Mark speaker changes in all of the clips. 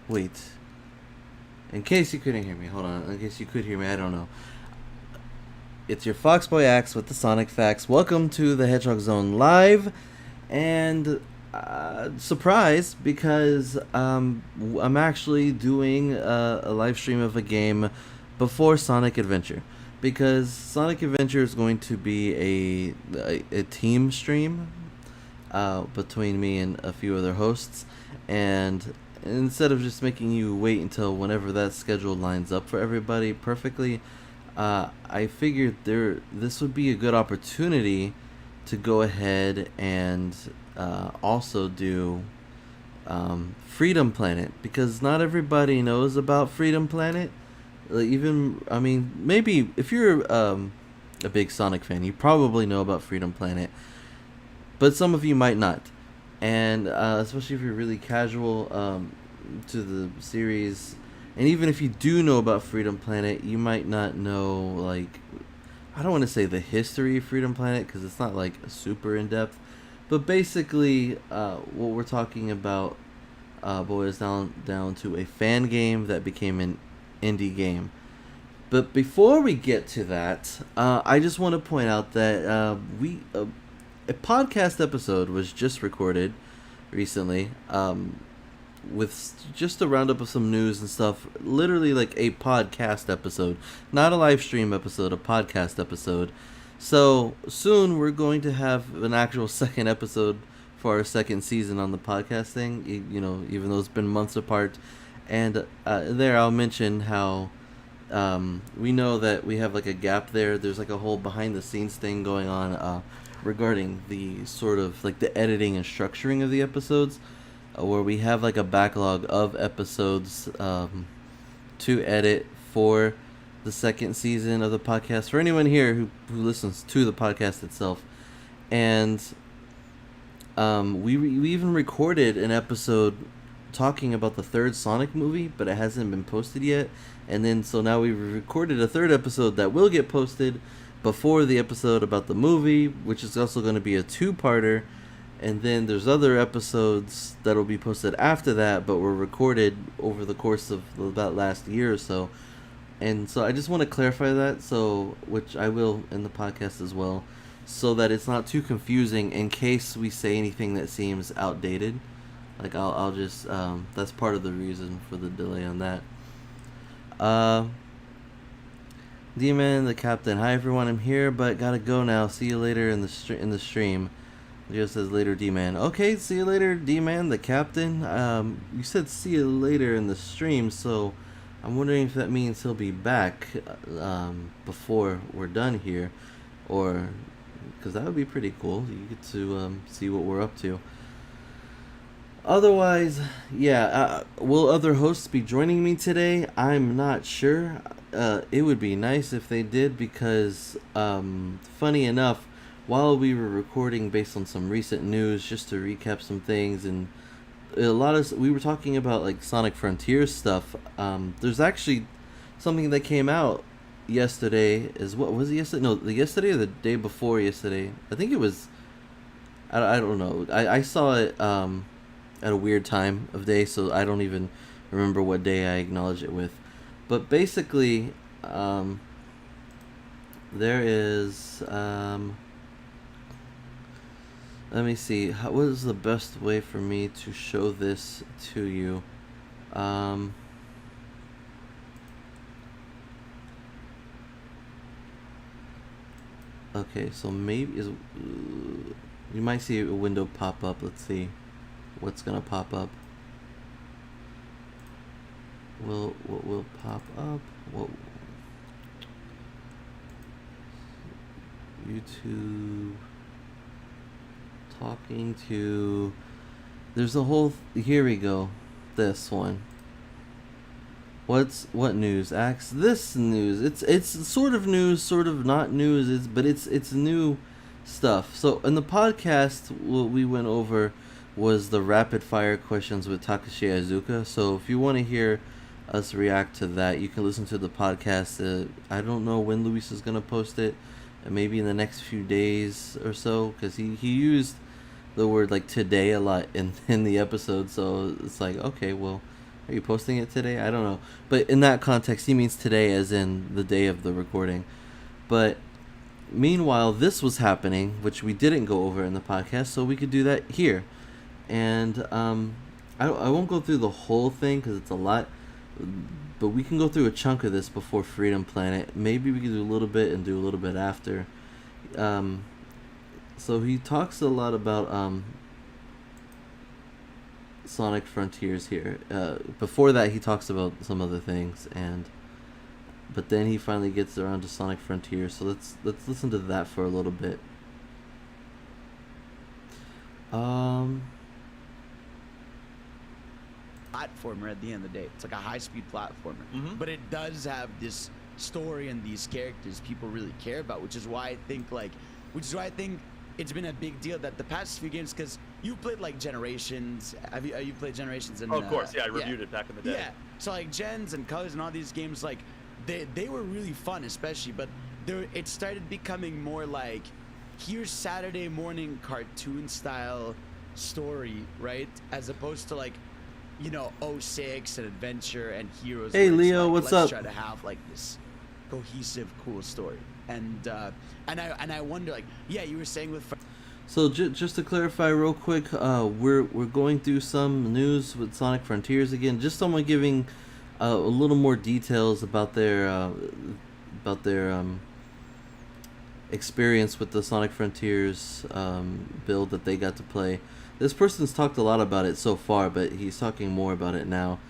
Speaker 1: Wait. In case you couldn't hear me, hold on. In case you could hear me, I don't know. It's your Foxboy Axe with the Sonic Facts. Welcome to the Hedgehog Zone Live. And surprise, because I'm actually doing a live stream of a game before Sonic Adventure. Because Sonic Adventure is going to be a team stream between me and a few other hosts. And instead of just making you wait until whenever that schedule lines up for everybody perfectly, I figured this would be a good opportunity to go ahead and also do Freedom Planet, because not everybody knows about Freedom Planet. I mean, maybe if you're a big Sonic fan, you probably know about Freedom Planet, but some of you might not. And especially if you're really casual to the series, and even if you do know about Freedom Planet, you might not know, like, I don't want to say the history of Freedom Planet because it's not like super in depth, but basically, what we're talking about boils down to a fan game that became an indie game. But before we get to that, I just want to point out that a podcast episode was just recorded recently, with just a roundup of some news and stuff. Literally like a podcast episode, not a live stream episode, a podcast episode. So soon we're going to have an actual second episode for our second season on the podcast thing. You know, even though it's been months apart. And there I'll mention how we know that we have like a gap there. There's like a whole behind the scenes thing going on regarding the sort of like the editing and structuring of the episodes, where we have like a backlog of episodes to edit for the second season of the podcast, for anyone here who listens to the podcast itself. And we even recorded an episode talking about the third Sonic movie, but it hasn't been posted yet. And then so now we've recorded a third episode that will get posted before the episode about the movie, which is also going to be a two-parter. And then there's other episodes that'll be posted after that, but were recorded over the course of about last year or so. And so I just want to clarify that, so which I will in the podcast as well, so that it's not too confusing in case we say anything that seems outdated. Like I'll just that's part of the reason for the delay on that. D-Man, the captain. Hi everyone, I'm here, but gotta go now. See you later in the stream. Leo says later, D-Man. Okay, see you later, D-Man, the captain. You said see you later in the stream, so I'm wondering if that means he'll be back before we're done here, or because that would be pretty cool. You get to see what we're up to. Otherwise, yeah, will other hosts be joining me today? I'm not sure. It would be nice if they did, because funny enough, while we were recording based on some recent news, just to recap some things, and we were talking about like Sonic Frontiers stuff. There's actually something that came out yesterday. What was it yesterday? No, yesterday or the day before yesterday. I think it was. I don't know. I saw it at a weird time of day, so I don't even remember what day I acknowledged it with. But basically, there is. Let me see. What is the best way for me to show this to you? Okay, so maybe you might see a window pop up. Let's see what's gonna pop up. What will pop up? What? YouTube. Talking to. There's a whole. Here we go. This one. What news? Axe this news. It's sort of news, sort of not news. But it's new stuff. So in the podcast, what we went over was the rapid fire questions with Takashi Iizuka. So if you want to hear us react to that, you can listen to the podcast. I don't know when Luis is gonna post it. Maybe in the next few days or so, because he used the word like today a lot in the episode, so it's like, okay, well, Are you posting it today? I don't know. But in that context, he means today, as in the day of the recording. But meanwhile, this was happening, which we didn't go over in the podcast, so we could do that here. And I won't go through the whole thing because it's a lot, but we can go through a chunk of this before Freedom Planet. Maybe we can do a little bit and do a little bit after. So he talks a lot about Sonic Frontiers here. Before that, he talks about some other things, but then he finally gets around to Sonic Frontiers. So let's listen to that for a little bit.
Speaker 2: Platformer at the end of the day. It's like a high-speed platformer, but it does have this story and these characters people really care about, which is why I think it's been a big deal that the past few games, because you played like Generations. Have you played Generations? And,
Speaker 3: of course, yeah, I reviewed it back in the day.
Speaker 2: Yeah, so like Gens and Colors and all these games, like they were really fun, especially, but it started becoming more like, here's Saturday morning cartoon style story, right? As opposed to like, 06 and Adventure and Heroes.
Speaker 1: Hey Leo, what's up?
Speaker 2: Let's try to have like this cohesive, cool story. And I wonder, like, yeah, you were saying with.
Speaker 1: So just to clarify real quick, we're going through some news with Sonic Frontiers again. Just someone giving a little more details about their experience with the Sonic Frontiers build that they got to play. This person's talked a lot about it so far, but he's talking more about it now.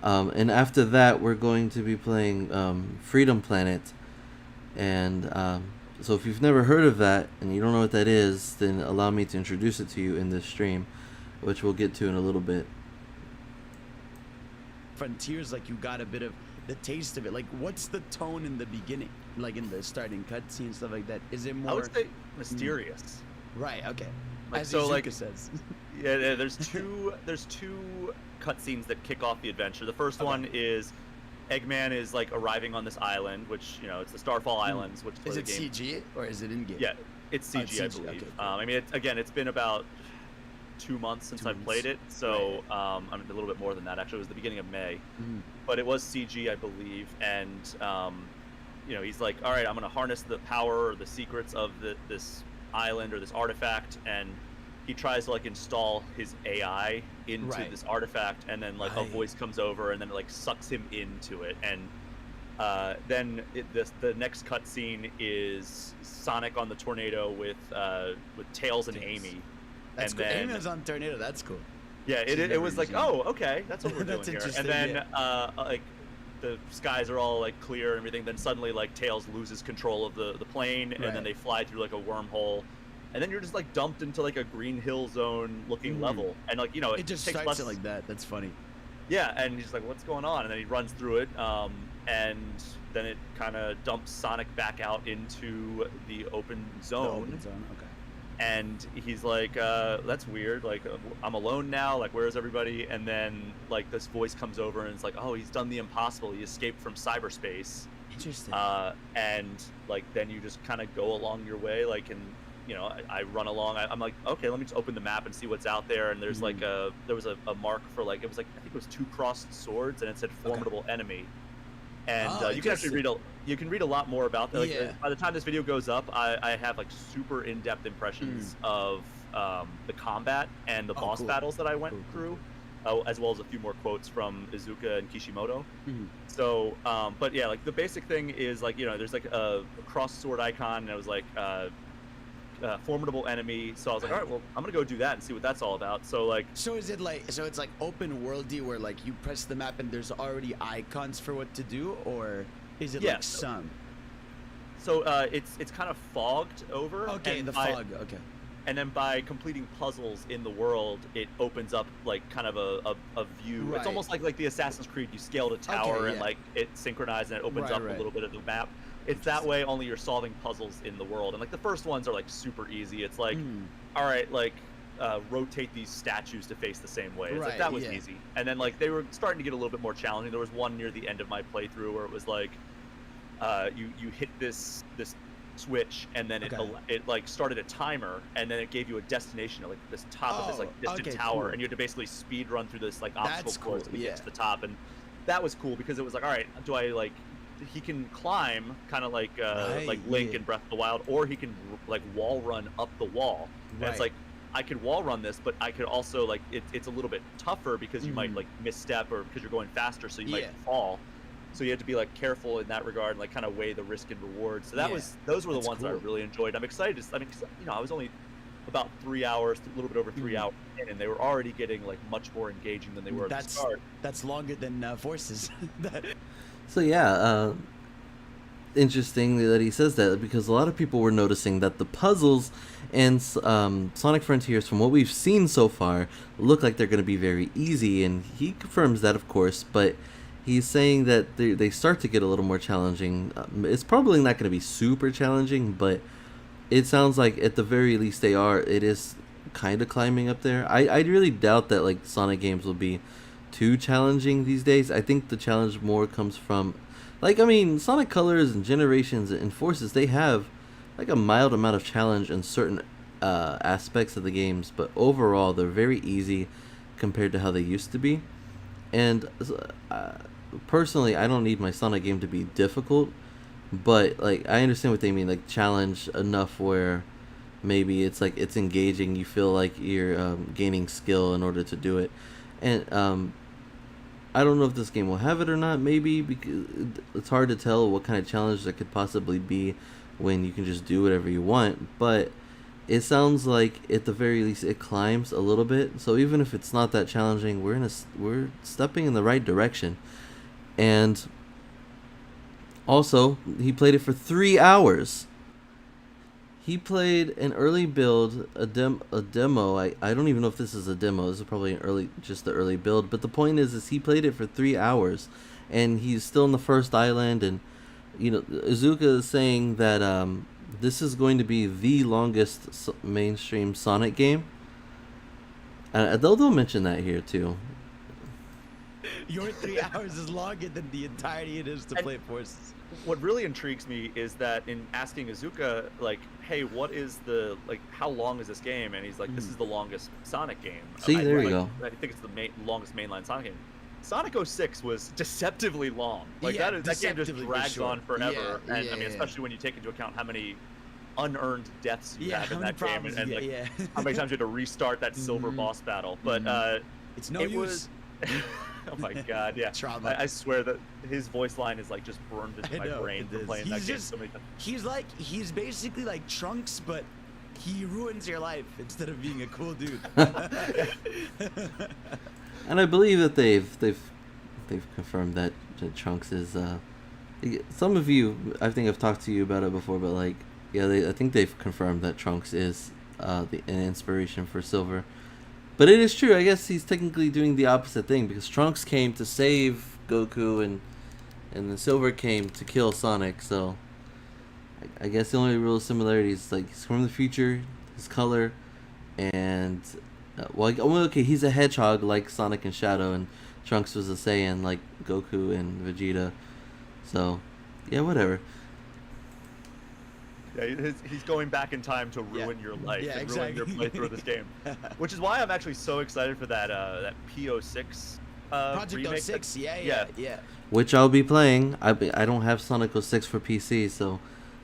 Speaker 1: And after that, we're going to be playing Freedom Planet. And so if you've never heard of that and you don't know what that is, then allow me to introduce it to you in this stream, which we'll get to in a little bit.
Speaker 2: Frontiers, like, you got a bit of the taste of it. Like, what's the tone in the beginning? Like in the starting cutscene and stuff like that? Is it more...
Speaker 3: I would say mysterious.
Speaker 2: Right, okay.
Speaker 3: Like,
Speaker 2: As
Speaker 3: so,
Speaker 2: Izuka
Speaker 3: like,
Speaker 2: says.
Speaker 3: Yeah, there's two cutscenes that kick off the adventure. The first one is Eggman is like arriving on this island, which it's the Starfall Islands, which
Speaker 2: is
Speaker 3: the
Speaker 2: it
Speaker 3: game...
Speaker 2: CG or is it in game?
Speaker 3: Yeah, it's CG, I believe.
Speaker 2: Okay, cool.
Speaker 3: I mean, it's been about 2 months since I've played it, so right. I mean, a little bit more than that. Actually, it was the beginning of May, but it was CG, I believe, and he's like, all right, I'm gonna harness the power or the secrets of this island or this artifact, and he tries to like install his AI into this artifact, and then like a voice comes over and then it like sucks him into it, and then the next cutscene is Sonic on the Tornado with Tails and Amy.
Speaker 2: That's cool. Amy was on Tornado. That's cool.
Speaker 3: Yeah, it was like, oh, okay, that's what we're doing here. And then like the skies are all like clear and everything. Then suddenly like Tails loses control of the plane, and then they fly through like a wormhole. And then you're just like dumped into like a Green Hill Zone looking level, and like
Speaker 2: it just takes starts it like that. That's funny.
Speaker 3: Yeah, and he's like, "What's going on?" And then he runs through it, and then it kind of dumps Sonic back out into the open zone.
Speaker 2: Okay.
Speaker 3: And he's like, "That's weird. Like, I'm alone now. Like, where is everybody?" And then like this voice comes over, and it's like, "Oh, he's done the impossible. He escaped from cyberspace."
Speaker 2: Interesting.
Speaker 3: And like then you just kind of go along your way, like, and I run along. I'm like, okay, let me just open the map and see what's out there. And there's like there was a mark for like, it was like, I think it was 2 crossed swords, and it said formidable enemy. And you can actually read a lot more about that. Like, by the time this video goes up, I have like super in-depth impressions of the combat and the boss battles that I went through, as well as a few more quotes from Izuka and Kishimoto. So, but yeah, like the basic thing is like, there's like a cross sword icon, and it was like, formidable enemy. So I was like, all right, well, I'm gonna go do that and see what that's all about. So like,
Speaker 2: so it's like open worldy where like you press the map and there's already icons for what to do, or is it like some?
Speaker 3: So it's kind of fogged over.
Speaker 2: Okay, the fog. Okay.
Speaker 3: And then by completing puzzles in the world, it opens up like kind of a view. Right. It's almost like the Assassin's Creed. You scale the tower and like it synchronizes and it opens up a little bit of the map. It's that way, only you're solving puzzles in the world. And like the first ones are like super easy. It's like, all right, like rotate these statues to face the same way. It's like that was easy. And then like they were starting to get a little bit more challenging. There was one near the end of my playthrough where it was like you hit this switch, and then it like started a timer, and then it gave you a destination at like this top of this like distant tower,
Speaker 2: cool.
Speaker 3: and you had to basically speed run through this like obstacle course to get to the top. And that was cool because it was like, all right, do I like, he can climb kind of like Link in Breath of the Wild, or he can like wall run up the wall. And it's like, I could wall run this, but I could also like it's a little bit tougher because you might like misstep, or because you're going faster, so you might fall. So you have to be like careful in that regard, and like kind of weigh the risk and reward. So those were the ones that I really enjoyed. I'm excited. I mean, cause, you know, I was only about 3 hours, a little bit over 3 hours in, and they were already getting like much more engaging than they were at the start.
Speaker 2: That's longer than Forces.
Speaker 1: So yeah, interesting that he says that, because a lot of people were noticing that the puzzles and Sonic Frontiers, from what we've seen so far, look like they're going to be very easy, and he confirms that, of course, but he's saying that they start to get a little more challenging. It's probably not going to be super challenging, but it sounds like at the very least it is kind of climbing up there. I really doubt that like Sonic games will be too challenging these days. I think the challenge more comes from, like, I mean, Sonic Colors and Generations and Forces, they have like a mild amount of challenge in certain aspects of the games, but overall they're very easy compared to how they used to be. And personally, I don't need my Sonic game to be difficult, but like I understand what they mean, like challenge enough where maybe it's like it's engaging, you feel like you're gaining skill in order to do it. And I don't know if this game will have it or not, maybe, because it's hard to tell what kind of challenge there could possibly be when you can just do whatever you want, but it sounds like at the very least it climbs a little bit. So even if it's not that challenging, we're stepping in the right direction. And also, he played it for 3 hours. He played an early build, a demo. I don't even know if this is a demo. This is probably just the early build. But the point is he played it for 3 hours, and he's still in the first island. And you know, Izuka is saying that this is going to be the longest mainstream Sonic game. They'll mention that here too.
Speaker 2: Your 3 hours is longer than the entirety it is to play Forces.
Speaker 3: What really intrigues me is that in asking Izuka, like, hey, what is the, like, how long is this game? And he's like, this is the longest Sonic game.
Speaker 1: See, there you go.
Speaker 3: I think it's the longest mainline Sonic game. Sonic 06 was deceptively long. Like, that game just drags on forever. And I mean, especially when you take into account how many unearned deaths you have in that game, and like how many times you had to restart that silver boss battle. But
Speaker 2: it's no use.
Speaker 3: Oh my god, yeah. I swear that his voice line is like just burned into my brain from playing that game so many times.
Speaker 2: He's basically like Trunks, but he ruins your life instead of being a cool dude.
Speaker 1: And I believe that they've confirmed that Trunks is some of you, I think I've talked to you about it before, but like, yeah, I think they've confirmed that Trunks is an inspiration for Silver. But it is true, I guess he's technically doing the opposite thing, because Trunks came to save Goku and then Silver came to kill Sonic, so I guess the only real similarity is like he's from the future, his color, and okay, he's a hedgehog like Sonic and Shadow, and Trunks was a Saiyan like Goku and Vegeta. So, yeah, whatever.
Speaker 3: Yeah, he's going back in time to ruin your life and ruin your playthrough of this game. Which is why I'm actually so excited for that P06
Speaker 2: Project
Speaker 3: remake.
Speaker 2: 06, yeah.
Speaker 1: Which I'll be playing. I don't have Sonic 06 for PC, so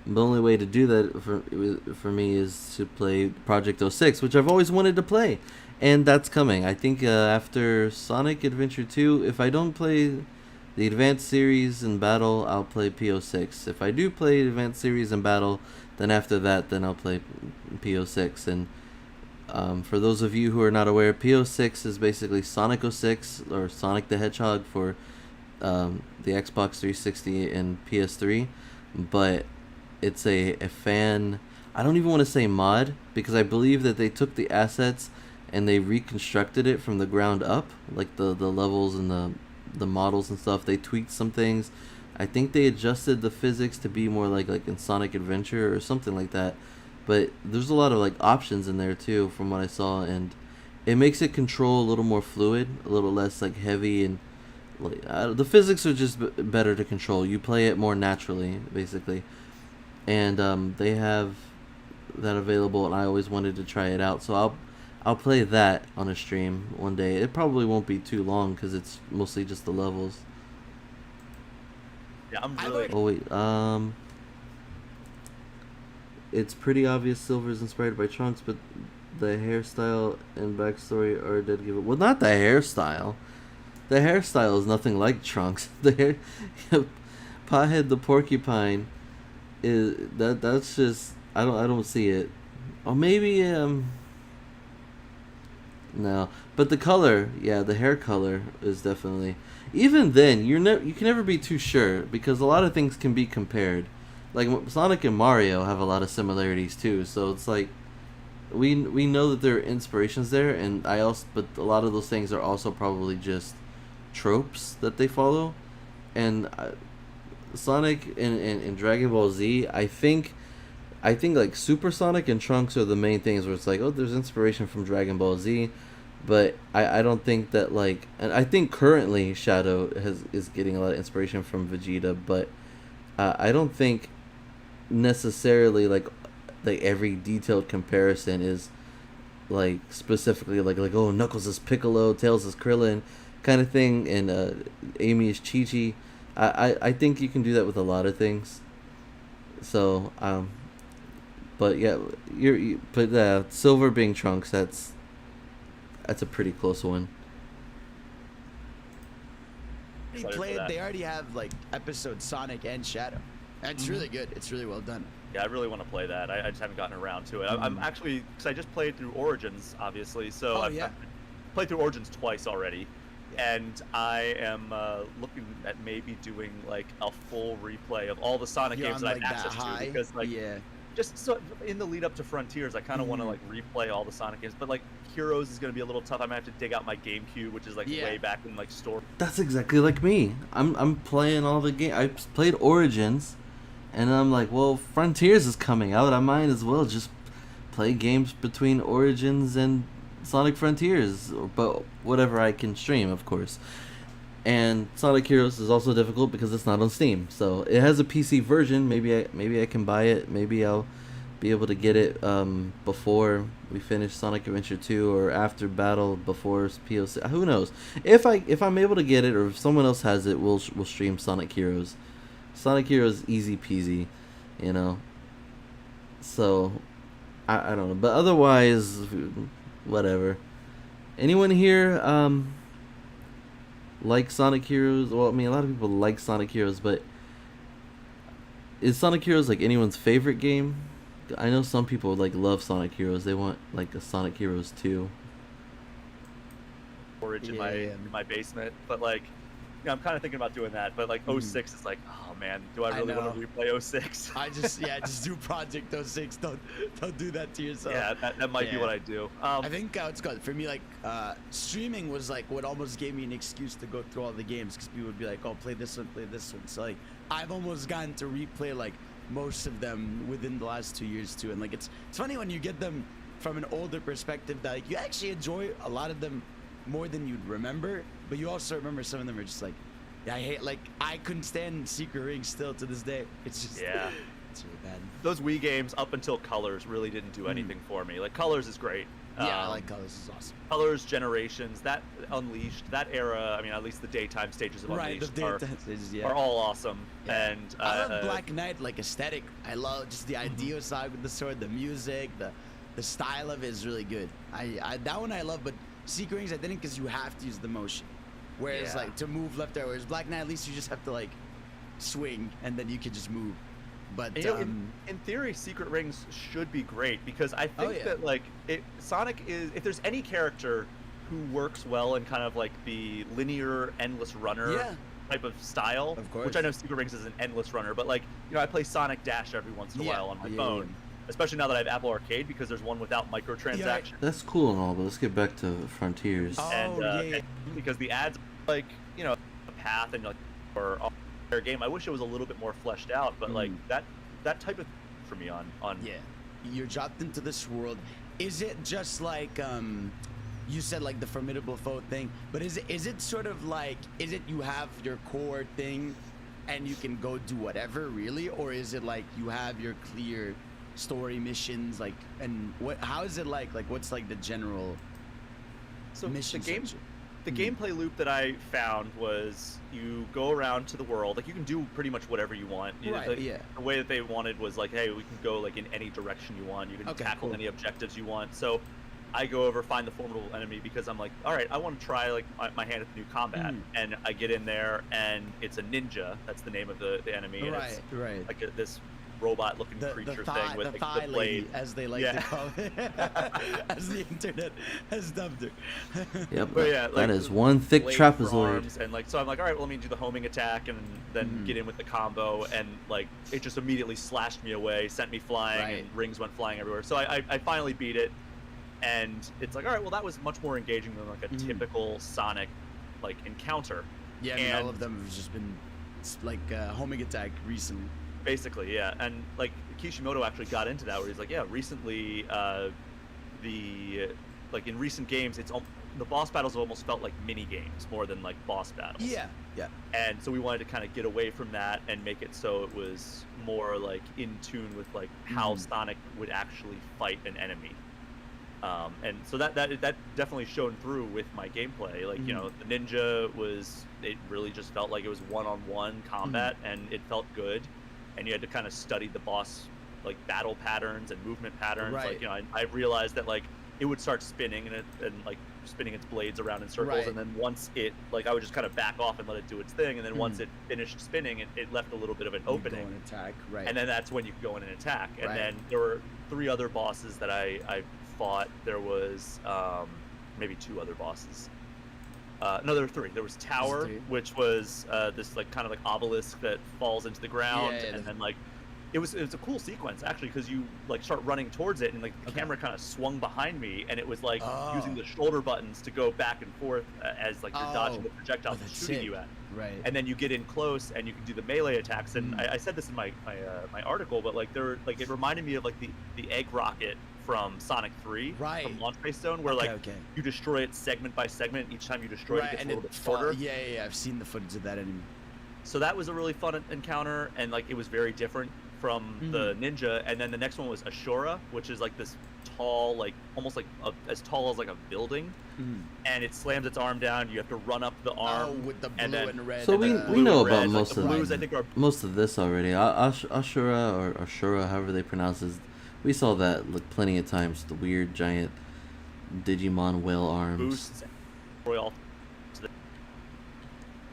Speaker 1: the only way to do that for me is to play Project 06, which I've always wanted to play. And that's coming. I think after Sonic Adventure 2, if I don't play the Advanced Series and Battle, I'll play P06. If I do play Advanced Series and Battle, then after that, then I'll play P06. And for those of you who are not aware, P06 is basically Sonic 06, or Sonic the Hedgehog for the Xbox 360 and PS3. But it's a fan, I don't even want to say mod, because I believe that they took the assets and they reconstructed it from the ground up, like the levels and the models and stuff. They tweaked some things. I think they adjusted the physics to be more like in Sonic Adventure or something like that. But there's a lot of like options in there too, from what I saw, and it makes it control a little more fluid, a little less like heavy, and like the physics are just better to control. You play it more naturally, basically. and they have that available, and I always wanted to try it out. So I'll play that on a stream one day. It probably won't be too long because it's mostly just the levels.
Speaker 3: Yeah, I'm really.
Speaker 1: Oh wait, it's pretty obvious Silver is inspired by Trunks, but the hairstyle and backstory are dead given. Well, not the hairstyle. The hairstyle is nothing like Trunks. The hair, Pothead the porcupine, is that's just I don't see it. Or maybe no, but the color, yeah, the hair color is definitely. Even then, you can never be too sure because a lot of things can be compared. Like Sonic and Mario have a lot of similarities too, so it's like we know that there are inspirations there, and but a lot of those things are also probably just tropes that they follow, and Sonic and Dragon Ball Z, I think like Super Sonic and Trunks are the main things where it's like, oh, there's inspiration from Dragon Ball Z, but I don't think that like, and I think currently Shadow is getting a lot of inspiration from Vegeta, but I don't think necessarily like every detailed comparison is like specifically like oh, Knuckles is Piccolo, Tails is Krillin kind of thing, and Amy is Chi-Chi. I think you can do that with a lot of things. So but yeah, but Silver being Trunks, that's a pretty close one.
Speaker 2: They already have like episode Sonic and Shadow. And it's really good. It's really well done.
Speaker 3: Yeah, I really want to play that. I just haven't gotten around to it. I'm actually, because I just played through Origins, obviously. So I've played through Origins twice already. And I am looking at maybe doing like a full replay of all the Sonic games that I have access to. Because like, just so in the lead up to Frontiers, I kind of want to like replay all the Sonic games. But like Heroes is going to be a little tough. I'm going to have to dig out my GameCube, which is like way back in like store.
Speaker 1: That's exactly like me. I'm playing all the games. I played Origins. And I'm like, well, Frontiers is coming out. I might as well just play games between Origins and Sonic Frontiers, but whatever I can stream, of course. And Sonic Heroes is also difficult because it's not on Steam. So it has a PC version. Maybe I can buy it. Maybe I'll be able to get it before we finish Sonic Adventure 2 or after Battle before POC. Who knows? If I'm able to get it, or if someone else has it, we'll stream Sonic Heroes. Sonic Heroes easy peasy, you know. So I don't know, but otherwise, whatever. Anyone here like Sonic Heroes? Well, I mean, a lot of people like Sonic Heroes, but is Sonic Heroes like anyone's favorite game? I know some people like love Sonic Heroes. They want like a Sonic Heroes 2.
Speaker 3: Storage in my basement, but like. Yeah, I'm kind of thinking about doing that, but like 06 is like, oh man, do I really want to replay 06?
Speaker 2: just do Project 06. Don't do that to yourself.
Speaker 3: Yeah, that might be what I do.
Speaker 2: I think it's good for me. Like streaming was like what almost gave me an excuse to go through all the games, because people would be like, oh, play this one, play this one. So like I've almost gotten to replay like most of them within the last 2 years too, and like it's funny when you get them from an older perspective that like you actually enjoy a lot of them more than you'd remember, but you also remember some of them are just like, I couldn't stand Secret Rings still to this day. It's just it's really bad.
Speaker 3: Those Wii games up until Colors really didn't do anything for me. Like Colors is great.
Speaker 2: I like Colors, is awesome.
Speaker 3: Colors, Generations, that Unleashed, that era. I mean, at least the daytime stages of Unleashed are all awesome.
Speaker 2: Yeah.
Speaker 3: And
Speaker 2: I love Black Knight, like aesthetic. I love just the idea side with the sword, the music, the style of it is really good. I that one I love, but Secret Rings I didn't, because you have to use the motion. Whereas like to move left or whereas Black Knight, at least you just have to like swing and then you can just move. But
Speaker 3: in theory, Secret Rings should be great, because I think that like Sonic is, if there's any character who works well in kind of like the linear endless runner type of style,
Speaker 2: of course.
Speaker 3: Which I know Secret Rings is an endless runner, but like, you know, I play Sonic Dash every once in a while on my phone. Especially now that I have Apple Arcade, because there's one without microtransactions.
Speaker 1: That's cool and all, but let's get back to Frontiers.
Speaker 3: And because the ads, like, you know, a path and like, or a game, I wish it was a little bit more fleshed out. But like that type of for me on
Speaker 2: you're dropped into this world. Is it just like you said, like the formidable foe thing? But is it sort of like, is it you have your core thing and you can go do whatever, really? Or is it like you have your clear story missions, like, and how is it like what's like the general mission structure?
Speaker 3: The gameplay loop that I found was you go around to the world, like you can do pretty much whatever you want.
Speaker 2: Right, yeah.
Speaker 3: The way that they wanted was like, hey, we can go like in any direction you want. You can tackle any objectives you want. So I go over, find the formidable enemy because I'm like, all right, I want to try like my hand at the new combat. And I get in there and it's a ninja. That's the name of the enemy. And
Speaker 2: Right, right.
Speaker 3: like this robot-looking creature thing with
Speaker 2: the
Speaker 3: like,
Speaker 2: thigh
Speaker 3: the blade,
Speaker 2: lady, as they like to call it, as the internet has dubbed her.
Speaker 1: Yep,
Speaker 3: But yeah,
Speaker 1: that
Speaker 3: like,
Speaker 1: is one thick
Speaker 3: blade for
Speaker 1: trapezoid.
Speaker 3: arms, and like so I'm like, all right, well, let me do the homing attack and then get in with the combo, and like it just immediately slashed me away, sent me flying, and rings went flying everywhere. So I finally beat it, and it's like, all right, well, that was much more engaging than like a typical Sonic like encounter.
Speaker 2: Yeah, I mean, all of them have just been like homing attack recently.
Speaker 3: Basically, yeah, and like Kishimoto actually got into that where he's like, yeah, recently, like in recent games, the boss battles have almost felt like mini games more than like boss battles.
Speaker 2: Yeah, yeah.
Speaker 3: And so we wanted to kind of get away from that and make it so it was more like in tune with like how Sonic would actually fight an enemy. And so that definitely shone through with my gameplay. Like, you know, the ninja it really just felt like it was one-on-one combat, and it felt good. And you had to kind of study the boss like battle patterns and movement patterns.
Speaker 2: Right.
Speaker 3: Like, you know, I realized that like it would start spinning and like spinning its blades around in circles, and then once it like I would just kind of back off and let it do its thing, and then once it finished spinning, it left a little bit of an opening.
Speaker 2: Go and attack, right?
Speaker 3: And then that's when you could go in and attack. And then there were 3 other bosses that I fought. There was maybe 2 other bosses. No, there were 3. There was Tower, which was this like kind of like obelisk that falls into the ground, and then like it was a cool sequence actually, because you like start running towards it, and like the camera kind of swung behind me, and it was like using the shoulder buttons to go back and forth as like you're dodging the projectiles it's shooting you at.
Speaker 2: Right.
Speaker 3: And then you get in close, and you can do the melee attacks. And I said this in my article, but like it reminded me of like the egg rocket from Sonic 3, from Launch Base Zone, where you destroy it segment by segment. Each time you destroy it, it gets a little bit shorter.
Speaker 2: Yeah, I've seen the footage of that enemy.
Speaker 3: So that was a really fun encounter, and like it was very different from the ninja. And then the next one was Ashura, which is like this tall, like almost like as tall as like a building, and it slams its arm down. You have to run up the arm
Speaker 2: with the blue and red.
Speaker 1: So we know about most of
Speaker 3: blues, I think, are
Speaker 1: most of this already. Ashura or Ashura, however they pronounce it. We saw that like plenty of times. The weird giant Digimon whale arms.
Speaker 3: Boosts. Royal.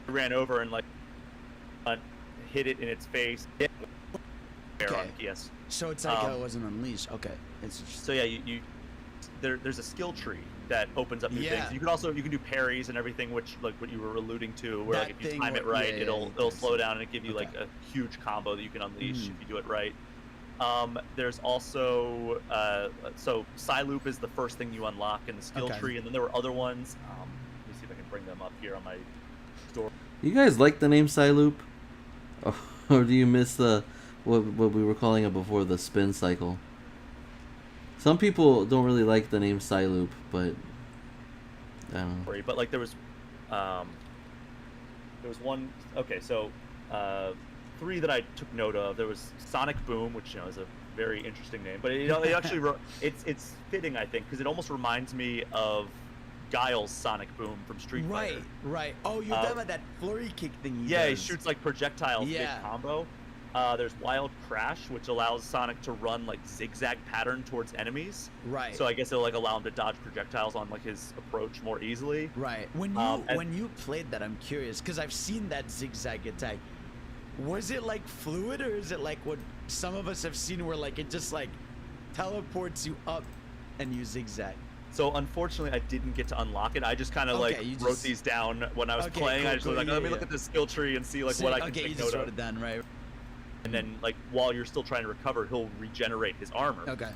Speaker 3: Ran over and like hit it in its face. Yes.
Speaker 2: So it's like it wasn't unleashed. Okay.
Speaker 3: So yeah, there's a skill tree that opens up new things. You can do parries and everything, which like what you were alluding to, where like if you time it right, it'll slow down and give you like a huge combo that you can unleash if you do it right. There's also so Psyloop is the first thing you unlock in the skill tree, and then there were other ones. Let me see if I can bring them up here on my store.
Speaker 1: You guys like the name Psyloop, or do you miss what we were calling it before, the spin cycle? Some people don't really like the name Psyloop, but I don't know.
Speaker 3: But like there was one. Okay, so 3 that I took note of. There was Sonic Boom, which is a very interesting name, but it actually it's fitting, I think, because it almost reminds me of Guile's Sonic Boom from Street Fighter.
Speaker 2: Right. Oh, you're talking about that flurry kick thing.
Speaker 3: He shoots like projectiles, big combo. There's Wild Crash, which allows Sonic to run like zigzag pattern towards enemies. Right. So I guess it'll like allow him to dodge projectiles on like his approach more easily.
Speaker 2: Right. When you played that, I'm curious because I've seen that zigzag attack. Was it like fluid, or is it like what some of us have seen, where like it just like teleports you up and you zigzag?
Speaker 3: So unfortunately, I didn't get to unlock it. I just kind of wrote these down when I was playing. I just was like, let me look at this skill tree and see like what I can take note of. Okay, you just wrote it down, right? And then like while you're still trying to recover, he'll regenerate his armor.
Speaker 1: Okay.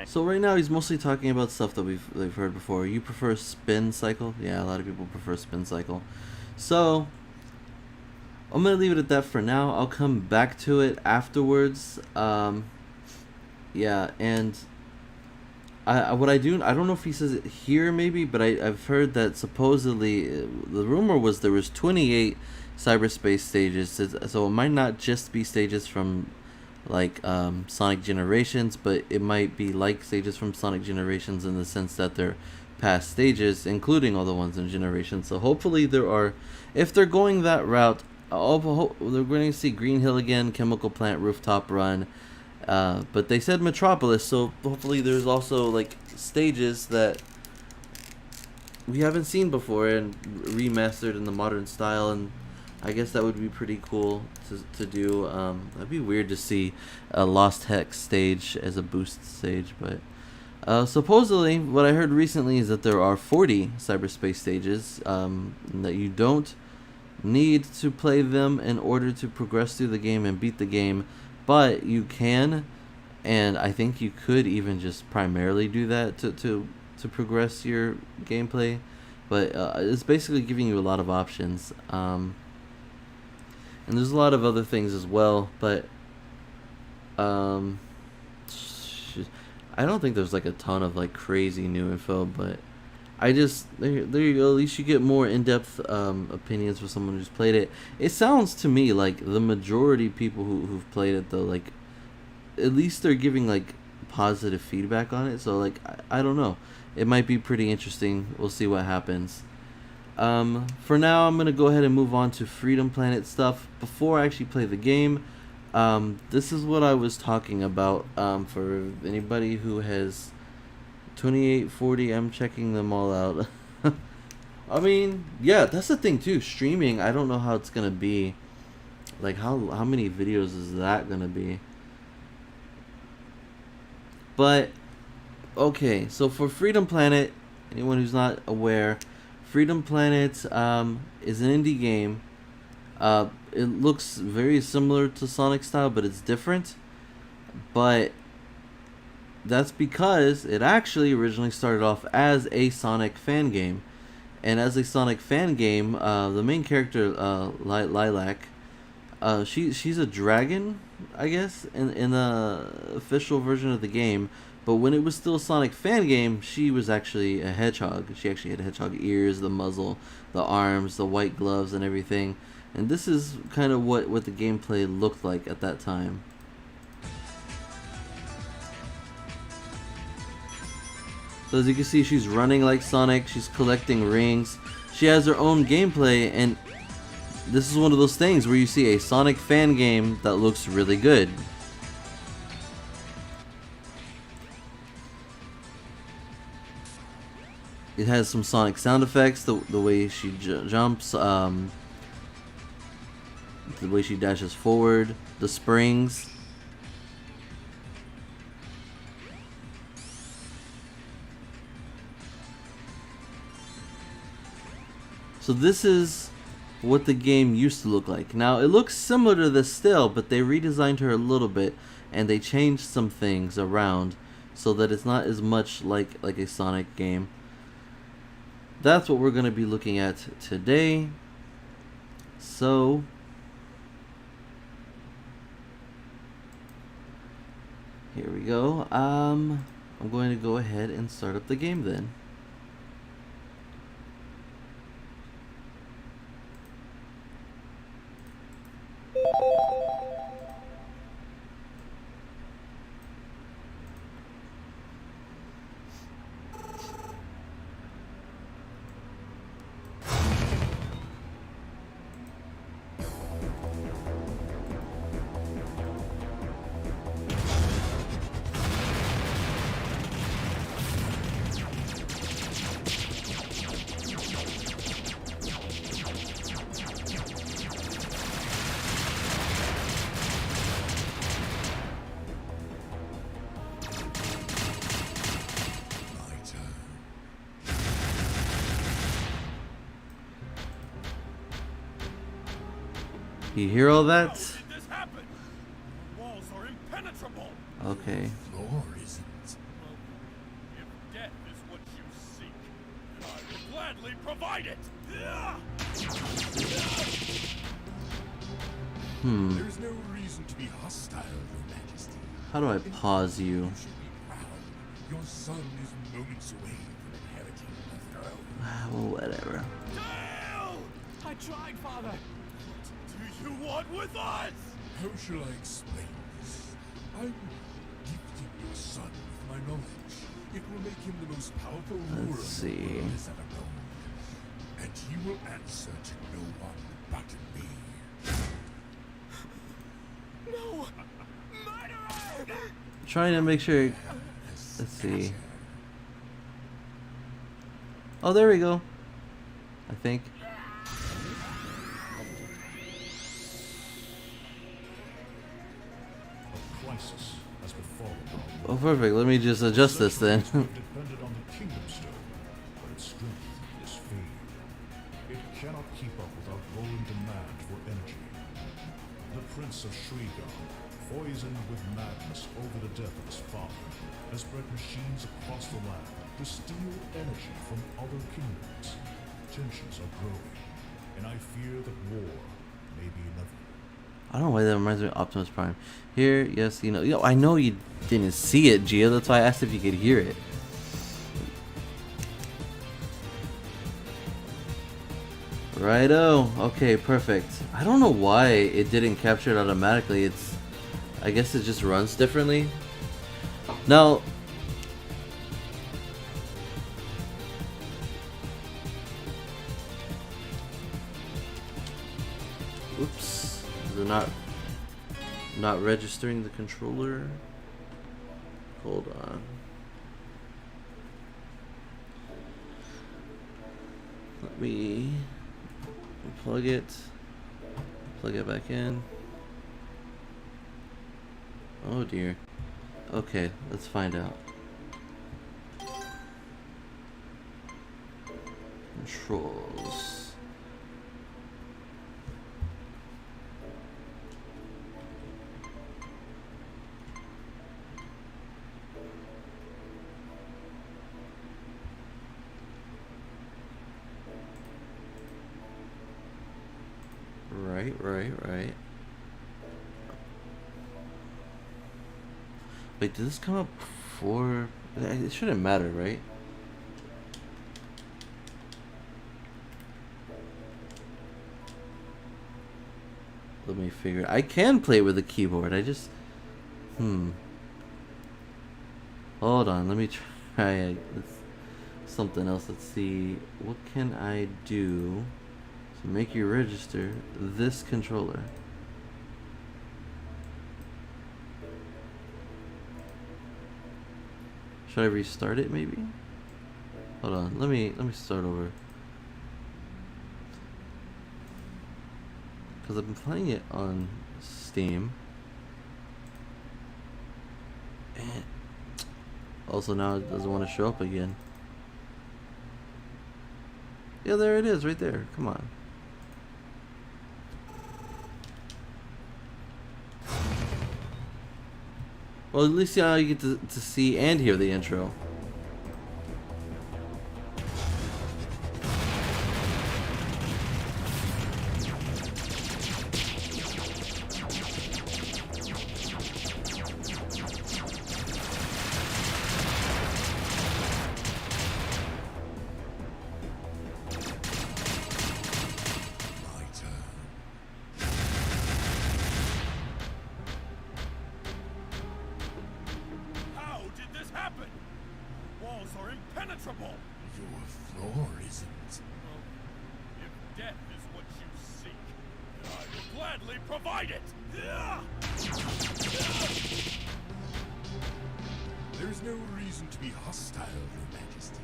Speaker 1: So right now he's mostly talking about stuff that we've heard before. You prefer spin cycle? Yeah, a lot of people prefer spin cycle. So I'm gonna leave it at that for now. I'll come back to it afterwards. Yeah, and I don't know if he says it here maybe, but I've heard that supposedly the rumor was there was 28 cyberspace stages. So it might not just be stages from like Sonic Generations, but it might be like stages from Sonic Generations in the sense that they're past stages, including all the ones in Generations. So hopefully there are, if they're going that route, they're going to see Green Hill again, Chemical Plant, Rooftop Run. But they said Metropolis, so hopefully there's also like stages that we haven't seen before and remastered in the modern style, and I guess that would be pretty cool to do. That'd be weird to see a Lost Hex stage as a boost stage, but supposedly what I heard recently is that there are 40 cyberspace stages, that you don't need to play them in order to progress through the game and beat the game, but you can, and I think you could even just primarily do that to progress your gameplay, but it's basically giving you a lot of options, and there's a lot of other things as well, but I don't think there's like a ton of like crazy new info, but I just there you go. At least you get more in-depth opinions from someone who's played it. It sounds to me like the majority of people who've played it, though, like at least they're giving like positive feedback on it. So like I don't know. It might be pretty interesting. We'll see what happens. For now, I'm gonna go ahead and move on to Freedom Planet stuff. Before I actually play the game, this is what I was talking about. For anybody who has 2840, I'm checking them all out. I mean, yeah, that's the thing too. Streaming, I don't know how it's gonna be. Like how many videos is that gonna be? But okay, so for Freedom Planet, anyone who's not aware, Freedom Planet is an indie game. It looks very similar to Sonic style, but it's different. But that's because it actually originally started off as a Sonic fan game. And as a Sonic fan game, the main character, Lilac, she's a dragon, I guess, in the official version of the game. But when it was still a Sonic fan game, she was actually a hedgehog. She actually had hedgehog ears, the muzzle, the arms, the white gloves, and everything. And this is kind of what the gameplay looked like at that time. So as you can see, she's running like Sonic, she's collecting rings. She has her own gameplay, and this is one of those things where you see a Sonic fan game that looks really good. It has some Sonic sound effects, the way she jumps, the way she dashes forward, the springs. So this is what the game used to look like. Now it looks similar to this still, but they redesigned her a little bit and they changed some things around so that it's not as much like a Sonic game. That's what we're going to be looking at today. So here we go. I'm going to go ahead and start up the game then. You hear all that?
Speaker 4: How did this happen? The walls are impenetrable.
Speaker 1: Okay.
Speaker 4: Floor isn't. If death is what you seek, then I will gladly provide it. There's no reason to be hostile, Your Majesty.
Speaker 1: How do I pause you?
Speaker 4: You should be proud. Your son is moments away from inheriting the throne.
Speaker 1: Well, whatever.
Speaker 4: Dale! I tried, Father. Do you want with us?
Speaker 5: How shall I explain this? I'm gifting your son with my knowledge. It will make him the most powerful ruler
Speaker 1: Let's see.
Speaker 5: the world has ever known. And he will answer to no one but me.
Speaker 4: No! Murderer!
Speaker 1: Trying to make sure. Let's see. Oh, there we go. I think.
Speaker 5: A crisis has befallen our world.
Speaker 1: Oh, perfect. Let me just adjust this then.
Speaker 5: Depended on the kingdom stone, but its strength is fading. It cannot keep up with our growing demand for energy. The Prince of Shriegar, poisoned with madness over the death of his father, has bred machines across the land to steal energy from other kingdoms. Tensions are growing, and I fear that war may be inevitable.
Speaker 1: I don't know why that reminds me of Optimus Prime. Here, yes, you know, I know you didn't see it, Gio. That's why I asked if you could hear it. Righto. Okay, perfect. I don't know why it didn't capture it automatically. I guess it just runs differently. Now, oops, is it not registering the controller? Hold on. Let me plug it back in. Oh dear. Okay, let's find out. Controls. Right. Wait, did this come up before? It shouldn't matter, right? Let me figure. I can play with the keyboard. I just, Hold on. Let me try something else. Let's see. What can I do to make you register this controller? Should I restart it maybe? Hold on, let me start over. Cause I've been playing it on Steam. And also now it doesn't want to show up again. Yeah, there it is, right there. Come on. Well, at least now you get to see and hear the intro.
Speaker 5: There's no reason to be hostile, Your Majesty.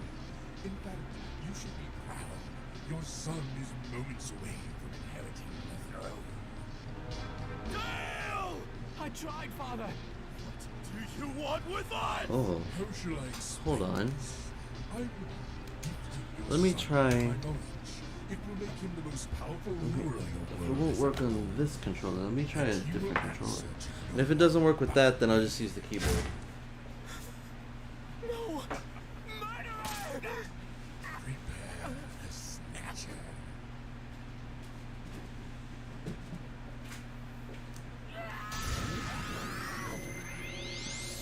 Speaker 5: In fact, you should be proud. Your son is moments away from inheriting the throne.
Speaker 4: Dale! I tried, Father. What do you want with us?
Speaker 1: Oh,
Speaker 5: How shall I explain
Speaker 1: hold on.
Speaker 5: this? I'm gifting your
Speaker 1: Let me
Speaker 5: son
Speaker 1: try.
Speaker 5: with my knowledge. It will make him the most powerful ruler the
Speaker 1: It
Speaker 5: world
Speaker 1: won't
Speaker 5: has
Speaker 1: work
Speaker 5: ever
Speaker 1: on
Speaker 5: known.
Speaker 1: this controller. Let me try a
Speaker 5: And he will
Speaker 1: different controller.
Speaker 5: answer to
Speaker 1: And
Speaker 5: no
Speaker 1: if it doesn't work with that, then I'll just use the keyboard.
Speaker 4: No! Murderer!
Speaker 5: Prepare the snatcher.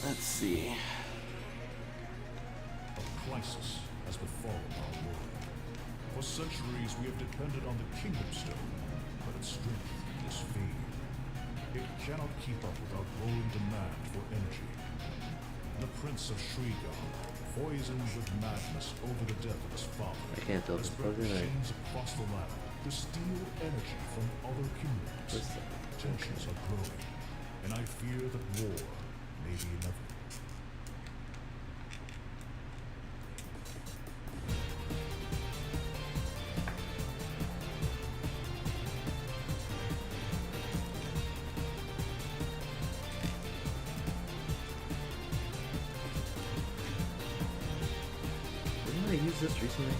Speaker 1: Let's see.
Speaker 5: A crisis has befallen our world. For centuries we have depended on the kingdom stone, but its strength is fade. It cannot keep up without growing demand for energy. The Prince of Shriga, poisoned with madness over the death of his father,
Speaker 1: I can't tell if
Speaker 5: has
Speaker 1: it's
Speaker 5: spread
Speaker 1: plugged in or-
Speaker 5: machines across the land to steal energy from other kingdoms.
Speaker 1: What's that?
Speaker 5: Tensions are growing, and I fear that war may be inevitable.
Speaker 1: Didn't I use this recently?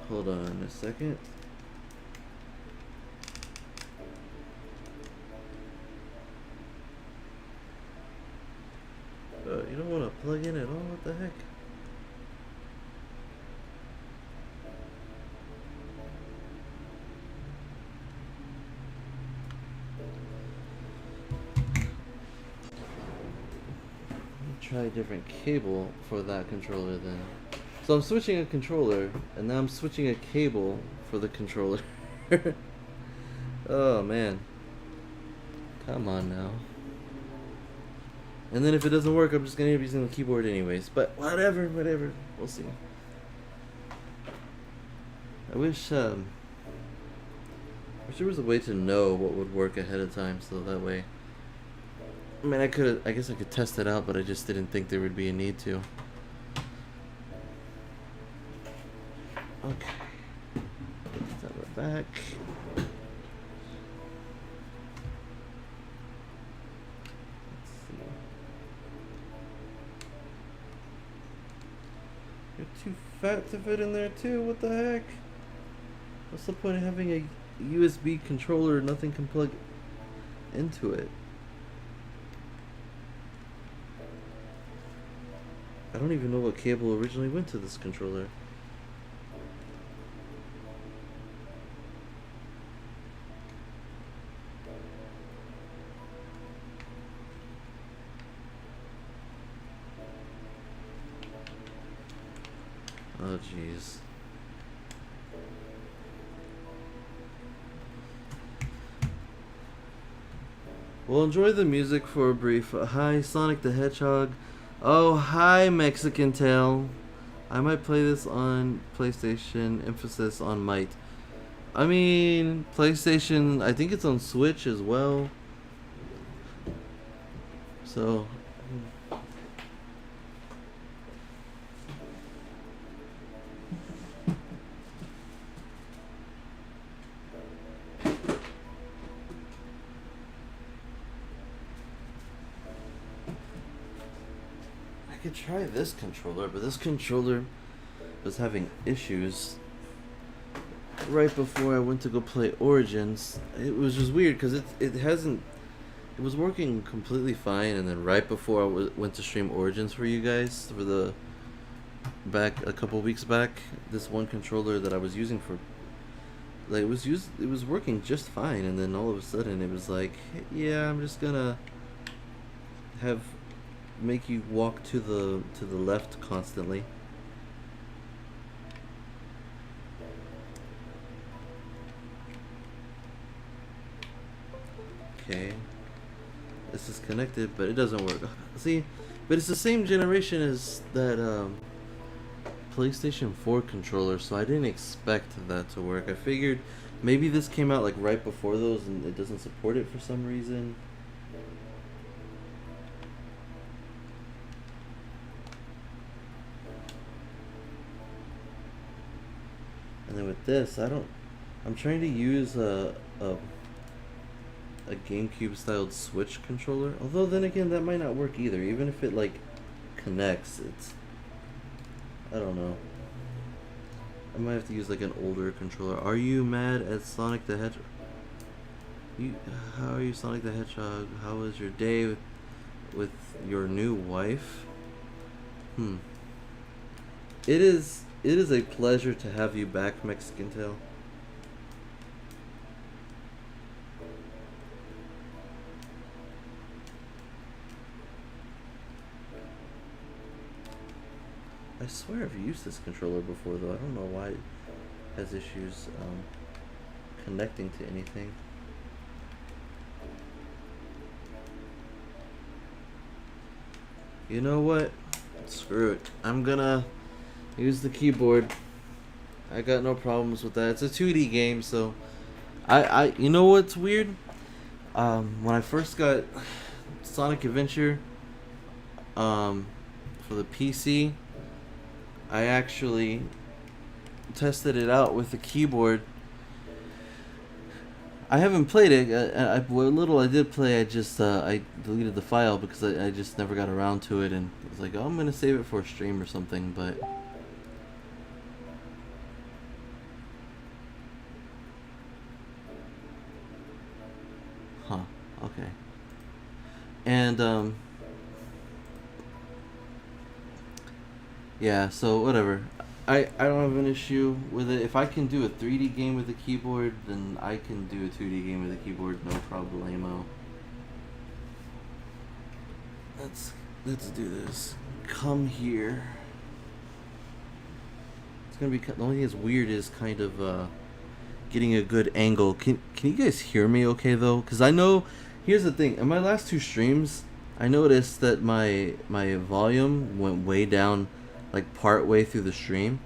Speaker 1: Hold on a second. You don't want to plug in at all? What the heck? Try a different cable for that controller then. So I'm switching a controller, and now I'm switching a cable for the controller. Oh man. Come on now. And then if it doesn't work, I'm just gonna end up using the keyboard anyways. But whatever. We'll see. I wish there was a way to know what would work ahead of time, so that way. I mean, I guess I could test it out, but I just didn't think there would be a need to. Okay. Step it back. Let's see. You're too fat to fit in there too. What the heck? What's the point of having a USB controller? Nothing can plug into it. I don't even know what cable originally went to this controller. Oh jeez. Well, enjoy the music for a brief. Hi, Sonic the Hedgehog. Oh, hi, Mexican Tail. I might play this on PlayStation. Emphasis on might. I mean, PlayStation. I think it's on Switch as well. So. I could try this controller, but this controller was having issues right before I went to go play Origins. It was just weird because it was working completely fine, and then right before I went to stream Origins for you guys for the back a couple weeks back, this one controller that I was using for like it was working just fine, and then all of a sudden it was like, hey, yeah, I'm just gonna make you walk to the left constantly. Okay, this is connected, but it doesn't work. See, but it's the same generation as that PlayStation 4 controller, so I didn't expect that to work. I figured maybe this came out like right before those and it doesn't support it for some reason. And then with this, I'm trying to use a GameCube styled Switch controller. Although then again, that might not work either. Even if it like connects, I don't know. I might have to use like an older controller. Are you mad at Sonic the Hedgehog? How are you, Sonic the Hedgehog? How was your day with your new wife? It is a pleasure to have you back, Mexican Tail. I swear I've used this controller before, though. I don't know why it has issues connecting to anything. You know what? Screw it. I'm gonna use the keyboard. I got no problems with that. It's a 2D game, so you know what's weird? When I first got Sonic Adventure for the PC, I actually tested it out with the keyboard. I haven't played it. What little I did play, I deleted the file because I just never got around to it, and I was like, oh, I'm gonna save it for a stream or something. But okay. And yeah, so whatever. I don't have an issue with it. If I can do a 3D game with a keyboard, then I can do a 2D game with a keyboard, no problemo. Let's do this. Come here. It's gonna be the only thing that's weird is kind of getting a good angle. Can you guys hear me okay though? Because I know, here's the thing. In my last two streams, I noticed that my volume went way down, like part way through the stream,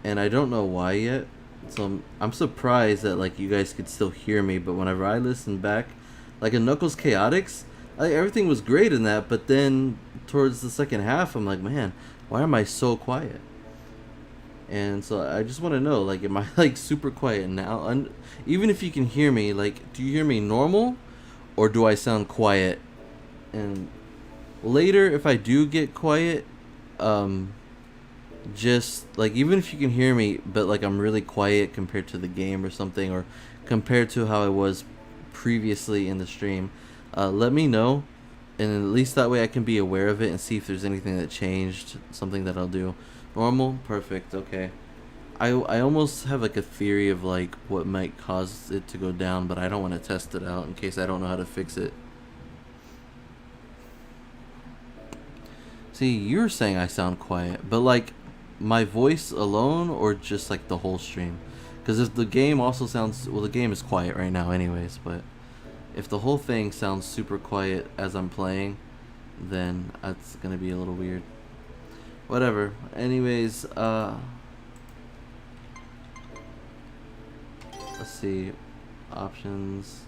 Speaker 1: and I don't know why yet. So I'm surprised that like you guys could still hear me. But whenever I listen back, like in Knuckles Chaotix, everything was great in that. But then towards the second half, I'm like, man, why am I so quiet? And so I just want to know, like, am I like super quiet now? And even if you can hear me, like, do you hear me normal, or do I sound quiet? And later, if I do get quiet, just like, even if you can hear me, but like I'm really quiet compared to the game or something, or compared to how I was previously in the stream, let me know, and at least that way I can be aware of it and see if there's anything that changed, something that I'll do. Normal, perfect, okay. I almost have like a theory of like what might cause it to go down, but I don't want to test it out in case I don't know how to fix it. See, you're saying I sound quiet, but like my voice alone, or just like the whole stream? Because if the game also sounds, well, the game is quiet right now anyways, but if the whole thing sounds super quiet as I'm playing, then that's gonna be a little weird. Whatever. Anyways, let's see. Options.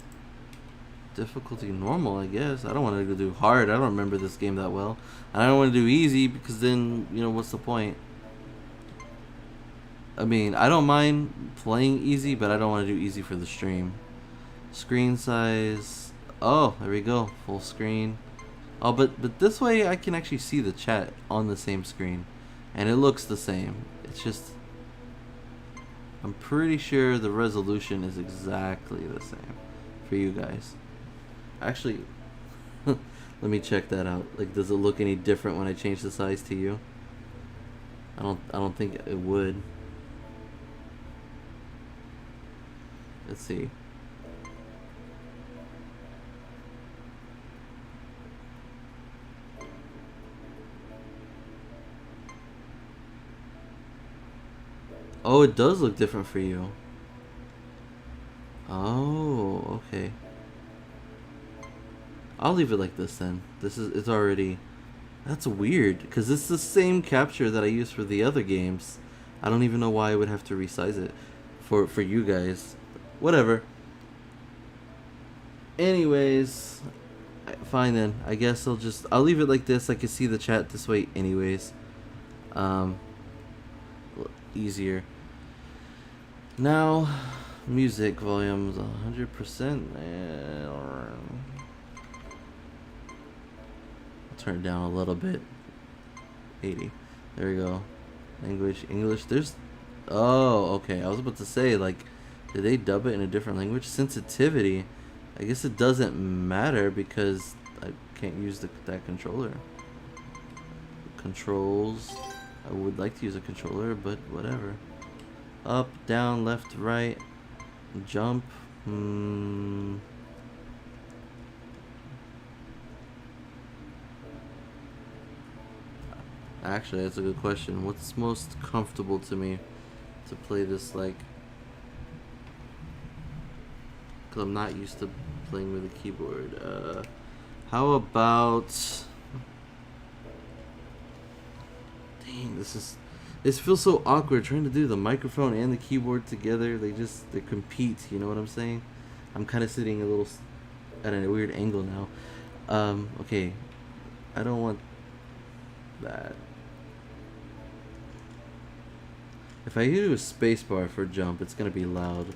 Speaker 1: Difficulty normal, I guess. I don't want to do hard. I don't remember this game that well. And I don't want to do easy because then, you know, what's the point? I mean, I don't mind playing easy, but I don't want to do easy for the stream. Screen size. Oh, there we go. Full screen. Oh, but this way I can actually see the chat on the same screen, and it looks the same. It's just, I'm pretty sure the resolution is exactly the same for you guys. Actually, let me check that out. Like, does it look any different when I change the size to you? I don't think it would. Let's see. Oh, it does look different for you. Oh, okay. I'll leave it like this then. It's already, that's weird, because it's the same capture that I used for the other games. I don't even know why I would have to resize it for you guys. Whatever. Anyways, fine then. I guess I'll leave it like this. I can see the chat this way anyways. Easier. Now, music volume's 100%. I'll turn it down a little bit. 80. There we go. English. There's. Oh, okay. I was about to say, like, did they dub it in a different language? Sensitivity. I guess it doesn't matter because I can't use that controller. Controls. I would like to use a controller, but whatever. Up, down, left, right, jump. Actually, that's a good question. What's most comfortable to me to play this like? Because I'm not used to playing with a keyboard. How about? Dang, this feels so awkward trying to do the microphone and the keyboard together. They compete. You know what I'm saying? I'm kind of sitting a little at a weird angle now. Okay, I don't want that. If I do a spacebar for jump, it's gonna be loud.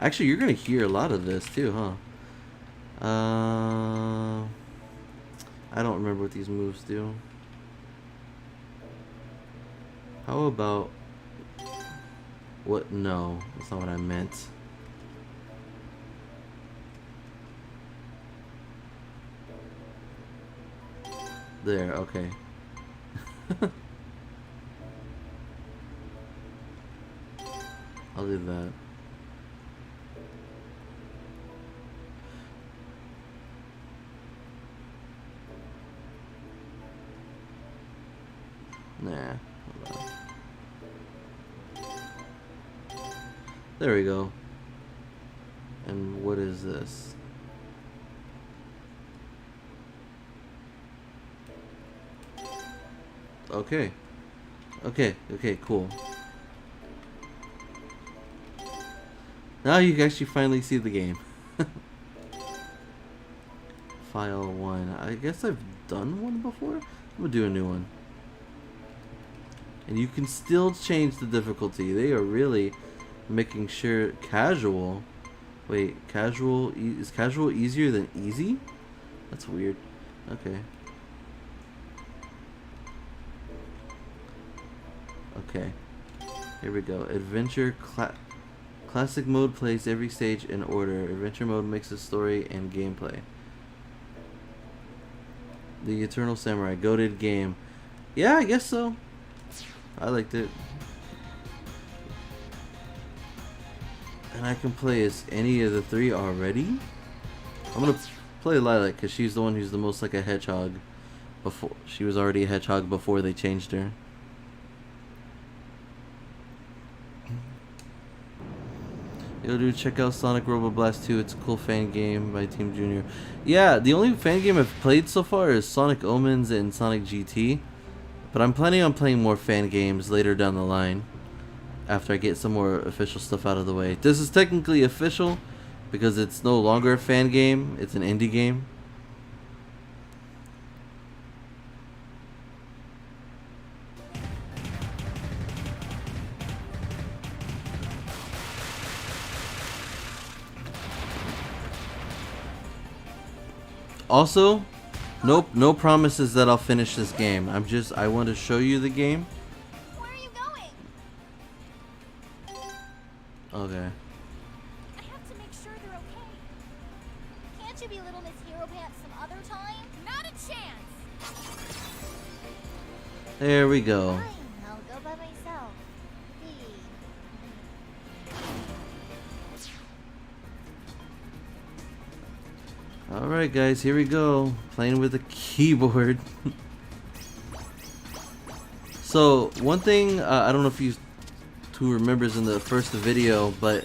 Speaker 1: Actually, you're gonna hear a lot of this too, huh? I don't remember what these moves do. How about what? No, that's not what I meant. There, okay. I'll do that. Nah. Hold on. There we go. And what is this? Okay. Okay, cool. Now you can actually finally see the game. File 1. I guess I've done one before? I'm gonna do a new one. And you can still change the difficulty. They are really making sure casual. Wait, casual is casual easier than easy? That's weird. Okay. Okay. Here we go. Adventure classic mode plays every stage in order. Adventure mode mixes story and gameplay. The Eternal Samurai goated game. Yeah, I guess so. I liked it. And I can play as any of the three already? I'm gonna play Lilac because she's the one who's the most like a hedgehog. Before she was already a hedgehog before they changed her. Yo dude, check out Sonic Robo Blast 2. It's a cool fan game by Team Junior. Yeah, the only fan game I've played so far is Sonic Omens and Sonic GT. But I'm planning on playing more fan games later down the line. After I get some more official stuff out of the way. This is technically official because it's no longer a fan game. It's an indie game. Also, no promises that I'll finish this game. I want to show you the game.
Speaker 6: Where are you going?
Speaker 1: Okay.
Speaker 6: I have to make sure they're okay. Can't you be Little Miss Hero Pants some other time? Not a chance.
Speaker 1: There we go.
Speaker 6: Fine, I'll go by myself.
Speaker 1: Alright guys, here we go. Playing with a keyboard. So, one thing, I don't know if you who remembers in the first video, but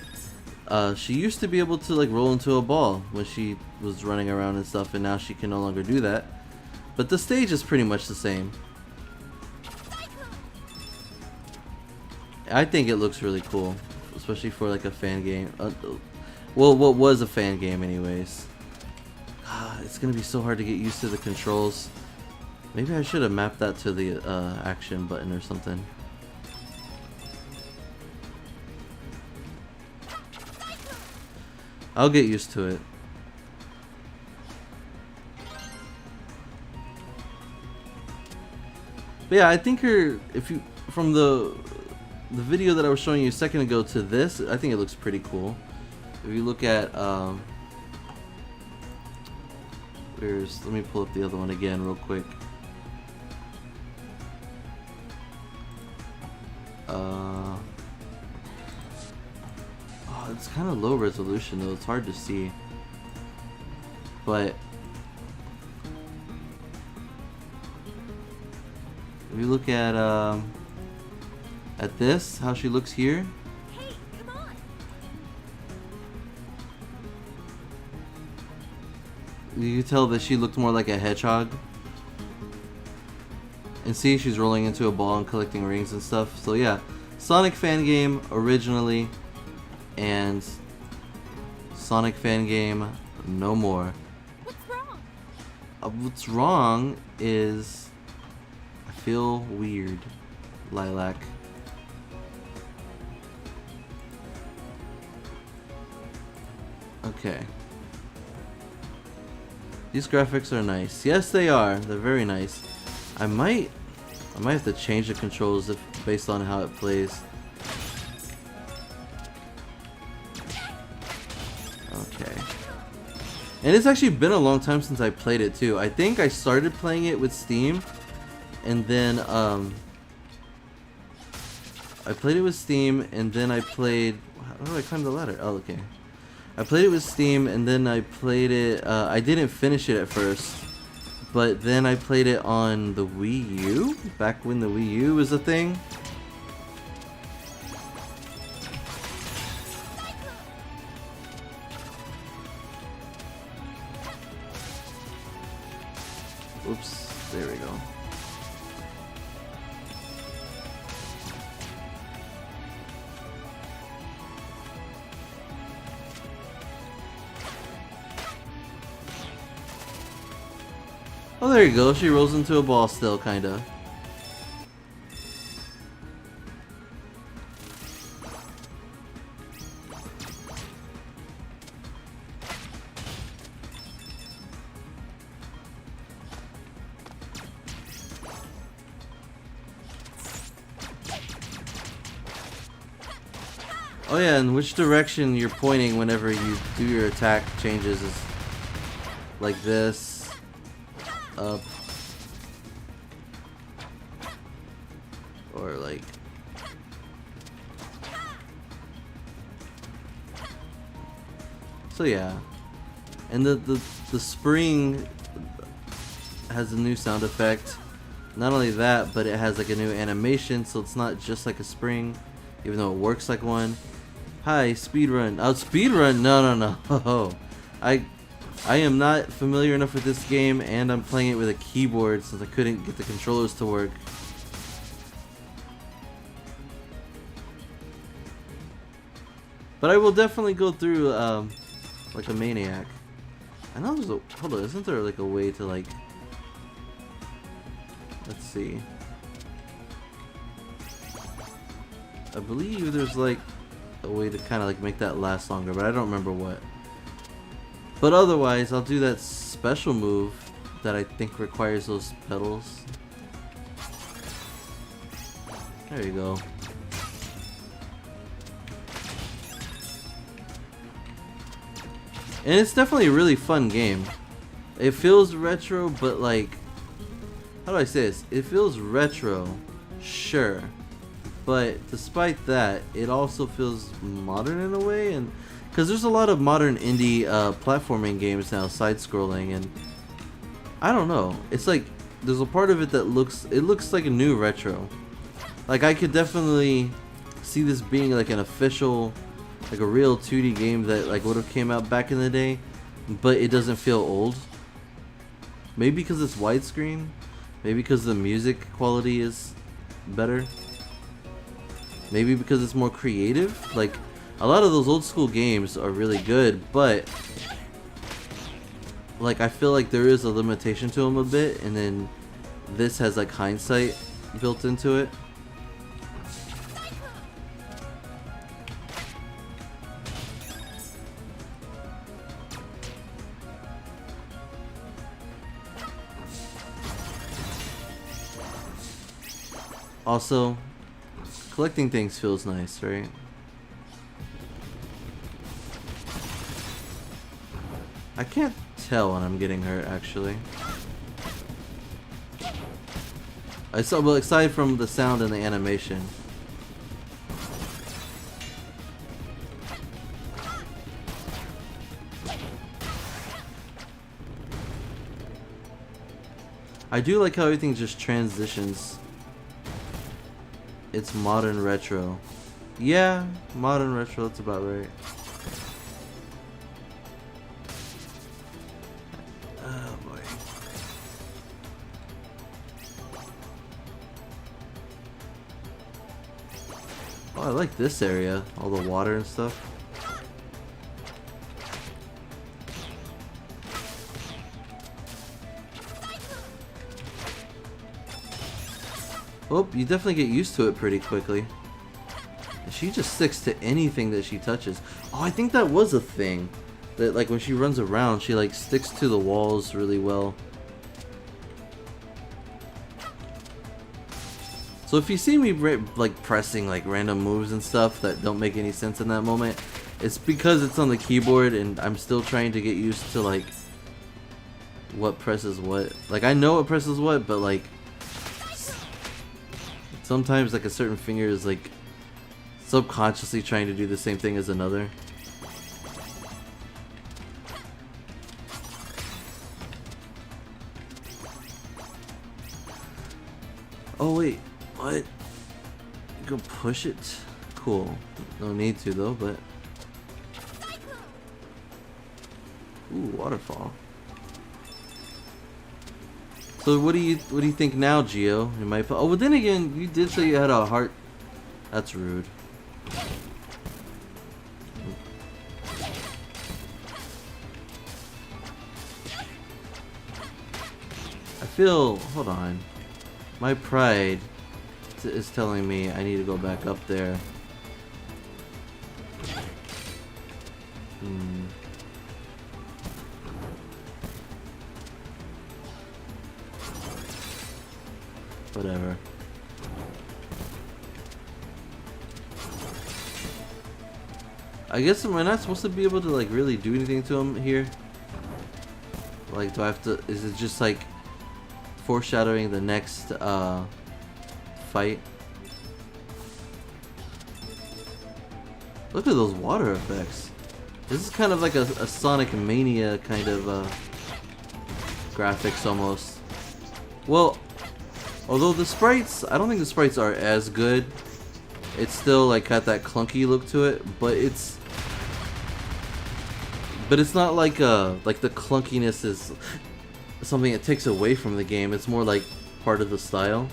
Speaker 1: she used to be able to like roll into a ball when she was running around and stuff, and now she can no longer do that. But the stage is pretty much the same. I think it looks really cool, especially for like a fan game. Well, what was a fan game anyways. It's gonna be so hard to get used to the controls. Maybe I should have mapped that to the action button or something. I'll get used to it. But yeah, I think if you from the video that I was showing you a second ago to this, I think it looks pretty cool. If you look at let me pull up the other one again real quick. Oh, it's kind of low resolution though, it's hard to see. But If you look at this, how she looks here.
Speaker 6: Hey, come on.
Speaker 1: You can tell that she looked more like a hedgehog. And see, she's rolling into a ball and collecting rings and stuff. So yeah, Sonic fan game originally, and Sonic fan game no more.
Speaker 6: What's wrong?
Speaker 1: What's wrong is I feel weird, Lilac. Okay. These graphics are nice. Yes, they are. They're very nice. I might have to change the controls based on how it plays. Okay. And it's actually been a long time since I played it too. I think I started playing it with Steam, and then I played it with Steam, and then I played. How do I climb the ladder? Oh, okay. I played it with Steam, and then I played it. I didn't finish it at first, but then I played it on the Wii U, back when the Wii U was a thing. Oops, there we go. Oh, there you go. She rolls into a ball still, kinda. Oh yeah, and which direction you're pointing whenever you do your attack changes is like this. Up, or like so, yeah. And the spring has a new sound effect. Not only that, but it has like a new animation, so it's not just like a spring, even though it works like one. Hi, speedrun. Oh, speedrun? No. I am not familiar enough with this game, and I'm playing it with a keyboard since I couldn't get the controllers to work. But I will definitely go through like a maniac. I know there's a, hold on, isn't there like a way to like, let's see. I believe there's like a way to kind of like make that last longer, but I don't remember what. But otherwise, I'll do that special move that I think requires those pedals. There you go. And it's definitely a really fun game. It feels retro, but like, how do I say this? It feels retro, sure. But despite that, it also feels modern in a way, and because there's a lot of modern indie platforming games now, side-scrolling, and I don't know. It's like there's a part of it that looks like a new retro. Like I could definitely see this being like an official, like a real 2D game that like would have came out back in the day, but it doesn't feel old. Maybe because it's widescreen, maybe because the music quality is better, maybe because it's more creative. Like a lot of those old school games are really good, but like I feel like there is a limitation to them a bit, and then this has like hindsight built into it. Also, collecting things feels nice, right? I can't tell when I'm getting hurt, actually. I saw, well, aside from the sound and the animation. I do like how everything just transitions It's modern retro. Yeah, modern retro, that's about right. Oh boy. Oh, I like this area. All the water and stuff. Oh, you definitely get used to it pretty quickly. She just sticks to anything that she touches. Oh, I think that was a thing. That like when she runs around, she like sticks to the walls really well. So if you see me like pressing like random moves and stuff that don't make any sense in that moment, it's because it's on the keyboard and I'm still trying to get used to like what presses what. Like I know what presses what, but like sometimes like a certain finger is like subconsciously trying to do the same thing as another. Oh wait, what? You go push it? Cool. No need to though, but ooh, waterfall. So what do you think now, Geo? You might. Oh, but then again, you did say you had a heart. That's rude. I feel. Hold on. My pride is telling me I need to go back up there. Whatever. I guess am I not supposed to be able to like really do anything to him here? Like, do I have to? Is it just like foreshadowing the next fight? Look at those water effects. This is kind of like a Sonic Mania kind of graphics almost. Well, although the sprites, I don't think the sprites are as good. It's still like got that clunky look to it, but it's not like the clunkiness is something that takes away from the game. It's more like part of the style.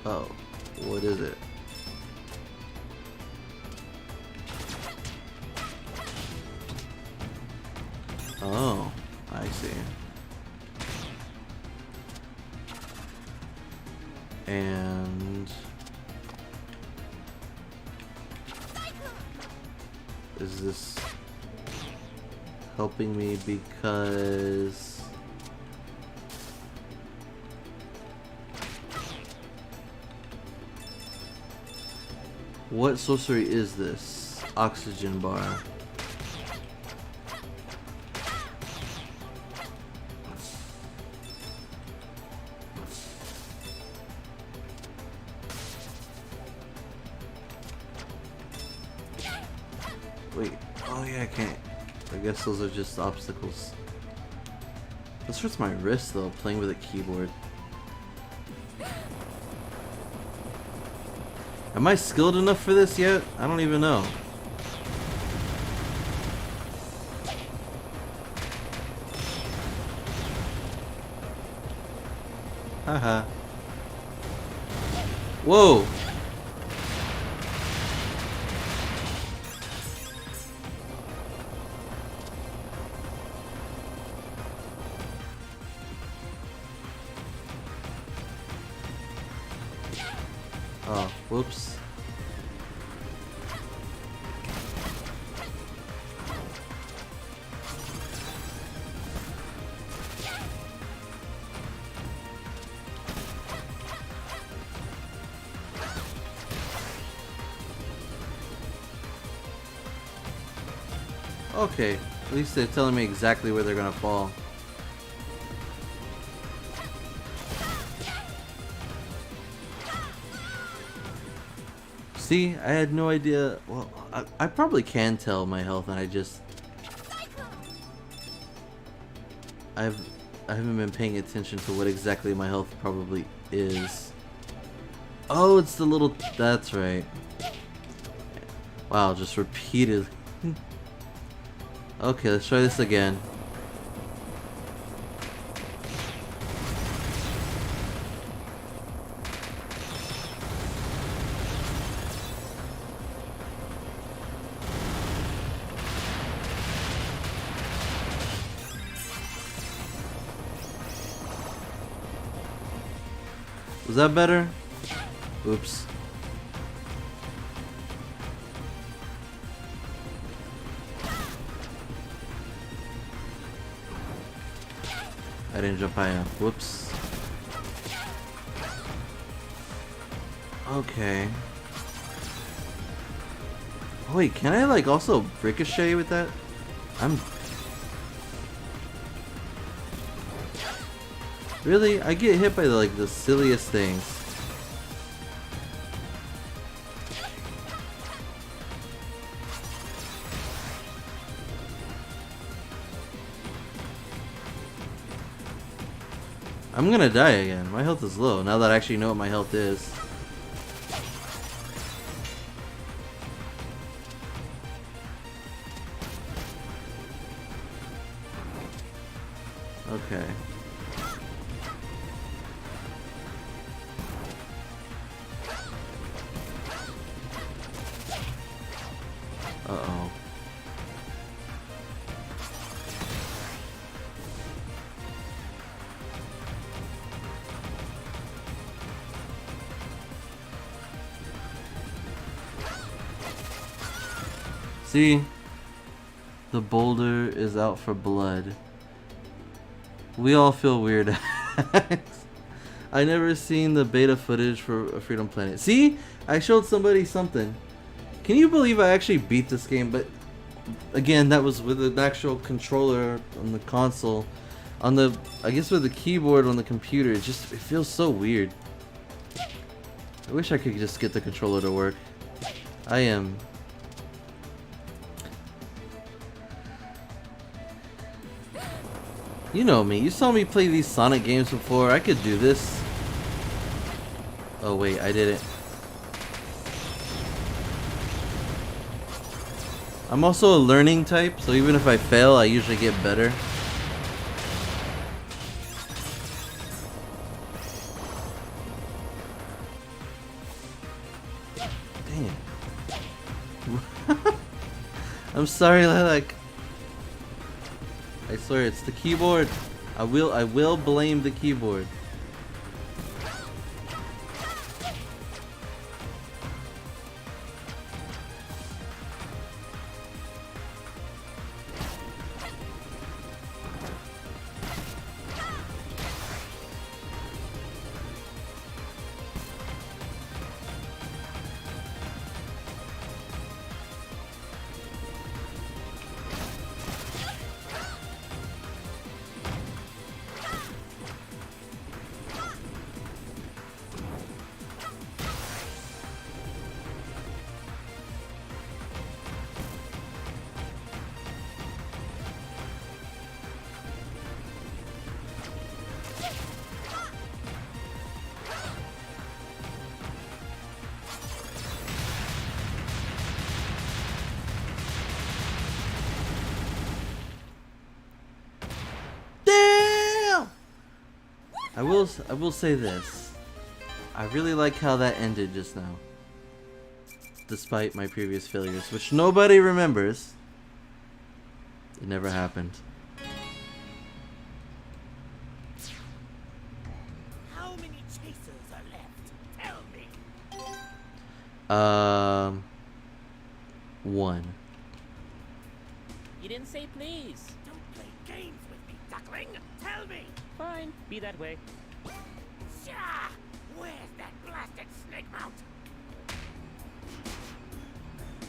Speaker 1: Oh, what is it? Oh, I see. And is this helping me because what sorcery is this? Oxygen bar. Wait, oh yeah, I can't. I guess those are just obstacles. This hurts my wrist though, playing with a keyboard. Am I skilled enough for this yet? I don't even know. Haha. Whoa! Oh, whoops. Okay, at least they're telling me exactly where they're gonna fall. See, I had no idea. Well, I probably can tell my health, and I just I haven't been paying attention to what exactly my health probably is. Oh, it's the little... That's right. Wow, just repeatedly. Okay, let's try this again. Was that better? Oops. I didn't jump high enough. Whoops. Okay. Oh, wait, can I like also ricochet with that? Really? I get hit by like the silliest things. I'm gonna die again. My health is low now that I actually know what my health is. Okay. Uh-oh. See? The boulder is out for blood. We all feel weird. I never seen the beta footage for Freedom Planet. See? I showed somebody something. Can you believe I actually beat this game? But again, that was with an actual controller on the console. On the, I guess with the keyboard on the computer, it feels so weird. I wish I could just get the controller to work. I am. You know me. You saw me play these Sonic games before. I could do this. Oh wait, I did it. I'm also a learning type, so even if I fail, I usually get better. Dang it. I'm sorry, Lilac. I swear it's the keyboard. I will blame the keyboard. I will say this. I really like how that ended just now. Despite my previous failures, which nobody remembers. It never happened.
Speaker 7: How many chasers are left? Tell me.
Speaker 1: 1.
Speaker 8: You didn't say please.
Speaker 7: Don't play games with me, duckling. Tell me.
Speaker 8: Fine, be that way.
Speaker 7: Shah! Where's that blasted snake mount?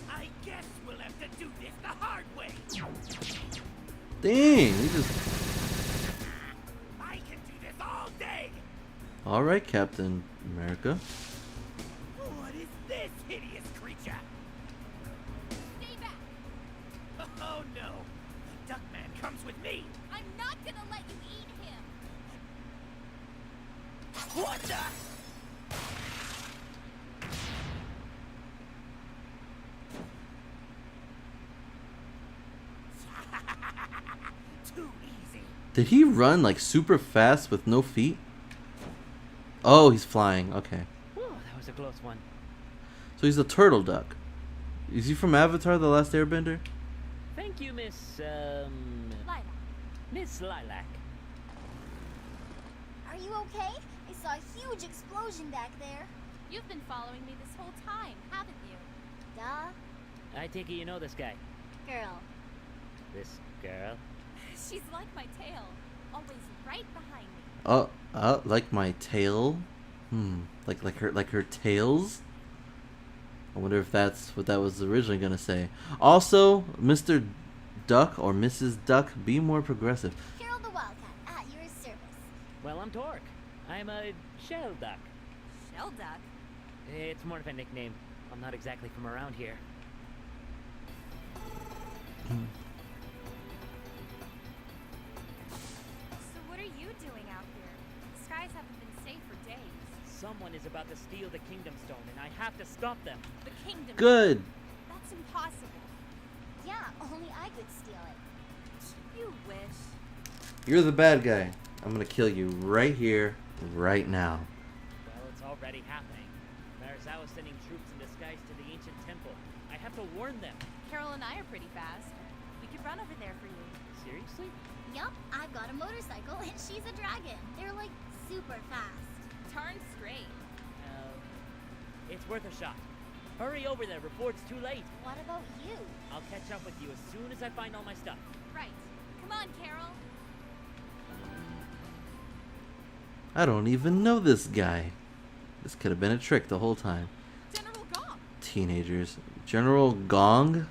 Speaker 7: I guess we'll have to do this the hard way.
Speaker 1: Dang, he just...
Speaker 7: I can do this all day.
Speaker 1: Alright, Captain America.
Speaker 7: What is this hideous creature?
Speaker 6: Stay back.
Speaker 7: Oh no! The Duckman comes with me.
Speaker 6: I'm not gonna let you eat him.
Speaker 7: What the? Too easy.
Speaker 1: Did he run like super fast with no feet? Oh, he's flying. Okay.
Speaker 8: Whew, that was a close one.
Speaker 1: So he's a turtle duck. Is he from Avatar: The Last Airbender?
Speaker 8: Thank you, Miss,
Speaker 6: Lila,
Speaker 8: Miss Lilac.
Speaker 6: are you okay? I saw a huge explosion back there. You've been following me this whole time, haven't you? Duh.
Speaker 8: I take it you know this guy.
Speaker 6: Girl.
Speaker 8: This girl?
Speaker 6: She's like my tail. Always right behind me.
Speaker 1: Like my tail? Like her tails? I wonder if that's what that was originally gonna say. Also, Mr. Duck or Mrs. Duck, be more progressive.
Speaker 6: Carol the Wildcat, at your service.
Speaker 8: Well, I'm Torque. I'm a shell duck.
Speaker 6: Shell duck?
Speaker 8: It's more of a nickname. I'm not exactly from around here.
Speaker 6: So what are you doing out here? The skies haven't been safe for days.
Speaker 8: Someone is about to steal the Kingdom Stone, and I have to stop them.
Speaker 6: The kingdom.
Speaker 1: Good.
Speaker 6: That's impossible. Yeah, only I could steal it. You wish.
Speaker 1: You're the bad guy. I'm gonna kill you right here, right now.
Speaker 8: Well, it's already happening. Marizawa is sending troops in disguise to the ancient temple. I have to warn them.
Speaker 6: Carol and I are pretty fast. We could run over there for you.
Speaker 8: Seriously?
Speaker 6: Yup, I've got a motorcycle and she's a dragon. They're like super fast. Turn straight.
Speaker 8: It's worth a shot. Hurry over there before it's too late.
Speaker 6: What about you?
Speaker 8: I'll catch up with you as soon as I find all my stuff.
Speaker 6: Right. Come on, Carol.
Speaker 1: I don't even know this guy. This could have been a trick the whole time.
Speaker 6: General Gong.
Speaker 1: Teenagers. General Gong?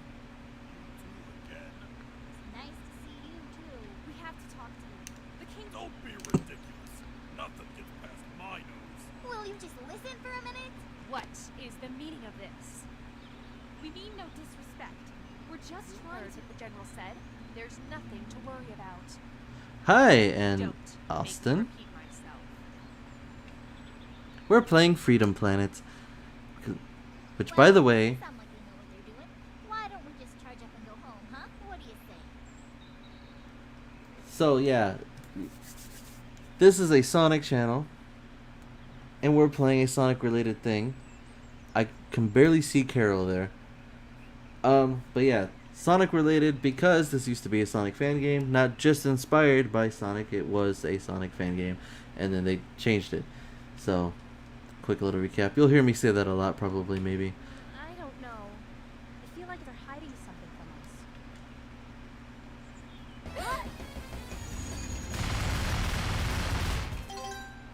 Speaker 6: Nice to see you too. We have to talk to you. The king.
Speaker 4: Don't be ridiculous. Nothing gets past my nose.
Speaker 6: Will you just listen for a minute? What is the meaning of this? We mean no disrespect. We're just trying to. What the general said. There's nothing to worry about.
Speaker 1: Hi, and
Speaker 6: Don't
Speaker 1: Austin.
Speaker 6: Make me repeat myself.
Speaker 1: We're playing Freedom Planet. Which, by the way,
Speaker 6: Sound like they know what they're doing. Why don't we just charge up and go home, huh? What do you think?
Speaker 1: so yeah, this is a Sonic channel, and we're playing a Sonic related thing. I can barely see Carol there. But yeah, Sonic related because this used to be a Sonic fan game, not just inspired by Sonic, it was a Sonic fan game, and then they changed it. So, quick little recap. You'll hear me say that a lot, probably, maybe.
Speaker 6: I don't know. I feel like they're hiding something from us.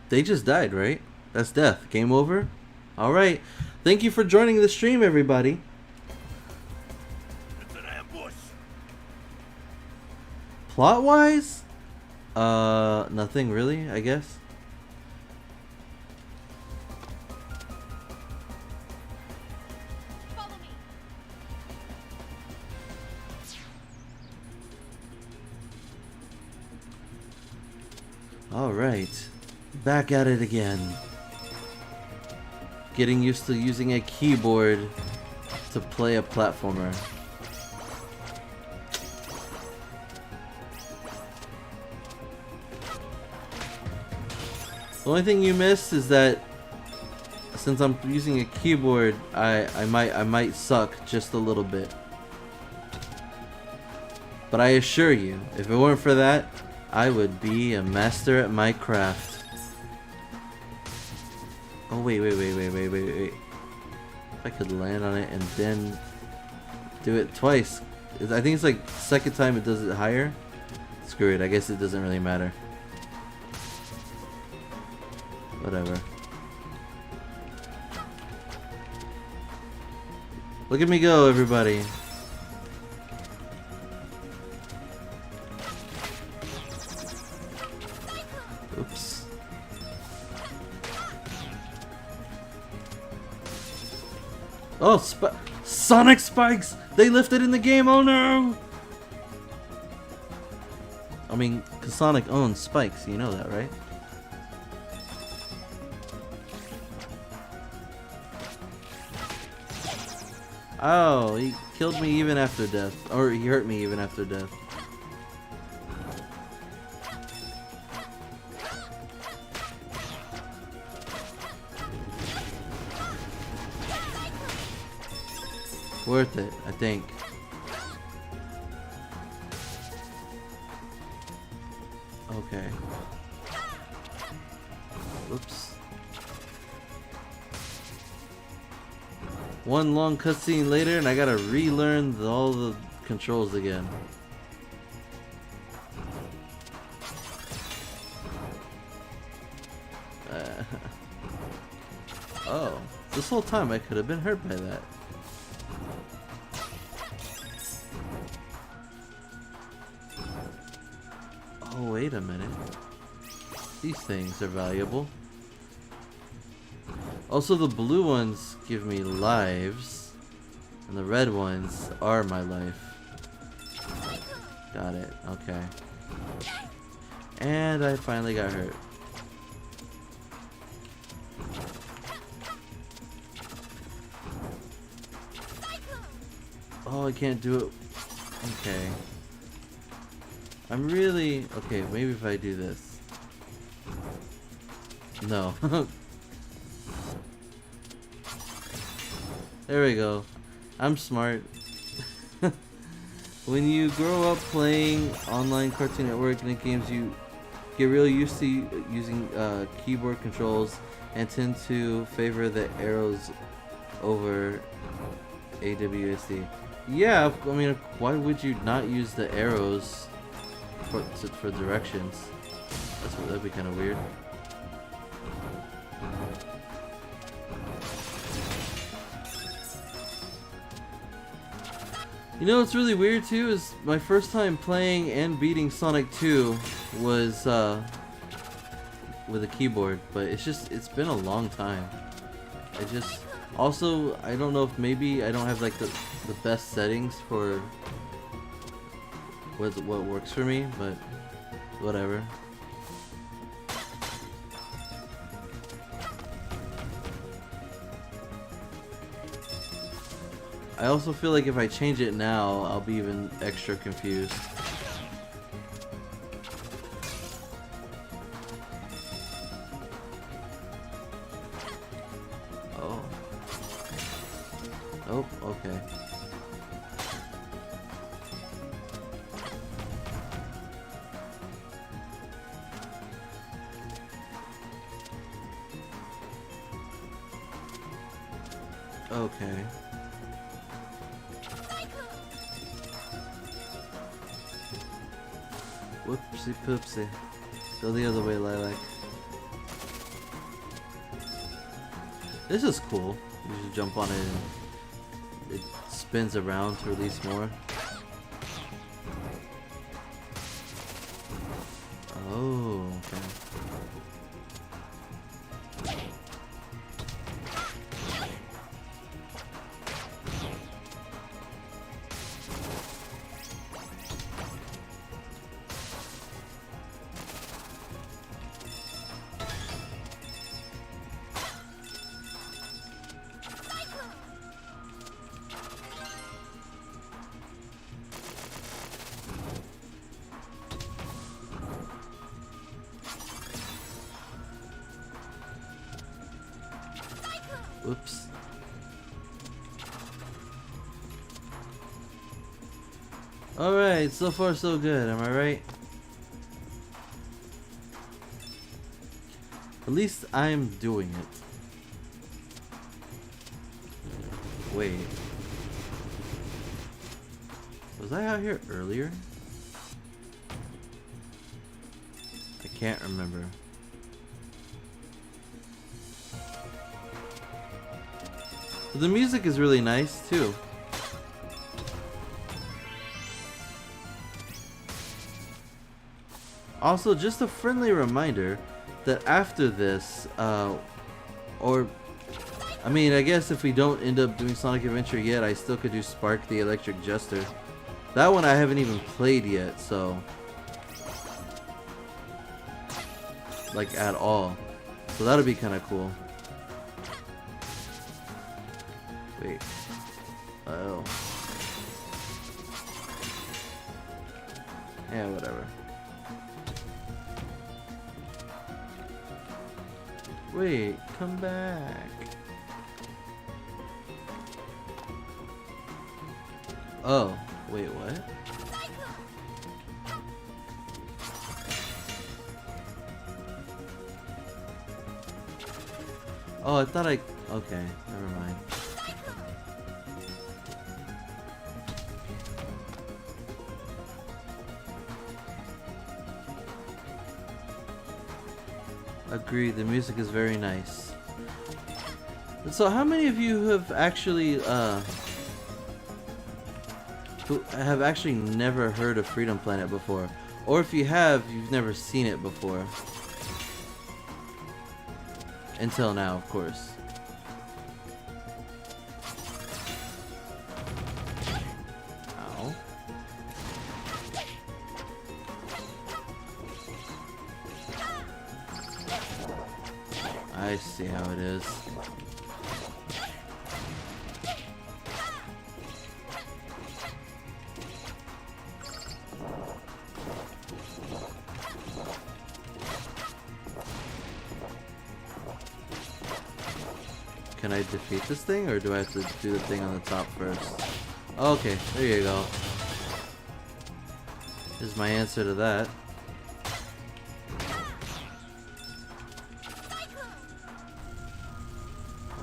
Speaker 1: They just died, right? That's death. Game over? Alright. Thank you for joining the stream, everybody.
Speaker 4: It's an ambush.
Speaker 1: Plot-wise? Nothing really, I guess.
Speaker 6: Follow me.
Speaker 1: Alright. Back at it again. Getting used to using a keyboard to play a platformer. The only thing you missed is that since I'm using a keyboard, I might suck just a little bit. But I assure you, if it weren't for that, I would be a master at my craft. Oh wait. If I could land on it and then do it twice. I think it's like second time it does it higher. Screw it, I guess it doesn't really matter. Whatever. Look at me go, everybody. Oops. Oh, Sonic Spikes! They lifted in the game, oh no! I mean, 'cause Sonic owns spikes, you know that, right? Oh, he killed me even after death. Or he hurt me even after death. Worth it, I think. Okay. Oops. One long cutscene later, and I gotta relearn all the controls again. Oh, this whole time I could have been hurt by that. Oh, wait a minute. These things are valuable. Also, the blue ones give me lives, and the red ones are my life. Got it. Okay. And I finally got hurt. Oh, I can't do it. Okay. I'm really... Okay, maybe if I do this. No. There we go. I'm smart. When you grow up playing online Cartoon Network and games, you get really used to using keyboard controls and tend to favor the arrows over AWSD. Yeah, I mean, why would you not use the arrows for directions? That'd be kind of weird. You know what's really weird too is my first time playing and beating Sonic 2 was with a keyboard, but it's been a long time. Also, I don't know if maybe I don't have like the best settings for what works for me, but whatever. I also feel like if I change it now, I'll be even extra confused. Oh. Oh, okay. Okay. Whoopsie poopsie. Go the other way, Lilac. This is cool. You just jump on it and it spins around to release more. Oh, okay. Oops. Alright, so far so good, am I right? At least I'm doing it. Wait. Was I out here earlier? I can't remember. The music is really nice too. Also, just a friendly reminder that after this, I mean, I guess if we don't end up doing Sonic Adventure yet, I still could do Spark the Electric Jester. That one I haven't even played yet, so like at all. So that'll be kind of cool. Wait. Oh. Yeah, whatever. Wait, come back. Oh, wait, what? Oh, I thought I... Okay, never mind. Agreed, the music is very nice. So how many of you have actually, who have actually never heard of Freedom Planet before? Or if you have, you've never seen it before? Until now, of course. Ow. I see how it is. Can I defeat this thing, or do I have to do the thing on the top first? Okay, there you go. Here's my answer to that.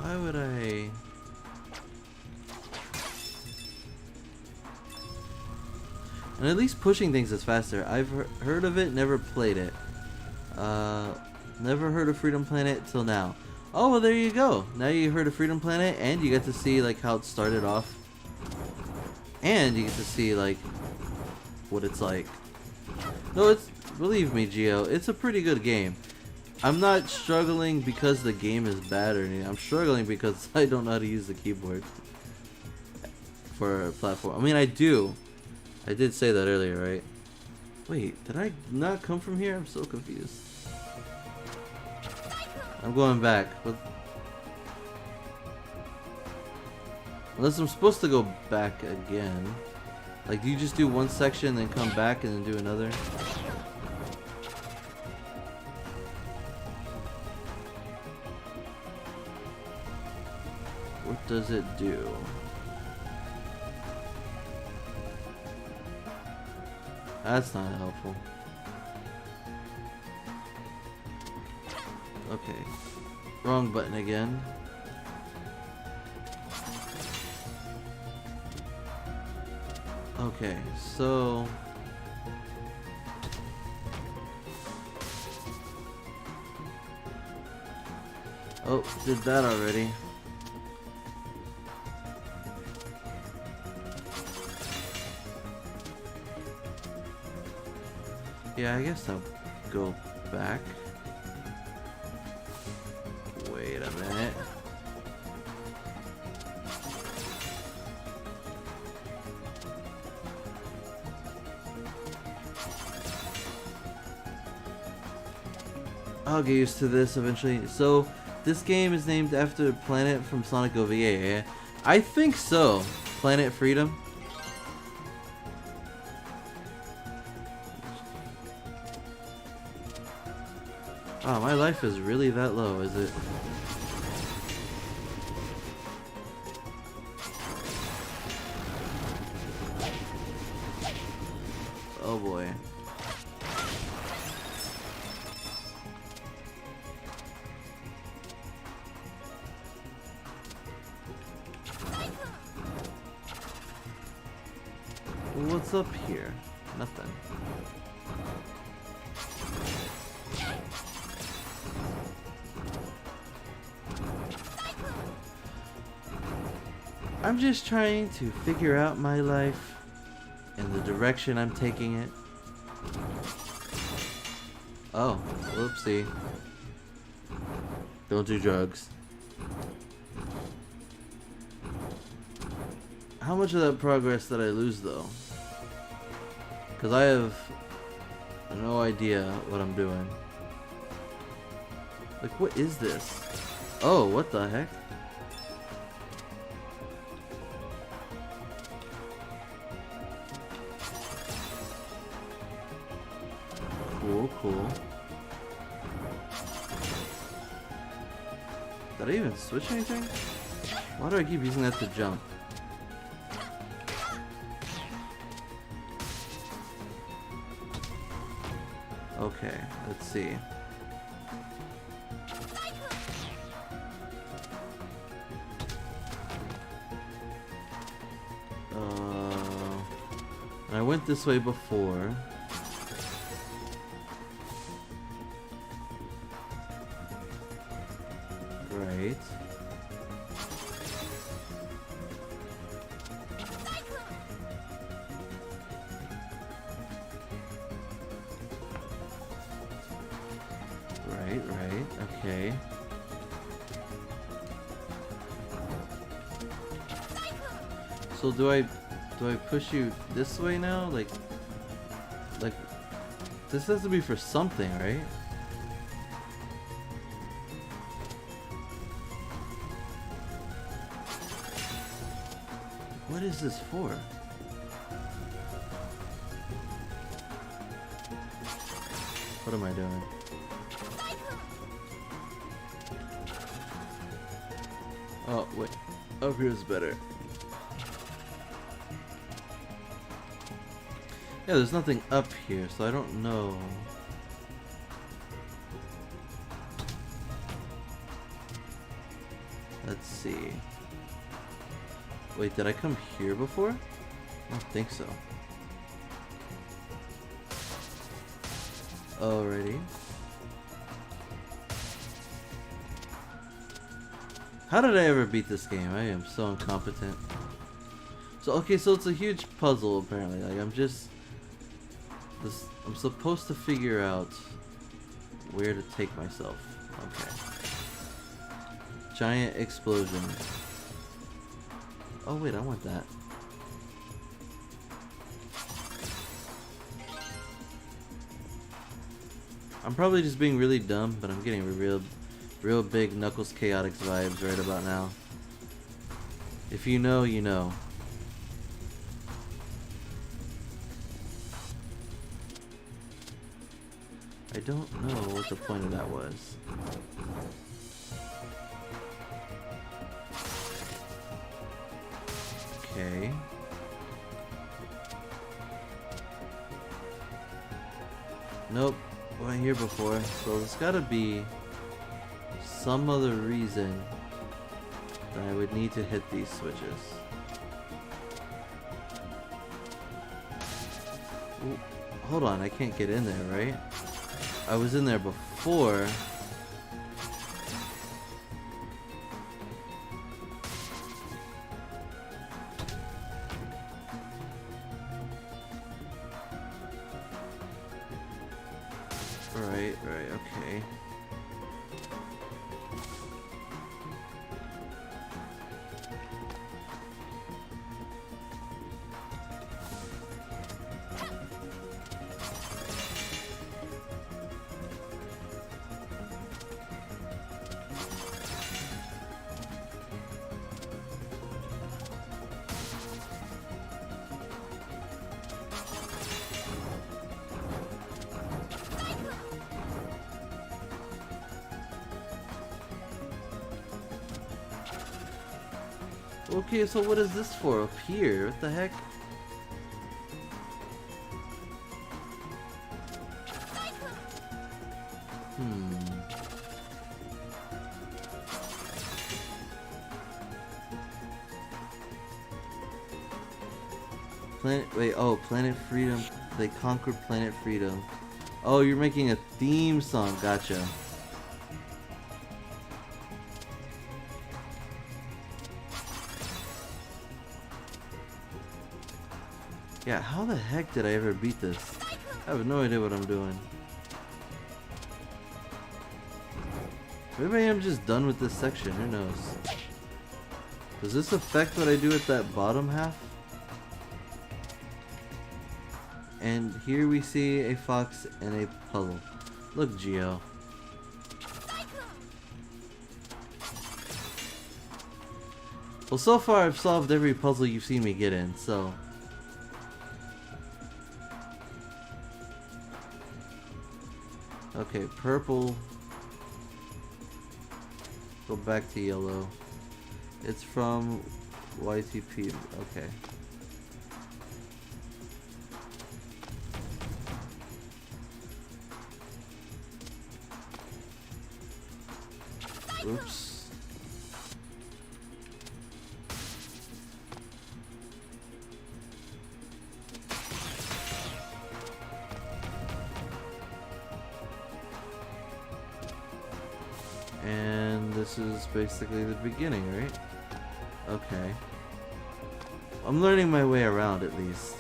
Speaker 1: Why would I... And at least pushing things is faster. I've heard of it, never played it. Never heard of Freedom Planet till now. Oh, well, there you go. Now you heard of Freedom Planet, and you get to see like how it started off, and you get to see like what it's like. No, it's, believe me, Gio, it's a pretty good game. I'm not struggling because the game is bad or anything. I'm struggling because I don't know how to use the keyboard for a platform. I mean, I do. I did say that earlier, right? Wait, did I not come from here? I'm so confused. I'm going back. What? Unless I'm supposed to go back again. Like, do you just do one section, then come back, and then do another? What does it do? That's not helpful. Okay. Wrong button again. Okay, so... Oh, did that already. Yeah, I guess I'll go back. Wait a minute. I'll get used to this eventually. So, this game is named after a planet from Sonic OVA. I think so. Planet Freedom. Oh, my life is really that low, is it? Oh boy. What's up here? Nothing. I'm just trying to figure out my life and the direction I'm taking it. Oh, whoopsie. Don't do drugs. How much of that progress did I lose though? Because I have no idea what I'm doing. Like, what is this? Oh, what the heck? Cool, cool. Did I even switch anything? Why do I keep using that to jump? Okay, let's see. I went this way before. Right. Right, okay. So do I push you this way now? Like this has to be for something, right? What is this for? What am I doing? Oh, wait. Up here is better. Yeah, there's nothing up here, so I don't know. Let's see. Wait, did I come here before? I don't think so. Alrighty. How did I ever beat this game? I am so incompetent. So, okay, so it's a huge puzzle apparently. Like, I'm supposed to figure out where to take myself. Okay. Giant explosion. Oh wait, I want that. I'm probably just being really dumb, but I'm getting real big Knuckles Chaotix vibes right about now. If you know, you know. I don't know what the point of that was. Okay. Nope, wasn't here before. So there's gotta be some other reason that I would need to hit these switches. Ooh, hold on, I can't get in there, right? I was in there before. Right, okay. Okay, so what is this for up here? What the heck? Planet Freedom. They conquered Planet Freedom. Oh, you're making a theme song. Gotcha. Yeah, how the heck did I ever beat this? I have no idea what I'm doing. Maybe I am just done with this section, who knows? Does this affect what I do at that bottom half? And here we see a fox and a puzzle. Look, Geo. Well, so far I've solved every puzzle you've seen me get in, so... Okay, purple. Go back to yellow. It's from YTP. Okay. Oops. And this is basically the beginning, right? Okay. I'm learning my way around at least.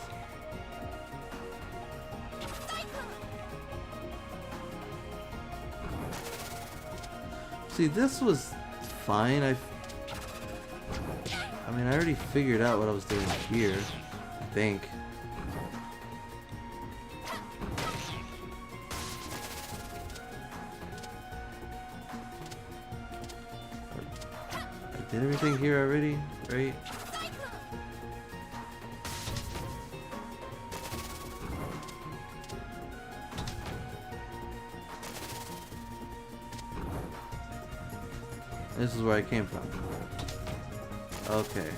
Speaker 1: See, this was fine. I mean, I already figured out what I was doing here, I think. I did everything here already, right? This is where I came from. Okay.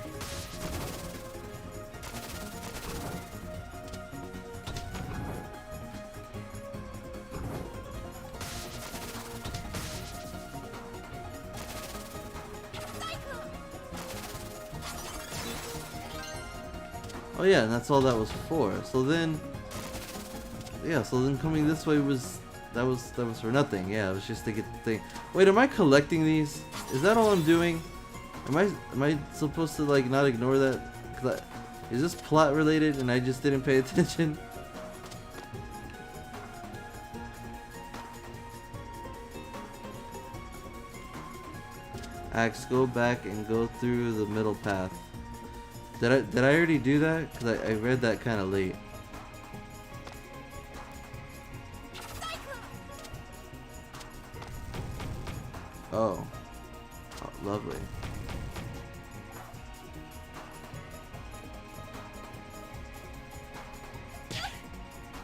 Speaker 1: Oh yeah, and that's all that was for. So then, yeah. So then coming this way was that was for nothing. Yeah, it was just to get the thing. Wait, am I collecting these? Is that all I'm doing? Am I supposed to like not ignore that? Is this plot related and I just didn't pay attention? Axe, go back and go through the middle path. Did I already do that? Cause I read that kind of late. Oh. Oh, lovely.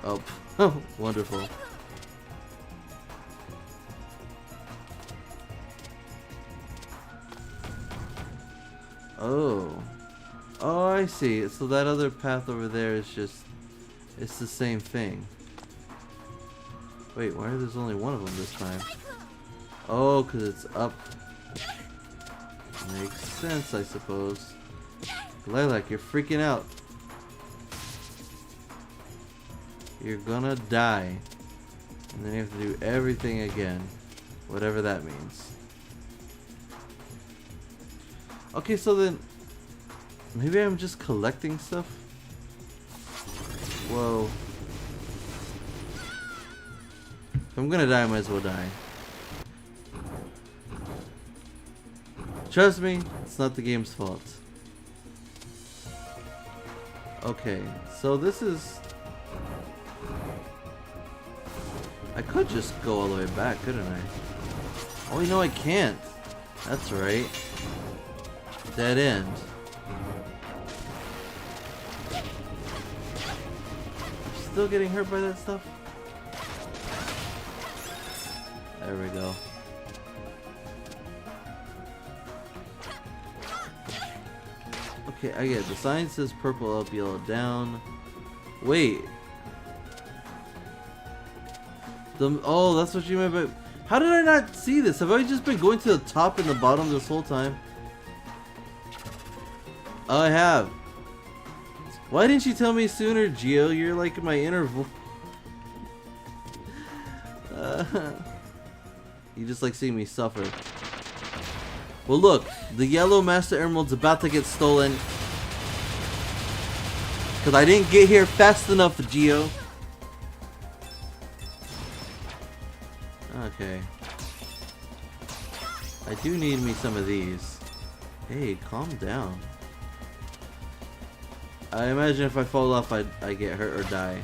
Speaker 1: Oh, wonderful. Oh. Oh, I see. So that other path over there is just... It's the same thing. Wait, why are there's only one of them this time? Oh, because it's up. Makes sense, I suppose. Lilac, you're freaking out. You're gonna die. And then you have to do everything again. Whatever that means. Okay, so then... Maybe I'm just collecting stuff? Whoa. If I'm gonna die, I might as well die. Trust me, it's not the game's fault. Okay, so this is... I could just go all the way back, couldn't I? Oh, you know I can't. That's right. Dead end. Still getting hurt by that stuff? There we go. Okay, I get it. The sign says purple up, yellow down. Wait. Oh, that's what you meant by... How did I not see this? Have I just been going to the top and the bottom this whole time? Oh, I have. Why didn't you tell me sooner, Geo? You're like my interval. You just like seeing me suffer. Well, look. The yellow Master Emerald's about to get stolen. Because I didn't get here fast enough, Geo. Okay. I do need me some of these. Hey, calm down. I imagine if I fall off, I get hurt or die.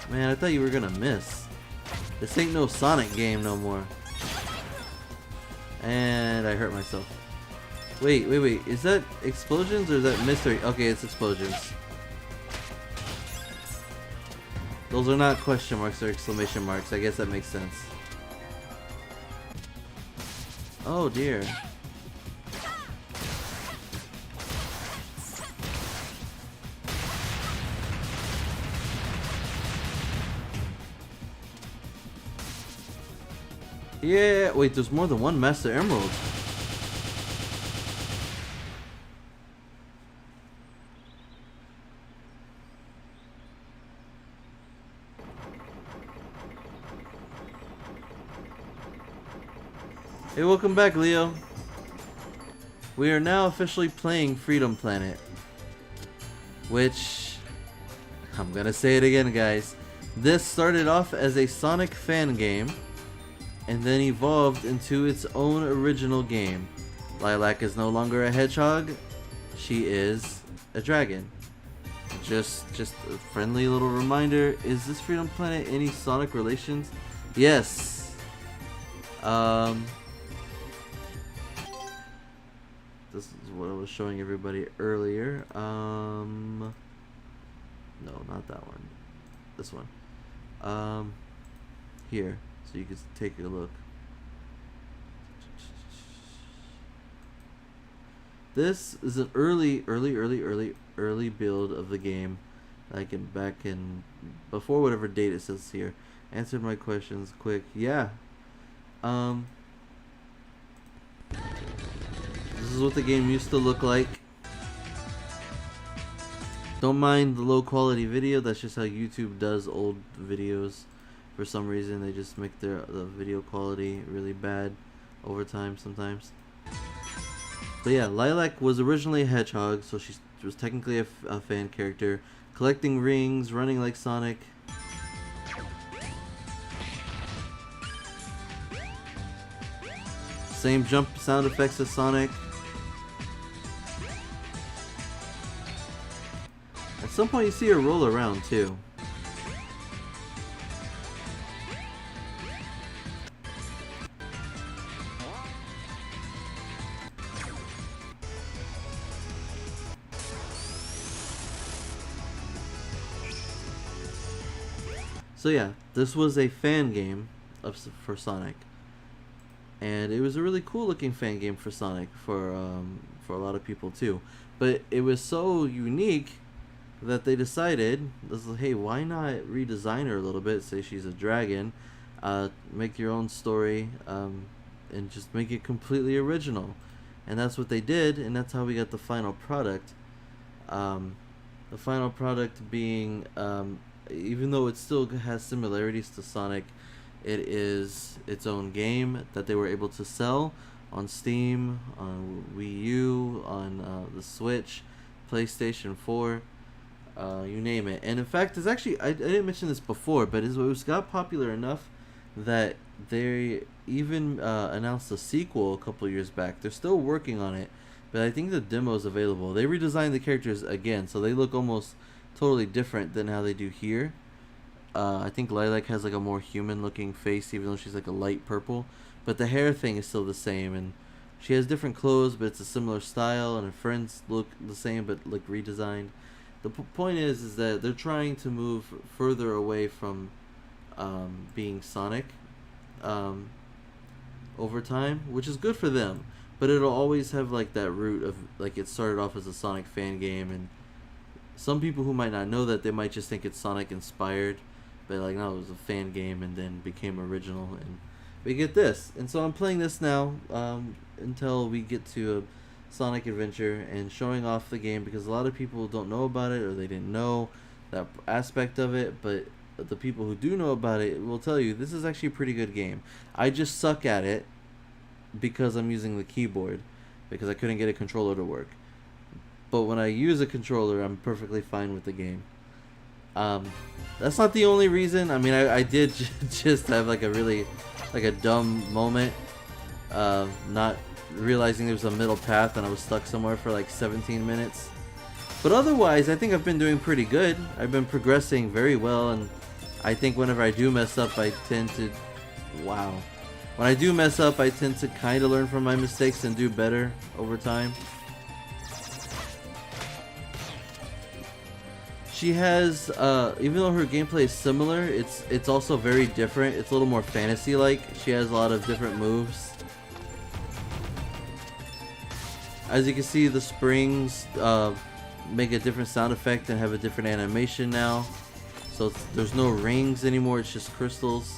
Speaker 1: Man, I thought you were gonna miss. This ain't no Sonic game no more. And I hurt myself. Wait. Is that explosions or is that mystery? Okay, it's explosions. Those are not question marks or exclamation marks. I guess that makes sense. Oh dear. Yeah, wait, there's more than one Master Emerald. Hey, welcome back, Leo. We are now officially playing Freedom Planet. Which, I'm gonna say it again, guys. This started off as a Sonic fan game, and then evolved into its own original game. Lilac is no longer a hedgehog, she is a dragon. Just a friendly little reminder, is this Freedom Planet any Sonic relations? Yes. This is what I was showing everybody earlier. No, not that one. This one. Here. So you can take a look. This is an early build of the game. Like back in before whatever date it says here. Answered my questions quick. Yeah. This is what the game used to look like. Don't mind the low quality video. That's just how YouTube does old videos. For some reason, they just make the video quality really bad over time sometimes. But yeah, Lilac was originally a hedgehog, so she was technically a fan character. Collecting rings, running like Sonic. Same jump sound effects as Sonic. At some point you see her roll around too. So yeah, this was a fan game for Sonic, and it was a really cool looking fan game for Sonic for a lot of people too. But it was so unique that they decided, hey, why not redesign her a little bit? Say she's a dragon, make your own story, and just make it completely original. And that's what they did, and that's how we got the final product. The final product being, even though it still has similarities to Sonic, it is its own game that they were able to sell on Steam, on Wii U, on the Switch, PlayStation 4, you name it. And in fact, it's actually, I didn't mention this before, but it was got popular enough that they even announced a sequel a couple years back. They're still working on it, but I think the demo is available. They redesigned the characters again, so they look almost totally different than how they do here. I think Lilac has like a more human looking face, even though she's like a light purple, but the hair thing is still the same, and she has different clothes, but it's a similar style, and her friends look the same but look redesigned. The point is that they're trying to move further away from being Sonic over time, which is good for them, but it'll always have like that root of like it started off as a Sonic fan game, and some people who might not know that, they might just think it's Sonic inspired, but like no, it was a fan game and then became original, and we get this. And so I'm playing this now until we get to a Sonic adventure and showing off the game, because a lot of people don't know about it, or they didn't know that aspect of it, but the people who do know about it will tell you this is actually a pretty good game. I just suck at it because I'm using the keyboard, because I couldn't get a controller to work. But when I use a controller, I'm perfectly fine with the game. That's not the only reason. I mean, I did just have like a really, like a dumb moment, not realizing there was a middle path and I was stuck somewhere for like 17 minutes. But otherwise, I think I've been doing pretty good. I've been progressing very well, and I think whenever I do mess up, I tend to, wow. When I do mess up, I tend to kind of learn from my mistakes and do better over time. She has, even though her gameplay is similar, it's also very different. It's a little more fantasy-like. She has a lot of different moves. As you can see, the springs make a different sound effect and have a different animation now. So there's no rings anymore, it's just crystals.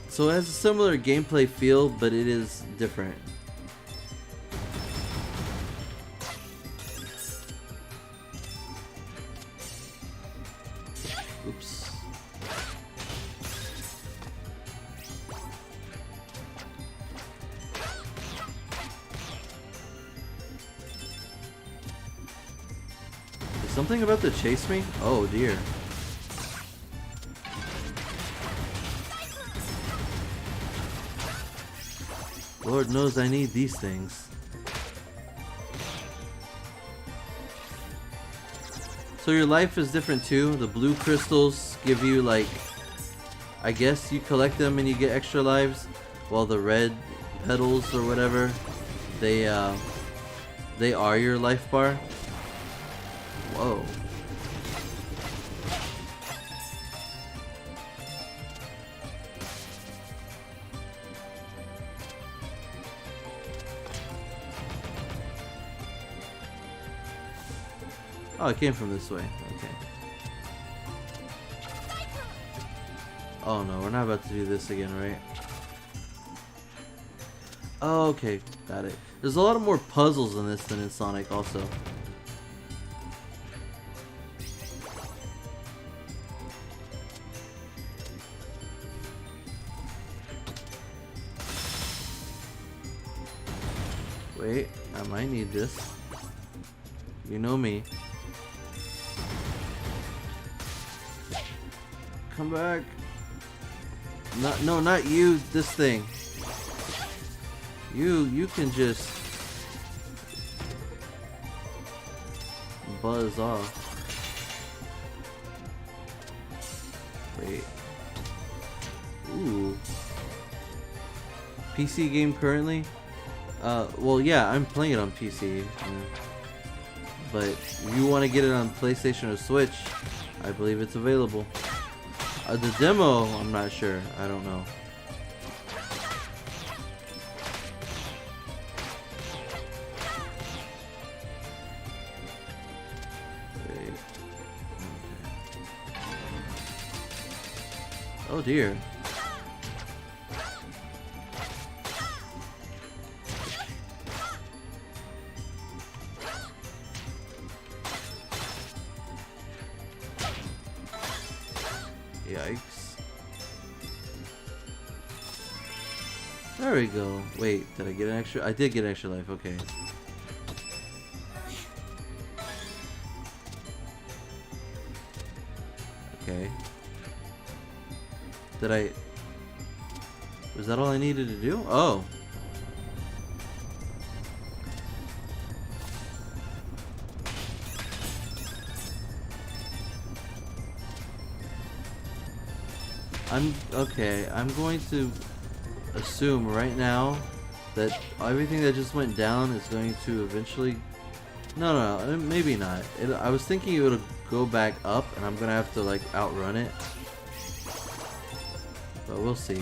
Speaker 1: So it has a similar gameplay feel, but it is different. Oops. Is something about to chase me? Oh dear. Lord knows I need these things. So your life is different too. The blue crystals give you, like, I guess you collect them and you get extra lives, while the red petals or whatever, they are your life bar. Whoa. Oh, it came from this way. Okay. Oh no, we're not about to do this again, right? Oh, okay, got it. There's a lot of more puzzles in this than in Sonic also. Wait, I might need this. You know me. Come back. No, not you, this thing. You can just buzz off. Wait. Ooh. PC game currently? Well, yeah, I'm playing it on PC. But if you want to get it on PlayStation or Switch, I believe it's available. The demo, I'm not sure. I don't know. Wait. Okay. Oh dear. Yikes. There we go. Wait, did I get an extra? I did get an extra life, okay. Okay. Did I... Was that all I needed to do? Oh. I'm going to assume right now that everything that just went down is going to eventually... No, maybe not. I was thinking it would go back up and I'm gonna have to, like, outrun it. But we'll see.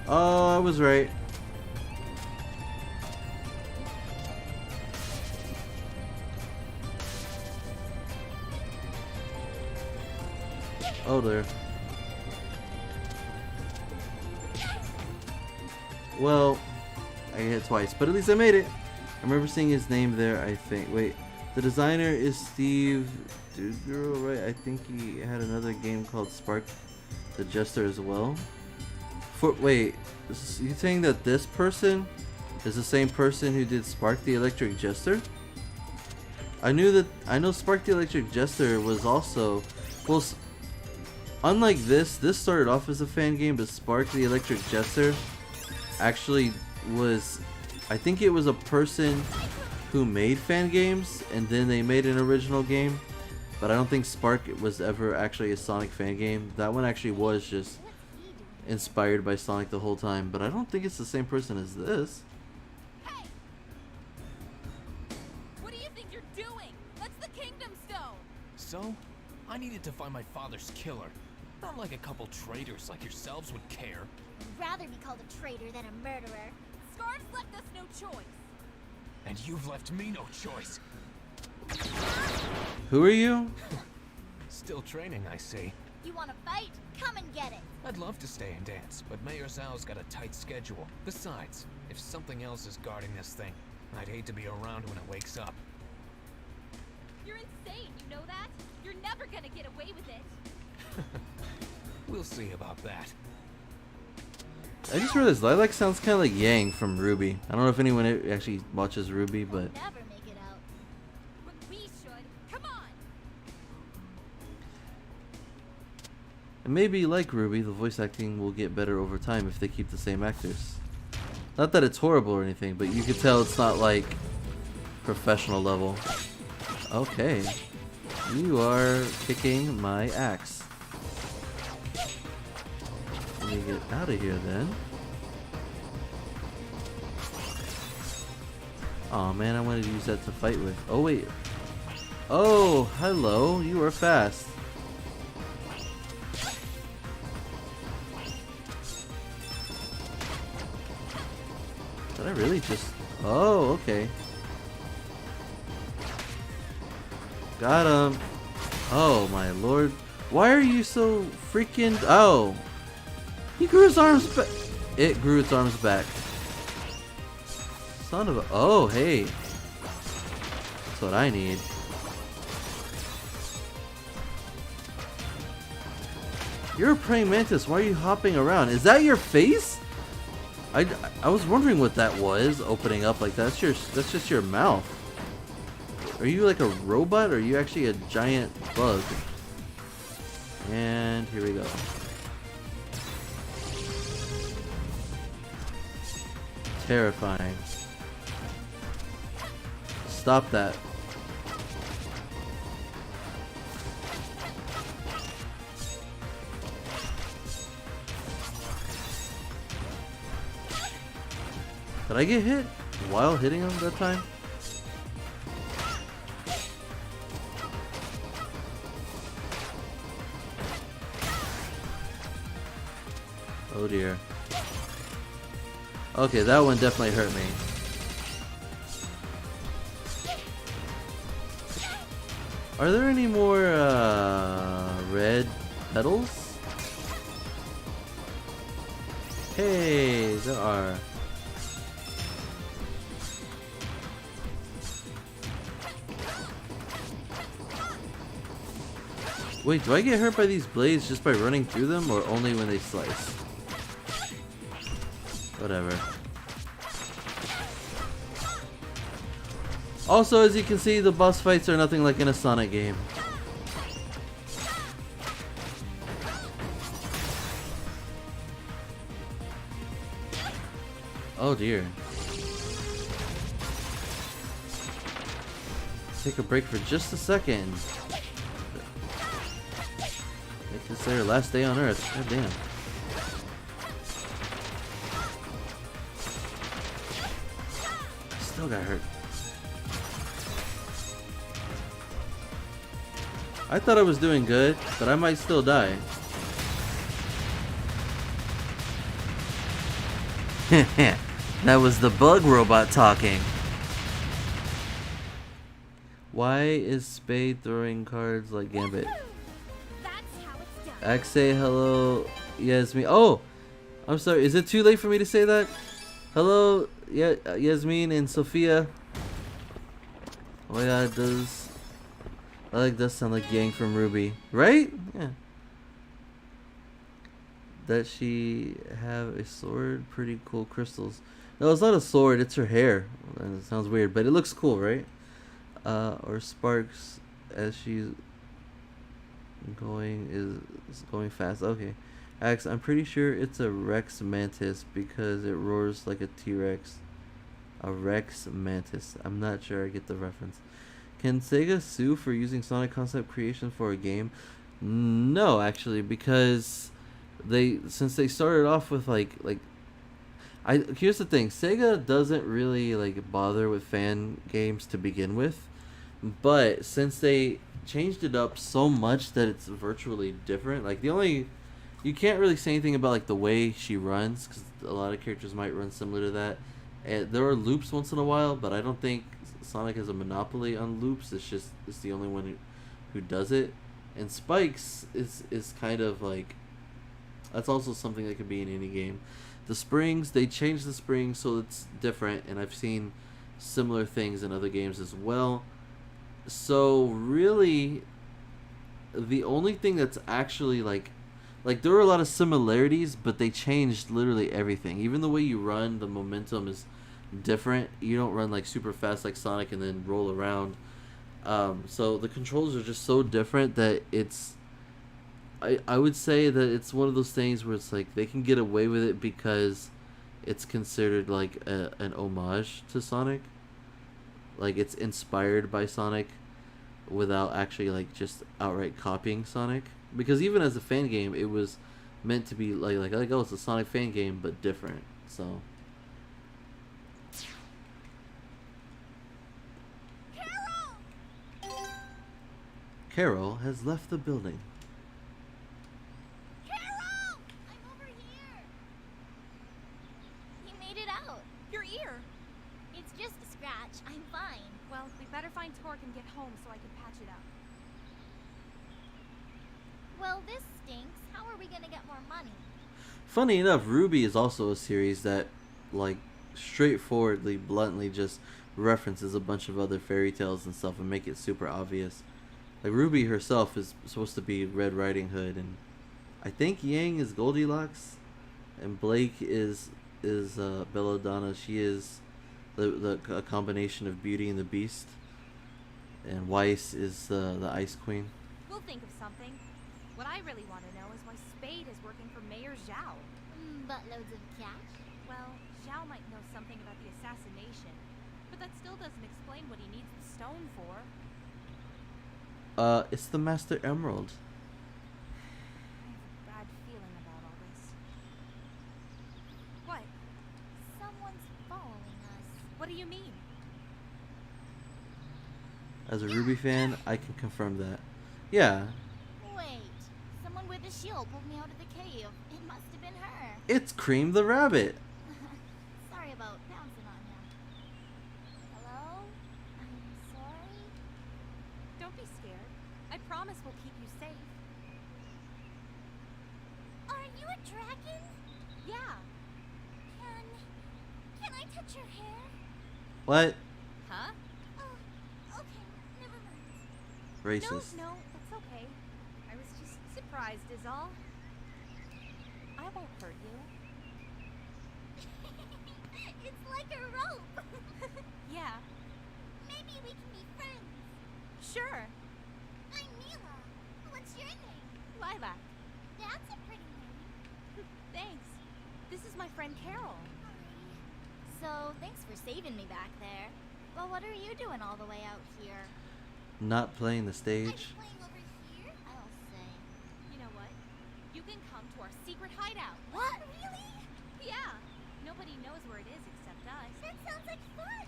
Speaker 1: Oh, I was right. Oh, there. Well, I hit twice, but at least I made it. I remember seeing his name there, I think. Wait, the designer is Steve Dugro, right? I think he had another game called Spark the Jester as well. Wait, you saying that this person is the same person who did Spark the Electric Jester? I know Spark the Electric Jester was also... Well, unlike this started off as a fan game, but Spark the Electric Jester actually was... I think it was a person who made fan games, and then they made an original game. but I don't think Spark was ever actually a Sonic fan game. That one actually was just inspired by Sonic the whole time, but I don't think it's the same person as this.
Speaker 6: Hey! What do you think you're doing? That's the Kingdom Stone!
Speaker 9: So, I needed to find my father's killer. Not like a couple traitors like yourselves would care.
Speaker 10: I'd rather be called a traitor than a murderer.
Speaker 6: Scar's left us no choice.
Speaker 9: And you've left me no choice.
Speaker 1: Who are you?
Speaker 9: Still training, I see.
Speaker 10: You want to fight? Come and get it.
Speaker 9: I'd love to stay and dance, but Mayor Zhao's got a tight schedule. Besides, if something else is guarding this thing, I'd hate to be around when it wakes up.
Speaker 6: You're insane, you know that? You're never gonna get away with it.
Speaker 9: We'll see about that.
Speaker 1: I just realized Lilac sounds kind of like Yang from Ruby. I don't know if anyone actually watches Ruby, but
Speaker 10: Never make it out.
Speaker 6: But we should. Come on!
Speaker 1: and maybe like Ruby, the voice acting will get better over time if they keep the same actors. Not that it's horrible or anything, but you could tell it's not like professional level. Okay, you are kicking my axe. Let me get out of here then. Oh man, I wanted to use that to fight with. Oh wait. Oh, hello. You are fast. Did I really just... Oh, okay. Got him. Oh my lord. Why are you so freaking... Oh. He grew his arms back. It grew its arms back. Son of a... Oh, hey. That's what I need. You're a praying mantis. Why are you hopping around? Is that your face? I was wondering what that was, opening up like that. That's just your mouth. Are you like a robot, or are you actually a giant bug? And here we go. Terrifying. Stop that. Did I get hit while hitting him that time? Oh dear. Okay, that one definitely hurt me. Are there any more red petals? Hey, there are. Wait, do I get hurt by these blades just by running through them, or only when they slice? Whatever. Also, as you can see, the boss fights are nothing like in a Sonic game. Oh dear. Take a break for just a second. Make this their last day on Earth. God damn. Still got hurt. I thought I was doing good, but I might still die. That was the bug robot talking. Why is Spade throwing cards like Gambit?
Speaker 6: That's how it's done.
Speaker 1: Axe, say hello, Yasmin. Oh, I'm sorry. Is it too late for me to say that? Hello, Yasmin and Sophia. Oh my god, does sound like Yang from Ruby, right? Yeah. That she have a sword, pretty cool crystals. No, it's not a sword, it's her hair. It sounds weird, but it looks cool, right? Or sparks as she's going is going fast. Okay. Axe, I'm pretty sure it's a Rex Mantis because it roars like a T-Rex. A Rex Mantis. I'm not sure I get the reference. Can Sega sue for using Sonic concept creation for a game? No, actually, because since they started off with here's the thing, Sega doesn't really like bother with fan games to begin with, but since they changed it up so much that it's virtually different, like you can't really say anything about like the way she runs because a lot of characters might run similar to that. And there are loops once in a while, but I don't think Sonic has a monopoly on loops. It's the only one who does it. And spikes is kind of like, that's also something that could be in any game. The springs, they changed the springs so it's different, and I've seen similar things in other games as well. So really, the only thing that's actually like there are a lot of similarities, but they changed literally everything. Even the way you run, the momentum is different. You don't run like super fast like Sonic and then roll around. So the controls are just so different that I would say that it's one of those things where it's like they can get away with it because it's considered like an homage to Sonic. Like it's inspired by Sonic without actually like just outright copying Sonic. Because even as a fan game, it was meant to be like oh, it's a Sonic fan game but different. So Carol has left the building.
Speaker 10: Carol! I'm over here. You made it out.
Speaker 6: Your ear.
Speaker 10: It's just a scratch. I'm fine.
Speaker 6: Well, we better find Torque and get home so I can patch it up.
Speaker 10: Well, this stinks. How are we gonna get more money?
Speaker 1: Funny enough, Ruby is also a series that like straightforwardly, bluntly just references a bunch of other fairy tales and stuff and make it super obvious. Like Ruby herself is supposed to be Red Riding Hood, and I think Yang is Goldilocks, and Blake is Belladonna. She is a combination of Beauty and the Beast, and Weiss is the Ice Queen.
Speaker 6: We'll think of something. What I really want to know is why Spade is working for Mayor Zhao.
Speaker 10: Buttloads of cash?
Speaker 6: Well, Zhao might know something about the assassination, but that still doesn't explain what he needs the stone for.
Speaker 1: It's the Master Emerald.
Speaker 6: I have a bad feeling about all this. What?
Speaker 10: Someone's following us.
Speaker 6: What do you mean?
Speaker 1: As a Ruby fan, I can confirm that. Yeah,
Speaker 10: Wait. Someone with a shield pulled me out of the cave. It must have been her.
Speaker 1: it's Cream the Rabbit.
Speaker 10: Sorry about bouncing on you. Hello? I'm sorry.
Speaker 6: Don't be scared. I promise we'll keep you safe.
Speaker 10: Are you a dragon?
Speaker 6: Yeah.
Speaker 10: Can I touch your hair?
Speaker 1: What?
Speaker 6: Huh?
Speaker 10: Oh, okay. Never mind.
Speaker 1: Racist.
Speaker 6: No, it's okay. I was just surprised is all. I won't hurt you.
Speaker 10: It's like a rope.
Speaker 6: Yeah,
Speaker 10: Maybe we can be friends.
Speaker 6: sure.
Speaker 10: I'm Mila. What's your name?
Speaker 6: Lilac.
Speaker 10: That's a pretty name.
Speaker 6: Thanks. This is my friend Carol.
Speaker 10: So, thanks for saving me back there. But what are you doing all the way out here?
Speaker 1: Not playing the
Speaker 10: I'm
Speaker 1: stage.
Speaker 10: playing over here? I'll say.
Speaker 6: You know what? You can come to our secret hideout.
Speaker 10: What? Really?
Speaker 6: Yeah. Nobody knows where it is except us.
Speaker 10: That sounds like fun.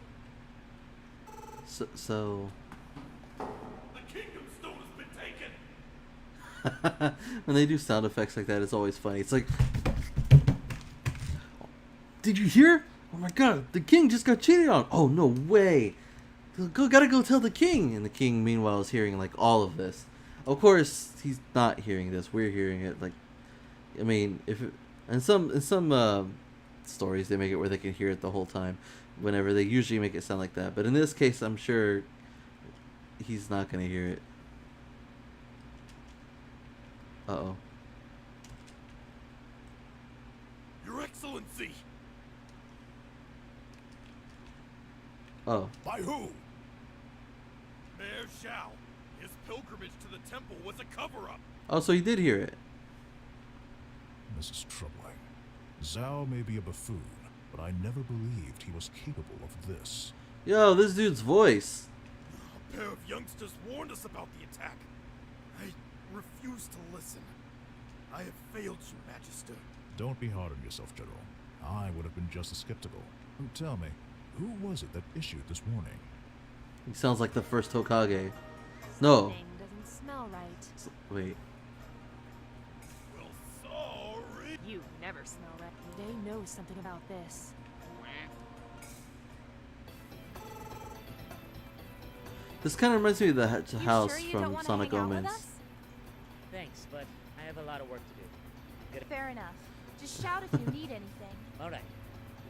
Speaker 1: So
Speaker 4: The Kingdom Stone has been taken.
Speaker 1: when they do sound effects like that, it's always funny. It's like, did you hear? Oh my god, the king just got cheated on. Oh, no way. Gotta go tell the king. And the king, meanwhile, is hearing like all of this. Of course, he's not hearing this. We're hearing it. Like, I mean, in some stories they make it where they can hear it the whole time. Whenever they usually make it sound like that, but in this case, I'm sure he's not gonna hear it. Uh-oh.
Speaker 4: Your Excellency!
Speaker 1: Oh.
Speaker 4: By who? Mayor Zhao. His pilgrimage to the temple was a cover-up.
Speaker 1: Oh, so he did hear it.
Speaker 5: This is troubling. Zhao may be a buffoon, but I never believed he was capable of this.
Speaker 1: Yo, this dude's voice.
Speaker 4: pair of youngsters warned us about the attack. I refuse to listen. I have failed you, Magister.
Speaker 5: Don't be hard on yourself, General. I would have been just as skeptical. Tell me, who was it that issued this warning?
Speaker 1: He sounds like the first Hokage. No.
Speaker 6: Something doesn't smell right.
Speaker 1: Wait.
Speaker 4: Well, sorry.
Speaker 6: You never smell right. They know something about this.
Speaker 1: This kind of reminds me of the house
Speaker 6: sure you
Speaker 1: from
Speaker 6: don't wanna
Speaker 1: Sonic
Speaker 6: hang out with
Speaker 1: Omens.
Speaker 6: us?
Speaker 8: Thanks, but I have a lot of work to do.
Speaker 6: Fair enough. Just shout if you need anything.
Speaker 8: All right.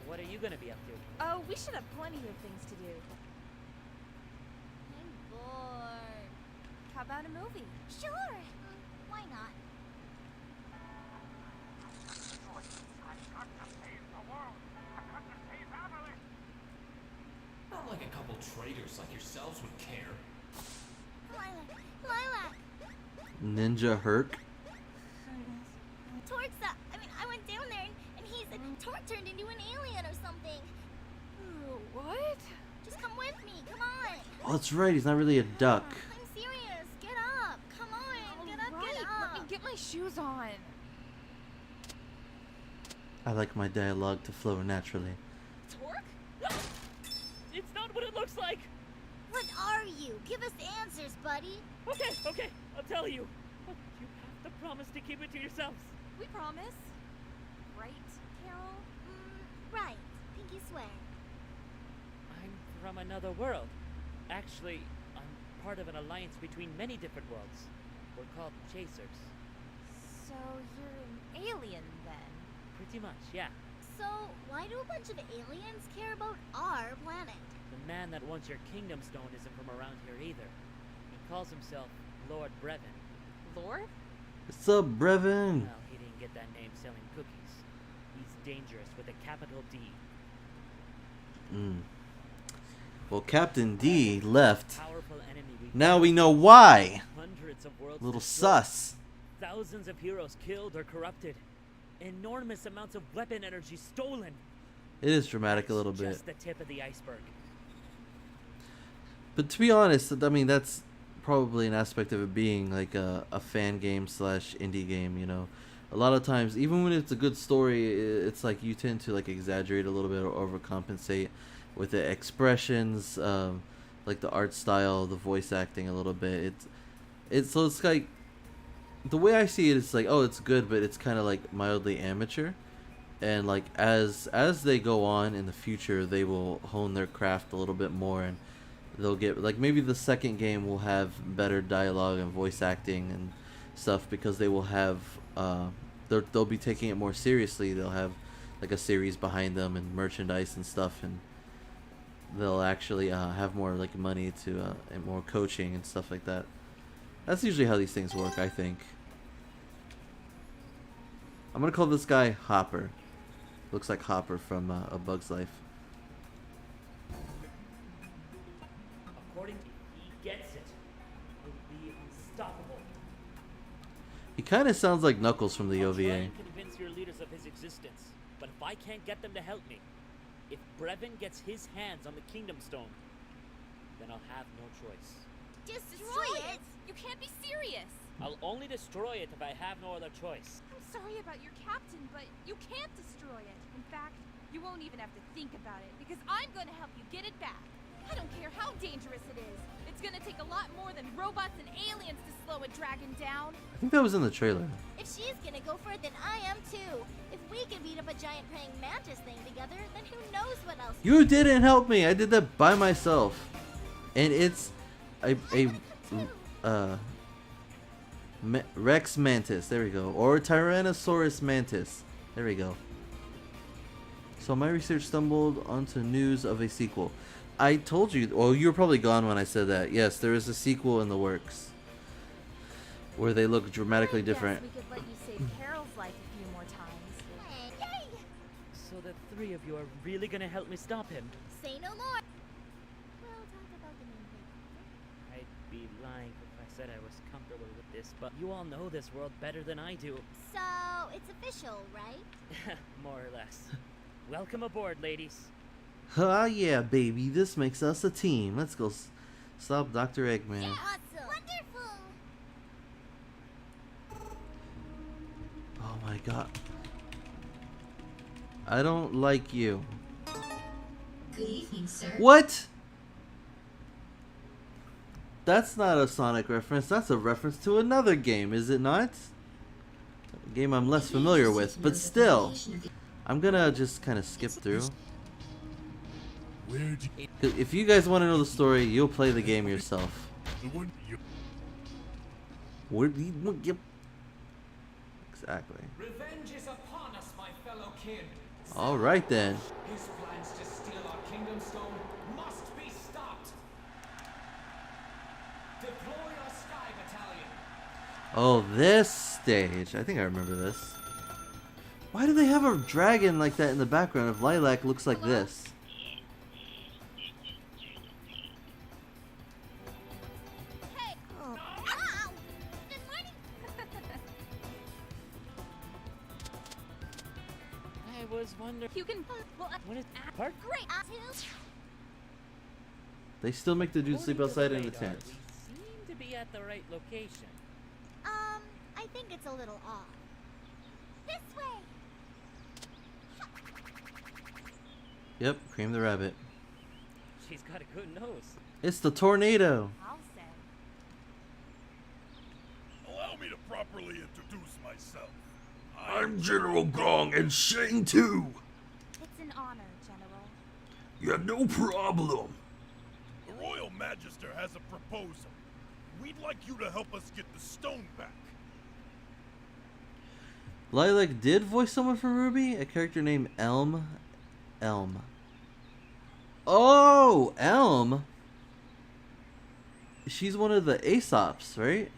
Speaker 8: What are you gonna be up to?
Speaker 6: Oh, we should have plenty of things to do.
Speaker 10: I'm bored.
Speaker 6: How about a movie?
Speaker 10: Sure. Why not?
Speaker 9: Not like a couple traitors like yourselves would care.
Speaker 10: Lilac.
Speaker 1: Ninja Herc.
Speaker 10: Torque's I went down there and he's Torque turned into an alien or something.
Speaker 6: What?
Speaker 10: Just come with me. Come on.
Speaker 1: Oh, that's right. He's not really a duck.
Speaker 10: I'm serious. Get up. Come on. Get up.
Speaker 6: Right,
Speaker 10: Get
Speaker 6: let me
Speaker 10: up.
Speaker 6: get my shoes on.
Speaker 1: I like my dialogue to flow naturally.
Speaker 8: Torque? It's not what it looks like.
Speaker 10: What are you? Give us answers, buddy.
Speaker 8: Okay, I'll tell you. But you have to promise to keep it to yourselves.
Speaker 6: We promise. Right, Carol?
Speaker 10: Right. Pinky swear.
Speaker 8: I'm from another world. Actually, I'm part of an alliance between many different worlds. We're called Chasers.
Speaker 6: So you're an alien then?
Speaker 8: Pretty much, yeah.
Speaker 10: So, why do a bunch of aliens care about our planet?
Speaker 8: The man that wants your kingdom stone isn't from around here either. He calls himself Lord Brevin.
Speaker 6: Lord?
Speaker 1: What's up, Brevin?
Speaker 8: Well, he didn't get that name selling cookies. He's dangerous with a capital D.
Speaker 1: Well, Captain D left.
Speaker 8: Powerful enemy we
Speaker 1: Now we know why.
Speaker 8: hundreds of worlds
Speaker 1: Little
Speaker 8: destroyed.
Speaker 1: sus.
Speaker 8: Thousands of heroes killed or corrupted. Enormous amounts of weapon energy stolen.
Speaker 1: It is dramatic a little
Speaker 8: It's
Speaker 1: bit.
Speaker 8: just the tip of the iceberg.
Speaker 1: But to be honest, I mean, that's probably an aspect of it being like a fan game / indie game, you know. A lot of times, even when it's a good story, it's like you tend to like exaggerate a little bit or overcompensate with the expressions, like the art style, the voice acting a little bit. It's like, the way I see it is like, oh, it's good, but it's kind of like mildly amateur. And like as they go on in the future, they will hone their craft a little bit more, and they'll get like, maybe the second game will have better dialogue and voice acting and stuff, because they will have they'll be taking it more seriously. They'll have like a series behind them and merchandise and stuff, and they'll actually have more like money to and more coaching and stuff like that. That's usually how these things work, I think. I'm gonna call this guy Hopper. Looks like Hopper from A Bug's Life.
Speaker 8: According to he gets it. He'll be unstoppable.
Speaker 1: He kind of sounds like Knuckles from the
Speaker 8: I'll try
Speaker 1: OVA.
Speaker 8: and convince your leaders of his existence. But if I can't get them to help me, if Brevin gets his hands on the Kingdom Stone, then I'll have no choice.
Speaker 10: Destroy it.
Speaker 6: You can't be serious.
Speaker 8: I'll only destroy it if I have no other choice.
Speaker 6: I'm sorry about your captain, but you can't destroy it. In fact, you won't even have to think about it, because I'm going to help you get it back. I don't care how dangerous it is. It's going to take a lot more than robots and aliens to slow a dragon down.
Speaker 1: I think that was in the trailer.
Speaker 10: If she's gonna go for it, then I am too. If we can beat up a giant praying mantis thing together, then who knows what else?
Speaker 1: You didn't help me. I did that by myself. And it's a Rex Mantis. There we go. Or Tyrannosaurus Mantis. There we go. So my research stumbled onto news of a sequel. I told you. Well, you were probably gone when I said that. Yes, there is a sequel in the works, where they look dramatically different.
Speaker 6: Yes, we could let you save Carol's life a few more times.
Speaker 10: Yay!
Speaker 8: So the three of you are really gonna help me stop him?
Speaker 10: Say no more. We'll talk about the main thing.
Speaker 8: I'd be lying if I said I was comfortable with this, but you all know this world better than I do.
Speaker 10: So it's official, right?
Speaker 8: More or less. Welcome aboard, ladies.
Speaker 1: Ah, yeah, baby. This makes us a team. Let's go Stop, Dr. Eggman.
Speaker 10: Awesome. Wonderful.
Speaker 1: Oh my god. I don't like you.
Speaker 11: Good evening, sir.
Speaker 1: What? That's not a Sonic reference. That's a reference to another game, is it not? A game I'm less familiar with, but still. I'm gonna just kind of skip through. If you guys want to know the story, you'll play the game yourself. Exactly.
Speaker 9: Revenge is upon us, my fellow kin.
Speaker 1: All right then.
Speaker 9: His plans to steal our kingdom stone must be stopped. Deploy our sky battalion.
Speaker 1: Oh, this stage. I think I remember this. Why do they have a dragon like that in the background if Lilac looks like this?
Speaker 6: Hey! Oh. Ow! Good morning!
Speaker 8: I was wondering.
Speaker 6: You can. Well,
Speaker 8: What is part?
Speaker 6: great.
Speaker 1: They still make the dude sleep outside in the tent.
Speaker 8: We seem to be at the right location.
Speaker 10: I think it's a little off. This way.
Speaker 1: Yep, Cream the Rabbit.
Speaker 8: She's got a good nose.
Speaker 1: It's the tornado.
Speaker 6: I'll say.
Speaker 4: Allow me to properly introduce myself.
Speaker 5: I'm General Gong and Shang too.
Speaker 6: It's an honor, General.
Speaker 5: Yeah, no problem.
Speaker 4: The Royal Magister has a proposal. We'd like you to help us get the stone back.
Speaker 1: Lilac did voice someone for Ruby, a character named Elm. Oh, Elm. She's one of the Aesops, right?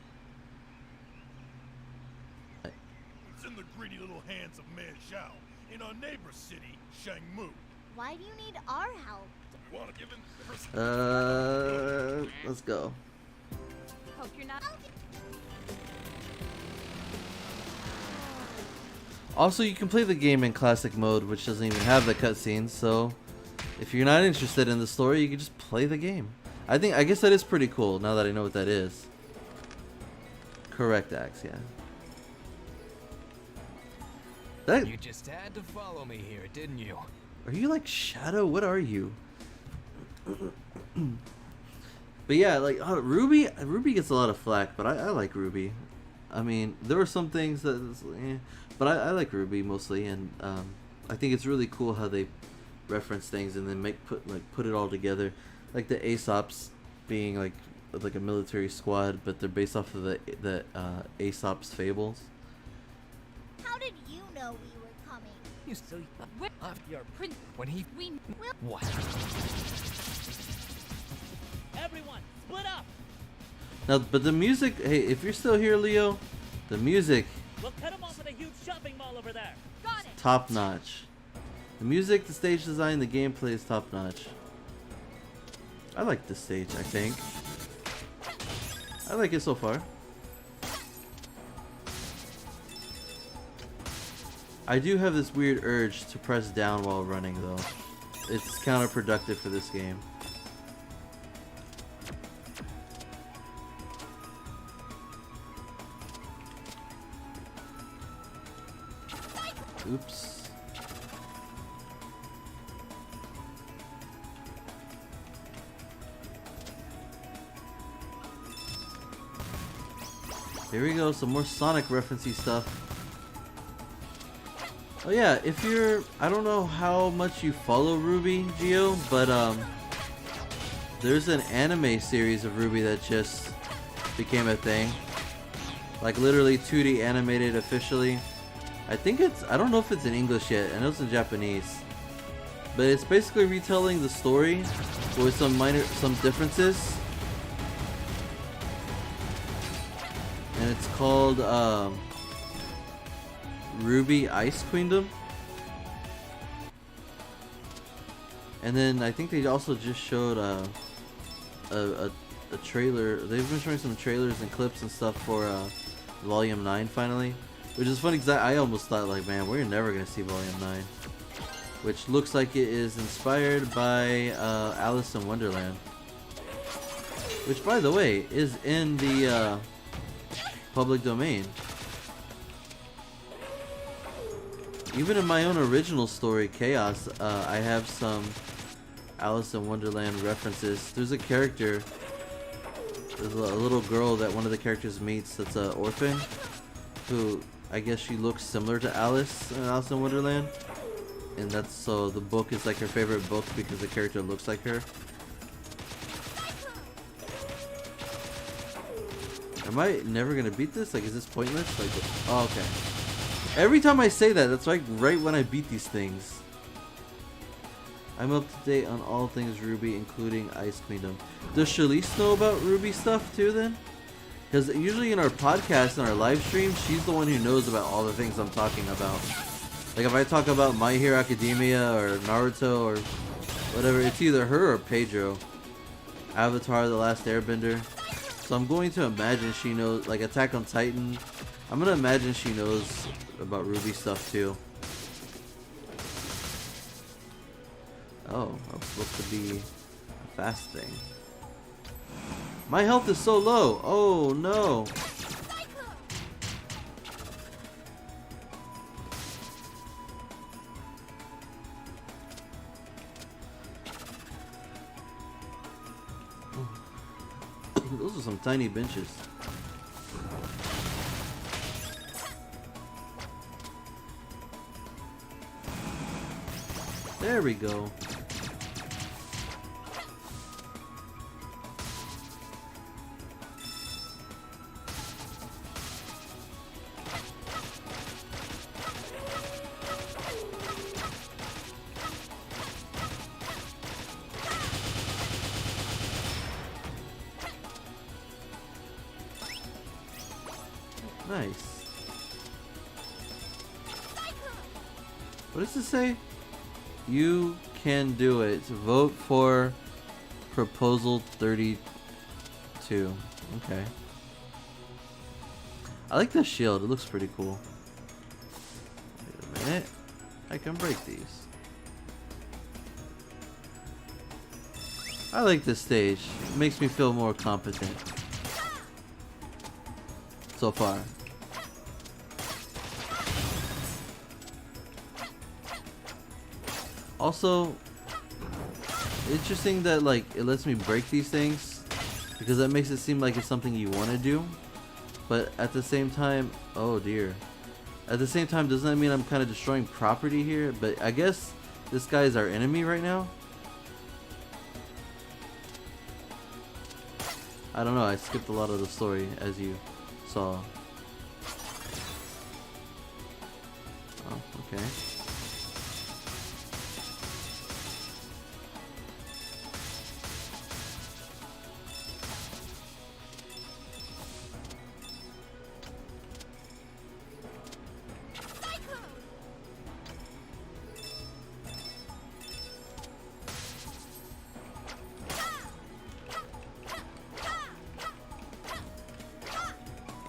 Speaker 4: It's in the greedy little hands of Man Zhao in our neighbor city, Shangmu.
Speaker 10: Why do you need our help?
Speaker 4: We want to give him
Speaker 1: Let's go.
Speaker 6: Hope you're not.
Speaker 1: Also, you can play the game in classic mode, which doesn't even have the cutscenes, so if you're not interested in the story, you can just play the game. I guess that is pretty cool, now that I know what that is. Correct, Axe, yeah. That,
Speaker 9: You just had to follow me here, didn't you?
Speaker 1: are you like Shadow? What are you? But yeah, like Ruby gets a lot of flack, but I like Ruby. I mean, there were some things that, but I like Ruby mostly, and I think it's really cool how they reference things and then put it all together, like the Aesops being like a military squad, but they're based off of the Aesop's fables.
Speaker 10: How did you know we were coming?
Speaker 9: You so
Speaker 8: Your prince.
Speaker 9: when he
Speaker 6: We will.
Speaker 9: what?
Speaker 8: Everyone, split up.
Speaker 1: Now, but the music, hey, if you're still here, Leo, the music,
Speaker 8: We'll cut them off at a huge shopping mall over there.
Speaker 6: Got it.
Speaker 1: top notch. The music, the stage design, the gameplay is top notch. I like this stage, I think. I like it so far. I do have this weird urge to press down while running, though. It's counterproductive for this game. Oops. Here we go, some more Sonic referencey stuff. Oh yeah, if you're, I don't know how much you follow Ruby, Geo, but there's an anime series of Ruby that just became a thing. Like literally 2D animated officially. I think it's, I don't know if it's in English yet, I know it's in Japanese. But it's basically retelling the story with some differences. And it's called Ruby Ice Queendom. And then I think they also just showed a trailer. They've been showing some trailers and clips and stuff for Volume 9 finally. Which is funny because I almost thought like, man, we're never going to see Volume 9. Which looks like it is inspired by Alice in Wonderland. which, by the way, is in the public domain. Even in my own original story, Chaos, I have some Alice in Wonderland references. There's a character, there's a little girl that one of the characters meets that's an orphan, who I guess she looks similar to Alice in Alice in Wonderland. And that's, so the book is like her favorite book because the character looks like her. Am I never gonna beat this? Like, is this pointless? Like, oh, okay. Every time I say that, that's like right when I beat these things. I'm up to date on all things Ruby, including Ice Kingdom. Does Shalice know about Ruby stuff too then? Because usually in our podcast and our live stream, she's the one who knows about all the things I'm talking about. Like if I talk about My Hero Academia or Naruto or whatever, it's either her or Pedro. Avatar: The Last Airbender. So I'm going to imagine she knows, like Attack on Titan. I'm gonna imagine she knows about Ruby stuff too. Oh, that was supposed to be a fast thing. My health is so low. Oh no. Those are some tiny benches. There we go. Nice. What does it say? You can do it. Vote for proposal 32. Okay. I like the shield. It looks pretty cool. Wait a minute. I can break these. I like this stage. It makes me feel more competent. So far. Also, interesting that like it lets me break these things, because that makes it seem like it's something you want to do, but at the same time, oh dear, at the same time, doesn't that mean I'm kind of destroying property here? But I guess this guy is our enemy right now. I don't know, I skipped a lot of the story as you saw. Oh, okay.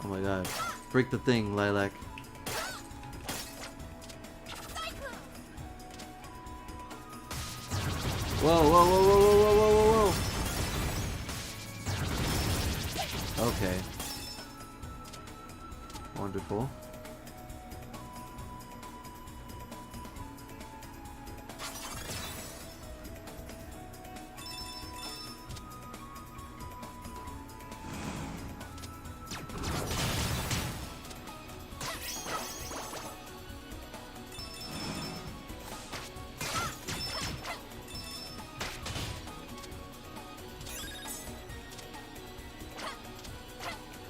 Speaker 1: Oh my god. Break the thing, Lilac. Whoa, whoa, whoa, whoa, whoa, whoa, whoa, whoa. Okay. Wonderful.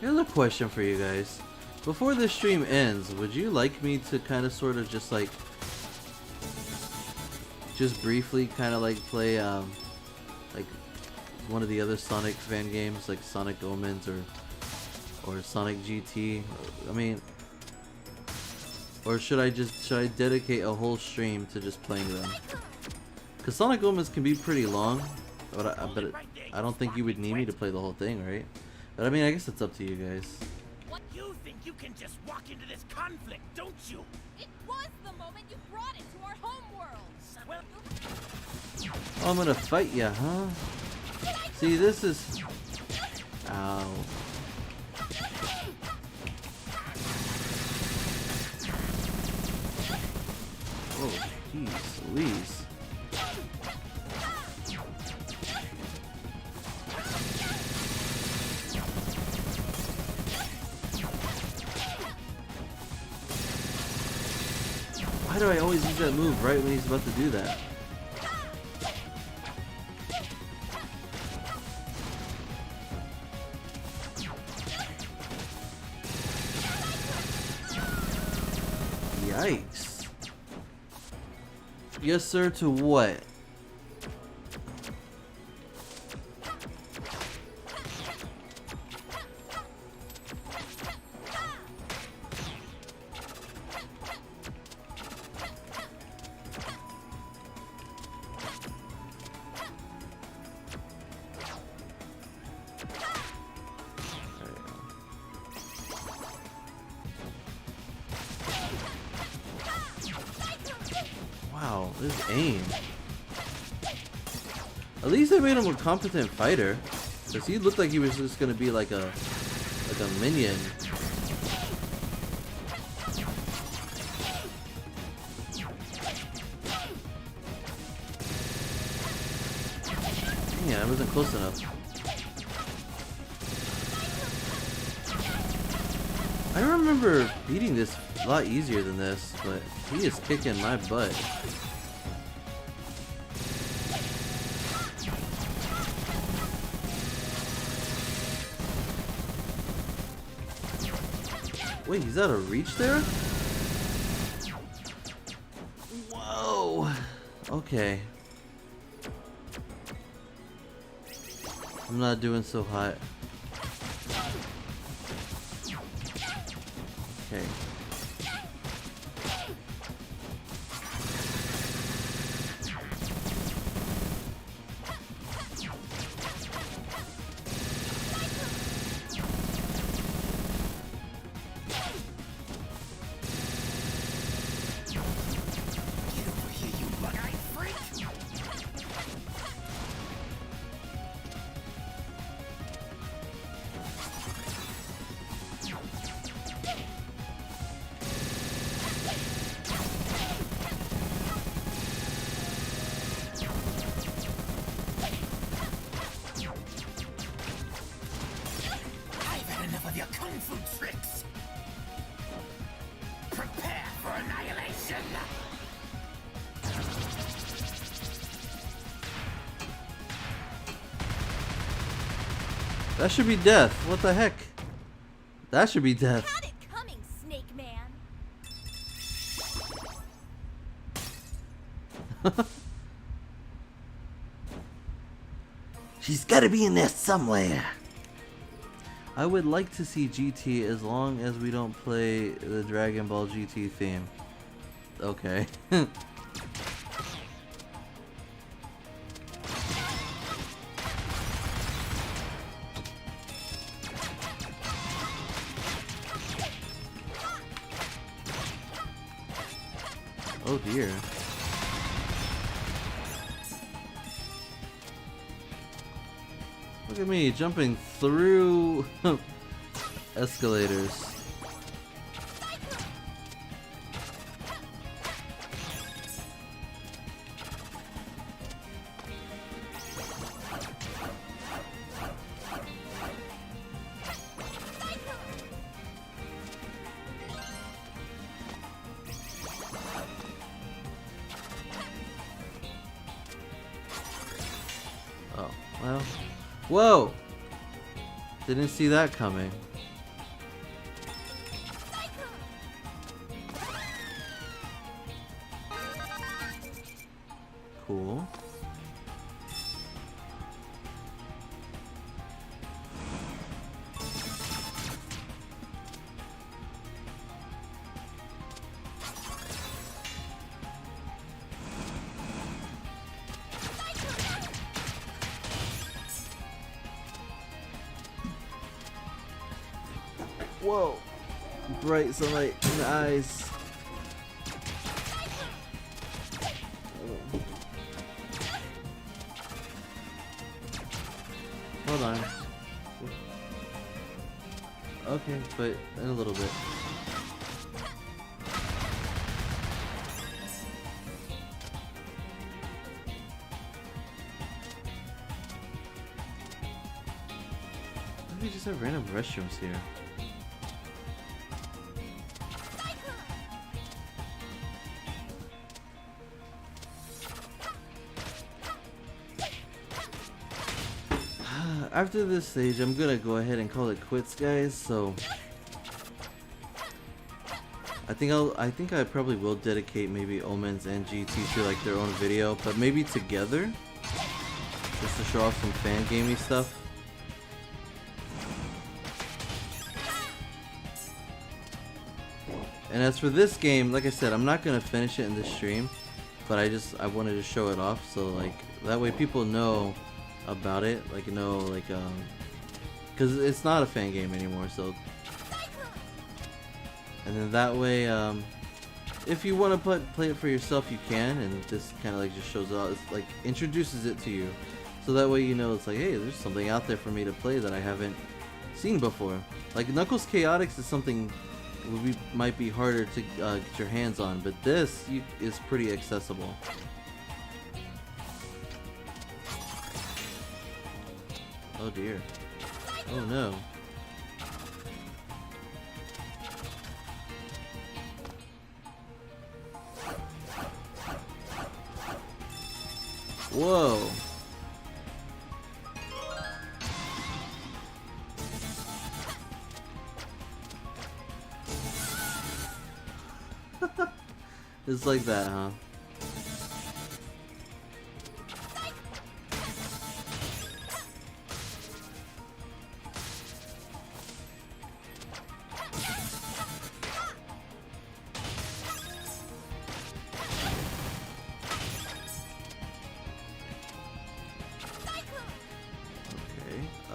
Speaker 1: Here's a question for you guys. Before this stream ends, would you like me to kind of sort of just like briefly kind of like play like one of the other Sonic fan games like Sonic Omens or Sonic GT? I mean, or should I dedicate a whole stream to just playing them? Cuz Sonic Omens can be pretty long, but I don't think you would need me to play the whole thing, right? But I mean, I guess it's up to you guys.
Speaker 7: What you think you can just walk into this conflict, don't you?
Speaker 6: It was the moment you brought it to our home world.
Speaker 7: Well,
Speaker 1: Oh, I'm gonna fight ya, huh? See, this is Ow. Oh, jeez Louise. Why do I always use that move right when he's about to do that? Yikes. Yes, sir, to what? Wow, this aim. At least they made him a competent fighter, because he looked like he was just gonna be like a minion. Yeah, I wasn't close enough. I remember beating this a lot easier than this, but he is kicking my butt. Wait, he's out of reach there? Whoa. Okay. I'm not doing so hot. Okay. That should be death. What the heck? That should be death.
Speaker 6: Had it coming, Snake Man.
Speaker 1: She's gotta be in there somewhere. I would like to see GT as long as we don't play the Dragon Ball GT theme. Okay. Oh dear. Look at me jumping through escalators. Oh, well. Whoa! Didn't see that coming. Cool. Whoa! Bright sunlight in the eyes. Hold on. Okay, but in a little bit. They just have random restrooms here. After this stage, I'm gonna go ahead and call it quits, guys. So I think I probably will dedicate maybe Omens and GT to like their own video, but maybe together, just to show off some fan gaming stuff. And as for this game, like I said, I'm not gonna finish it in this stream, but I wanted to show it off, so like that way people know about it, like because it's not a fan game anymore. So, and then that way, if you want to play it for yourself, you can, and this kind of like just shows out, it's like introduces it to you, so that way you know it's like, hey, there's something out there for me to play that I haven't seen before. Like Knuckles Chaotix is something might be harder to get your hands on, but this is pretty accessible. Oh dear. Oh no. Whoa. It's like that, huh?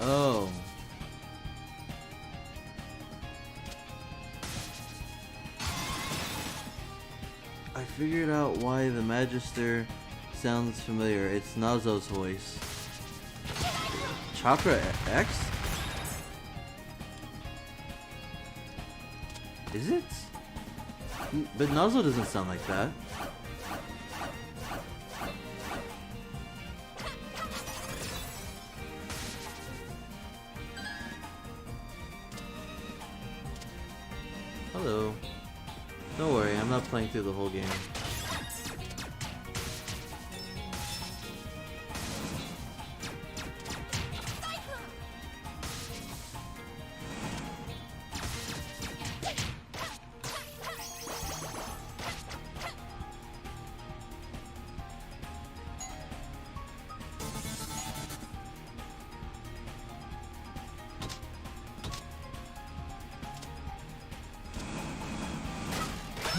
Speaker 1: Oh. I figured out why the Magister sounds familiar. It's Nazo's voice. Chakra X? Is it? But Nazo doesn't sound like that. Hello. Don't worry, I'm not playing through the whole game.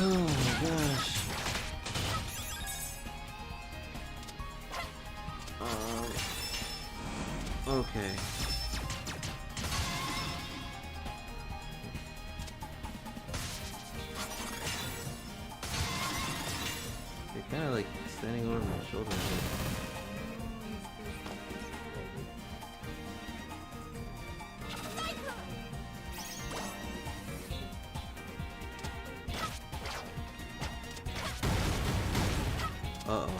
Speaker 1: Oh my gosh. Okay. You're kind of like standing over my shoulder a bit. Uh-oh.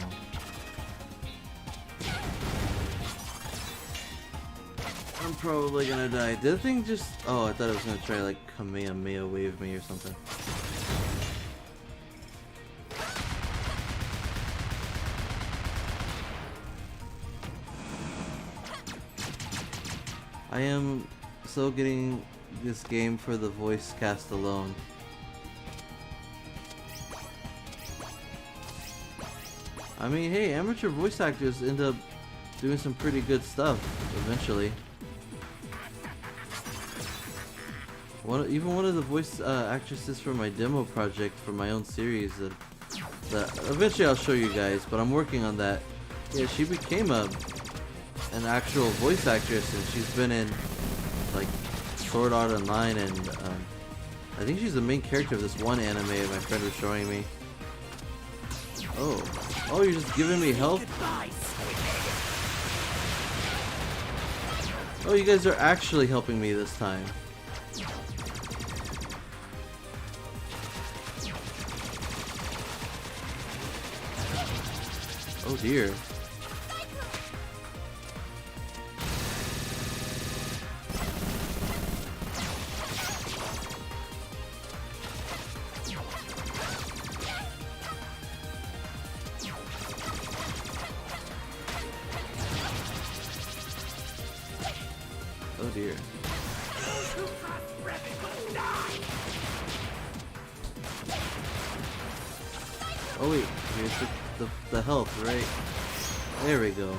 Speaker 1: I'm probably gonna die. Did the thing just... Oh, I thought it was gonna try like Kamehameha wave me or something. I am so getting this game for the voice cast alone. I mean, hey, amateur voice actors end up doing some pretty good stuff eventually. Even one of the voice actresses for my demo project for my own series that eventually I'll show you guys, but I'm working on that. Yeah, she became an actual voice actress, and she's been in like Sword Art Online, and I think she's the main character of this one anime my friend was showing me. Oh, you're just giving me health? Oh, you guys are actually helping me this time. Oh dear. Oh dear. Oh wait, here's the health, right? There we go.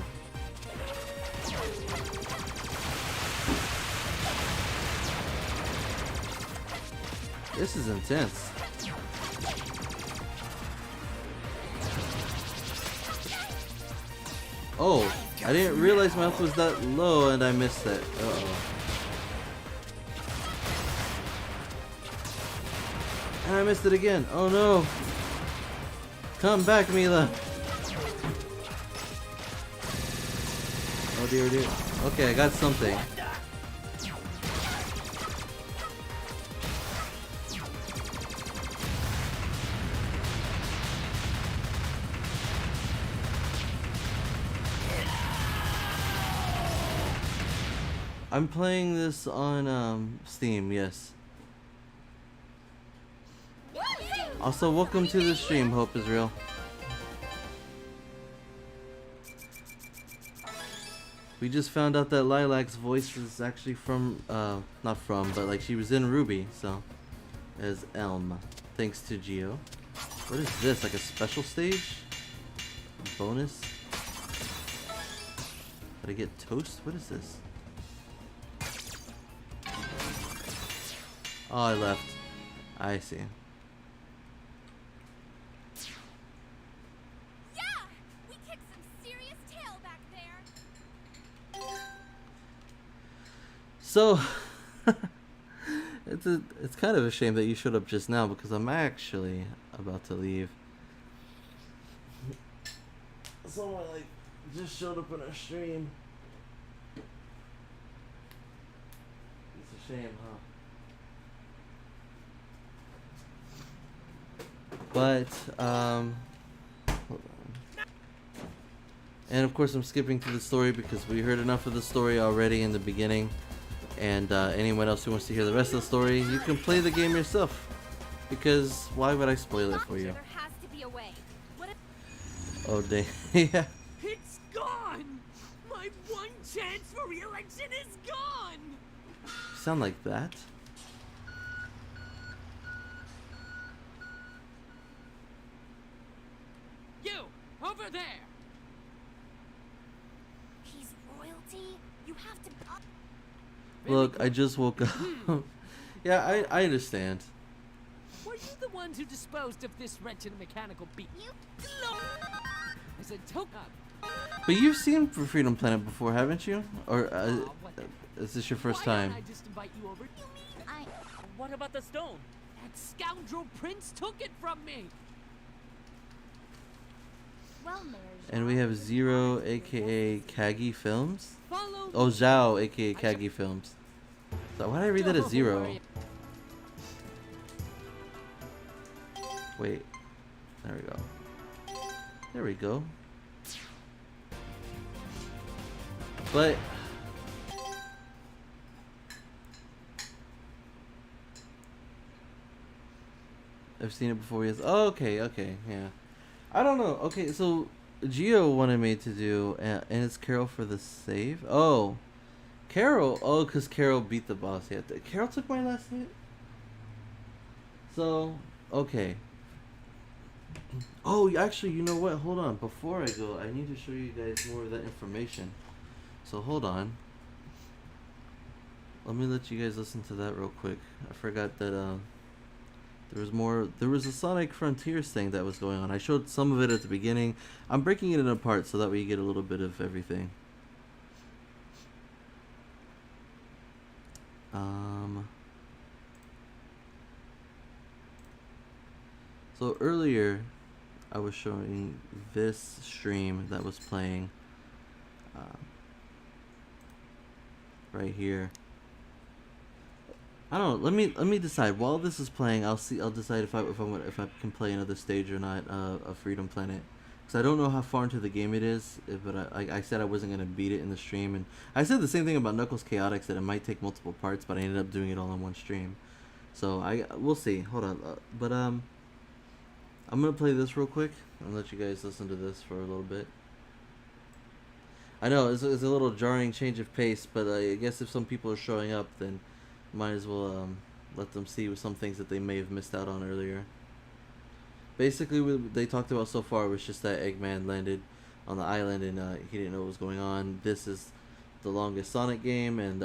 Speaker 1: This is intense. Oh, I didn't realize my health was that low and I missed that. Uh-oh. And I missed it again. Oh no. Come back, Mila. Oh dear, dear. Okay, I got something. I'm playing this on Steam, yes. Also, welcome to the stream, Hope is Real. We just found out that Lilac's voice was actually from, not from, but like she was in Ruby, so. As Elm. Thanks to Geo. What is this, like a special stage? Bonus? Did I get toast? What is this? Oh, I left. I see. So, it's kind of a shame that you showed up just now because I'm actually about to leave. Someone like just showed up in our stream. It's a shame, huh? But hold on. And of course I'm skipping through the story because we heard enough of the story already in the beginning. And anyone else who wants to hear the rest of the story, you can play the game yourself. Because why would I spoil it for you? Oh dang. Yeah.
Speaker 7: It's gone! My one chance for re-election is gone!
Speaker 1: You sound like that?
Speaker 7: You! Over there!
Speaker 10: He's royalty? You have to...
Speaker 1: Look, I just woke up. Yeah, I understand.
Speaker 7: Were you the ones who disposed of this wretched mechanical beast? You as a token.
Speaker 1: But you've seen Freedom Planet before, haven't you? Or is this your first time?
Speaker 7: I just invite you over?
Speaker 10: You mean I...
Speaker 8: What about the stone?
Speaker 7: That scoundrel prince took it from me!
Speaker 10: Well, Mayor
Speaker 1: And we have Zero, aka Kagi Films.
Speaker 7: Follow
Speaker 1: Oh, Zhao, aka Kagi Films. So why did I read that as Zero? Wait. There we go. There we go. But I've seen it before. Yes. Oh, okay. Okay. Yeah. I don't know. Okay. So Geo wanted me to do, and it's Carol for the save. Oh, Carol. Oh, because Carol beat the boss. Yeah. Carol took my last hit. So okay. Oh, actually, you know what? Hold on. Before I go, I need to show you guys more of that information. So hold on. Let me let you guys listen to that real quick. I forgot that there was more. There was a Sonic Frontiers thing that was going on. I showed some of it at the beginning. I'm breaking it apart so that way you get a little bit of everything. So earlier, I was showing this stream that was playing right here. I don't know. Let me decide. While this is playing, I'll see. I'll decide if I can play another stage or not of Freedom Planet. Because I don't know how far into the game it is. But I said I wasn't gonna beat it in the stream, and I said the same thing about Knuckles Chaotix, that it might take multiple parts, but I ended up doing it all in one stream. So we'll see. Hold on. I'm gonna play this real quick and let you guys listen to this for a little bit. I know it's a little jarring change of pace, but I guess if some people are showing up, then might as well let them see some things that they may have missed out on earlier. Basically, what they talked about so far was just that Eggman landed on the island and he didn't know what was going on. This is the longest Sonic game, and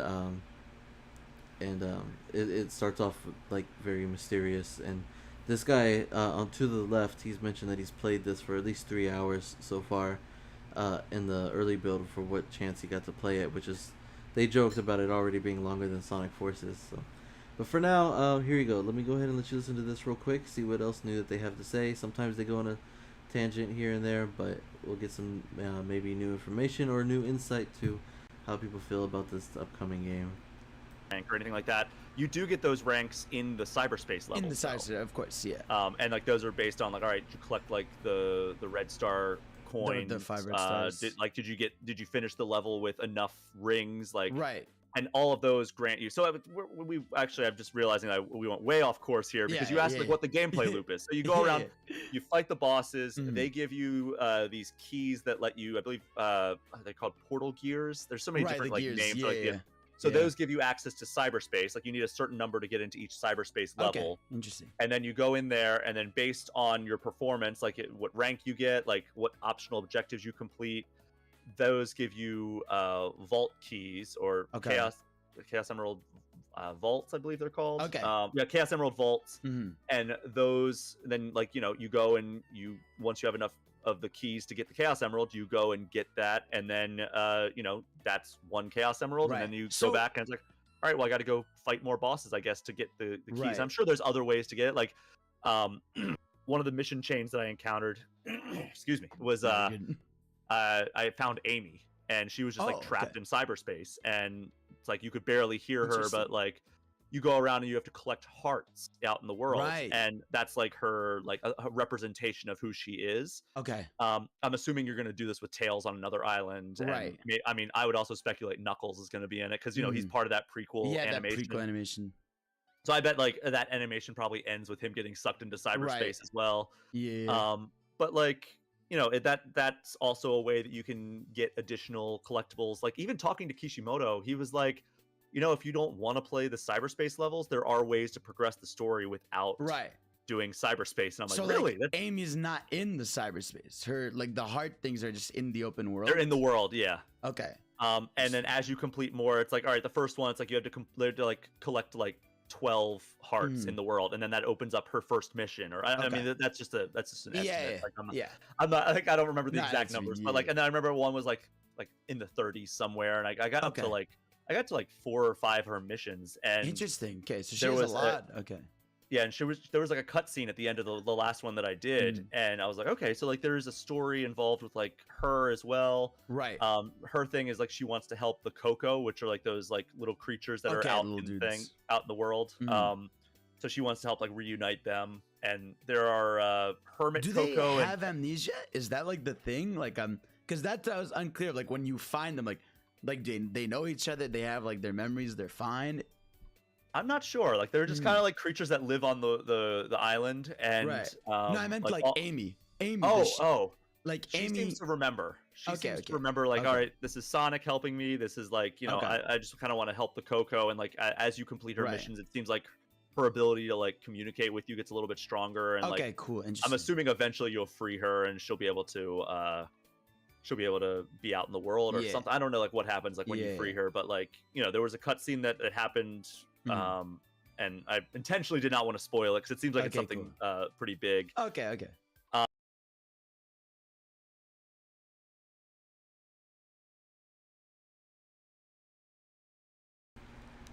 Speaker 1: it starts off like very mysterious. And this guy on to the left, he's mentioned that he's played this for at least 3 hours so far in the early build for what chance he got to play it, which is, they joked about it already being longer than Sonic Forces. So, but for now, here you go. Let me go ahead and let you listen to this real quick, see what else new that they have to say. Sometimes they go on a tangent here and there, but we'll get some maybe new information or new insight to how people feel about this upcoming game.
Speaker 3: Rank or anything like that. You do get those ranks in the cyberspace level.
Speaker 2: In the cyberspace, of course, yeah.
Speaker 3: And like those are based on like, all right, you collect like the red star coins.
Speaker 2: The 5 red stars.
Speaker 3: Did you finish the level with enough rings? Like,
Speaker 2: right.
Speaker 3: And all of those grant you. So we actually, I'm just realizing that we went way off course here because you asked what the gameplay loop is. So you go around, you fight the bosses. They give you these keys that let you, I believe, they're called portal gears. There's so many different like
Speaker 2: gears.
Speaker 3: names. So those give you access to cyberspace. Like you need a certain number to get into each cyberspace level.
Speaker 2: Okay, interesting.
Speaker 3: And then you go in there, and then based on your performance, like what rank you get, like what optional objectives you complete, those give you vault keys or Chaos Emerald vaults, I believe they're called.
Speaker 2: Okay.
Speaker 3: Chaos Emerald vaults, and those then like you go and once you have enough of the keys to get the Chaos Emerald, you go and get that, and then that's one Chaos Emerald, and then you go back and it's like, all right, well I got to go fight more bosses, I guess, to get the keys.
Speaker 2: Right.
Speaker 3: I'm sure there's other ways to get it. Like one of the mission chains that I encountered, excuse me, was I found Amy, and she was just like trapped in cyberspace, and it's like you could barely hear her, but like you go around and you have to collect hearts out in the world, and that's like her like a representation of who she is.
Speaker 2: Okay.
Speaker 3: I'm assuming you're going to do this with Tails on another island,
Speaker 2: right?
Speaker 3: I mean, I would also speculate Knuckles is going to be in it because he's part of that prequel animation.
Speaker 2: That prequel animation.
Speaker 3: So I bet like that animation probably ends with him getting sucked into cyberspace as well.
Speaker 2: Yeah.
Speaker 3: But like, that's also a way that you can get additional collectibles. Like even talking to Kishimoto, he was like, if you don't want to play the cyberspace levels, there are ways to progress the story without doing cyberspace. And I'm like,
Speaker 2: so
Speaker 3: really?
Speaker 2: Like, Amy's not in the cyberspace. Her like the heart things are just in the open world.
Speaker 3: They're in the world, yeah.
Speaker 2: Okay.
Speaker 3: And then as you complete more, it's like, all right, the first one, it's like you have to like collect like 12 hearts in the world, and then that opens up her first mission. Or I mean, that's just an estimate.
Speaker 2: Yeah.
Speaker 3: Like, I'm not like, I don't remember the exact numbers, but like, and then I remember one was like in the 30s somewhere, and I got up to like 4 or 5 of her missions. And
Speaker 2: interesting. Okay, so she has a lot.
Speaker 3: Yeah, and there was like a cutscene at the end of the last one that I did, and I was like, okay, so like there's a story involved with like her as well.
Speaker 2: Right.
Speaker 3: Her thing is like she wants to help the Coco, which are like those like little creatures that are out in the world. So she wants to help like reunite them. And there are hermit
Speaker 2: Do
Speaker 3: Coco.
Speaker 2: They have amnesia? Is that like the thing? Like because that was unclear. Like when you find them, like they know each other. They have like their memories. They're fine.
Speaker 3: I'm not sure. Like they're just kind of like creatures that live on the island. And
Speaker 2: no, I meant like Amy. Amy. Like
Speaker 3: she
Speaker 2: Amy
Speaker 3: seems to remember. She seems to remember. Like, all right, this is Sonic helping me. This is like I just kind of want to help the Coco. And like as you complete her missions, it seems like her ability to like communicate with you gets a little bit stronger. And like,
Speaker 2: cool.
Speaker 3: I'm assuming eventually you'll free her and she'll be able to be out in the world or something. I don't know like what happens like when you free her, but like there was a cutscene that happened. And I intentionally did not want to spoil it because it seems like it's something pretty big.
Speaker 2: Okay.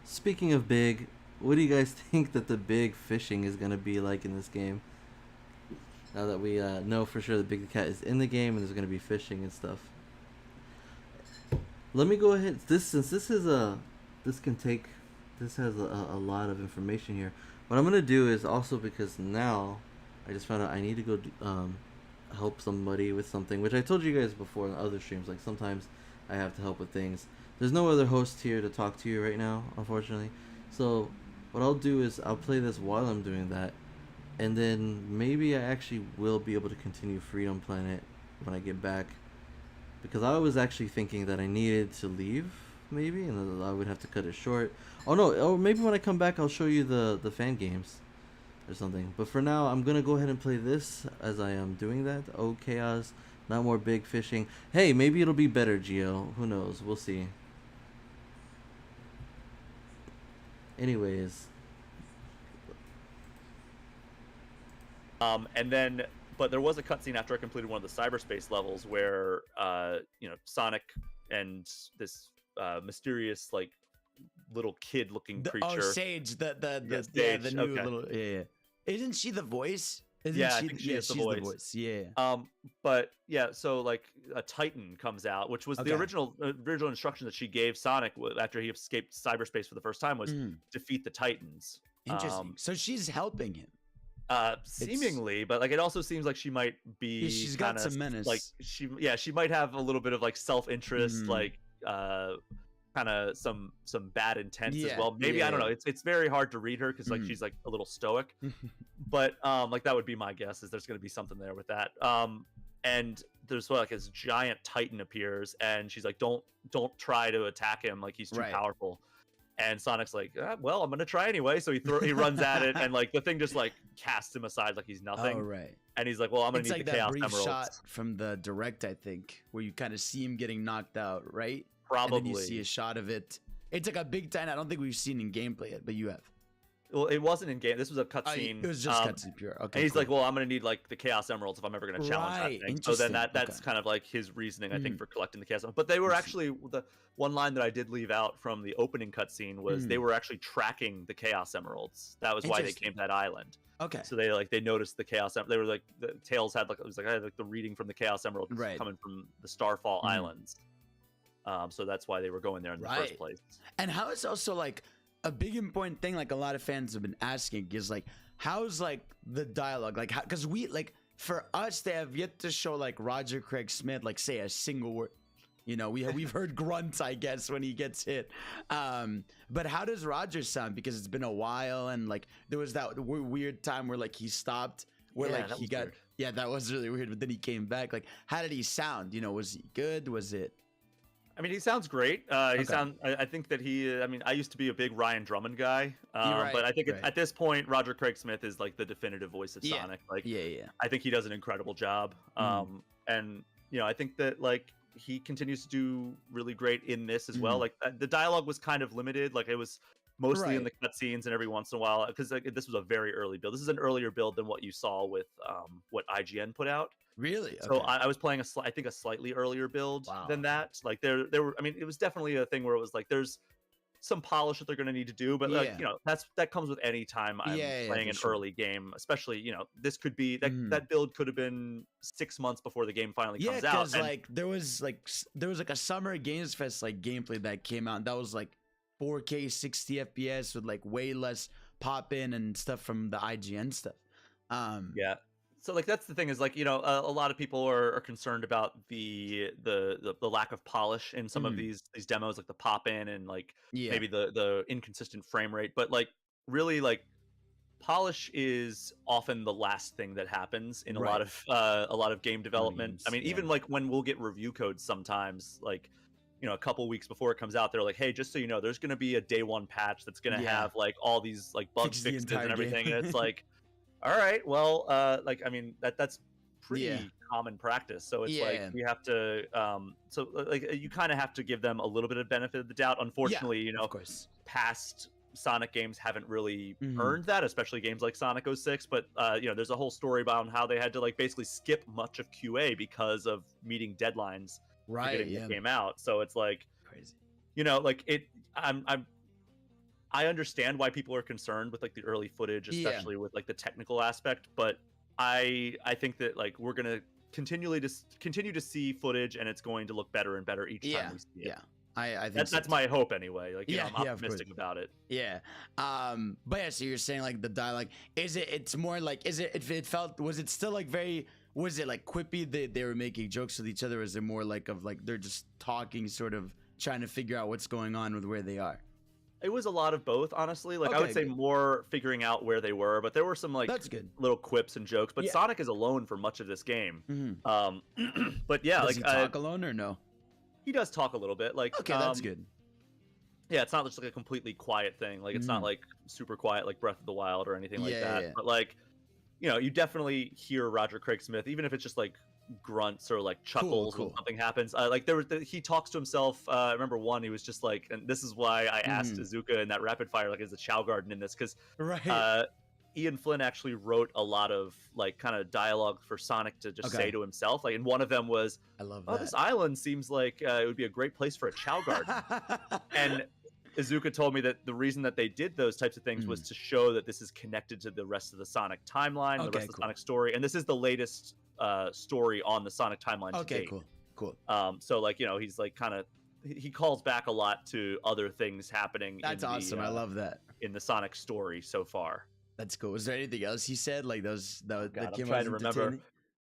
Speaker 1: Speaking of big, what do you guys think that the big fishing is going to be like in this game? Now that we know for sure the Big Cat is in the game and there's going to be fishing and stuff. Let me go ahead. This can take this has a lot of information here. What I'm gonna do is also, because now I just found out I need to go help somebody with something, which I told you guys before in other streams. Like sometimes I have to help with things. There's no other host here to talk to you right now, unfortunately. So what I'll do is I'll play this while I'm doing that, and then maybe I actually will be able to continue Freedom Planet when I get back, because I was actually thinking that I needed to leave maybe, and I would have to cut it short. Oh no, or maybe when I come back I'll show you the fan games or something. But for now, I'm gonna go ahead and play this as I am doing that. Oh chaos, not more big fishing. Hey, maybe it'll be better, Geo. Who knows? We'll see. Anyways.
Speaker 3: And then, but there was a cutscene after I completed one of the cyberspace levels where, Sonic and this mysterious like little kid-looking creature.
Speaker 2: Oh, Sage, the
Speaker 3: Sage,
Speaker 2: the new
Speaker 3: okay.
Speaker 2: little Isn't she the voice?
Speaker 3: I think she is the
Speaker 2: she's
Speaker 3: voice.
Speaker 2: the voice. Yeah.
Speaker 3: But yeah, so like a Titan comes out, which was the original instruction that she gave Sonic after he escaped cyberspace for the first time was defeat the Titans.
Speaker 2: Interesting. So she's helping him.
Speaker 3: Seemingly, but like it also seems like she might be.
Speaker 2: Yeah, she's got some menace.
Speaker 3: Like she might have a little bit of like self-interest, like kind of some bad intent as well. Maybe I don't know. It's very hard to read her because like she's like a little stoic, but like that would be my guess is there's going to be something there with that. And there's like this giant Titan appears, and she's like, don't try to attack him, like he's too powerful. And Sonic's like, well, I'm gonna try anyway. So he runs at it, and like the thing just like casts him aside like he's nothing.
Speaker 2: Oh right.
Speaker 3: And he's like, well, I'm gonna need the Chaos
Speaker 2: brief
Speaker 3: Emeralds.
Speaker 2: shot from the direct, I think, where you kind of see him getting knocked out, right?
Speaker 3: Probably.
Speaker 2: And then you see a shot of it. It's like a big Titan. I don't think we've seen in gameplay yet, but you have.
Speaker 3: Well, it wasn't in game. This was a cutscene.
Speaker 2: It was just cutscene pure. Okay.
Speaker 3: And he's like, well, I'm gonna need like the Chaos Emeralds if I'm ever gonna challenge that thing. So then that's kind of like his reasoning, I think, for collecting the Chaos Emeralds. But they were actually the one line that I did leave out from the opening cutscene was they were actually tracking the Chaos Emeralds. That was why they came to that island.
Speaker 2: Okay.
Speaker 3: So they noticed the Chaos Emerald. They were like the Tails had like it was like I had like the reading from the Chaos Emerald coming from the Starfall Islands. So that's why they were going there in the first place.
Speaker 2: And how is also like a big important thing, like a lot of fans have been asking, is like how's like the dialogue, like because we like for us they have yet to show like Roger Craig Smith like say a single word. You know, we've heard grunts, I guess, when he gets hit. But how does Roger sound? Because it's been a while, and like there was that weird time where like he stopped, where like he got weird. That was really weird. But then he came back. Like, how did he sound? You know, was he good? Was it?
Speaker 3: I mean, he sounds great. I think that I mean, I used to be a big Ryan Drummond guy, but I think at this point, Roger Craig Smith is like the definitive voice of Sonic. Like, I think he does an incredible job. And you know, I think that like he continues to do really great in this as well. Like the dialogue was kind of limited. Like it was mostly in the cutscenes and every once in a while, because like, this was a very early build. This is an earlier build than what you saw with what IGN put out.
Speaker 2: Really?
Speaker 3: So I was playing I think a slightly earlier build than that. Like there were, I mean, it was definitely a thing where it was like there's some polish that they're going to need to do, but like, you know, that comes with any time I'm playing an early game, especially, you know, this could be that build could have been 6 months before the game finally comes out.
Speaker 2: Yeah, like there was like a Summer Games Fest like gameplay that came out, and that was like 4K 60 FPS with like way less pop in and stuff from the IGN stuff.
Speaker 3: So like that's the thing is like, you know, a lot of people are concerned about the lack of polish in some of these demos, like the pop in and like maybe the inconsistent frame rate, but like really like polish is often the last thing that happens in a lot of game development. I mean, even like when we'll get review codes sometimes, like, you know, a couple weeks before it comes out, they're like, hey, just so you know, there's going to be a day one patch that's going to have like all these like bug fixes and everything. And it's like, all right, well, like, I mean, that's pretty common practice. So it's like we have to, so like you kind of have to give them a little bit of benefit of the doubt. Unfortunately, you know, past Sonic games haven't really earned that, especially games like Sonic 06. But you know, there's a whole story about how they had to like basically skip much of QA because of meeting deadlines to getting the game out. So it's like
Speaker 2: crazy,
Speaker 3: you know, like I understand why people are concerned with like the early footage, especially with like the technical aspect, but I think that like we're gonna continue to see footage, and it's going to look better and better each time we see it.
Speaker 2: I think
Speaker 3: that's my hope anyway. Like,
Speaker 2: Yeah,
Speaker 3: I'm
Speaker 2: yeah, of course.
Speaker 3: optimistic about it.
Speaker 2: Yeah. But yeah, so you're saying like the dialogue, it's more like, was it still like was it like quippy? They were making jokes with each other? Or is it more like they're just talking, sort of trying to figure out what's going on with where they are?
Speaker 3: It was a lot of both, honestly. Like, I
Speaker 2: Okay,
Speaker 3: would say
Speaker 2: good.
Speaker 3: more figuring out where they were, but there were some like
Speaker 2: That's good.
Speaker 3: little quips and jokes. But
Speaker 2: Yeah.
Speaker 3: Sonic is alone for much of this game. But yeah,
Speaker 2: Does
Speaker 3: like
Speaker 2: he talk alone or no?
Speaker 3: he does talk a little bit. Like,
Speaker 2: Okay, that's good.
Speaker 3: Yeah, it's not just like a completely quiet thing. Like, it's not like super quiet like Breath of the Wild or anything like
Speaker 2: Yeah,
Speaker 3: that.
Speaker 2: yeah.
Speaker 3: But like, you definitely hear Roger Craig Smith, even if it's just like grunts or like chuckles
Speaker 2: cool.
Speaker 3: when something happens. Like he talks to himself. I remember one, he was just like, and this is why I asked Izuka in that rapid fire, like, is the Chow Garden in this? Because
Speaker 2: Right.
Speaker 3: Ian Flynn actually wrote a lot of like kind of dialogue for Sonic to just say to himself. Like, and one of them was,
Speaker 2: I love
Speaker 3: "Oh,
Speaker 2: that.
Speaker 3: this island seems like it would be a great place for a Chow Garden." And Izuka told me that the reason that they did those types of things was to show that this is connected to the rest of the Sonic timeline, the rest of the Sonic story, and this is the latest story on the Sonic timeline. To
Speaker 2: Okay,
Speaker 3: date.
Speaker 2: cool.
Speaker 3: So like, he's like kind of he calls back a lot to other things happening.
Speaker 2: That's awesome. I love that.
Speaker 3: In the Sonic story so far.
Speaker 2: That's cool. Was there anything else he said? Like that
Speaker 3: God,
Speaker 2: came
Speaker 3: I'm
Speaker 2: out
Speaker 3: trying
Speaker 2: as
Speaker 3: to remember.
Speaker 2: entertaining?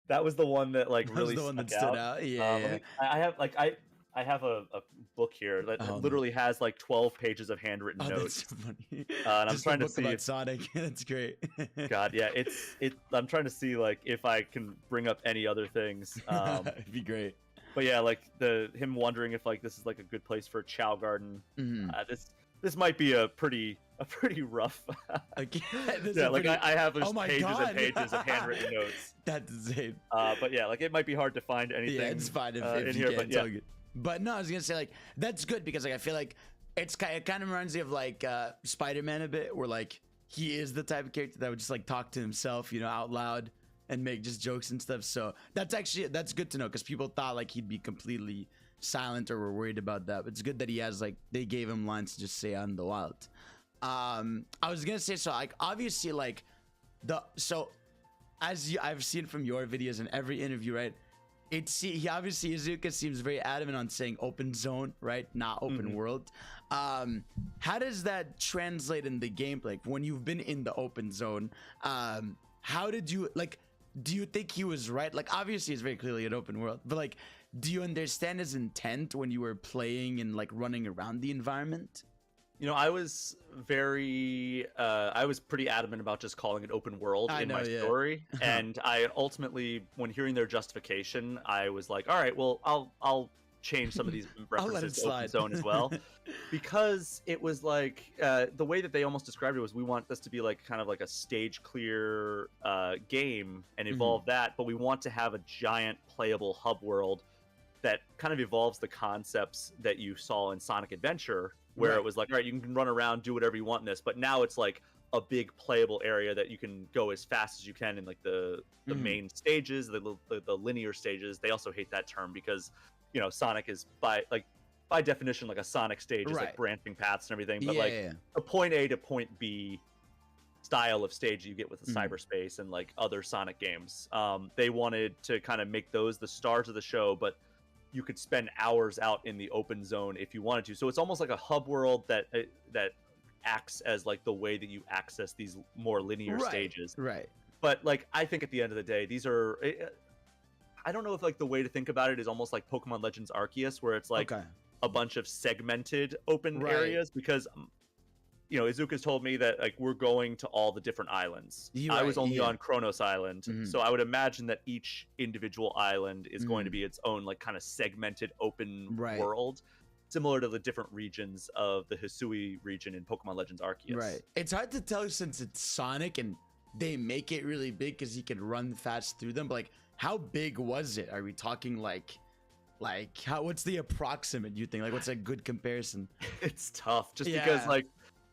Speaker 3: That was the one that like
Speaker 2: That
Speaker 3: really
Speaker 2: was the one that
Speaker 3: stuck
Speaker 2: stood out. Yeah.
Speaker 3: I have like I have a book here that literally has like 12 pages of handwritten notes.
Speaker 2: That's so funny.
Speaker 3: And I'm
Speaker 2: Just
Speaker 3: trying
Speaker 2: a
Speaker 3: to
Speaker 2: book
Speaker 3: see
Speaker 2: about
Speaker 3: if,
Speaker 2: Sonic. That's great.
Speaker 3: God, yeah, I'm trying to see like if I can bring up any other things.
Speaker 2: It'd be great.
Speaker 3: But yeah, like him wondering if like this is like a good place for a Chow Garden. This might be a pretty rough. Yeah, like I have just pages and pages of handwritten notes.
Speaker 2: That's insane.
Speaker 3: But yeah, like it might be hard to find anything.
Speaker 2: Yeah, it's fine if
Speaker 3: in
Speaker 2: you
Speaker 3: here,
Speaker 2: can't
Speaker 3: but yeah.
Speaker 2: tell it. But no, I was gonna say like that's good because like I feel like it kind of reminds me of like Spider-Man a bit, where like he is the type of character that would just like talk to himself, out loud and make just jokes and stuff. So that's good to know because people thought like he'd be completely silent or were worried about that. But it's good that he has like they gave him lines to just say out in the wild. I was gonna say so like obviously like I've seen from your videos and every interview, right? Izuka seems very adamant on saying open zone, right? Not open world. How does that translate in the gameplay? When you've been in the open zone, how did you like? Do you think he was right? Like, obviously, it's very clearly an open world, but like, do you understand his intent when you were playing and like running around the environment?
Speaker 3: I was I was pretty adamant about just calling it open world in my story. And I ultimately, when hearing their justification, I was like, all right, well, I'll change some of these references to open zone as well. Because it was like, the way that they almost described it was, we want this to be like kind of like a stage clear game and evolve that, but we want to have a giant playable hub world that kind of evolves the concepts that you saw in Sonic Adventure, where it was like, all right, you can run around, do whatever you want in this, but now it's like a big playable area that you can go as fast as you can in like the main stages, the linear stages. They also hate that term because, Sonic is by definition like a Sonic stage is like branching paths and everything, but a point A to point B style of stage you get with the cyberspace and like other Sonic games. They wanted to kind of make those the stars of the show, but you could spend hours out in the open zone if you wanted to. So it's almost like a hub world that acts as like the way that you access these more linear stages.
Speaker 2: Right.
Speaker 3: But like, I think at the end of the day, these are, I don't know if like the way to think about it is almost like Pokemon Legends Arceus, where it's like a bunch of segmented open areas, because Izuka's told me that like we're going to all the different islands. I was only on Kronos Island, so I would imagine that each individual island is going to be its own like kind of segmented open world, similar to the different regions of the Hisui region in Pokemon Legends Arceus.
Speaker 2: Right. It's hard to tell since it's Sonic and they make it really big because he can run fast through them. But like, how big was it? Are we talking like what's the approximate you think? Like, what's a good comparison?
Speaker 3: It's tough just because like,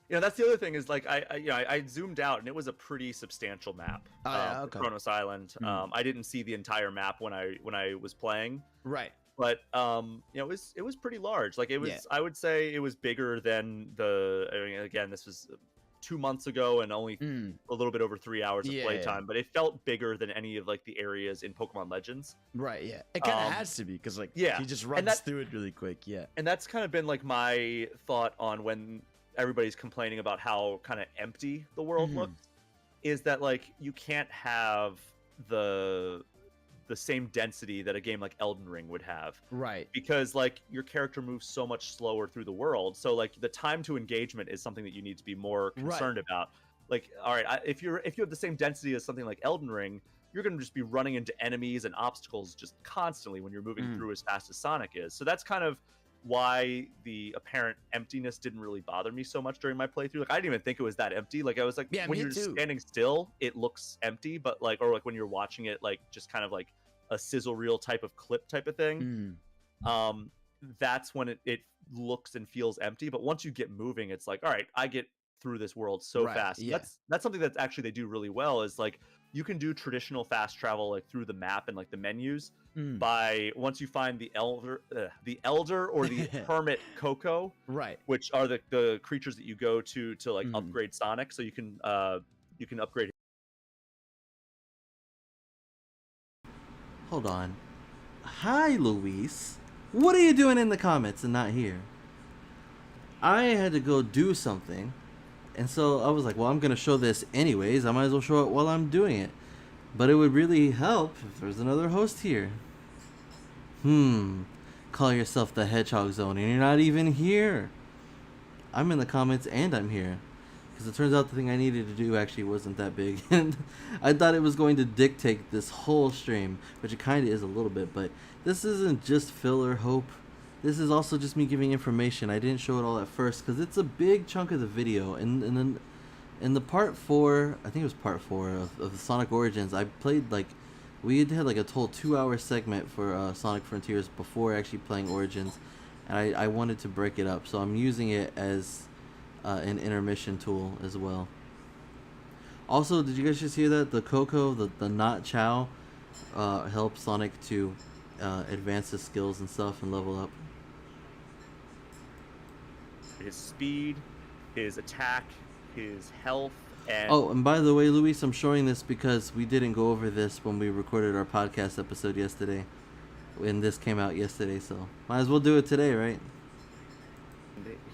Speaker 3: that's the other thing is like I zoomed out and it was a pretty substantial map. Kronos Island. I didn't see the entire map when I was playing.
Speaker 2: Right.
Speaker 3: But it was pretty large. Like it was, I would say it was bigger than again, this was 2 months ago and only a little bit over 3 hours of playtime, but it felt bigger than any of like the areas in Pokemon Legends.
Speaker 2: Right, yeah. It kind of has to be because like
Speaker 3: yeah,
Speaker 2: he just runs through it really quick, yeah.
Speaker 3: And that's kind of been like my thought on when everybody's complaining about how kind of empty the world looks, is that like you can't have the same density that a game like Elden Ring would have.
Speaker 2: Right.
Speaker 3: Because like your character moves so much slower through the world. So like the time to engagement is something that you need to be more concerned about. Like, all right, if you have the same density as something like Elden Ring, you're going to just be running into enemies and obstacles just constantly when you're moving through as fast as Sonic is. So that's kind of why the apparent emptiness didn't really bother me so much during my playthrough. Like I didn't even think it was that empty. Like I was like, when you're just standing still, it looks empty, but like, or like when you're watching it, like just kind of like a sizzle reel type of clip type of thing. That's when it looks and feels empty. But once you get moving, it's like, all right, I get through this world so fast.
Speaker 2: Yeah.
Speaker 3: That's something that actually they do really well, is like you can do traditional fast travel like through the map and like the menus by once you find the elder or the hermit Coco,
Speaker 2: right,
Speaker 3: which are the creatures that you go to like upgrade Sonic, so you can upgrade.
Speaker 1: Hold on. Hi, Luis. What are you doing in the comments and not here? I had to go do something, and so I was like, well, I'm going to show this anyways. I might as well show it while I'm doing it. But it would really help if there's another host here. Call yourself the Hedgehog Zone, and you're not even here. I'm in the comments, and I'm here. Because it turns out the thing I needed to do actually wasn't that big. And I thought it was going to dictate this whole stream, which it kind of is a little bit. But this isn't just filler, Hope. This is also just me giving information. I didn't show it all at first because it's a big chunk of the video. And then in the part 4, I think it was part 4 of the Sonic Origins, I played like, we had like a total 2-hour segment for Sonic Frontiers before actually playing Origins. And I wanted to break it up. So I'm using it as an intermission tool as well. Also, did you guys just hear that? The Coco, the Not Chow, helps Sonic to advance his skills and stuff and level up.
Speaker 3: His speed, his attack, his health, and...
Speaker 1: Oh, and by the way, Luis, I'm showing this because we didn't go over this when we recorded our podcast episode yesterday. And this came out yesterday, so might as well do it today, right?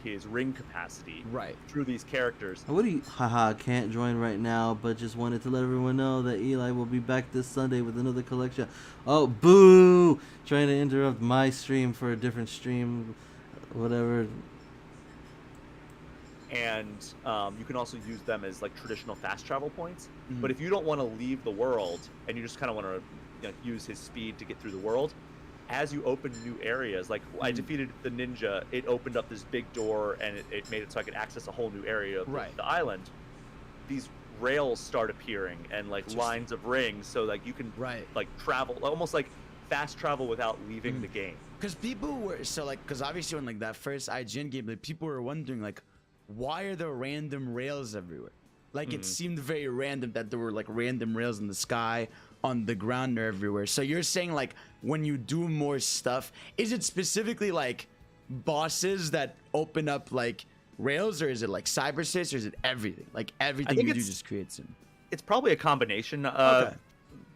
Speaker 3: His ring capacity
Speaker 2: right
Speaker 3: through these characters.
Speaker 1: What do you... Haha, can't join right now, but just wanted to let everyone know that Eli will be back this Sunday with another collection. Oh, boo! Trying to interrupt my stream for a different stream, whatever.
Speaker 3: And you can also use them as like traditional fast travel points. But if you don't want to leave the world and you just kind of want to use his speed to get through the world, as you open new areas, like I defeated the ninja, it opened up this big door and it made it so I could access a whole new area of the island. These rails start appearing and like lines of rings, so like you can like travel, almost like fast travel without leaving the game.
Speaker 2: Because people were because obviously when like that first IGN game, like people were wondering like, why are there random rails everywhere? Like it seemed very random that there were like random rails in the sky, on the ground, or everywhere. So you're saying like when you do more stuff, is it specifically like bosses that open up like rails, or is it like cyberspace, or is it everything? Like everything you do just creates them.
Speaker 3: It's probably a combination.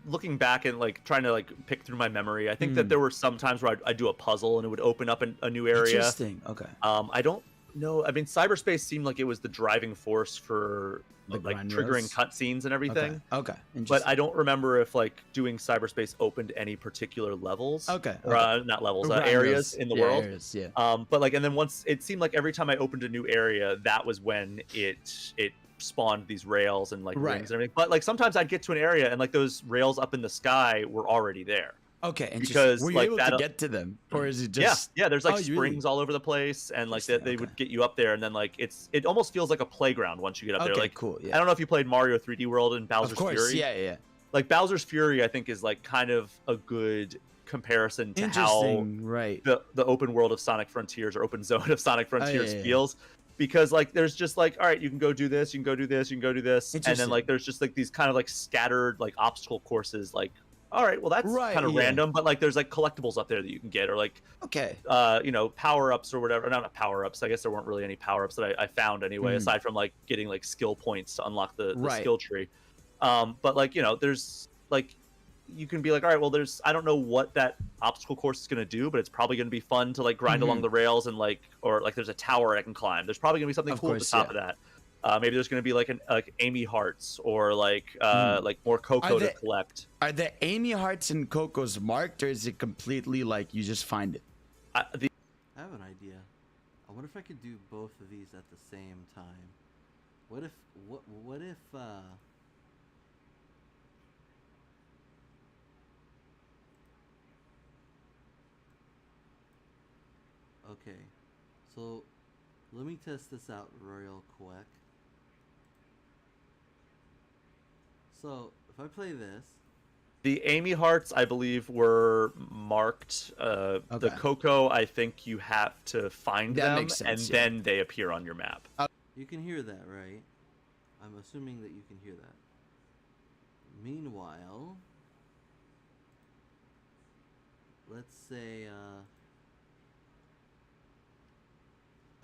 Speaker 3: Looking back and like trying to like pick through my memory, I think that there were some times where I'd do a puzzle and it would open up a new area.
Speaker 2: Interesting. Okay.
Speaker 3: I don't know. I mean, cyberspace seemed like it was the driving force for like triggering cutscenes and everything.
Speaker 2: Okay.
Speaker 3: But I don't remember if like doing cyberspace opened any particular levels.
Speaker 2: Okay.
Speaker 3: Not levels, areas in the world.
Speaker 2: Areas, yeah.
Speaker 3: But like, and then once it seemed like every time I opened a new area, that was when it spawned these rails and like rings and everything. But like sometimes I'd get to an area and like those rails up in the sky were already there.
Speaker 2: Okay,
Speaker 3: because
Speaker 2: were you able to get to them, or is it just?
Speaker 3: Yeah. There's like springs all over the place, and like they would get you up there, and then like it almost feels like a playground once you get up there. Like
Speaker 2: cool. Yeah.
Speaker 3: I don't know if you played Mario 3D World and Bowser's Fury.
Speaker 2: Yeah.
Speaker 3: Like Bowser's Fury, I think is like kind of a good comparison to how the open world of Sonic Frontiers or open zone of Sonic Frontiers feels. Because like there's just like, all right, you can go do this, you can go do this, you can go do this, and then like there's just like these kind of like scattered like obstacle courses like all right, well that's
Speaker 2: Right,
Speaker 3: kind of
Speaker 2: yeah.
Speaker 3: random, but like there's like collectibles up there that you can get, or like
Speaker 2: Okay.
Speaker 3: you know, power ups or whatever. No, not power ups. I guess there weren't really any power ups that I found anyway, aside from like getting like skill points to unlock the
Speaker 2: Right.
Speaker 3: skill tree. But like, you know, there's like you can be like, all right, well, there's I don't know what that obstacle course is gonna do, but it's probably gonna be fun to like grind along the rails and like, or like there's a tower I can climb. There's probably gonna be something
Speaker 2: Of
Speaker 3: cool
Speaker 2: course,
Speaker 3: at the top
Speaker 2: yeah.
Speaker 3: of that. Maybe there's gonna be like an like Amy hearts or like more cocoa to
Speaker 2: they-
Speaker 3: collect.
Speaker 2: Are the Amy hearts and Cocos marked, or is it completely like you just find it?
Speaker 1: I have an idea. I wonder if I could do both of these at the same time. What if okay. So let me test this out real quick. So if I play this,
Speaker 3: The Amy hearts, I believe, were marked. The cocoa, I think you have to find
Speaker 2: That
Speaker 3: them,
Speaker 2: makes sense,
Speaker 3: and
Speaker 2: yeah.
Speaker 3: then they appear on your map.
Speaker 1: you can hear that, right? I'm assuming that you can hear that. Meanwhile, let's say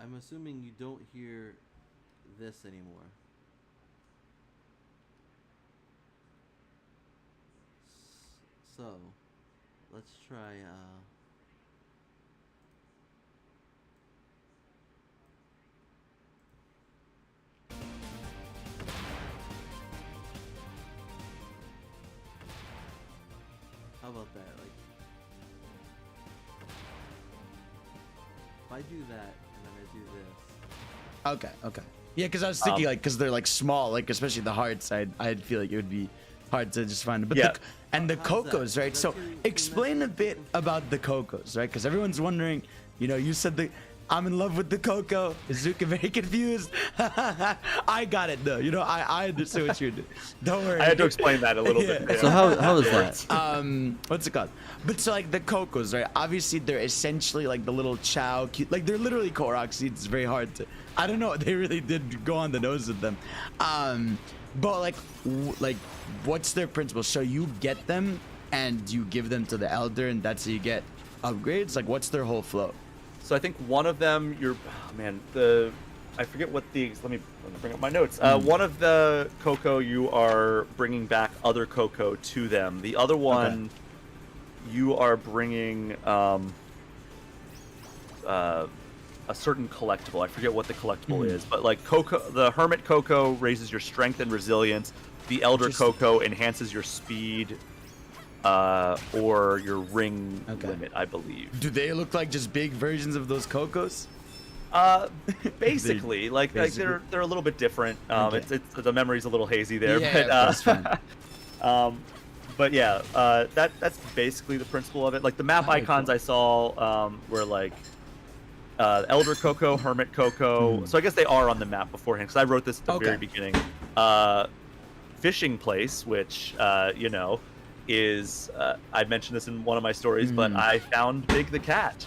Speaker 1: I'm assuming you don't hear this anymore. So, let's try how about that? Like, if I do that and then I do this.
Speaker 2: Okay. Yeah, because I was thinking like, because they're like small, like especially the hearts. I'd feel like it would be hard to just find them. But
Speaker 3: Yeah.
Speaker 2: and the
Speaker 1: How's
Speaker 2: Cocos,
Speaker 1: that?
Speaker 2: right?
Speaker 1: Is
Speaker 2: So
Speaker 1: that too
Speaker 2: explain a bit about the Cocos, right? Because everyone's wondering. You know, you said I'm in love with the cocoa. Is Zuka very confused? I got it though. You know, I understood what you're doing. Don't worry.
Speaker 3: I had to explain that a little bit.
Speaker 1: So how is that?
Speaker 2: What's it called? But so like the Cocos, right? Obviously they're essentially like the little chow, cute, like they're literally Korok seeds. It's very hard to. I don't know. They really did go on the nose with them. But like what's their principle? So you get them and you give them to the elder, and that's how you get upgrades. Like what's their whole flow?
Speaker 3: So I think one of them, I forget what let me bring up my notes. One of the cocoa, you are bringing back other cocoa to them. The other one, you are bringing a certain collectible. I forget what the collectible is, but like cocoa, the hermit cocoa raises your strength and resilience. The elder cocoa enhances your speed or your ring limit, I believe.
Speaker 2: Do they look like just big versions of those Cocos?
Speaker 3: Basically, like they're a little bit different. It's the memory's a little hazy there,
Speaker 2: Yeah,
Speaker 3: but
Speaker 2: that's fine.
Speaker 3: but yeah, that's basically the principle of it. Like the map icons I saw were like Elder Cocoa, Hermit Cocoa. So I guess they are on the map beforehand because I wrote this at the very beginning. Fishing place, which you know, is I mentioned this in one of my stories, but I found Big the cat.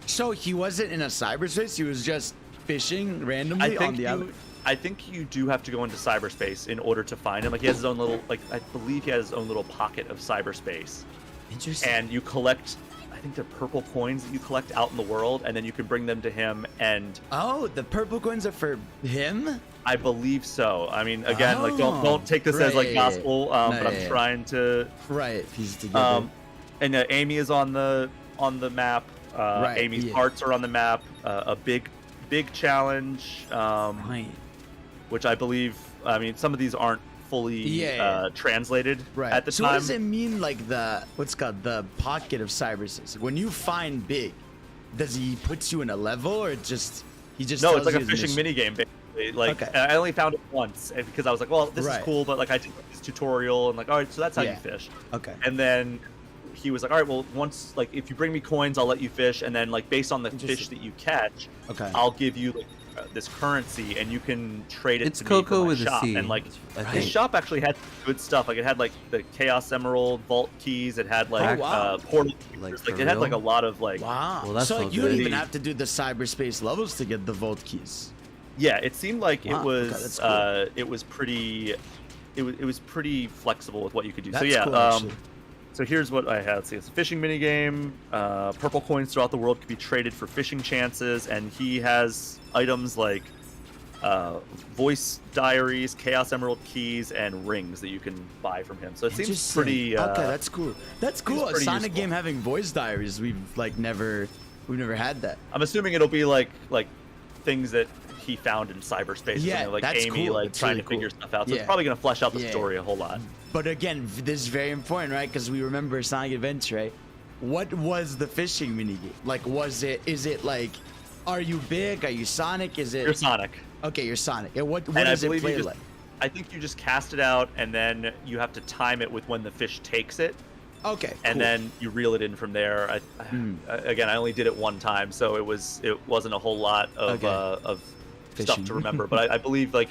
Speaker 2: So he wasn't in a cyberspace. He was just fishing randomly on the island.
Speaker 3: I think you do have to go into cyberspace in order to find him. Like he has his own little, like I believe he has his own little pocket of cyberspace.
Speaker 2: Interesting.
Speaker 3: And you collect, I think they're purple coins that you collect out in the world, and then you can bring them to him. And
Speaker 2: the purple coins are for him.
Speaker 3: I believe so. I mean, again, like don't take this as like gospel, but I'm trying to
Speaker 2: piece it together.
Speaker 3: And Amy is on the map. Amy's hearts are on the map. A big challenge. Which I believe. I mean, some of these aren't fully translated at the time.
Speaker 2: So what does it mean, like what's called the pocket of cyberspace? When you find Big, does he puts you in a level, or he just
Speaker 3: no?
Speaker 2: tells
Speaker 3: It's like
Speaker 2: you
Speaker 3: a
Speaker 2: his
Speaker 3: fishing
Speaker 2: mission?
Speaker 3: mini game. Like I only found it once because I was like, well, this is cool, but like I did this tutorial and like, all right, so that's how you fish.
Speaker 2: Okay.
Speaker 3: And then he was like, all right, well, once like if you bring me coins, I'll let you fish, and then like based on the fish that you catch, I'll give you like this currency, and you can trade it.
Speaker 1: It's
Speaker 3: to me
Speaker 1: cocoa
Speaker 3: for my
Speaker 1: with a
Speaker 3: shop.
Speaker 1: C.
Speaker 3: And like his shop actually had good stuff. Like it had like the Chaos Emerald vault keys. It had like portal. Like it had like a lot of like.
Speaker 2: Wow.
Speaker 1: Well, that's
Speaker 2: so
Speaker 1: so
Speaker 2: like, you don't
Speaker 1: good.
Speaker 2: even have to do the cyberspace levels to get the vault keys.
Speaker 3: Yeah, it seemed like it was
Speaker 2: that's cool.
Speaker 3: it was pretty flexible with what you could do.
Speaker 2: That's
Speaker 3: so yeah,
Speaker 2: cool, actually.
Speaker 3: So here's what I had. Let's see, it's a fishing minigame. Purple coins throughout the world can be traded for fishing chances, and he has items like voice diaries, chaos emerald keys, and rings that you can buy from him. So it seems pretty.
Speaker 2: Okay, that's cool. That's cool. A Sonic
Speaker 3: useful.
Speaker 2: game having voice diaries. We've never had that.
Speaker 3: I'm assuming it'll be like things that he found in cyberspace.
Speaker 2: Yeah,
Speaker 3: like
Speaker 2: that's
Speaker 3: Amy
Speaker 2: cool.
Speaker 3: like
Speaker 2: That's
Speaker 3: trying
Speaker 2: really
Speaker 3: to figure
Speaker 2: cool.
Speaker 3: stuff out. So
Speaker 2: Yeah.
Speaker 3: it's probably gonna flesh out the
Speaker 2: Yeah.
Speaker 3: story a whole lot.
Speaker 2: But again, this is very important, right? Because we remember Sonic Adventure, right? What was the fishing minigame? Like, is it like, are you big? Are you Sonic? Is it?
Speaker 3: You're Sonic.
Speaker 2: Okay, you're Sonic. And what
Speaker 3: And
Speaker 2: does
Speaker 3: I
Speaker 2: it
Speaker 3: believe
Speaker 2: play
Speaker 3: you just,
Speaker 2: like?
Speaker 3: I think you just cast it out, and then you have to time it with when the fish takes it.
Speaker 2: Okay,
Speaker 3: And
Speaker 2: cool.
Speaker 3: then you reel it in from there. Again, I only did it one time, so it wasn't a whole lot of stuff
Speaker 2: Fishing.
Speaker 3: to remember. But I believe like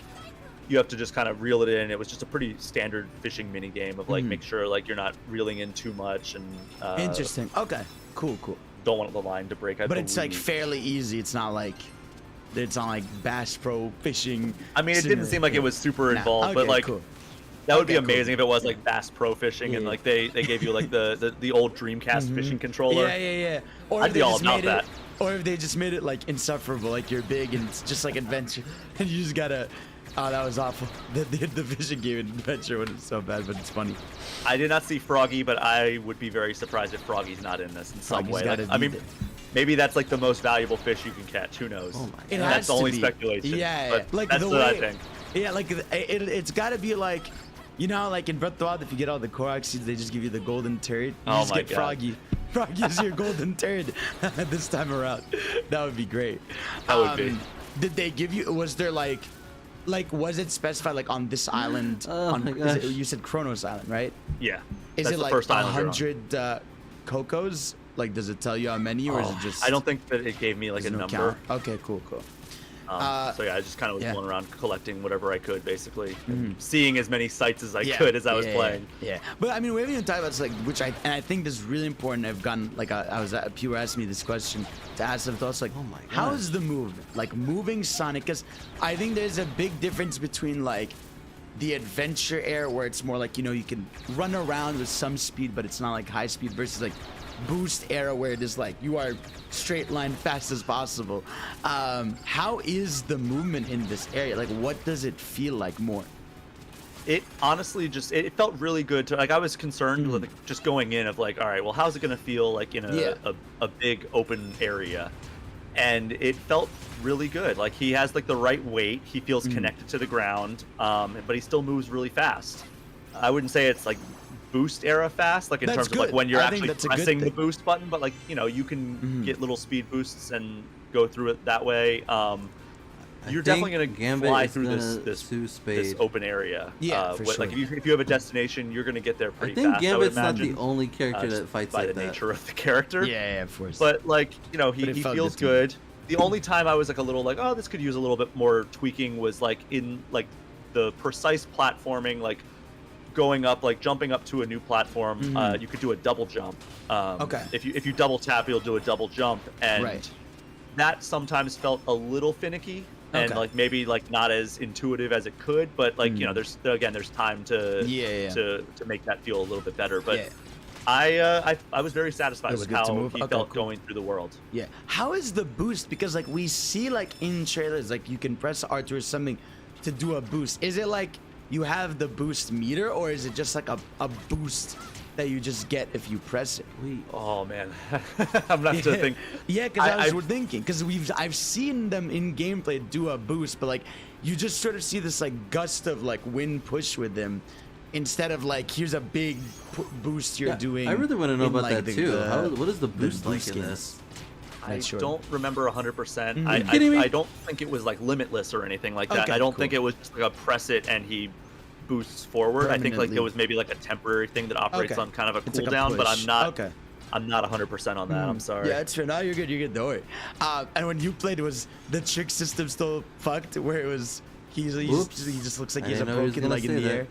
Speaker 3: you have to just kind of reel it in. It was just a pretty standard fishing mini game of like make sure like you're not reeling in too much and
Speaker 2: Interesting. Okay, cool.
Speaker 3: don't want the line to break.
Speaker 2: But it's like fairly easy. It's not like Bass Pro Fishing.
Speaker 3: I mean, it didn't seem like it was super
Speaker 2: Nah,
Speaker 3: involved, but
Speaker 2: okay,
Speaker 3: like
Speaker 2: cool.
Speaker 3: that would be
Speaker 2: Okay, cool.
Speaker 3: amazing if it was like Bass Pro Fishing and
Speaker 2: Yeah.
Speaker 3: like they gave you like the old Dreamcast fishing controller.
Speaker 2: Yeah. Or
Speaker 3: I'd
Speaker 2: if
Speaker 3: be
Speaker 2: they
Speaker 3: all
Speaker 2: just
Speaker 3: about
Speaker 2: made
Speaker 3: that.
Speaker 2: it, or if they just made it like insufferable, like you're big and it's just like adventure, and you just gotta. Oh, that was awful. The fishing game adventure was so bad, but it's funny.
Speaker 3: I did not see Froggy, but I would be very surprised if Froggy's not in this in some
Speaker 2: Froggy's
Speaker 3: way.
Speaker 2: gotta
Speaker 3: Like, I
Speaker 2: be
Speaker 3: mean,
Speaker 2: there.
Speaker 3: maybe that's like the most valuable fish you can catch. Who knows?
Speaker 1: Oh my
Speaker 2: It
Speaker 1: God.
Speaker 2: has
Speaker 3: That's
Speaker 2: to
Speaker 3: only
Speaker 2: be.
Speaker 3: speculation.
Speaker 2: Yeah,
Speaker 3: but
Speaker 2: like
Speaker 3: that's
Speaker 2: the
Speaker 3: what
Speaker 2: way.
Speaker 3: I think.
Speaker 2: Yeah, like it's gotta be like, you know, like in Breath of the Wild, if you get all the Korok seeds, they just give you the golden turd. You
Speaker 3: Oh
Speaker 2: just
Speaker 3: my
Speaker 2: get
Speaker 3: God.
Speaker 2: Froggy. Froggy is your golden turd this time around. That would be great.
Speaker 3: That would be.
Speaker 2: Did they give you? Was there like was it specified like on this island?
Speaker 1: Oh my gosh.
Speaker 2: You said Kronos Island, right?
Speaker 3: Yeah.
Speaker 2: Is
Speaker 3: that's
Speaker 2: it
Speaker 3: the
Speaker 2: like
Speaker 3: first island you're on.
Speaker 2: 100 cocos? Like, does it tell you how many, or is it just?
Speaker 3: I don't think that it gave me like
Speaker 2: there's
Speaker 3: a
Speaker 2: no
Speaker 3: number.
Speaker 2: count? Okay, cool.
Speaker 3: So yeah, I just kind of was
Speaker 2: yeah.
Speaker 3: going around collecting whatever I could, basically, and seeing as many sites as I
Speaker 2: Yeah,
Speaker 3: could as I was
Speaker 2: yeah,
Speaker 3: playing.
Speaker 2: Yeah. But I mean, we haven't even talked about like, I think this is really important. I've gotten like people were asking me this question to ask some thoughts like,
Speaker 1: Oh my
Speaker 2: how
Speaker 1: gosh.
Speaker 2: is the movement like moving Sonic? Because I think there's a big difference between like the adventure era where it's more like, you know, you can run around with some speed, but it's not like high speed, versus like boost era where it is like you are straight line fast as possible. How is the movement in this area? Like, what does it feel like more?
Speaker 3: It honestly just it felt really good to like I was concerned with just going in of like, all right, well, how's it gonna feel like in a big open area? And it felt really good. Like he has like the right weight, he feels connected to the ground, but he still moves really fast. I wouldn't say it's like boost era fast, like in
Speaker 2: That's
Speaker 3: terms of like
Speaker 2: good.
Speaker 3: when you're
Speaker 2: I think
Speaker 3: actually
Speaker 2: that's a good
Speaker 3: pressing the
Speaker 2: thing.
Speaker 3: boost button, but like, you know, you can get little speed boosts and go through it that way. You're definitely gonna
Speaker 1: Gambit
Speaker 3: fly
Speaker 1: is
Speaker 3: through
Speaker 1: gonna
Speaker 3: this
Speaker 1: sue Spade.
Speaker 3: this open area.
Speaker 2: Yeah, for
Speaker 3: Like
Speaker 2: sure.
Speaker 3: if you have a destination, you're gonna get there
Speaker 1: I
Speaker 3: pretty
Speaker 1: think
Speaker 3: fast.
Speaker 1: Gambit's
Speaker 3: I would
Speaker 1: not the
Speaker 3: imagine,
Speaker 1: only character
Speaker 3: just
Speaker 1: that fights
Speaker 3: by
Speaker 1: like
Speaker 3: the
Speaker 1: that.
Speaker 3: nature of the character.
Speaker 2: Yeah, of course.
Speaker 3: But like, you know,
Speaker 2: But it
Speaker 3: he
Speaker 2: felt
Speaker 3: feels
Speaker 2: good to me.
Speaker 3: good. The only time I was like a little like, oh, this could use a little bit more tweaking was like in like the precise platforming, like going up, like jumping up to a new platform. You could do a double jump.
Speaker 2: Okay.
Speaker 3: If you double tap, you'll do a double jump, and
Speaker 2: Right.
Speaker 3: that sometimes felt a little finicky. And
Speaker 2: Okay.
Speaker 3: like maybe like not as intuitive as it could, but like you know, there's time to
Speaker 2: Yeah.
Speaker 3: to make that feel a little bit better. But
Speaker 2: Yeah.
Speaker 3: I was very satisfied
Speaker 2: was
Speaker 3: with
Speaker 2: good to
Speaker 3: how
Speaker 2: move?
Speaker 3: he
Speaker 2: Okay,
Speaker 3: felt
Speaker 2: cool.
Speaker 3: going through the world.
Speaker 2: Yeah. How is the boost? Because like we see like in trailers, like you can press R2 or something to do a boost. Is it like you have the boost meter, or is it just like a boost that you just get if you press it?
Speaker 3: Oh man, I'm gonna have to think.
Speaker 2: Yeah, because I was
Speaker 3: I-
Speaker 2: thinking, because I've seen them in gameplay do a boost, but like you just sort of see this like gust of like wind push with them, instead of like here's a big boost you're doing.
Speaker 1: I really want to know
Speaker 2: in,
Speaker 1: about
Speaker 2: like,
Speaker 1: that too. What is the
Speaker 2: the
Speaker 1: boost like
Speaker 2: boost
Speaker 1: in
Speaker 2: games.
Speaker 1: this?
Speaker 3: I
Speaker 2: Not sure.
Speaker 3: don't remember 100%.
Speaker 1: Are you kidding me?
Speaker 3: I don't think it was like limitless or anything like that.
Speaker 2: Okay,
Speaker 3: I don't
Speaker 2: cool.
Speaker 3: think it was just like a press it and he boosts forward. I think like
Speaker 2: Permanently.
Speaker 3: it was maybe like a temporary thing that operates
Speaker 2: Okay.
Speaker 3: on kind of a
Speaker 2: It's like a
Speaker 3: cooldown, but
Speaker 2: push.
Speaker 3: I'm not.
Speaker 2: Okay.
Speaker 3: I'm not 100% on that. I'm sorry.
Speaker 2: Yeah, it's fair. No, you're good. You're good. Don't worry. And when you played, was the trick system still fucked? Where it was he just looks like
Speaker 1: I
Speaker 2: he's a
Speaker 1: didn't know he was
Speaker 2: broken
Speaker 1: gonna
Speaker 2: like in
Speaker 1: say
Speaker 2: the
Speaker 1: that.
Speaker 2: air.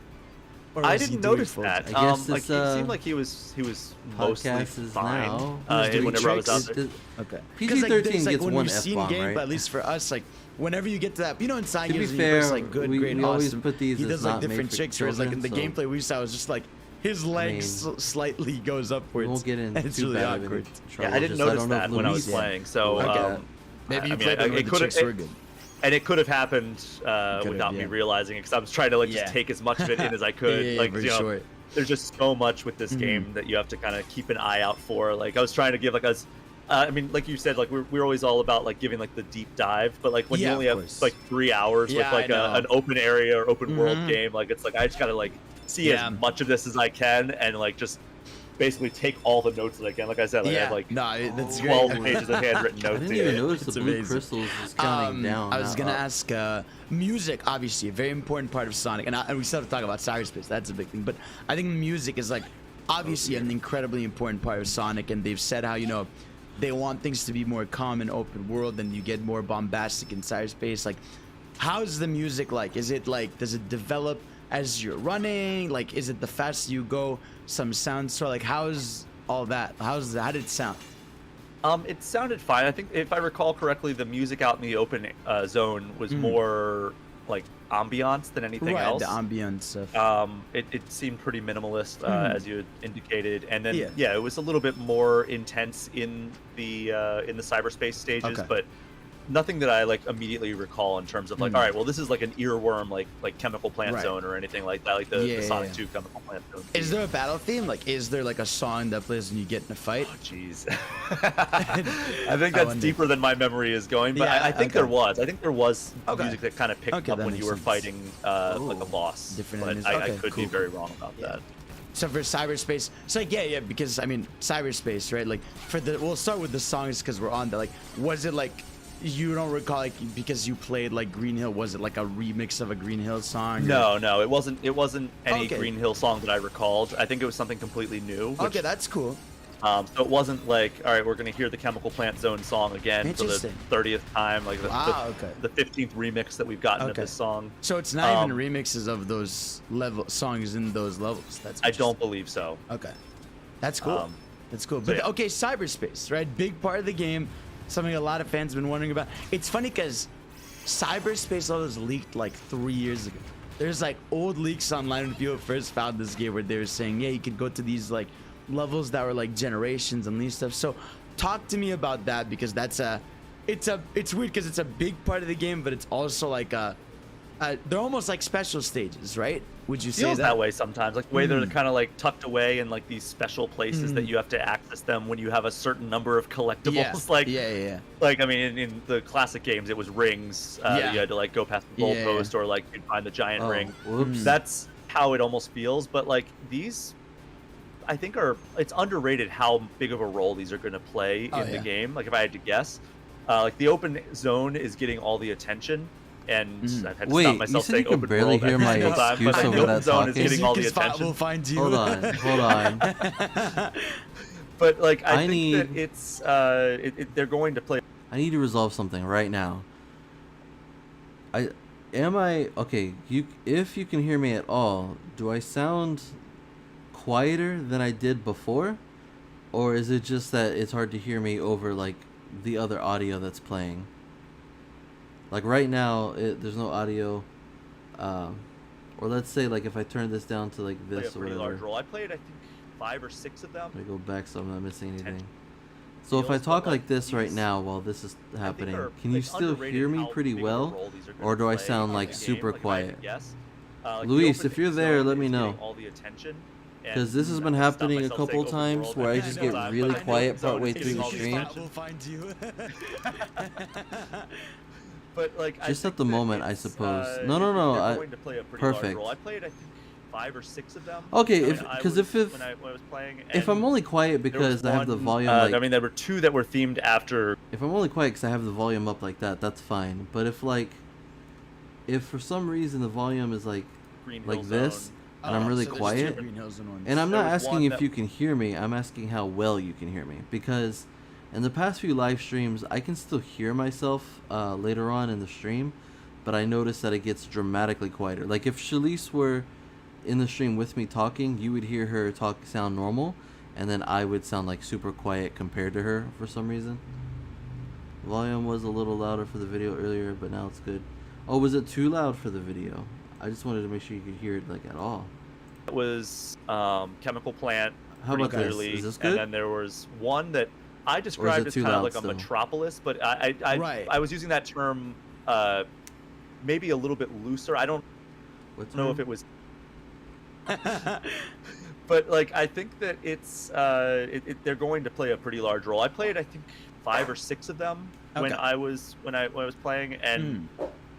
Speaker 2: Or
Speaker 3: I
Speaker 2: was he
Speaker 3: didn't
Speaker 2: doing
Speaker 3: notice
Speaker 2: full
Speaker 3: that.
Speaker 2: time?
Speaker 1: I guess
Speaker 3: Like
Speaker 1: this,
Speaker 3: it seemed like he was mostly
Speaker 1: podcast is
Speaker 3: fine.
Speaker 1: now-
Speaker 2: He was doing
Speaker 3: Whenever I was out
Speaker 2: tricks?
Speaker 3: there.
Speaker 2: Okay.
Speaker 1: PG-13
Speaker 2: there's,
Speaker 1: gets
Speaker 2: when
Speaker 1: one
Speaker 2: we've seen
Speaker 1: F-bomb,
Speaker 2: game,
Speaker 1: right?
Speaker 2: but at least for us, like whenever you get to that, you know, in Sonic
Speaker 1: To be
Speaker 2: games, when you press
Speaker 1: fair,
Speaker 2: like good,
Speaker 1: we
Speaker 2: great,
Speaker 1: always
Speaker 2: awesome,
Speaker 1: put these
Speaker 2: he
Speaker 1: as
Speaker 2: does like
Speaker 1: not made
Speaker 2: different
Speaker 1: for
Speaker 2: tricks. Whereas like in the
Speaker 1: children, so-
Speaker 2: gameplay we saw, it was just like his legs slightly goes upwards.
Speaker 1: We won't get into
Speaker 2: it's
Speaker 1: too
Speaker 2: really
Speaker 1: bad of
Speaker 2: awkward.
Speaker 1: trouble.
Speaker 3: Yeah, I didn't
Speaker 1: Just
Speaker 3: notice
Speaker 1: don't know
Speaker 3: that
Speaker 1: if
Speaker 3: when I was
Speaker 1: Luis-
Speaker 3: playing. So
Speaker 2: Okay. Maybe you played them when the chicks were good.
Speaker 3: And it could have happened
Speaker 2: Could've,
Speaker 3: without me
Speaker 2: yeah.
Speaker 3: realizing it, because I was trying to like
Speaker 2: Yeah.
Speaker 3: just take as much of it in as I could.
Speaker 2: Yeah,
Speaker 3: like
Speaker 2: for
Speaker 3: you know,
Speaker 2: sure.
Speaker 3: there's just so much with this game that you have to kind of keep an eye out for. Like I was trying to give like us. I mean, like you said, like we're always all about like giving like the deep dive, but like when you
Speaker 2: Yeah,
Speaker 3: only
Speaker 2: of
Speaker 3: have
Speaker 2: course.
Speaker 3: like 3 hours
Speaker 2: Yeah,
Speaker 3: with like
Speaker 2: I know.
Speaker 3: an open area or open world
Speaker 2: Mhm.
Speaker 3: game, like it's like I just gotta like see
Speaker 2: Yeah.
Speaker 3: as much of this as I can and like just basically take all the notes that I can. Like I said, like I have like
Speaker 2: that's
Speaker 3: 12
Speaker 2: great.
Speaker 3: pages of handwritten
Speaker 1: I
Speaker 3: notes.
Speaker 1: didn't
Speaker 3: here.
Speaker 1: even notice the
Speaker 2: It's
Speaker 1: blue
Speaker 2: amazing.
Speaker 1: crystals is counting down.
Speaker 2: I was
Speaker 1: not
Speaker 2: gonna
Speaker 1: up.
Speaker 2: ask music, obviously a very important part of Sonic, and we still have to talk about cyberspace. That's a big thing, but I think music is like obviously an incredibly important part of Sonic, and they've said how they want things to be more calm and open world, and you get more bombastic in cyberspace. Like, how's the music like? Is it like, does it develop as you're running? Like, is it the faster you go, some sounds? So like, how's all that? How did it sound?
Speaker 3: It sounded fine. I think if I recall correctly, the music out in the open zone was more like ambiance than anything else.
Speaker 2: The ambience stuff.
Speaker 3: It seemed pretty minimalist, as you had indicated, and then
Speaker 2: Yeah.
Speaker 3: it was a little bit more intense in the cyberspace stages,
Speaker 2: Okay.
Speaker 3: but nothing that I like immediately recall in terms of like, all right, well, this is like an earworm, like chemical plant
Speaker 2: Right.
Speaker 3: zone or anything like that, like the
Speaker 2: Yeah,
Speaker 3: Sonic
Speaker 2: yeah.
Speaker 3: 2 chemical plant zone.
Speaker 2: Is there a battle theme? Like, is there like a song that plays when you get in a fight?
Speaker 3: Oh, jeez. I think that's
Speaker 2: wonder.
Speaker 3: deeper than my memory is going, but
Speaker 2: Yeah,
Speaker 3: I think
Speaker 2: okay.
Speaker 3: there was. I think there was
Speaker 2: Okay.
Speaker 3: music that kind of picked
Speaker 2: Okay,
Speaker 3: up
Speaker 2: that
Speaker 3: when you
Speaker 2: makes
Speaker 3: were
Speaker 2: sense.
Speaker 3: fighting like a boss.
Speaker 2: Different
Speaker 3: but
Speaker 2: enemies.
Speaker 3: I
Speaker 2: Okay,
Speaker 3: could be
Speaker 2: cool.
Speaker 3: very wrong about that.
Speaker 2: So for cyberspace, it's like yeah, because I mean cyberspace, right? Like we'll start with the songs because we're on that. Like, was it like you don't recall like because you played like Green Hill? Was it like a remix of a Green Hill song? or-
Speaker 3: No, it wasn't. It wasn't any
Speaker 2: Okay.
Speaker 3: Green Hill song that I recalled. I think it was something completely new. Which,
Speaker 2: Okay, that's cool.
Speaker 3: so it wasn't like, all right, we're gonna hear the Chemical Plant Zone song again for the
Speaker 2: Interesting.
Speaker 3: 30th time, like
Speaker 2: Wow, okay.
Speaker 3: the 15th remix that we've gotten of
Speaker 2: Okay.
Speaker 3: this song.
Speaker 2: So it's not even remixes of those songs in those levels. That's
Speaker 3: I don't believe so.
Speaker 2: Okay, that's cool. That's cool.
Speaker 3: so
Speaker 2: But
Speaker 3: yeah.
Speaker 2: okay, cyberspace, right? Big part of the game. Something a lot of fans have been wondering about. It's funny because cyberspace levels leaked like 3 years ago. There's like old leaks online when people first found this game where they were saying, yeah, you could go to these like levels that were like generations and these stuff. So talk to me about that, because that's it's weird because it's a big part of the game, but it's also like they're almost like special stages, right? Would you say
Speaker 3: Feels that way sometimes, like the way they're kind of like tucked away in like these special places that you have to access them when you have a certain number of collectibles.
Speaker 2: Yeah.
Speaker 3: Like
Speaker 2: yeah.
Speaker 3: Like I mean, in the classic games, it was rings. That you had to like go past the
Speaker 2: Yeah.
Speaker 3: goalpost or like you'd find the giant
Speaker 1: Oh,
Speaker 3: ring.
Speaker 1: whoops.
Speaker 3: That's how it almost feels. But like these, I think it's underrated how big of a role these are going to play in the game. Like if I had to guess, like the open zone is getting all the attention. And I've had to
Speaker 1: Wait,
Speaker 3: stop
Speaker 1: you
Speaker 3: myself
Speaker 1: said
Speaker 3: saying
Speaker 1: you could
Speaker 3: open
Speaker 1: barely
Speaker 3: world
Speaker 1: hear
Speaker 3: every
Speaker 1: my
Speaker 3: single time,
Speaker 1: excuse
Speaker 3: but
Speaker 1: over
Speaker 3: the open
Speaker 1: that
Speaker 3: zone is
Speaker 1: talking?
Speaker 3: getting all the
Speaker 2: We'll
Speaker 3: attention.
Speaker 2: find you.
Speaker 1: Hold on.
Speaker 3: But like I think
Speaker 1: need-
Speaker 3: that it's they're going to play.
Speaker 1: I need to resolve something right now. Okay? If you can hear me at all, do I sound quieter than I did before, or is it just that it's hard to hear me over like the other audio that's playing? Like right now, there's no audio. Or let's say like if I turn this down to like
Speaker 3: Play a
Speaker 1: this or
Speaker 3: pretty
Speaker 1: whatever.
Speaker 3: large role. I played I think 5 or 6 of them.
Speaker 1: Let me go back so I'm not missing anything.
Speaker 3: Attention.
Speaker 1: So if I
Speaker 3: Feels,
Speaker 1: talk
Speaker 3: but,
Speaker 1: like this right
Speaker 3: these-
Speaker 1: now while this is
Speaker 3: I think
Speaker 1: happening,
Speaker 3: are-
Speaker 1: can you
Speaker 3: it's
Speaker 1: still
Speaker 3: underrated
Speaker 1: hear me
Speaker 3: how
Speaker 1: pretty
Speaker 3: big of a
Speaker 1: well?
Speaker 3: role these are gonna
Speaker 1: Or do I
Speaker 3: play
Speaker 1: sound
Speaker 3: in
Speaker 1: like
Speaker 3: the game,
Speaker 1: super
Speaker 3: like, if I had to
Speaker 1: quiet?
Speaker 3: guess. Like, the
Speaker 1: Luis,
Speaker 3: open
Speaker 1: if you're there,
Speaker 3: zone
Speaker 1: let me
Speaker 3: is
Speaker 1: know.
Speaker 3: getting all the attention, and
Speaker 1: Because this has been
Speaker 3: I stopped
Speaker 1: happening a
Speaker 3: myself
Speaker 1: couple
Speaker 3: saying open
Speaker 1: times
Speaker 3: world
Speaker 1: where I
Speaker 3: every
Speaker 1: just
Speaker 3: single
Speaker 1: get
Speaker 3: time,
Speaker 1: really
Speaker 3: but I know
Speaker 1: quiet
Speaker 3: open zone
Speaker 1: partway
Speaker 3: is
Speaker 1: through
Speaker 3: getting
Speaker 1: the
Speaker 3: all the
Speaker 1: stream.
Speaker 3: attention.
Speaker 2: We'll find you.
Speaker 3: But like I
Speaker 1: Just
Speaker 3: think
Speaker 1: at the
Speaker 3: that
Speaker 1: moment, I
Speaker 3: it's,
Speaker 1: suppose.
Speaker 3: they're
Speaker 1: No,
Speaker 3: going to play a pretty
Speaker 1: perfect.
Speaker 3: large role. I played I think 5 or 6 of them.
Speaker 1: Okay,
Speaker 3: I mean,
Speaker 1: if-
Speaker 3: I
Speaker 1: 'cause
Speaker 3: was-
Speaker 1: if-
Speaker 3: when I was playing,
Speaker 1: If
Speaker 3: and
Speaker 1: I'm only quiet
Speaker 3: there was
Speaker 1: because I have the
Speaker 3: one,
Speaker 1: volume
Speaker 3: I mean, there were 2 that were themed after.
Speaker 1: if I'm only quiet because I have the volume up like that, that's fine. But if for some reason the volume is like
Speaker 3: Green Hill
Speaker 1: this,
Speaker 3: Zone.
Speaker 1: and I'm really
Speaker 2: So there's
Speaker 1: quiet,
Speaker 2: two Green Hills in one.
Speaker 1: and I'm
Speaker 3: There
Speaker 1: not
Speaker 3: was
Speaker 1: asking
Speaker 3: one
Speaker 1: if
Speaker 3: that-
Speaker 1: you can hear me, I'm asking how well you can hear me. Because in the past few live streams, I can still hear myself later on in the stream, but I noticed that it gets dramatically quieter. Like if Shalice were in the stream with me talking, you would hear her sound normal, and then I would sound like super quiet compared to her for some reason. Volume was a little louder for the video earlier, but now it's good. Oh, was it too loud for the video? I just wanted to make sure you could hear it like at all.
Speaker 3: It was chemical plant.
Speaker 1: How about this?
Speaker 3: Clearly,
Speaker 1: Is this
Speaker 3: and
Speaker 1: good?
Speaker 3: then there was one that I described
Speaker 1: it
Speaker 3: as
Speaker 1: too
Speaker 3: kind of
Speaker 1: loud
Speaker 3: like a
Speaker 1: still?
Speaker 3: metropolis, but I was using that term maybe a little bit looser. I don't know if it was, but like I think that it's they're going to play a pretty large role. I played I think 5 or 6 of them when I was playing, and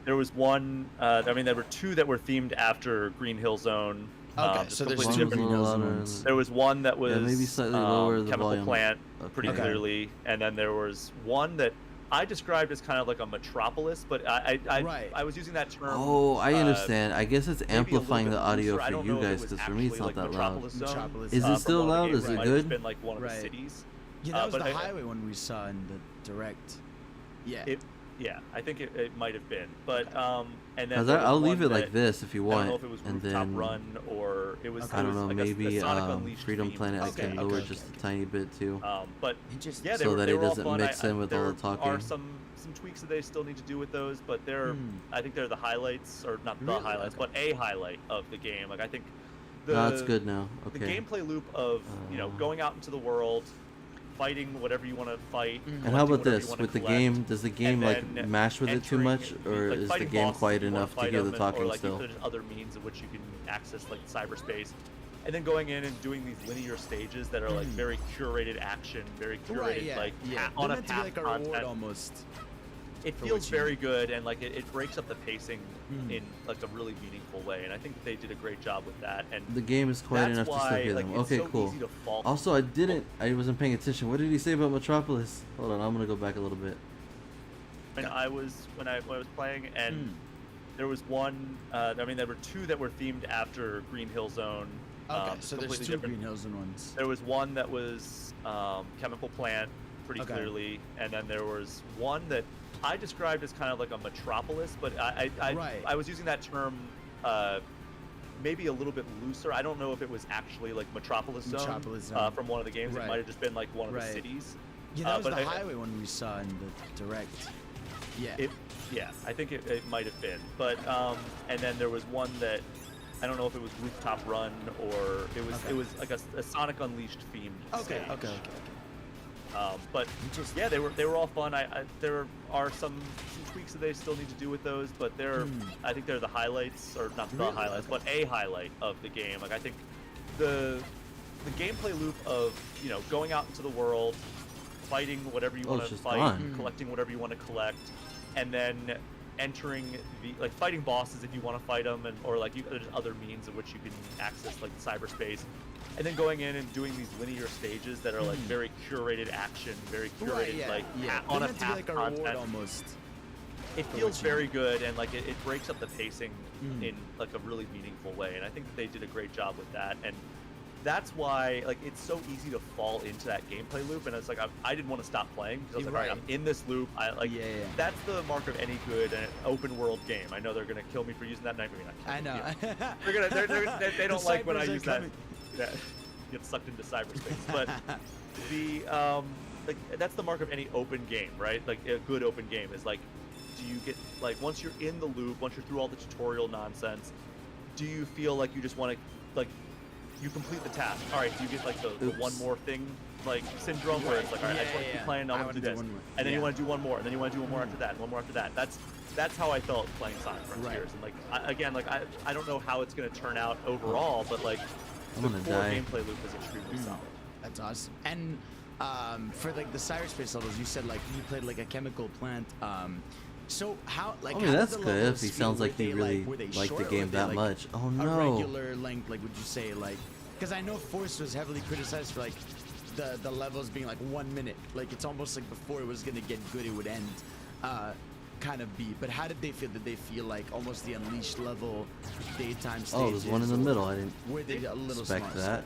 Speaker 3: there was one. I mean, there were 2 that were themed after Green Hill Zone.
Speaker 2: Okay, so there's
Speaker 3: completely
Speaker 2: 2 Green Hill Zones.
Speaker 3: There was one that was
Speaker 1: maybe slightly lower the
Speaker 3: chemical
Speaker 1: volume.
Speaker 3: plant,
Speaker 1: Okay.
Speaker 3: pretty clearly, and then there was one that I described as kind of like a metropolis, but I was using that term.
Speaker 1: Oh, I understand. I guess it's
Speaker 3: maybe a little
Speaker 1: amplifying
Speaker 3: bit
Speaker 1: the audio
Speaker 3: looser. I
Speaker 1: for
Speaker 3: don't
Speaker 1: you
Speaker 3: know if it
Speaker 1: guys,
Speaker 3: was
Speaker 1: because for me it's
Speaker 3: actually,
Speaker 1: not
Speaker 3: like,
Speaker 1: that loud.
Speaker 3: Metropolis Zone,
Speaker 2: Metropolis
Speaker 1: Is
Speaker 2: Zone.
Speaker 1: it still
Speaker 3: from one of
Speaker 1: loud?
Speaker 3: the
Speaker 1: Is
Speaker 3: games.
Speaker 1: it
Speaker 3: Might have just
Speaker 1: good?
Speaker 3: been like one of the
Speaker 2: Right.
Speaker 3: cities.
Speaker 2: Yeah, that was
Speaker 3: but
Speaker 2: the highway one we saw in the direct. Yeah.
Speaker 3: Yeah, I think it might have been, but and then
Speaker 1: Because
Speaker 3: there was
Speaker 1: I'll leave
Speaker 3: one
Speaker 1: it like
Speaker 3: that-
Speaker 1: this if you
Speaker 3: I
Speaker 1: want,
Speaker 3: don't know if it was
Speaker 1: and
Speaker 3: Rooftop
Speaker 1: then
Speaker 3: Run or it was.
Speaker 1: I don't know,
Speaker 3: like
Speaker 1: maybe
Speaker 3: a Sonic Unleashed
Speaker 1: Freedom
Speaker 3: theme.
Speaker 1: Planet I can lower just a tiny bit too.
Speaker 3: But
Speaker 2: Interesting.
Speaker 3: yeah, they
Speaker 1: So
Speaker 3: were,
Speaker 1: that
Speaker 3: they
Speaker 1: it
Speaker 3: were all
Speaker 1: doesn't
Speaker 3: fun.
Speaker 1: mix in with all
Speaker 3: there
Speaker 1: the talking.
Speaker 3: are some tweaks that they still need to do with those, but they're I think they're the highlights, or not the
Speaker 2: Really?
Speaker 3: highlights, but a highlight of the game. Like I think
Speaker 1: No, it's good now.
Speaker 3: the
Speaker 1: Okay.
Speaker 3: gameplay loop of going out into the world, fighting whatever you want to fight.
Speaker 1: And how about
Speaker 3: collecting whatever you
Speaker 1: this?
Speaker 3: wanna
Speaker 1: With the
Speaker 3: collect,
Speaker 1: game, does the game
Speaker 3: and
Speaker 1: like
Speaker 3: then
Speaker 1: mash with it too much, or
Speaker 3: like,
Speaker 1: is the
Speaker 3: fighting
Speaker 1: game
Speaker 3: bosses
Speaker 1: quiet
Speaker 3: if you wanna
Speaker 1: enough to
Speaker 3: fight
Speaker 1: hear the
Speaker 3: them, or
Speaker 1: talking
Speaker 3: like
Speaker 1: still?
Speaker 3: there's other means in which you can access like cyberspace, and then going in and doing these linear stages that are like very curated action, very curated
Speaker 2: Right, yeah,
Speaker 3: like
Speaker 2: yeah.
Speaker 3: on
Speaker 2: They're
Speaker 3: a
Speaker 2: meant to be
Speaker 3: path
Speaker 2: like a reward
Speaker 3: content.
Speaker 2: almost.
Speaker 3: It
Speaker 2: for
Speaker 3: feels
Speaker 2: what you
Speaker 3: very good, and like it breaks up the pacing in like a really meaningful way, and I think that they did a great job with that. And
Speaker 1: The game is quiet
Speaker 3: that's
Speaker 1: enough to still
Speaker 3: why,
Speaker 1: hear
Speaker 3: like,
Speaker 1: them.
Speaker 3: it's
Speaker 1: Okay,
Speaker 3: so
Speaker 1: cool.
Speaker 3: easy to fall
Speaker 1: Also, I wasn't paying attention. What did he say about Metropolis? Hold on, I'm gonna go back a little bit.
Speaker 3: when I was playing, and there was one. I mean, there were 2 that were themed after Green Hill Zone.
Speaker 2: Okay, so there's
Speaker 3: completely
Speaker 2: 2
Speaker 3: different.
Speaker 2: Green Hill Zone ones.
Speaker 3: There was one that was chemical plant, pretty clearly, and then there was one that I described as kind of like a metropolis, but I was using that term maybe a little bit looser. I don't know if it was actually like Metropolis Zone, from one of the games. It might have just been like one of the cities.
Speaker 2: Yeah, that was
Speaker 3: but
Speaker 2: the highway one we saw in the direct. Yeah.
Speaker 3: Yeah, I think it might have been, but and then there was one that I don't know if it was Rooftop Run or it was like a Sonic Unleashed themed stage.
Speaker 2: Okay.
Speaker 3: But yeah, they were all fun. There are some tweaks that they still need to do with those, but I think they're the highlights, or not the highlights, but a highlight of the game. Like I think the gameplay loop of going out into the world, fighting whatever you want to fight, collecting whatever you want to collect, and then entering the fighting bosses if you want to fight them, and or there's other means in which you can access like cyberspace, and then going in and doing these linear stages that are like very curated action, very curated on a path
Speaker 2: like a
Speaker 3: content.
Speaker 2: reward almost.
Speaker 3: It feels very good, and like it breaks up the pacing in like a really meaningful way, and I think that they did a great job with that. And that's why like it's so easy to fall into that gameplay loop, and it's like I didn't want to stop playing because I was like, all right, I'm in this loop. That's the mark of any good open world game. I know they're gonna kill me for using that.
Speaker 2: I know.
Speaker 3: They don't like when I use that. Yeah, get sucked into cyberspace. But that's the mark of any open game, right? Like a good open game is like, do you get once you're in the loop, once you're through all the tutorial nonsense, do you feel like you just want to you complete the task? All right, do you get the one more thing syndrome where it's like, all right, I just want to keep playing, I want to do this, and then you want to do one more, and then you want to do one more after that, and one more after that. That's how I felt playing Sonic Frontiers, and I don't know how it's going to turn out overall, but the core gameplay loop is extremely solid.
Speaker 2: That's awesome. And for the cyberspace levels, you said you played a chemical plant. So how
Speaker 1: I mean, that's good if he sounds like he really liked the game that much. Oh no.
Speaker 2: A regular length, would you say because I know Force was heavily criticized for the levels being 1 minute. It's almost before it was gonna get good, it would end. Kind of be. But how did they feel? Did they feel like almost the Unleashed level daytime stages?
Speaker 1: Oh, there's one in the middle. I didn't
Speaker 2: were they a little
Speaker 1: expect
Speaker 2: small?
Speaker 1: that.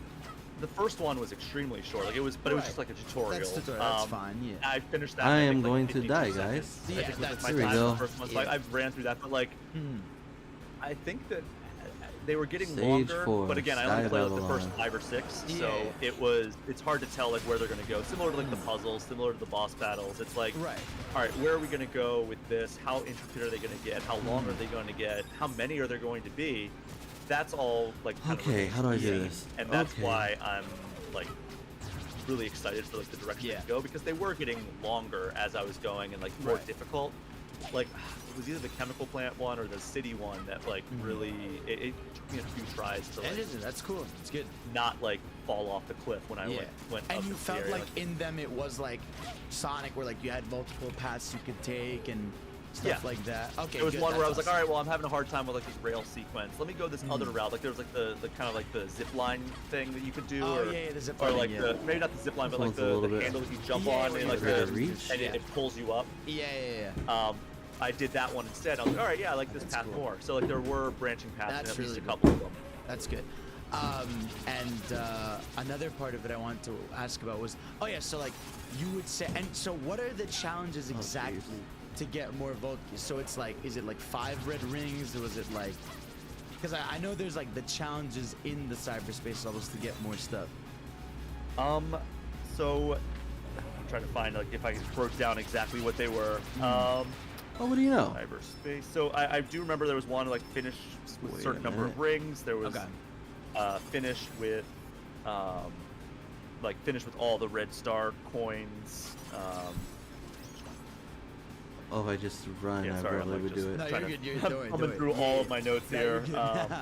Speaker 3: The first one was extremely short. It was just like a tutorial.
Speaker 2: That's fine. Yeah.
Speaker 3: I finished that.
Speaker 1: I am
Speaker 3: think,
Speaker 1: going
Speaker 3: 52
Speaker 1: to die,
Speaker 3: seconds.
Speaker 1: guys.
Speaker 3: I think
Speaker 2: that's
Speaker 3: my
Speaker 1: here we
Speaker 3: time
Speaker 1: go.
Speaker 3: the first one. So I ran through that, but I think that they were getting
Speaker 1: Stage
Speaker 3: longer.
Speaker 1: 4,
Speaker 3: But again, I only
Speaker 1: Sky
Speaker 3: played the
Speaker 1: Babylon.
Speaker 3: first 5 or 6, so it's hard to tell where they're going to go. Similar to the puzzles, similar to the boss battles. It's like, all right, where are we going to go with this? How intricate are they going to get? How long are they going to get? How many are there going to be? that's all like kind
Speaker 1: Okay,
Speaker 3: of
Speaker 1: how do I do
Speaker 3: easy,
Speaker 1: this?
Speaker 3: and that's
Speaker 1: Okay.
Speaker 3: why I'm like really excited for like the direction
Speaker 2: Yeah.
Speaker 3: to go, because they were getting longer as I was going and like more
Speaker 2: Right.
Speaker 3: difficult. Like it was either the chemical plant one or the city one that like really it took me a few tries to like
Speaker 2: That's cool. It's good.
Speaker 3: not like fall off the cliff when I went
Speaker 2: And
Speaker 3: up
Speaker 2: you
Speaker 3: into the
Speaker 2: felt
Speaker 3: area.
Speaker 2: like in them it was like Sonic, where like you had multiple paths you could take and stuff like that. Okay,
Speaker 3: There was
Speaker 2: good,
Speaker 3: one where I
Speaker 2: that's
Speaker 3: was like,
Speaker 2: awesome.
Speaker 3: all right, well, I'm having a hard time with like this rail sequence. Let me go this other route. Like there was like the kind of like the zip line thing that you could do,
Speaker 2: Oh,
Speaker 3: or
Speaker 2: yeah, the zip
Speaker 3: or
Speaker 2: lining,
Speaker 3: like
Speaker 2: yeah.
Speaker 3: the maybe not the zip line, but like
Speaker 1: This one's a
Speaker 3: the
Speaker 1: little bit-
Speaker 3: handle that you jump
Speaker 2: Yeah,
Speaker 3: on
Speaker 2: where
Speaker 3: and
Speaker 2: you
Speaker 3: like
Speaker 1: gotta
Speaker 3: the
Speaker 1: reach.
Speaker 3: and
Speaker 2: Yeah.
Speaker 3: it pulls you up.
Speaker 2: Yeah.
Speaker 3: I did that one instead. I was like, all right, yeah, I like this path more. So like there were branching paths,
Speaker 2: That's
Speaker 3: and at least
Speaker 2: really
Speaker 3: a
Speaker 2: good.
Speaker 3: couple of them.
Speaker 2: That's good. And another part of it I wanted to ask about was, oh yeah, so like you would say, and so what are the challenges exactly to get more Volt keys? So it's like, is it like 5 red rings, or was it like, because I know there's like the challenges in the cyberspace levels to get more stuff.
Speaker 3: So I'm trying to find like if I broke down exactly what they were.
Speaker 1: Oh, what do you know?
Speaker 3: Cyberspace. So I do remember there was one like finish with a
Speaker 1: Wait
Speaker 3: certain
Speaker 1: a
Speaker 3: number of
Speaker 1: minute.
Speaker 3: rings. There was
Speaker 2: Okay.
Speaker 3: finish with finish with all the red star coins.
Speaker 1: Oh, if I just run,
Speaker 3: Yeah,
Speaker 1: I
Speaker 3: sorry, I'm,
Speaker 1: probably
Speaker 3: like,
Speaker 1: would
Speaker 3: just-
Speaker 1: do it.
Speaker 2: No,
Speaker 3: trying
Speaker 2: you're
Speaker 3: to-
Speaker 2: good. You're
Speaker 3: I'm
Speaker 2: doing
Speaker 3: coming through all of my notes
Speaker 2: No,
Speaker 3: here.
Speaker 2: you're good.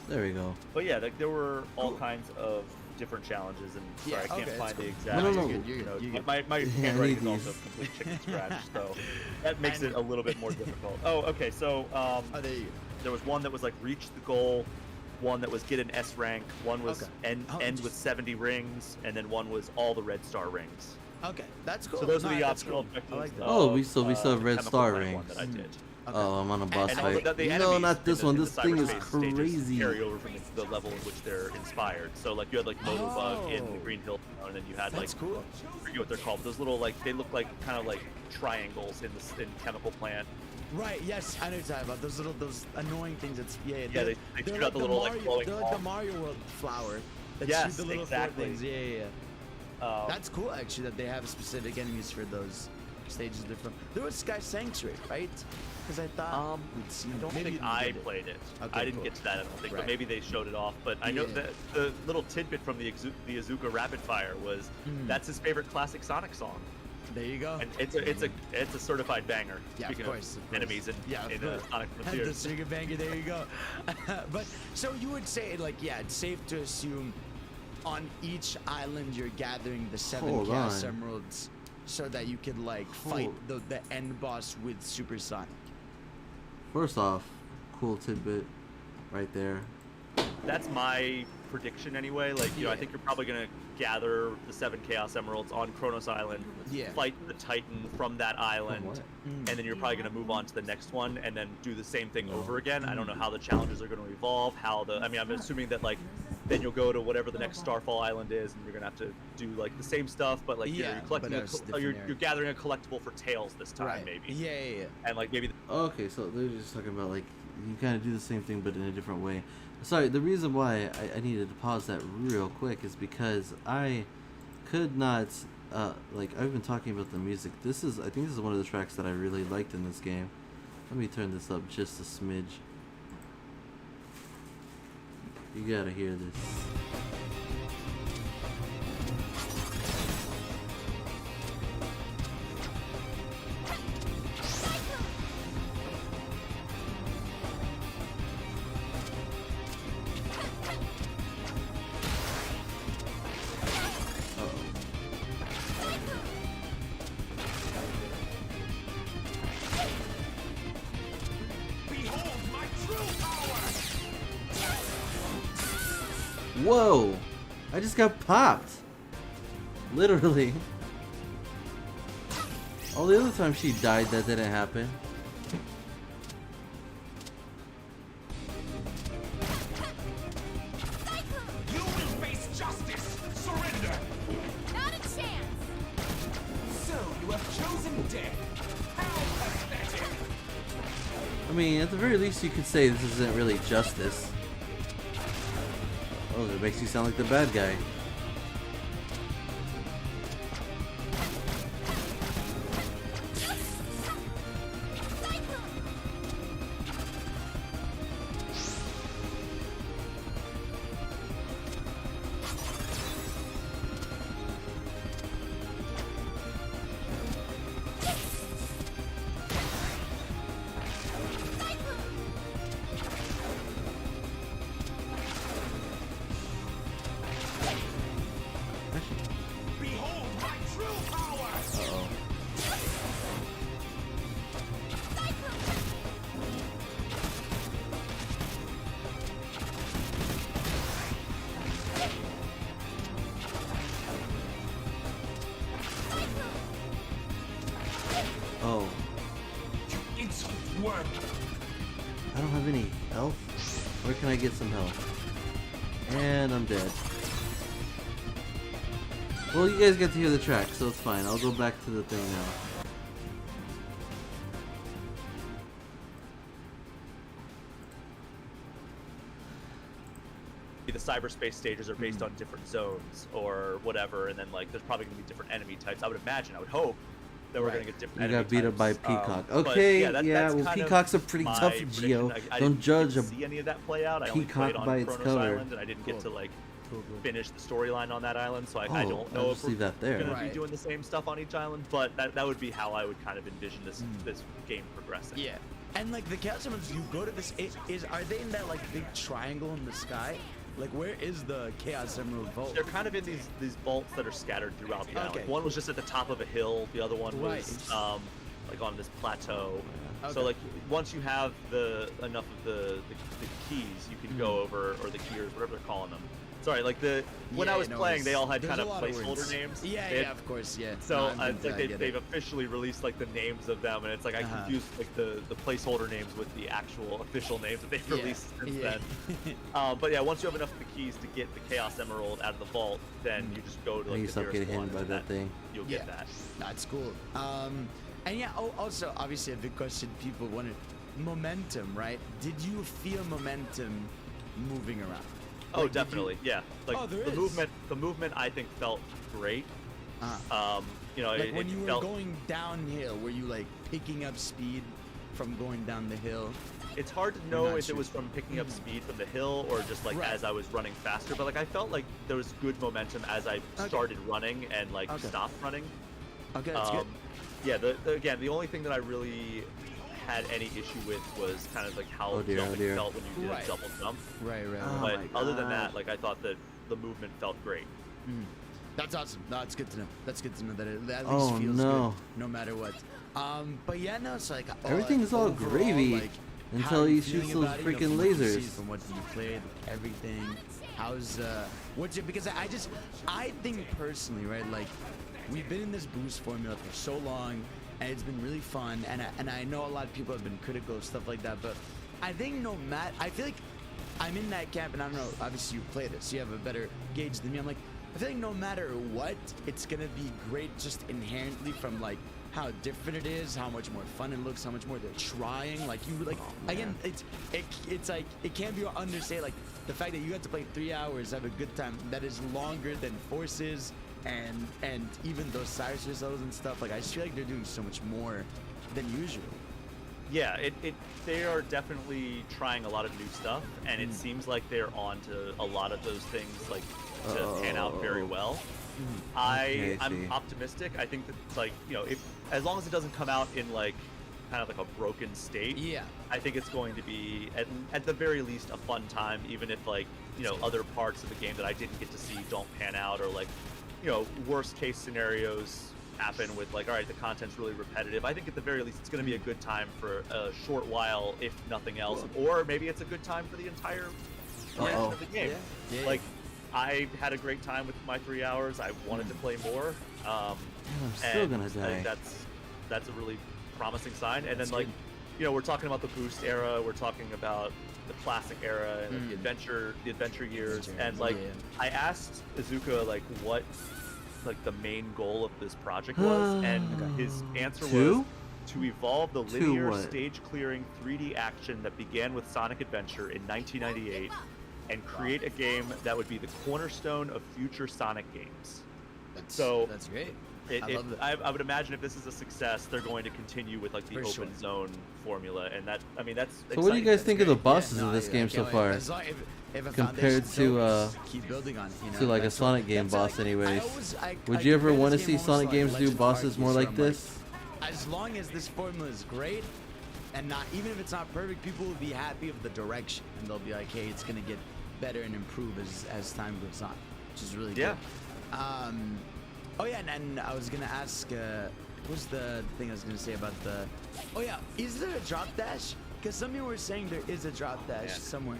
Speaker 1: There we go.
Speaker 3: But yeah, like there were all kinds of different challenges, and sorry, I can't
Speaker 2: okay,
Speaker 3: find
Speaker 2: that's
Speaker 3: the
Speaker 2: cool.
Speaker 3: exact.
Speaker 1: No, no,
Speaker 2: You're
Speaker 1: no.
Speaker 2: good, you're good, you're good.
Speaker 3: My
Speaker 1: Yeah, I
Speaker 3: handwriting
Speaker 1: need
Speaker 3: is also
Speaker 1: these.
Speaker 3: complete chicken scratch, so that makes it a little bit more difficult. Oh, okay, so
Speaker 2: Oh, there you go.
Speaker 3: there was one that was like reach the goal, one that was get an S rank, one was
Speaker 2: Okay.
Speaker 3: end
Speaker 2: Oh,
Speaker 3: with 70 rings, and then one was all the red star rings.
Speaker 2: Okay, that's cool.
Speaker 3: So those are
Speaker 2: No,
Speaker 3: the
Speaker 2: that's
Speaker 3: optional
Speaker 2: cool.
Speaker 3: objectives.
Speaker 2: I like that.
Speaker 1: Oh,
Speaker 3: of,
Speaker 1: we still have
Speaker 3: the
Speaker 1: red
Speaker 3: chemical
Speaker 1: star
Speaker 3: plant one
Speaker 1: rings.
Speaker 3: that I did.
Speaker 2: Okay.
Speaker 1: Oh, I'm on a boss
Speaker 3: And
Speaker 1: fight.
Speaker 3: the
Speaker 1: No,
Speaker 3: enemies
Speaker 1: not this
Speaker 3: in
Speaker 1: one.
Speaker 3: the
Speaker 1: This thing is
Speaker 3: cyberspace stages
Speaker 1: crazy.
Speaker 3: Carry over from the level in which they're inspired. So like you had like Motobug in the
Speaker 2: Oh.
Speaker 3: Green Hill, and then you had like
Speaker 2: That's cool.
Speaker 3: I forget what they're called. Those little like they look like kind of like triangles in chemical plant.
Speaker 2: Right, yes, I know what you're talking about. Those annoying things that's,
Speaker 3: Yeah,
Speaker 2: they're-
Speaker 3: they
Speaker 2: they're
Speaker 3: shoot out the little, like,
Speaker 2: Mario,
Speaker 3: glowing
Speaker 2: they're like the
Speaker 3: ball.
Speaker 2: Mario World flower. That
Speaker 3: Yes,
Speaker 2: shoot the little
Speaker 3: exactly.
Speaker 2: things. Yeah.
Speaker 3: Um,
Speaker 2: That's cool, actually, that they have specific enemies for those stages they're from. There was Sky Sanctuary, right? Because I thought we'd seen
Speaker 3: I don't
Speaker 2: maybe
Speaker 3: think
Speaker 2: we
Speaker 3: I
Speaker 2: did it.
Speaker 3: played it.
Speaker 2: Okay,
Speaker 3: I didn't
Speaker 2: cool.
Speaker 3: get to that, I don't think,
Speaker 2: Right.
Speaker 3: but maybe they showed it off. But I know
Speaker 2: Yeah.
Speaker 3: that the little tidbit from the Azuka Rapid Fire was that's his favorite classic Sonic song,
Speaker 2: There you go.
Speaker 3: and it's a certified banger.
Speaker 2: Yeah,
Speaker 3: Speaking
Speaker 2: of course.
Speaker 3: enemies in
Speaker 2: Yeah, of
Speaker 3: in
Speaker 2: course.
Speaker 3: Sonic
Speaker 2: And the
Speaker 3: Frontiers.
Speaker 2: Sega Banger, there you go. But so you would say, like, yeah, it's safe to assume on each island you're gathering the 7
Speaker 1: Hold
Speaker 2: Chaos
Speaker 1: on.
Speaker 2: Emeralds so that you could like fight the end boss with Super Sonic.
Speaker 1: First off, cool tidbit right there.
Speaker 3: That's my prediction anyway. Like, you know, I think you're probably gonna gather the 7 Chaos Emeralds on Kronos Island,
Speaker 2: Yeah.
Speaker 3: fight the Titan from that island,
Speaker 1: what?
Speaker 3: and then you're probably gonna move on to the next one and then do the same thing over again. I don't know how the challenges are gonna evolve. I mean, I'm assuming that like then you'll go to whatever the next Starfall Island is, and you're gonna have to do like the same stuff, but like
Speaker 2: Yeah,
Speaker 3: you're collecting
Speaker 2: but it's different
Speaker 3: you're
Speaker 2: area.
Speaker 3: gathering a collectible for Tails this time,
Speaker 2: Right.
Speaker 3: maybe.
Speaker 2: Yeah.
Speaker 3: And like maybe
Speaker 1: Okay, so they're just talking about like you kind of do the same thing but in a different way. Sorry, the reason why I needed to pause that real quick is because I could not like I've been talking about the music. I think this is one of the tracks that I really liked in this game. Let me turn this up just a smidge. You gotta hear this. Whoa! I just got popped! Literally. All the other times she died, that didn't happen.
Speaker 4: You will face justice! Surrender!
Speaker 6: Not a chance!
Speaker 4: So you have chosen death! How pathetic!
Speaker 1: I mean, at the very least you could say this isn't really justice. Oh, that makes you sound like the bad guy. I don't have any health. Where can I get some health? And I'm dead. Well, you guys get to hear the track, so it's fine. I'll go back to the thing now.
Speaker 3: The cyberspace stages are based on different zones or whatever, and then like there's probably gonna be different enemy types. I would imagine, I would hope that we're gonna get different.
Speaker 1: You
Speaker 3: enemy
Speaker 1: got beat up by
Speaker 3: types.
Speaker 1: Peacock.
Speaker 3: But
Speaker 1: Okay,
Speaker 3: yeah, that's
Speaker 1: well,
Speaker 3: kind of
Speaker 1: Peacock's a pretty
Speaker 3: my
Speaker 1: tough
Speaker 3: prediction.
Speaker 1: Geo.
Speaker 3: I
Speaker 1: Don't
Speaker 3: didn't
Speaker 1: judge
Speaker 3: get
Speaker 1: a
Speaker 3: to see any of that play out. I only
Speaker 1: Peacock
Speaker 3: played on
Speaker 1: by its
Speaker 3: Kronos
Speaker 1: color.
Speaker 3: Island, and I didn't get to like finish the storyline on that island, so I
Speaker 1: Oh,
Speaker 3: don't know
Speaker 1: I'll
Speaker 3: if
Speaker 1: just
Speaker 3: we're
Speaker 1: leave that there.
Speaker 3: gonna be doing the same stuff on each island. But that would be how I would kind of envision this game progressing.
Speaker 2: Yeah. And like the Chaos Emeralds, you go to this. Are they in that like big triangle in the sky? Like where is the Chaos Emerald vault?
Speaker 3: They're kind of in these vaults that are scattered throughout the island.
Speaker 2: Okay.
Speaker 3: One was just at the top of a hill. The other one was like on this plateau. So like once you have enough of the keys, you can go over, or the keyers, whatever they're calling them. Sorry, like when I was playing, they all had kind of placeholder names.
Speaker 2: Yeah, of course, yeah.
Speaker 3: So it's like they've officially released like the names of them, and it's like I confused like the placeholder names with the actual official names that they've released since then. But yeah, once you have enough of the keys to get the Chaos Emerald out of the vault, then you just go to like
Speaker 1: you
Speaker 3: the
Speaker 1: stop
Speaker 3: nearest
Speaker 1: getting
Speaker 3: one,
Speaker 1: hit by
Speaker 3: and
Speaker 1: that thing.
Speaker 3: You'll get that.
Speaker 2: That's cool. And yeah, also obviously a big question people wanted: momentum, right? Did you feel momentum moving around?
Speaker 3: Oh,
Speaker 2: Like,
Speaker 3: definitely, yeah. Like
Speaker 2: there
Speaker 3: the
Speaker 2: is.
Speaker 3: movement I think felt great. You know,
Speaker 2: Like when you were
Speaker 3: felt,
Speaker 2: going downhill, were you like picking up speed from going down the hill?
Speaker 3: it's hard to
Speaker 2: You're
Speaker 3: know
Speaker 2: not
Speaker 3: if it was from picking up speed from the hill or just like
Speaker 2: Right.
Speaker 3: as I was running faster, but like I felt like there was good momentum as I started running and like stopped running.
Speaker 2: Okay, that's good.
Speaker 3: Yeah, again, the only thing that I really had any issue with was kind of like how jumping felt when you did a double jump.
Speaker 2: Right.
Speaker 3: But other than that, like I thought that the movement felt great.
Speaker 2: That's awesome. No, it's good to know. That's good to know that it at least feels good, no matter what. But yeah, no, it's like
Speaker 1: everything is all
Speaker 2: overall,
Speaker 1: gravy
Speaker 2: like,
Speaker 1: until
Speaker 2: how are
Speaker 1: he
Speaker 2: you
Speaker 1: shoots
Speaker 2: feeling
Speaker 1: those
Speaker 2: about it?
Speaker 1: freaking
Speaker 2: From what you've seen,
Speaker 1: lasers.
Speaker 2: From what you played, everything. How's what's it? Because I think personally, right? Like we've been in this boost formula for so long, and it's been really fun. And I know a lot of people have been critical of stuff like that, but I think I feel like I'm in that camp, and I don't know. Obviously, you play this, so you have a better gauge than me. I'm like, I feel like no matter what, it's gonna be great just inherently from like how different it is, how much more fun it looks, how much more they're trying. Like you like again, it's like it can't be understated. Like the fact that you got to play 3 hours, have a good time, that is longer than Forces and even those Cyrus results and stuff. Like I just feel like they're doing so much more than usual.
Speaker 3: Yeah, they are definitely trying a lot of new stuff, and it seems like they're on to a lot of those things like to pan out very well. I'm optimistic. I think that like if as long as it doesn't come out in like kind of like a broken state, I think it's going to be at the very least a fun time, even if like other parts of the game that I didn't get to see don't pan out, or like worst case scenarios happen with like, all right, the content's really repetitive. I think at the very least it's going to be a good time for a short while, if nothing else, or maybe it's a good time for the entire duration of the game. Like I had a great time with my 3 hours. I wanted to play more.
Speaker 1: I'm still gonna die.
Speaker 3: I think that's a really promising sign. And then like we're talking about the boost era, we're talking about the classic era and the adventure years, and like I asked Izuka like what like the main goal of this project was, and his answer was to evolve the linear stage clearing 3D action that began with Sonic Adventure in 1998 and create a game that would be the cornerstone of future Sonic games.
Speaker 2: That's great.
Speaker 3: I would imagine if this is a success, they're going to continue with like the open zone formula, and that's
Speaker 1: So
Speaker 3: exciting.
Speaker 1: what do you guys think of the bosses of this game so far? Compared to
Speaker 2: keep building on it,
Speaker 1: to like a Sonic game boss, anyways. Would you ever want to see Sonic games do bosses more like this?
Speaker 2: As long as this formula is great, and not even if it's not perfect, people will be happy with the direction, and they'll be like, hey, it's gonna get better and improve as time goes on, which is really good. Oh yeah, and I was gonna ask, what was the thing I was gonna say about the? Oh yeah, is there a drop dash? Because some people were saying there is a drop dash somewhere.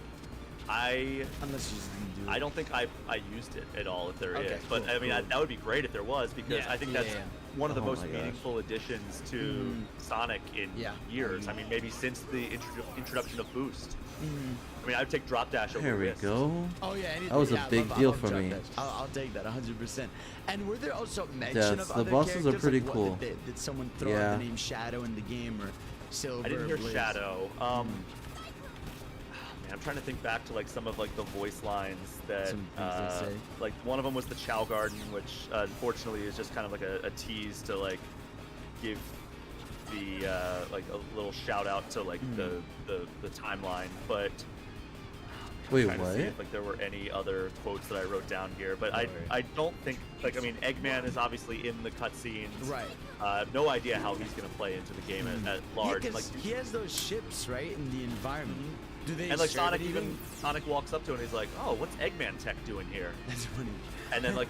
Speaker 2: Unless you just didn't do it.
Speaker 3: I don't think I used it at all, if there is.
Speaker 2: Okay,
Speaker 3: But
Speaker 2: cool,
Speaker 3: I mean,
Speaker 2: cool.
Speaker 3: that would be great if there was, because
Speaker 2: Yeah,
Speaker 3: I think
Speaker 2: yeah,
Speaker 3: that's
Speaker 2: yeah.
Speaker 3: one of the
Speaker 1: Oh
Speaker 3: most
Speaker 1: my gosh.
Speaker 3: meaningful additions to Sonic in years. I mean, maybe since the introduction of Boost. I mean, I would take Drop Dash over
Speaker 1: There we
Speaker 3: Wrist.
Speaker 1: go.
Speaker 2: Oh yeah, anything.
Speaker 1: That was a
Speaker 2: yeah,
Speaker 1: big
Speaker 2: I
Speaker 1: deal
Speaker 2: love
Speaker 1: for
Speaker 2: Drop
Speaker 1: me.
Speaker 2: Dash. I'll take that 100%. And were there also mention
Speaker 1: Yes,
Speaker 2: of
Speaker 1: the
Speaker 2: other
Speaker 1: bosses are
Speaker 2: characters?
Speaker 1: pretty
Speaker 2: Like, what
Speaker 1: cool.
Speaker 2: Did someone throw
Speaker 1: Yeah.
Speaker 2: out the name Shadow in the game, or Silver?
Speaker 3: I didn't hear
Speaker 2: Blaze?
Speaker 3: Shadow. Man, I'm trying to think back to like some of like the voice lines that
Speaker 2: Some things they say.
Speaker 3: like one of them was the Chow Garden, which unfortunately is just kind of like a tease to like give the like a little shout out to like the timeline. But
Speaker 1: Wait,
Speaker 3: trying to see
Speaker 1: what?
Speaker 3: if like there were any other quotes that I wrote down here, but I don't think, like, I mean, Eggman is obviously in the cutscenes.
Speaker 2: Right.
Speaker 3: I have no idea how he's gonna play into the game at large.
Speaker 2: Yeah,
Speaker 3: Like,
Speaker 2: 'cause he has those ships, right, in the environment. Do they
Speaker 3: and like
Speaker 2: serve
Speaker 3: Sonic
Speaker 2: it
Speaker 3: even Sonic walks up to him and he's like, "Oh, what's Eggman Tech doing here?"
Speaker 2: That's funny.
Speaker 3: And then like,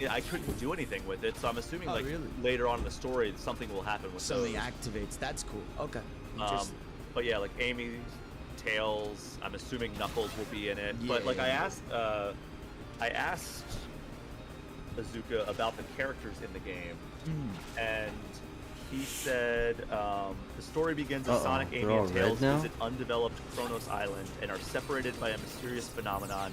Speaker 3: I couldn't do anything with it, so I'm assuming
Speaker 2: Oh,
Speaker 3: like
Speaker 2: really?
Speaker 3: later on in the story something will happen with
Speaker 2: Something
Speaker 3: those.
Speaker 2: activates. That's cool. Okay. Interesting.
Speaker 3: But yeah, like Amy, Tails, I'm assuming Knuckles will be in it. But like
Speaker 2: Yeah.
Speaker 3: I asked Azuka about the characters in the game, and he said the story begins as Sonic, Amy,
Speaker 1: they're all
Speaker 3: and
Speaker 1: red
Speaker 3: Tails
Speaker 1: now?
Speaker 3: visit undeveloped Kronos Island and are separated by a mysterious phenomenon.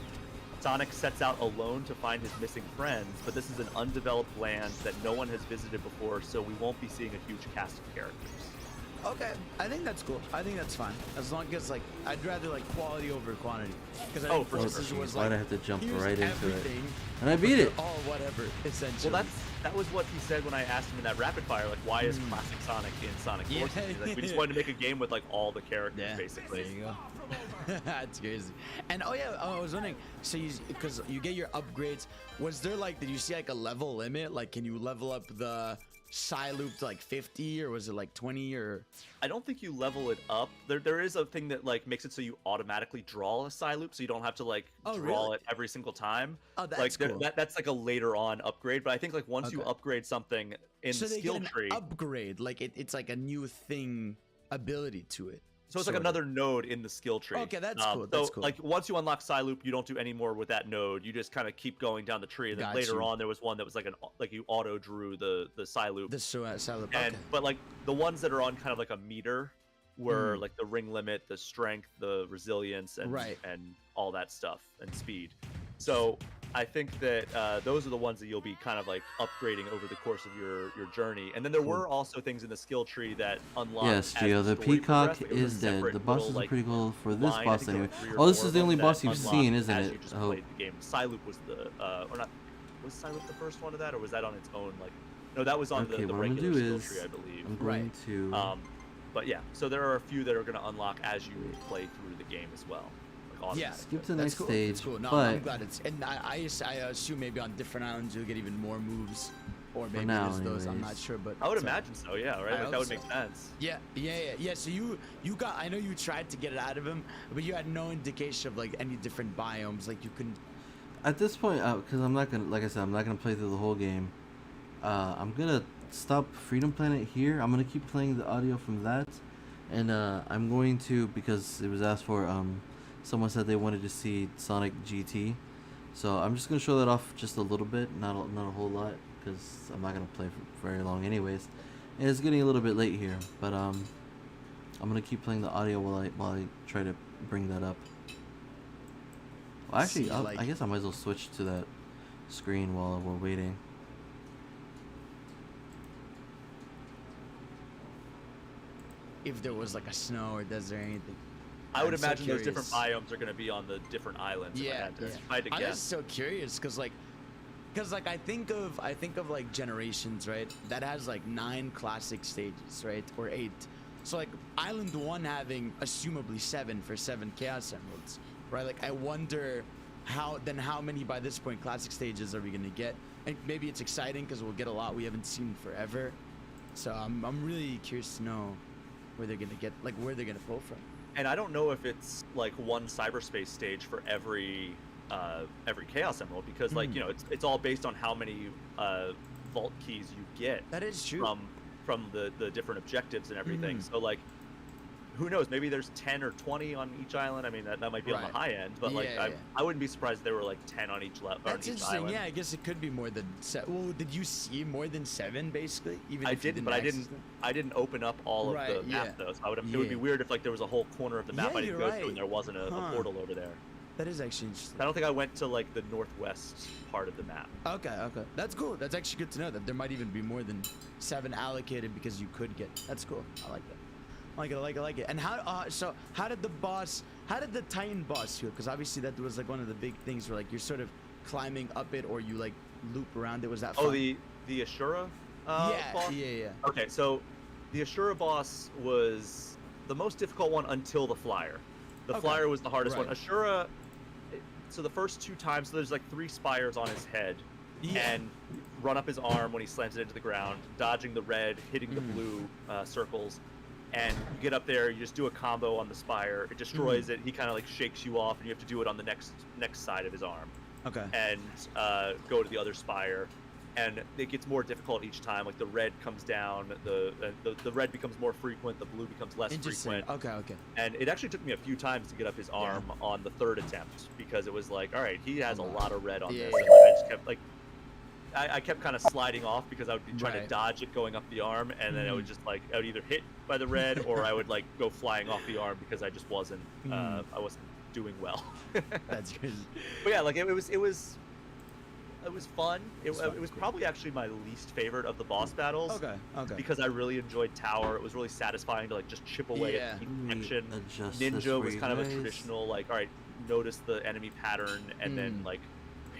Speaker 3: Sonic sets out alone to find his missing friends, but this is an undeveloped land that no one has visited before, so we won't be seeing a huge cast of characters.
Speaker 2: Okay, I think that's cool. I think that's fine. As long as like, I'd rather like quality over quantity. Because I think
Speaker 3: for
Speaker 2: Forces
Speaker 3: sure.
Speaker 2: was
Speaker 1: Why'd
Speaker 2: like,
Speaker 1: I have to jump
Speaker 2: here's
Speaker 1: right into it?
Speaker 2: everything,
Speaker 1: And I beat
Speaker 2: but
Speaker 1: it.
Speaker 2: they're all whatever, essentially.
Speaker 3: Well, that was what he said when I asked him in that rapid fire, like, why is classic Sonic in Sonic
Speaker 2: Yeah.
Speaker 3: Forces? He's like, we just wanted to make a game with like all the characters,
Speaker 2: Yeah,
Speaker 3: basically.
Speaker 2: there you go. That's crazy. And I was wondering, so because you get your upgrades, was there like, did you see like a level limit? Like, can you level up the Psy loop to like 50, or was it like 20, or?
Speaker 3: I don't think you level it up. There is a thing that like makes it so you automatically draw a Psy loop, so you don't have to like draw
Speaker 2: really?
Speaker 3: it every single time.
Speaker 2: Oh, that's
Speaker 3: like
Speaker 2: cool.
Speaker 3: that's like a later on upgrade. But I think like once you
Speaker 2: Okay.
Speaker 3: upgrade something in
Speaker 2: So
Speaker 3: the
Speaker 2: they
Speaker 3: skill
Speaker 2: get an
Speaker 3: tree,
Speaker 2: upgrade, like it's like a new thing, ability to it.
Speaker 3: so it's like
Speaker 2: sort of.
Speaker 3: another node in the skill tree.
Speaker 2: Okay, that's cool, that's
Speaker 3: so
Speaker 2: cool.
Speaker 3: like once you unlock Psy loop, you don't do any more with that node. You just kind of keep going down the tree, and then
Speaker 2: Got
Speaker 3: later
Speaker 2: you.
Speaker 3: on there was one that was like you auto drew the Psy loop.
Speaker 2: The Psy loop.
Speaker 3: And
Speaker 2: Okay.
Speaker 3: but like the ones that are on kind of like a meter were
Speaker 2: Mm.
Speaker 3: like the ring limit, the strength, the resilience, and
Speaker 2: Right.
Speaker 3: and all that stuff, and speed. So I think that those are the ones that you'll be kind of like upgrading over the course of your journey. And then there were also things in the skill tree that unlocked.
Speaker 1: Yes,
Speaker 3: as
Speaker 1: Gio, the
Speaker 3: story
Speaker 1: peacock
Speaker 3: progressed. Like, it was a
Speaker 1: is dead.
Speaker 3: separate
Speaker 1: The bosses
Speaker 3: little,
Speaker 1: are
Speaker 3: like,
Speaker 1: pretty cool for this
Speaker 3: line. I
Speaker 1: boss
Speaker 3: think there were
Speaker 1: anyway.
Speaker 3: 3 or
Speaker 1: Oh, this
Speaker 3: 4
Speaker 1: is the only
Speaker 3: of them
Speaker 1: boss
Speaker 3: that
Speaker 1: you've
Speaker 3: unlocked
Speaker 1: seen, isn't
Speaker 3: as
Speaker 1: it?
Speaker 3: You just
Speaker 1: Oh.
Speaker 3: played the game. Psyloop was the or not? Was Psyloop the first one of that, or was that on its own? Like, no, that was on
Speaker 1: Okay,
Speaker 3: the
Speaker 1: what I'm gonna
Speaker 3: regular
Speaker 1: do
Speaker 3: skill
Speaker 1: is
Speaker 3: tree, I believe.
Speaker 1: I'm going to.
Speaker 3: But yeah, so there are a few that are going to unlock as you play through the game as well. Like
Speaker 2: Yeah,
Speaker 1: skip to the
Speaker 2: that's
Speaker 1: next
Speaker 2: cool.
Speaker 1: stage,
Speaker 2: That's cool. No,
Speaker 1: but
Speaker 2: I'm glad it's. And I assume maybe on different islands you'll get even more moves, or maybe
Speaker 1: now,
Speaker 2: there's those. I'm not
Speaker 1: anyways.
Speaker 2: sure, but
Speaker 3: I would
Speaker 2: so-
Speaker 3: imagine so. Yeah, right.
Speaker 2: I
Speaker 3: Like, that
Speaker 2: hope
Speaker 3: would make
Speaker 2: so.
Speaker 3: sense.
Speaker 2: Yeah. So you got. I know you tried to get it out of him, but you had no indication of like any different biomes. Like you couldn't.
Speaker 1: at this point, because I'm not gonna, like I said, I'm not gonna play through the whole game. I'm gonna stop Freedom Planet here. I'm gonna keep playing the audio from that, and I'm going to, because it was asked for. Someone said they wanted to see Sonic GT, so I'm just gonna show that off just a little bit, not a whole lot, because I'm not gonna play for very long anyways. And it's getting a little bit late here, but I'm gonna keep playing the audio while I try to bring that up. Well, actually,
Speaker 2: See,
Speaker 1: I guess I might as well switch to that screen while we're waiting.
Speaker 2: If there was like a snow or desert or anything.
Speaker 3: I would
Speaker 2: I'm so
Speaker 3: imagine those different
Speaker 2: curious.
Speaker 3: biomes are going to be on the different islands.
Speaker 2: Yeah,
Speaker 3: if I had to
Speaker 2: I'm
Speaker 3: guess.
Speaker 2: just so curious because like I think of like Generations, right? That has like 9 classic stages, right, or 8. So like Island 1 having assumably 7 for 7 Chaos Emeralds, right? Like I wonder how many by this point classic stages are we gonna get? And maybe it's exciting because we'll get a lot we haven't seen forever. So I'm really curious to know where they're gonna get, like where they're gonna pull from.
Speaker 3: And I don't know if it's like one cyberspace stage for every Chaos Emerald, because like you know it's all based on how many vault keys you get.
Speaker 2: That is true.
Speaker 3: From the different objectives and everything. So like, who knows? Maybe there's 10 or 20 on each island. I mean, that might be on the
Speaker 2: Right.
Speaker 3: high end, but like
Speaker 2: Yeah, yeah.
Speaker 3: I wouldn't be surprised if there were like 10 on each level.
Speaker 2: That's interesting. Yeah, I guess it could be more than 7. Well, did you see more than 7 basically? Even
Speaker 3: I
Speaker 2: if you
Speaker 3: didn't, but
Speaker 2: access
Speaker 3: I didn't open up all of
Speaker 2: Right,
Speaker 3: the map
Speaker 2: yeah.
Speaker 3: though. So it would be
Speaker 2: Yeah.
Speaker 3: weird if like there was a whole corner of the map
Speaker 2: Yeah,
Speaker 3: I didn't
Speaker 2: you're
Speaker 3: go to
Speaker 2: right.
Speaker 3: and there wasn't a
Speaker 2: Huh.
Speaker 3: portal over there.
Speaker 2: That is actually interesting.
Speaker 3: I don't think I went to like the northwest part of the map.
Speaker 2: Okay, that's cool. That's actually good to know that there might even be more than 7 allocated because you could get. That's cool. I like that. I like it. And how did the Titan boss feel? Because obviously that was like one of the big things where like you're sort of climbing up it or you like loop around it. Was that fun?
Speaker 3: Oh, the Ashura boss?
Speaker 2: Yeah.
Speaker 3: Okay, so the Ashura boss was the most difficult one until the flyer. The
Speaker 2: Okay.
Speaker 3: flyer was the hardest
Speaker 2: Right.
Speaker 3: one. Ashura, so the first 2 times, so there's like 3 spires on his head.
Speaker 2: Yeah.
Speaker 3: And run up his arm when he slams it into the ground, dodging the red, hitting the
Speaker 2: Mm.
Speaker 3: blue circles. And you get up there, you just do a combo on the spire. It destroys it. He kind of like shakes you off, and you have to do it on the next side of his arm.
Speaker 2: Okay.
Speaker 3: And go to the other spire, and it gets more difficult each time. Like the red comes down, the red becomes more frequent, the blue becomes less
Speaker 2: Interesting.
Speaker 3: frequent.
Speaker 2: Okay.
Speaker 3: And it actually took me a few times to get up his arm on the 3rd attempt because it was like, all right, he has a lot of red on
Speaker 2: Yeah,
Speaker 3: this.
Speaker 2: yeah.
Speaker 3: And like, I just kept like, I kept kind of sliding off because I would be trying
Speaker 2: Right.
Speaker 3: to dodge it going up the arm, and then I would just like I would either hit by the red or I would like go flying off the arm because I just wasn't I wasn't doing well.
Speaker 2: That's crazy.
Speaker 3: But yeah, like it was fun. It was probably actually my least favorite of the boss battles.
Speaker 2: Okay.
Speaker 3: Because I really enjoyed Tower. It was really satisfying to like just chip away
Speaker 2: Yeah.
Speaker 3: at the action.
Speaker 1: Adjust this
Speaker 3: Ninja was
Speaker 1: free
Speaker 3: kind of a
Speaker 1: raise.
Speaker 3: traditional like, all right, notice the enemy pattern and then like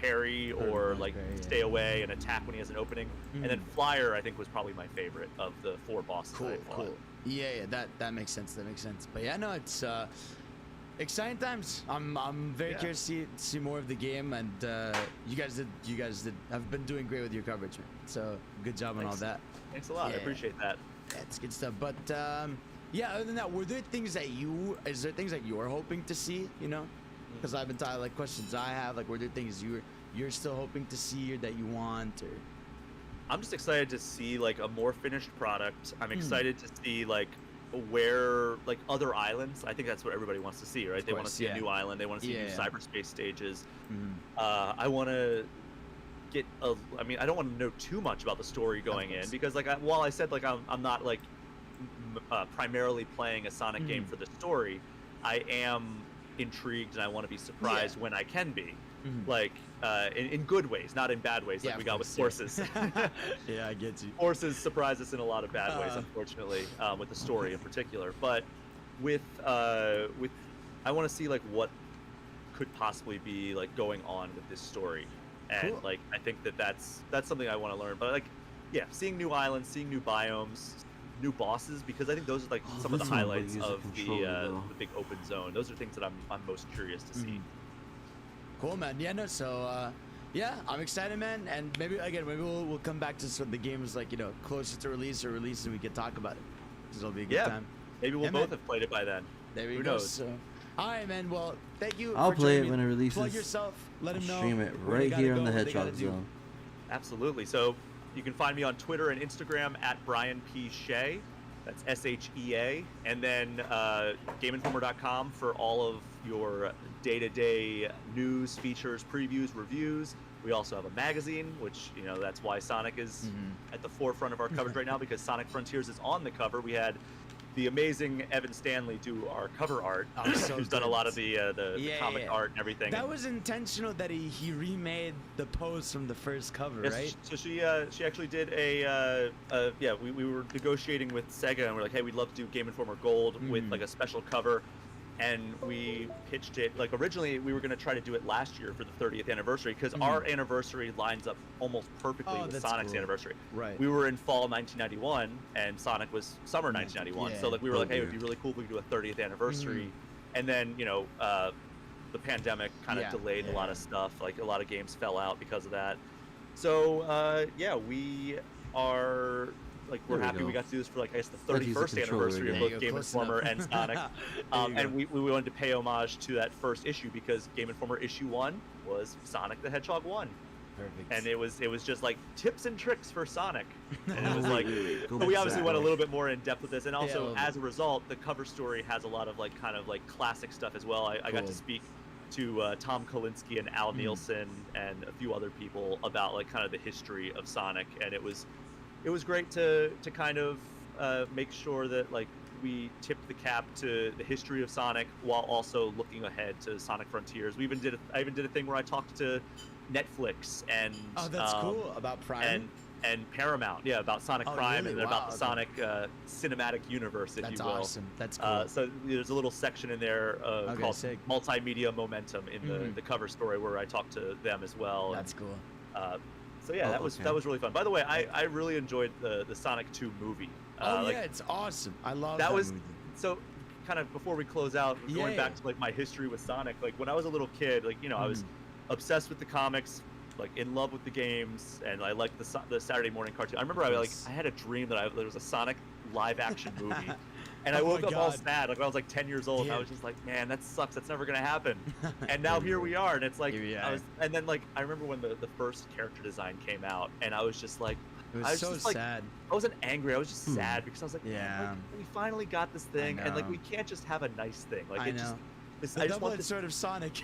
Speaker 3: parry
Speaker 2: Pretty
Speaker 3: or
Speaker 2: much
Speaker 3: like
Speaker 2: parry, yeah.
Speaker 3: stay away and attack when he has an opening. And then Flyer I think was probably my favorite of the 4 bosses that I fought.
Speaker 2: Cool. Yeah, that makes sense. But yeah, no, it's exciting times. I'm very curious to see more of the game, and you guys have been doing great with your coverage, man. So good job on all that.
Speaker 3: Thanks a lot. I
Speaker 2: Yeah.
Speaker 3: appreciate that.
Speaker 2: Yeah, it's good stuff. But yeah, other than that, is there things that you're hoping to see? You know, because I've been tired like questions I have. Like, were there things you're still hoping to see or that you want? Or
Speaker 3: I'm just excited to see like a more finished product. I'm excited to see like where like other islands. I think that's what everybody wants to see, right? They want to see a new island. They want to see new cyberspace stages. I want to get I mean, I don't want to know too much about the story going in because like while I said like I'm not like primarily playing a Sonic game for the story, I am intrigued and I want to be surprised when I can be. Like in good ways, not in bad ways, like we got with Forces.
Speaker 2: Yeah, I get you.
Speaker 3: Forces surprise us in a lot of bad ways, unfortunately, with the story in particular. But with I want to see like what could possibly be like going on with this story, and like I think that's something I want to learn. But like, yeah, seeing new islands, seeing new biomes, new bosses, because I think those are like some of the highlights of the big open zone. Those are things that I'm most curious to see.
Speaker 2: Cool, man. Yeah, no, so yeah, I'm excited, man, and maybe we'll come back to some of the games like, you know, closer to release and we can talk about it. This will be a good time.
Speaker 3: Maybe we'll both have played it by then.
Speaker 2: There we
Speaker 3: Who
Speaker 2: go.
Speaker 3: knows?
Speaker 2: So, all right, man. Well, thank you.
Speaker 1: I'll
Speaker 2: for
Speaker 1: play
Speaker 2: joining
Speaker 1: it
Speaker 2: me.
Speaker 1: when it releases.
Speaker 2: Plug yourself. Let them know.
Speaker 1: Stream it
Speaker 2: where they
Speaker 1: right
Speaker 2: gotta
Speaker 1: here
Speaker 2: go,
Speaker 1: on the
Speaker 2: what they gotta
Speaker 1: Hedgehog
Speaker 2: do.
Speaker 1: Zone.
Speaker 3: Absolutely. So you can find me on Twitter and Instagram at Brian P. Shea. That's SHEA. And then GameInformer.com for all of your day-to-day news, features, previews, reviews. We also have a magazine, which, you know, that's why Sonic is at the forefront of our coverage right now, because Sonic Frontiers is on the cover. We had the amazing Evan Stanley do our cover art, who's done a lot of the comic art and everything.
Speaker 2: That was intentional that he remade the pose from the first cover,
Speaker 3: Yes,
Speaker 2: right?
Speaker 3: So she actually did we were negotiating with Sega and we're like, hey, we'd love to do Game Informer Gold with like a special cover, and we pitched it like originally we were going to try to do it last year for the 30th anniversary because our anniversary lines up almost perfectly with Sonic's anniversary.
Speaker 2: Right.
Speaker 3: We were in fall 1991 and Sonic was summer 1991. So like we were like, hey, it would be really cool if we could do a 30th anniversary. And then, you know, the pandemic kind of delayed a lot of stuff. Like a lot of games fell out because of that. So we are like we're happy we got to do this for like I guess the 31st anniversary of both Game Informer and Sonic. And we wanted to pay homage to that first issue because Game Informer issue 1 was Sonic the Hedgehog 1.
Speaker 2: Perfect.
Speaker 3: And it was just like tips and tricks for Sonic, and it was
Speaker 1: Oh,
Speaker 3: like
Speaker 1: wait. Go
Speaker 3: we
Speaker 1: back
Speaker 3: obviously
Speaker 1: to
Speaker 3: went a
Speaker 1: that.
Speaker 3: little bit more in depth with this, and
Speaker 2: Yeah, a
Speaker 3: also
Speaker 2: little
Speaker 3: as a result, the cover story has a lot of like kind of like classic stuff as well. I got
Speaker 2: Cool.
Speaker 3: to speak to Tom Kalinske and Al Nielsen and a few other people about like kind of the history of Sonic, and it was great to kind of make sure that like we tipped the cap to the history of Sonic while also looking ahead to Sonic Frontiers. I even did a thing where I talked to Netflix and
Speaker 2: Oh, that's cool. About Prime.
Speaker 3: and Paramount, yeah, about Sonic
Speaker 2: Oh,
Speaker 3: Prime
Speaker 2: really?
Speaker 3: and about
Speaker 2: Wow,
Speaker 3: the Sonic cinematic universe, if
Speaker 2: That's
Speaker 3: you will.
Speaker 2: awesome. That's cool.
Speaker 3: So there's a little section in there
Speaker 2: Okay,
Speaker 3: called
Speaker 2: sick.
Speaker 3: Multimedia Momentum in the cover story where I talked to them as well.
Speaker 2: That's cool.
Speaker 3: So yeah,
Speaker 1: Oh,
Speaker 3: that was
Speaker 1: okay.
Speaker 3: that was really fun. By the way, I really enjoyed the Sonic 2 movie.
Speaker 2: Oh
Speaker 3: Like,
Speaker 2: yeah, it's awesome. I love
Speaker 3: that
Speaker 2: that
Speaker 3: was
Speaker 2: movie.
Speaker 3: so kind of before we close out, going back to like my history with Sonic. Like when I was a little kid, like I was obsessed with the comics, like in love with the games, and I liked the Saturday morning cartoon. I remember I had a dream that there was a Sonic live action movie. And I woke up all sad, like when I was like 10 years old. And I was just like, man, that sucks. That's never gonna happen. And now here we are, and it's like, and then like I remember when the first character design came out, and I was just like,
Speaker 2: It was
Speaker 3: I was
Speaker 2: so
Speaker 3: just like,
Speaker 2: sad.
Speaker 3: I wasn't angry. I was just sad because I was like, man,
Speaker 2: Yeah.
Speaker 3: like, we finally got this thing, and like
Speaker 2: know.
Speaker 3: we can't just have a nice thing. Like
Speaker 2: I
Speaker 3: it
Speaker 2: know.
Speaker 3: just.
Speaker 2: The
Speaker 3: I just want
Speaker 2: double-edged sword of Sonic.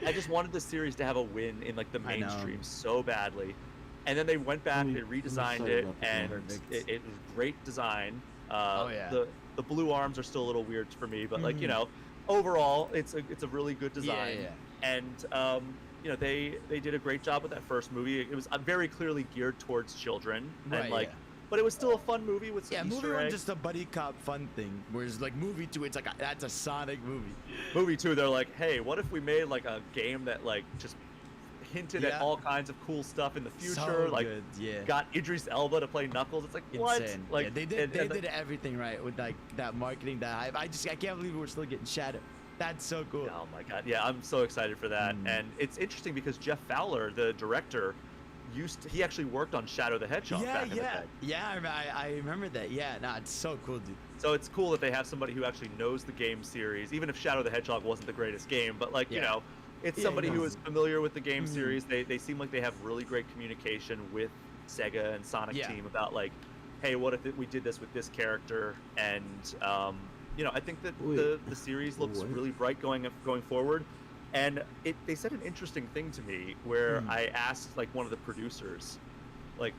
Speaker 3: I just wanted the series to have a win in like the
Speaker 2: I know.
Speaker 3: mainstream so badly, and then they went back, they redesigned
Speaker 1: sorry
Speaker 3: it,
Speaker 1: about that.
Speaker 3: and
Speaker 2: Perfect.
Speaker 3: it was great design.
Speaker 2: Yeah.
Speaker 3: The blue arms are still a little weird for me, but like overall, it's a really good design.
Speaker 2: Yeah.
Speaker 3: And they did a great job with that first movie. It was very clearly geared towards children,
Speaker 2: Right,
Speaker 3: and like,
Speaker 2: yeah.
Speaker 3: but it was still a fun movie with some
Speaker 2: Yeah, movie
Speaker 3: Easter
Speaker 2: one
Speaker 3: eggs.
Speaker 2: just a buddy cop fun thing, whereas like movie two, it's like that's a Sonic movie.
Speaker 3: Movie 2, they're like, hey, what if we made like a game that like just hinted at
Speaker 2: Yeah.
Speaker 3: all kinds of cool stuff in the future,
Speaker 2: So
Speaker 3: like
Speaker 2: good, yeah.
Speaker 3: got Idris Elba to play Knuckles. It's like, what?
Speaker 2: Insane.
Speaker 3: Like
Speaker 2: Yeah, they did
Speaker 3: and,
Speaker 2: they did everything right with like that marketing, that hype. I can't believe we're still getting Shadow. That's so cool.
Speaker 3: oh my god, yeah, I'm so excited for that. And it's interesting because Jeff Fowler, the director, he actually worked on Shadow the Hedgehog back in the day.
Speaker 2: I remember that. Yeah, nah, it's so cool, dude.
Speaker 3: So it's cool that they have somebody who actually knows the game series, even if Shadow the Hedgehog wasn't the greatest game. But like it's
Speaker 2: Yeah,
Speaker 3: somebody
Speaker 2: he
Speaker 3: who
Speaker 2: knows.
Speaker 3: is familiar with the game series. They seem like they have really great communication with Sega and Sonic team about like, hey, what if we did this with this character? And I think that the series looks really bright going forward. And they said an interesting thing to me where I asked like one of the producers, like,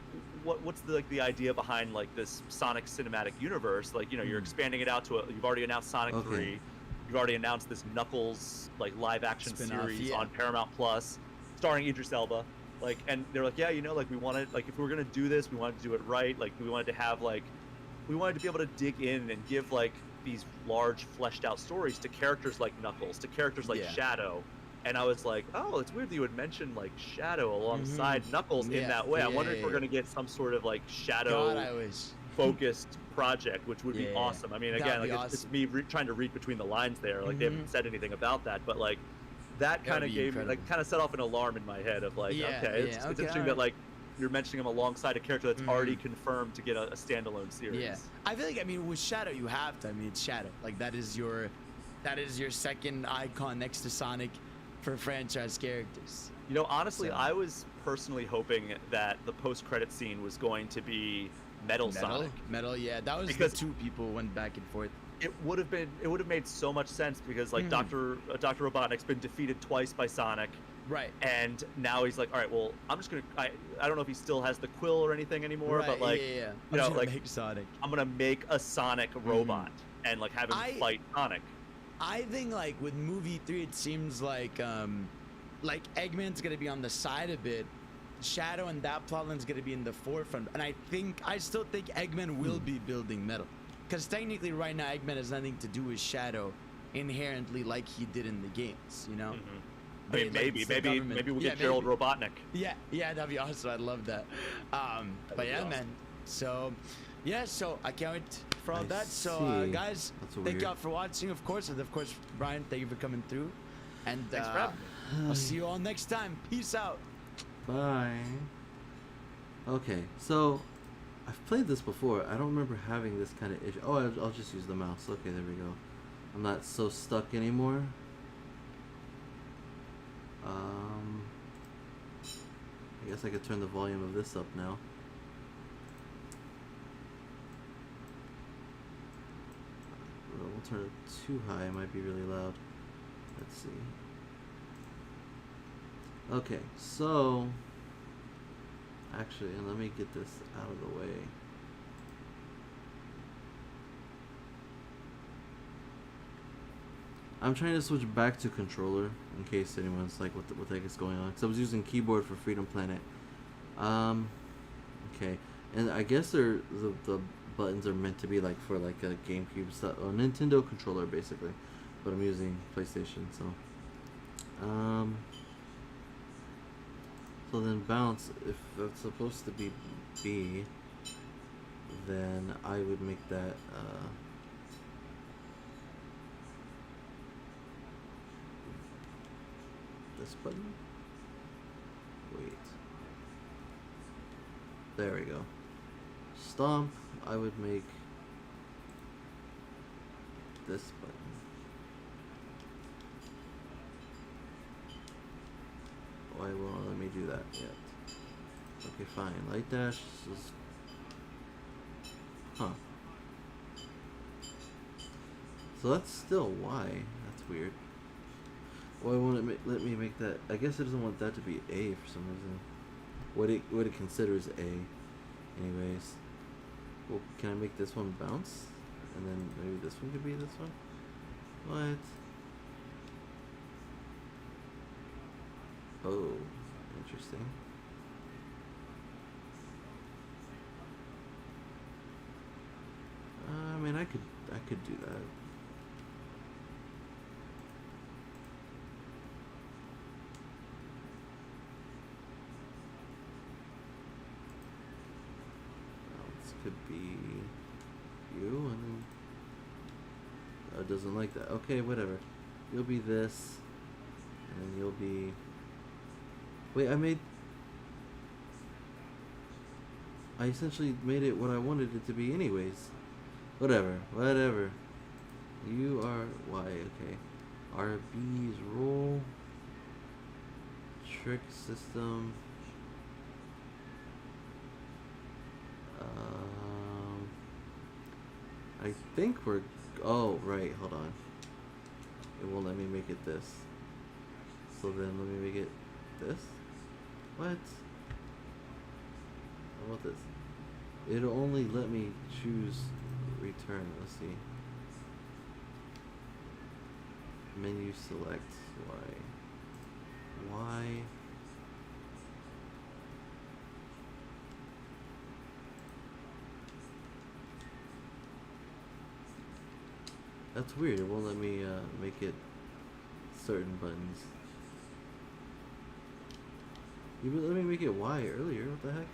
Speaker 3: what's the idea behind like this Sonic cinematic universe? Like, you're expanding it out to you've already announced Sonic 3, you've already announced this Knuckles like live action
Speaker 2: Spin-off,
Speaker 3: series on Paramount Plus, starring Idris Elba. Like, and they're like, yeah, like we wanted, like if we were gonna do this, we wanted to do it right. Like we wanted to be able to dig in and give like these large fleshed out stories to characters like Knuckles, to characters like Shadow. And I was like, oh, it's weird that you would mention like Shadow alongside Knuckles in that way. I wonder if we're going to get some sort of like Shadow focused project, which would be awesome. I mean, again, like it's me trying to read between the lines there. Like they haven't said anything about that, but like that kind of gave me, like, kind of set off an alarm in my head of like, it's interesting that like you're mentioning him alongside a character that's already confirmed to get a standalone series.
Speaker 2: Yeah, I feel like, I mean, with Shadow, you have to. I mean, it's Shadow. Like that is your second icon next to Sonic for franchise characters.
Speaker 3: Honestly, I was personally hoping that the post-credit scene was going to be Metal Sonic.
Speaker 2: Metal, yeah, that was
Speaker 3: because
Speaker 2: the two people went back and forth.
Speaker 3: It would have made so much sense because like Dr. Robotnik's been defeated twice by Sonic.
Speaker 2: Right.
Speaker 3: And now he's like, all right, well, I'm just gonna. I don't know if he still has the quill or anything anymore, but like,
Speaker 2: make Sonic.
Speaker 3: I'm gonna make a Sonic robot and like have him fight Sonic.
Speaker 2: I think like with movie 3, it seems like Eggman's gonna be on the side a bit. Shadow and that plotline's gonna be in the forefront, and I still think Eggman will be building Metal, because technically right now Eggman has nothing to do with Shadow inherently like he did in the games,
Speaker 3: I mean, maybe we'll get Gerald Robotnik.
Speaker 2: Yeah, that'd be awesome. I'd love that. But yeah, man. So, so I can't wait for all that. So, guys, thank y'all for watching, of course, and of course, Brian, thank you for coming through. And
Speaker 3: thanks for having me.
Speaker 2: I'll see you all next time. Peace out.
Speaker 1: Bye. Okay, so I've played this before. I don't remember having this kind of issue. Oh, I'll just use the mouse. Okay, there we go. I'm not so stuck anymore. I guess I could turn the volume of this up now. We'll turn it too high, it might be really loud. Let's see. Okay, so actually, and let me get this out of the way. I'm trying to switch back to controller in case anyone's like, what the heck is going on? Because I was using keyboard for Freedom Planet. Okay, and I guess the buttons are meant to be like for like a GameCube stuff, a Nintendo controller basically, but I'm using PlayStation, so. So then bounce, if that's supposed to be B, then I would make that this button. Wait. There we go. Stomp, I would make this button. Why won't let me do that yet? Okay, fine. Light dash is... Huh. So that's still Y. That's weird. Why won't it let me make that? I guess it doesn't want that to be A for some reason. What it considers A. Anyways. Well, can I make this one bounce? And then maybe this one could be this one? What? Oh, interesting. I mean, I could do that. This could be you, and then it doesn't like that. Okay, whatever. You'll be this, and then you'll be. Wait, I essentially made it what I wanted it to be anyways. Whatever. You are Y, okay. RB's roll. Trick system. I think we're... Oh, right, hold on. It won't let me make it this. So then let me make it this? What? I want this. It'll only let me choose return. Let's see. Menu select Y. Y. That's weird. It won't let me make it certain buttons. You let me make it Y earlier. What the heck?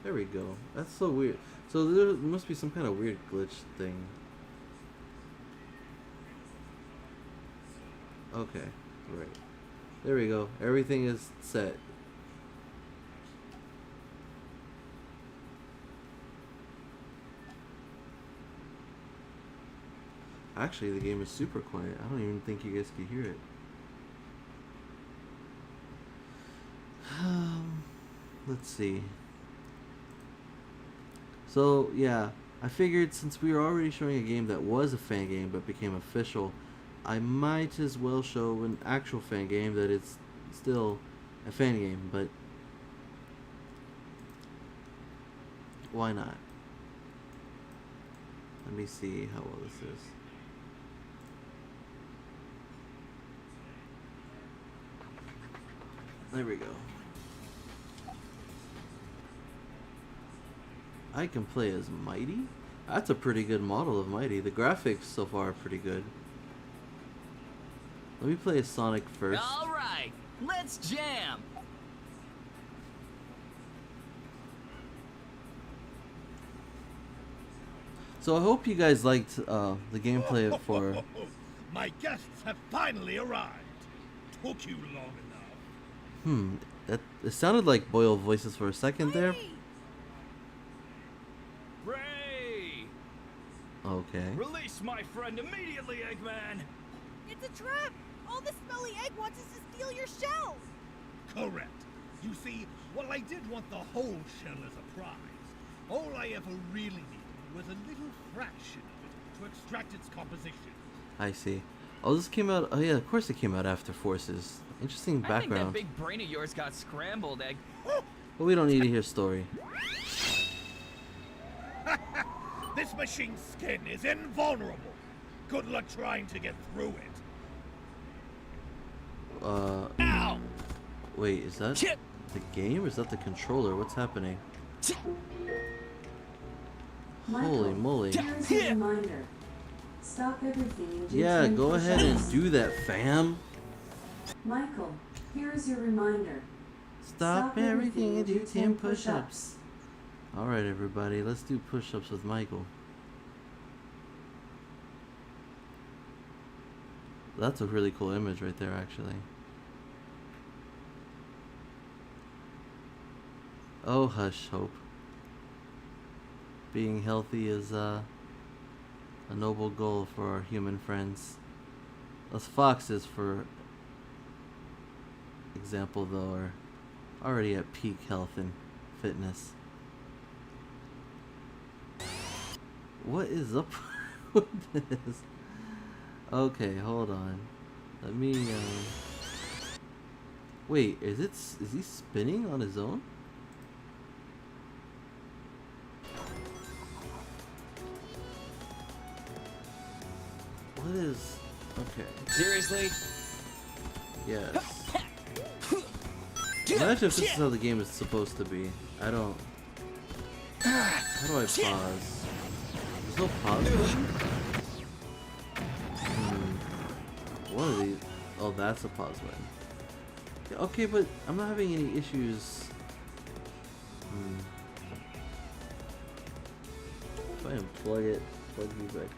Speaker 1: There we go. That's so weird. So there must be some kind of weird glitch thing. Okay, right. There we go. Everything is set. Actually, the game is super quiet. I don't even think you guys can hear it. Let's see. So, yeah, I figured since we were already showing a game that was a fan game but became official, I might as well show an actual fan game that it's still a fan game, but why not? Let me see how well this is. There we go. I can play as Mighty? That's a pretty good model of Mighty. The graphics so far are pretty good. Let me play as Sonic first.
Speaker 7: Alright, let's jam!
Speaker 4: So I hope you guys liked the gameplay for...
Speaker 12: My guests have finally arrived. Took you long enough.
Speaker 1: It sounded like Boyle voices for a second there.
Speaker 12: Ray!
Speaker 1: Okay.
Speaker 12: Release my friend immediately, Eggman!
Speaker 6: It's a trap! All the smelly egg wants is to steal your shell!
Speaker 12: Correct. You see, while I did want the whole shell as a prize, all I ever really needed was a little fraction of it to extract its composition.
Speaker 1: I see. Oh, this came out. Oh yeah, of course it came out after Forces. Interesting
Speaker 13: I think that
Speaker 1: background.
Speaker 13: big brain of yours got scrambled, egg.
Speaker 1: But we don't need to hear story.
Speaker 12: This machine's skin is invulnerable. Good luck trying to get through it.
Speaker 2: Ow!
Speaker 1: Wait, is that the game or is that the controller? What's happening? Holy moly.
Speaker 14: Here's a reminder. Stop everything and do
Speaker 1: Yeah,
Speaker 14: 10
Speaker 1: go ahead and
Speaker 14: push-ups.
Speaker 1: do that, fam.
Speaker 14: Michael, here is your reminder.
Speaker 1: Stop everything and do 10 push-ups. Alright, everybody, let's do push-ups with Michael. That's a really cool image right there, actually. Oh, hush, Hope. Being healthy is a noble goal for our human friends. Us foxes, for example, though, are already at peak health and fitness. What is up with this? Okay, hold on. Let me, wait, is he spinning on his own? What is... Okay.
Speaker 13: Seriously?
Speaker 1: Yes. Imagine if this is how the game is supposed to be. I don't... How do I pause? There's no pause button? What are these? Oh, that's a pause button. Okay, but I'm not having any issues. If I unplug it, plug these back.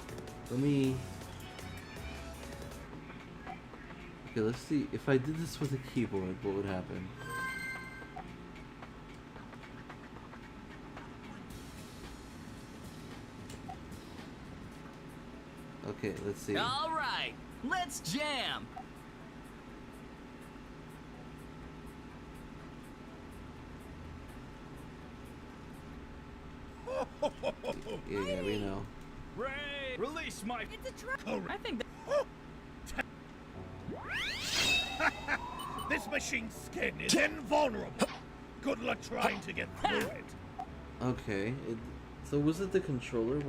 Speaker 1: Let me... Okay, let's see. If I did this with a keyboard, what would happen? Okay, let's see.
Speaker 13: All right, let's jam.
Speaker 1: Yeah, we know.
Speaker 4: Ray, release my.
Speaker 6: It's a trap!
Speaker 13: I think that...
Speaker 12: This machine's skin is invulnerable. Good luck trying to get through it.
Speaker 1: Okay, so was it the controller?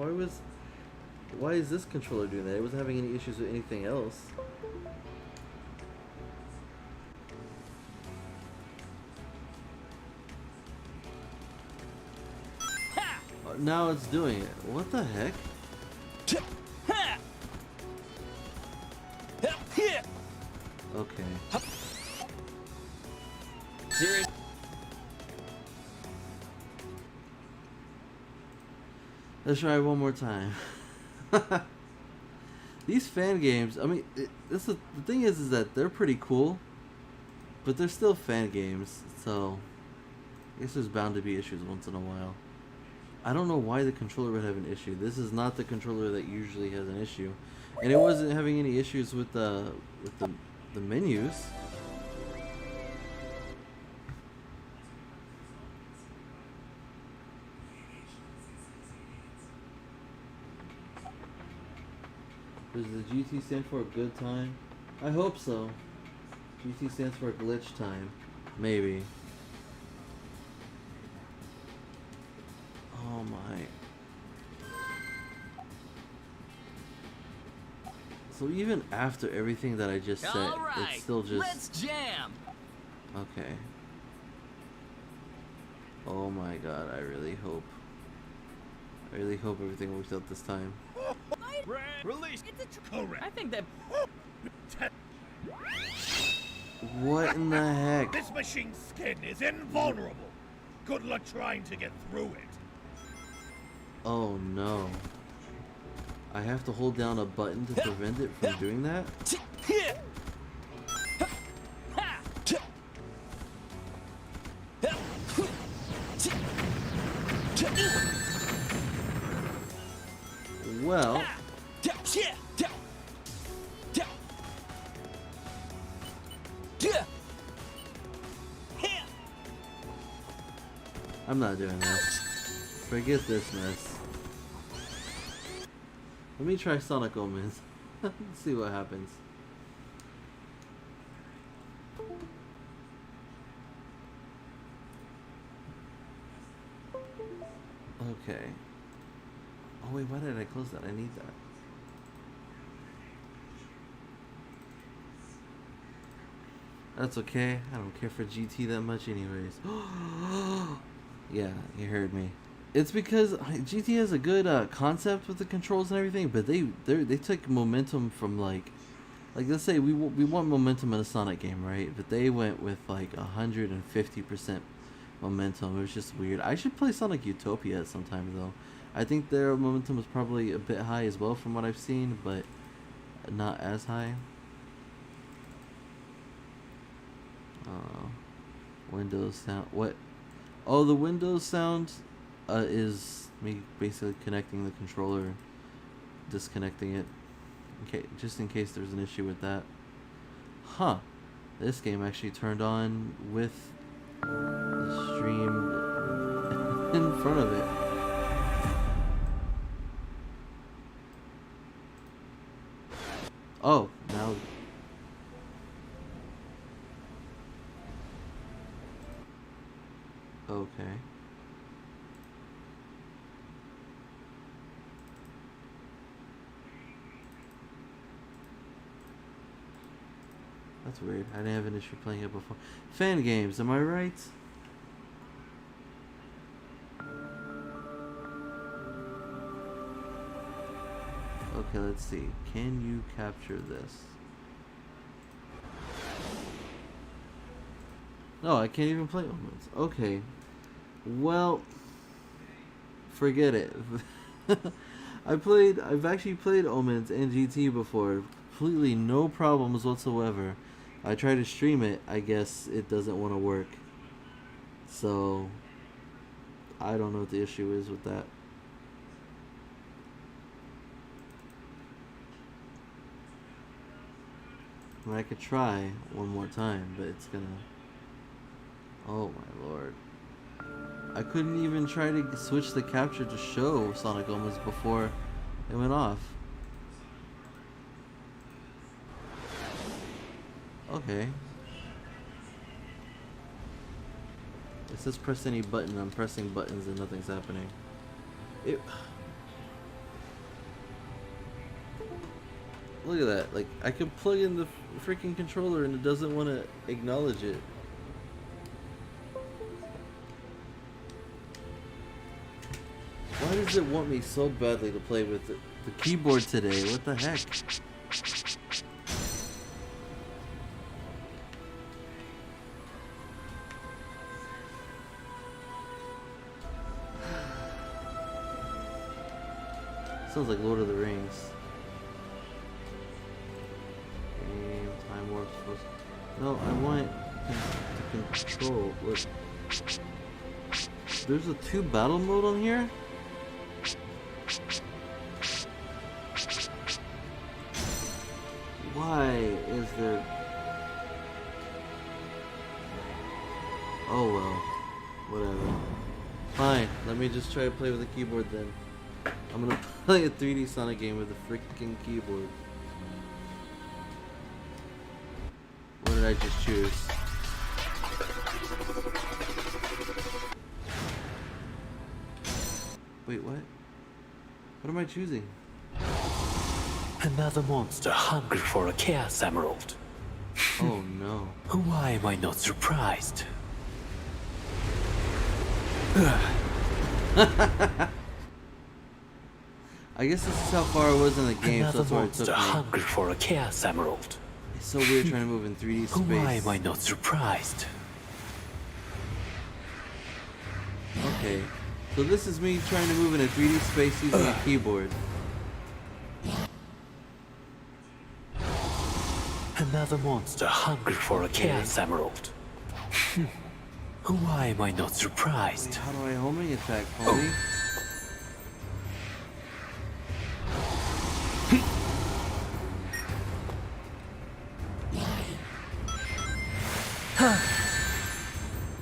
Speaker 1: Why is this controller doing that? It wasn't having any issues with anything else. Now it's doing it. What the heck? Okay.
Speaker 13: Serious?
Speaker 1: Let's try one more time. These fan games, I mean, the thing is that they're pretty cool, but they're still fan games, so I guess there's bound to be issues once in a while. I don't know why the controller would have an issue. This is not the controller that usually has an issue, and it wasn't having any issues with the menus. Does the GT stand for a good time? I hope so. GT stands for glitch time. Maybe. Oh my. So even after everything that I just said,
Speaker 13: All right,
Speaker 1: it's still just...
Speaker 13: let's jam.
Speaker 1: Okay. Oh my god, I really hope everything works out this time.
Speaker 4: Ray, release.
Speaker 6: It's a
Speaker 12: Correct.
Speaker 13: I think that...
Speaker 1: What in the heck?
Speaker 12: This machine's skin is invulnerable. Good luck trying to get through it.
Speaker 1: Oh no. I have to hold down a button to prevent it from doing that? Well, I'm not doing this. Forget this mess. Let me try Sonic Omens. See what happens. Okay. Oh wait, why did I close that? I need that. That's okay. I don't care for GT that much anyways. Yeah, you heard me. It's because GT has a good concept with the controls and everything, but they took momentum from like let's say we want momentum in a Sonic game, right? But they went with like 150% momentum. It was just weird. I should play Sonic Utopia at some time though. I think their momentum is probably a bit high as well from what I've seen, but not as high. Windows sound. What? Oh, the Windows sound is me basically connecting the controller, disconnecting it. Okay, just in case there's an issue with that. Huh. This game actually turned on with the stream in front of it. Oh, now. Okay. That's weird. I didn't have an issue playing it before. Fan games, am I right? Okay, let's see. Can you capture this? No, I can't even play Omens. Okay. Well, forget it. I've actually played Omens and GT before. Completely no problems whatsoever. I try to stream it, I guess it doesn't want to work. So, I don't know what the issue is with that. I mean, I could try one more time, but it's gonna... Oh my lord. I couldn't even try to switch the capture to show Sonic Omens before it went off. Okay. It says press any button. I'm pressing buttons and nothing's happening. Look at that. Like, I can plug in the freaking controller and it doesn't want to acknowledge it. Why does it want me so badly to play with the keyboard today? What the heck? Sounds like Lord of the Rings. Game, time warp, supposed. No, I want to control. Look, there's a 2 battle mode on here. Why is there? Oh well, whatever. Fine, let me just try to play with the keyboard then. I'm gonna play a 3D Sonic game with a freaking keyboard. What did I just choose? Wait, what? What am I choosing?
Speaker 15: Another monster hungry for a Chaos Emerald.
Speaker 1: Oh no.
Speaker 15: Why am I not surprised?
Speaker 1: I guess this is how far I was in the game, so that's why it took me.
Speaker 15: Hungry for a Chaos Emerald.
Speaker 1: It's so weird trying to move in 3D space.
Speaker 15: Why am I not surprised?
Speaker 1: Okay, so this is me trying to move in a 3D space using a keyboard.
Speaker 15: Another monster hungry for a Chaos Emerald. Why am I not surprised?
Speaker 1: Wait, how do I homing attack, Pony?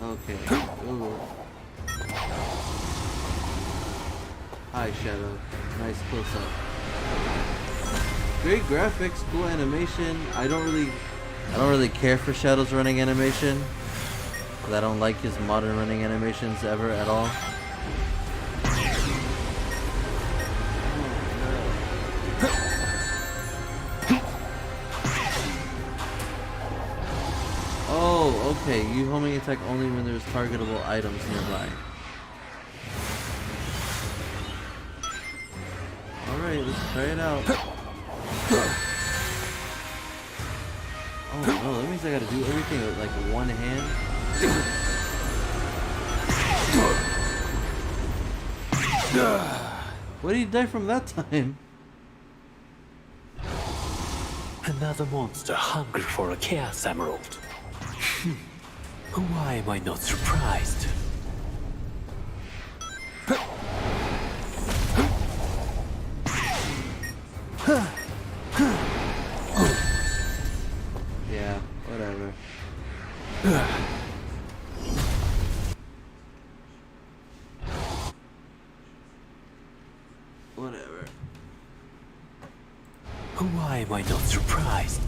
Speaker 1: Okay. Ooh. shadow. Nice close up. Great graphics, cool animation. I don't really care for Shadow's running animation. I don't like his modern running animations ever at all. Oh, okay. You homing attack only when there's targetable items nearby. Alright, let's try it out. Oh no, that means I gotta do everything with like one hand. What did he die from that time?
Speaker 15: Another monster hungry for a Chaos Emerald. Why am I not surprised?
Speaker 1: Yeah, whatever. Whatever.
Speaker 15: Why am I not surprised?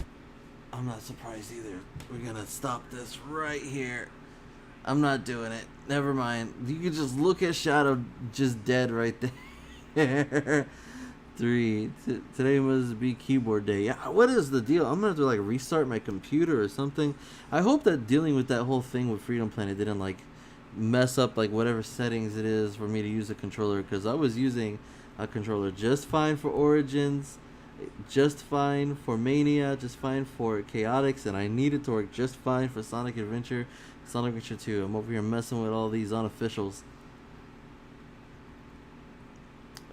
Speaker 1: I'm not surprised either. We're gonna stop this right here. I'm not doing it. Never mind. You can just look at Shadow just dead right there. 3. Today must be keyboard day. Yeah, what is the deal? I'm gonna have to like restart my computer or something. I hope that dealing with that whole thing with Freedom Planet didn't like mess up like whatever settings it is for me to use a controller, because I was using a controller just fine for Origins, just fine for Mania, just fine for Chaotix, and I needed to work just fine for Sonic Adventure, Sonic Adventure 2. I'm over here messing with all these unofficials.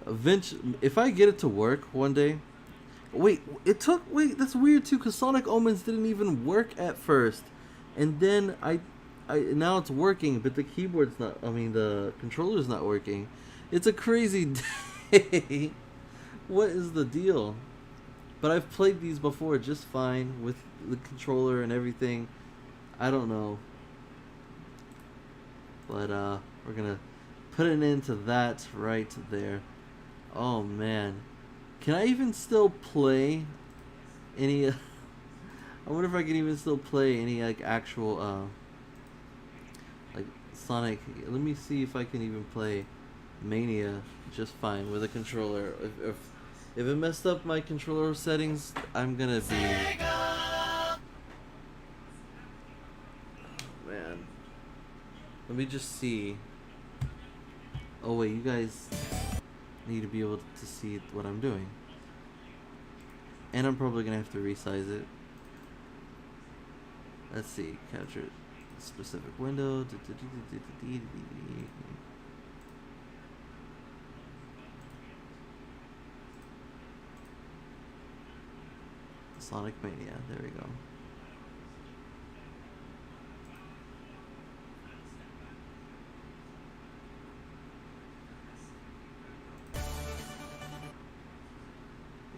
Speaker 1: Eventually, if I get it to work one day. Wait, that's weird too, because Sonic Omens didn't even work at first, and then I now it's working, but the keyboard's not, the controller's not working. It's a crazy day. What is the deal? But I've played these before just fine with the controller and everything. I don't know. But we're gonna put an end to that right there. Oh man. Can I even still play any I wonder if I can even still play any like actual like Sonic. Let me see if I can even play Mania just fine with a controller. If it messed up my controller settings, I'm gonna be... Oh, man. Let me just see. Oh wait, you guys need to be able to see what I'm doing. And I'm probably gonna have to resize it. Let's see, capture a specific window. Sonic Mania, there we go.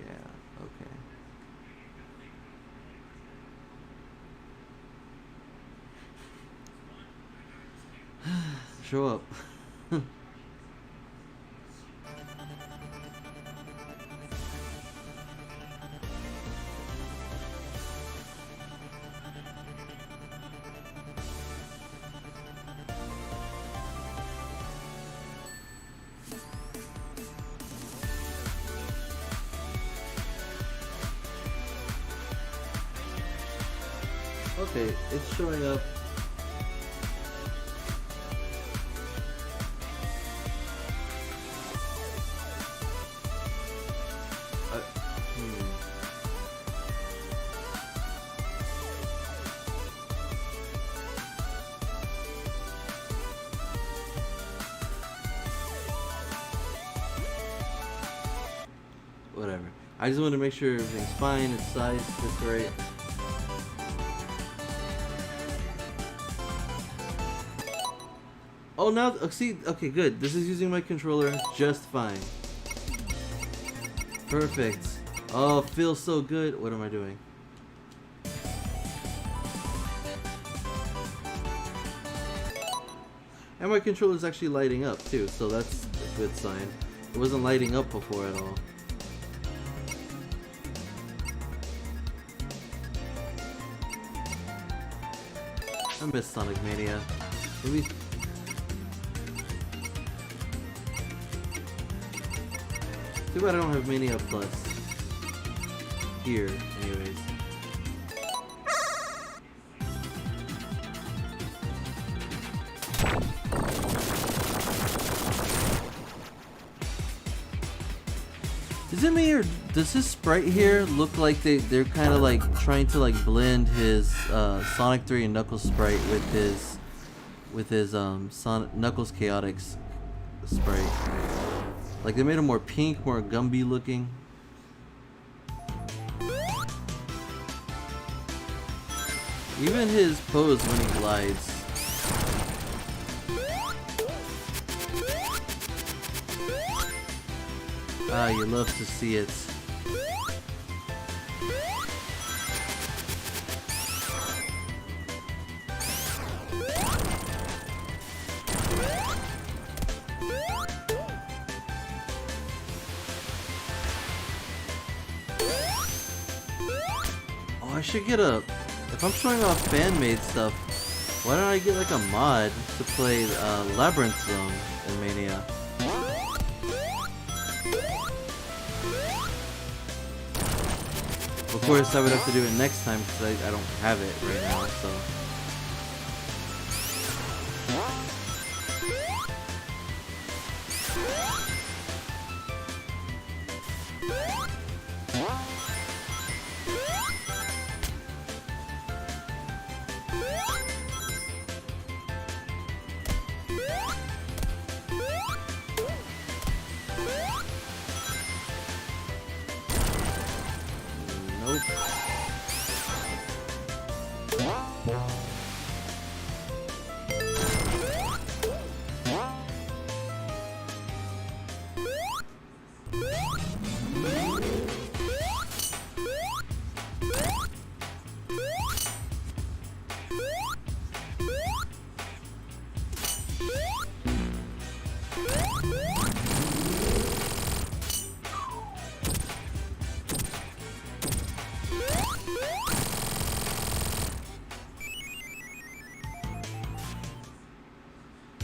Speaker 1: Yeah, okay. Show up. Okay, it's showing up. Whatever. I just want to make sure everything's fine, it's sized just right. Oh, now, see, okay, good. This is using my controller just fine. Perfect. Oh, feels so good. What am I doing? And my controller's actually lighting up too, so that's a good sign. It wasn't lighting up before at all. I miss Sonic Mania. Maybe. Too bad I don't have Mania Plus. Here, anyways. Is it me, or does his sprite here look like they're kind of like trying to like blend his Sonic 3 and Knuckles sprite with his Sonic Knuckles Chaotix sprite? Like they made him more pink, more Gumby looking. Even his pose when he glides. Ah, you love to see it. Oh, I should get a... If I'm showing off fan-made stuff, why don't I get like a mod to play Labyrinth Zone in Mania? Of course, I would have to do it next time because I don't have it right now, so... Nope.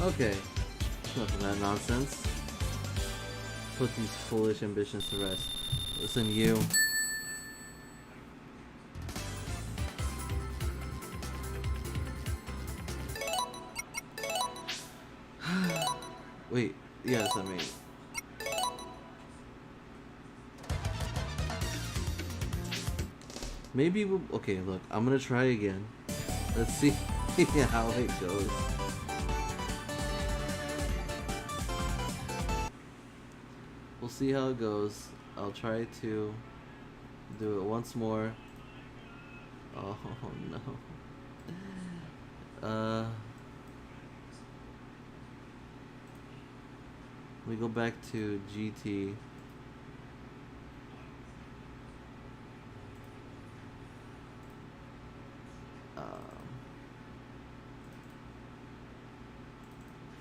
Speaker 1: Okay, enough of that nonsense. Put these foolish ambitions to rest. Listen, you. Wait, yes, I mean. Maybe we'll. Okay, look, I'm gonna try again. Let's see how it goes. We'll see how it goes. I'll try to do it once more. Oh no. We go back to GT.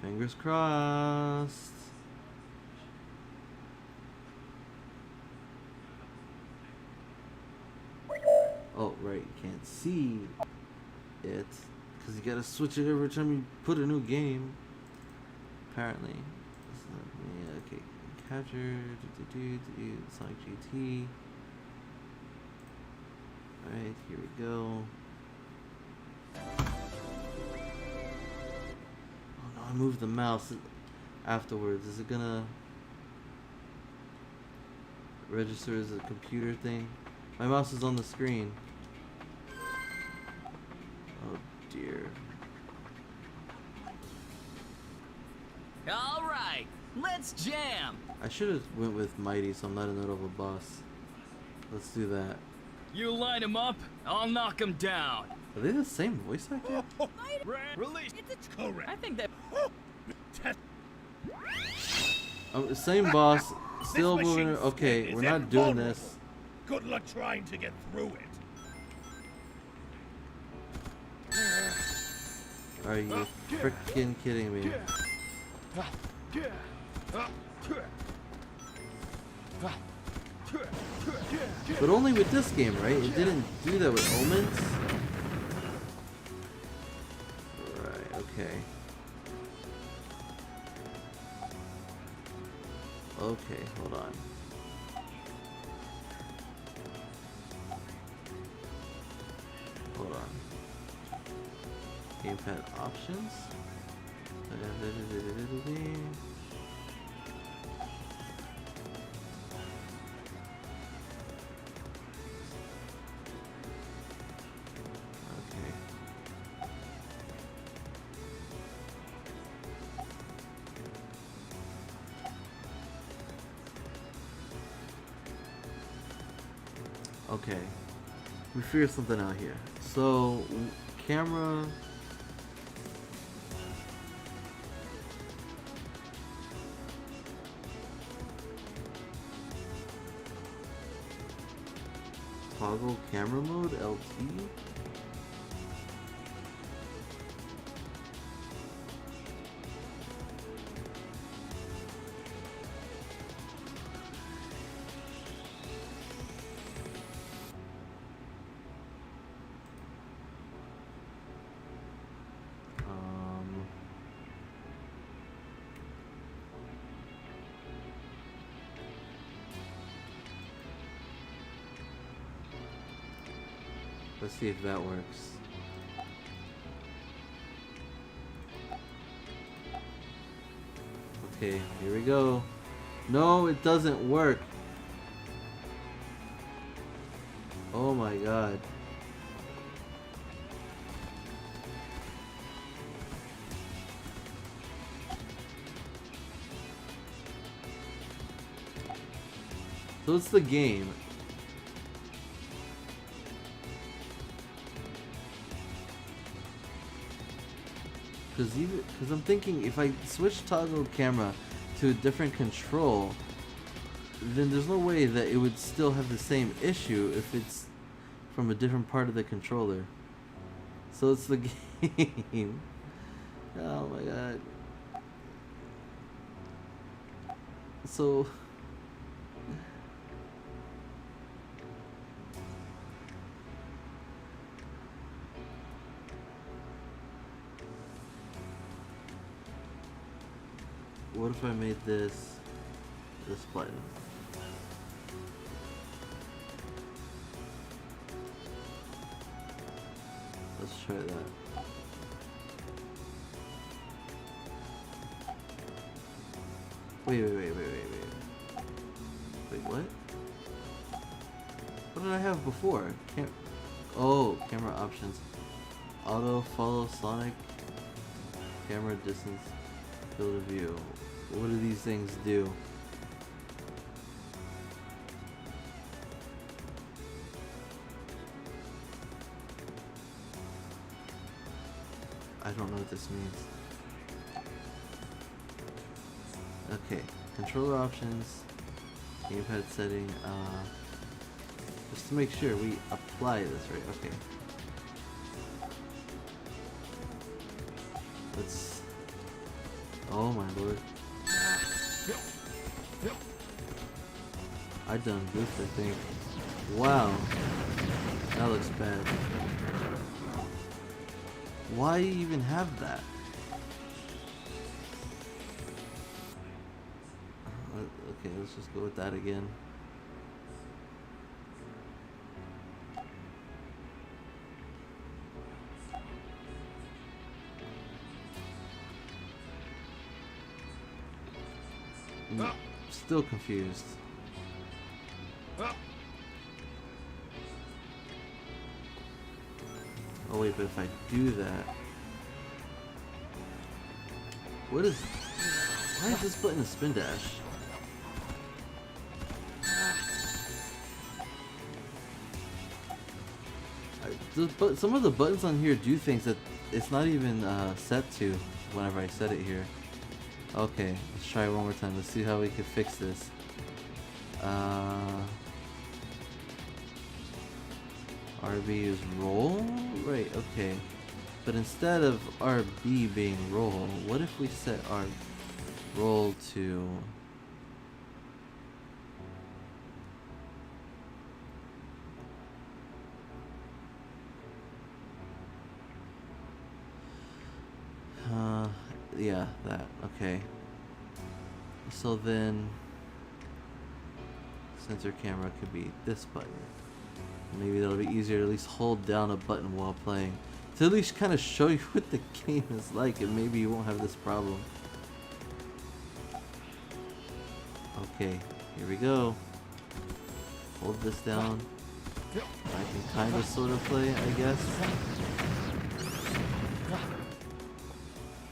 Speaker 1: Fingers crossed. Oh, right, you can't see it because you gotta switch it every time you put a new game. Apparently. Yeah, okay. Capture, Sonic GT. Alright, here we go. Oh no, I moved the mouse afterwards. Is it gonna register as a computer thing? My mouse is on the screen. Oh dear.
Speaker 13: All right, let's jam.
Speaker 1: I should have went with Mighty, so I'm not in the middle of a boss. Let's do that.
Speaker 16: You line him up, I'll knock him down.
Speaker 1: Are they the same voice actor?
Speaker 12: Release. It's correct.
Speaker 13: I think that.
Speaker 1: Same boss, still
Speaker 12: This
Speaker 1: moving.
Speaker 12: machine's
Speaker 1: Okay,
Speaker 12: skin
Speaker 1: we're
Speaker 12: is
Speaker 1: not doing
Speaker 12: invulnerable.
Speaker 1: this.
Speaker 12: Good luck trying to get through it.
Speaker 1: Are you freaking kidding me? But only with this game, right? It didn't do that with Omens. Right, okay. Okay, hold on. Hold on. Gamepad options. Okay. Okay. We figure something out here. So, camera. Toggle camera mode, LT. Let's see if that works. Okay, here we go. No, it doesn't work. Oh my god. So it's the game. Because I'm thinking if I switch toggle camera to a different control, then there's no way that it would still have the same issue if it's from a different part of the controller. So it's the game. Oh my god. So what if I made this button? Let's try that. Wait. Wait, what? What did I have before? Oh, camera options. Auto follow Sonic. Camera distance. Field of view. What do these things do? I don't know what this means. Okay, controller options, gamepad setting, just to make sure we apply this right. Okay. Let's, oh my lord. I done goofed, I think. Wow. That looks bad. Why even have that? Okay, let's just go with that again. Still confused. Oh wait, but if I do that, what is? Why is this button a spin dash? Some of the buttons on here do things that it's not even set to whenever I set it here. Okay, let's try it one more time. Let's see how we can fix this. RB is roll? Right, okay. But instead of RB being roll, what if we set our roll to Yeah, that. Okay. So then, sensor camera could be this button. Maybe that'll be easier to at least hold down a button while playing. To at least kind of show you what the game is like, and maybe you won't have this problem. Okay, here we go. Hold this down. I can kind of sort of play, I guess.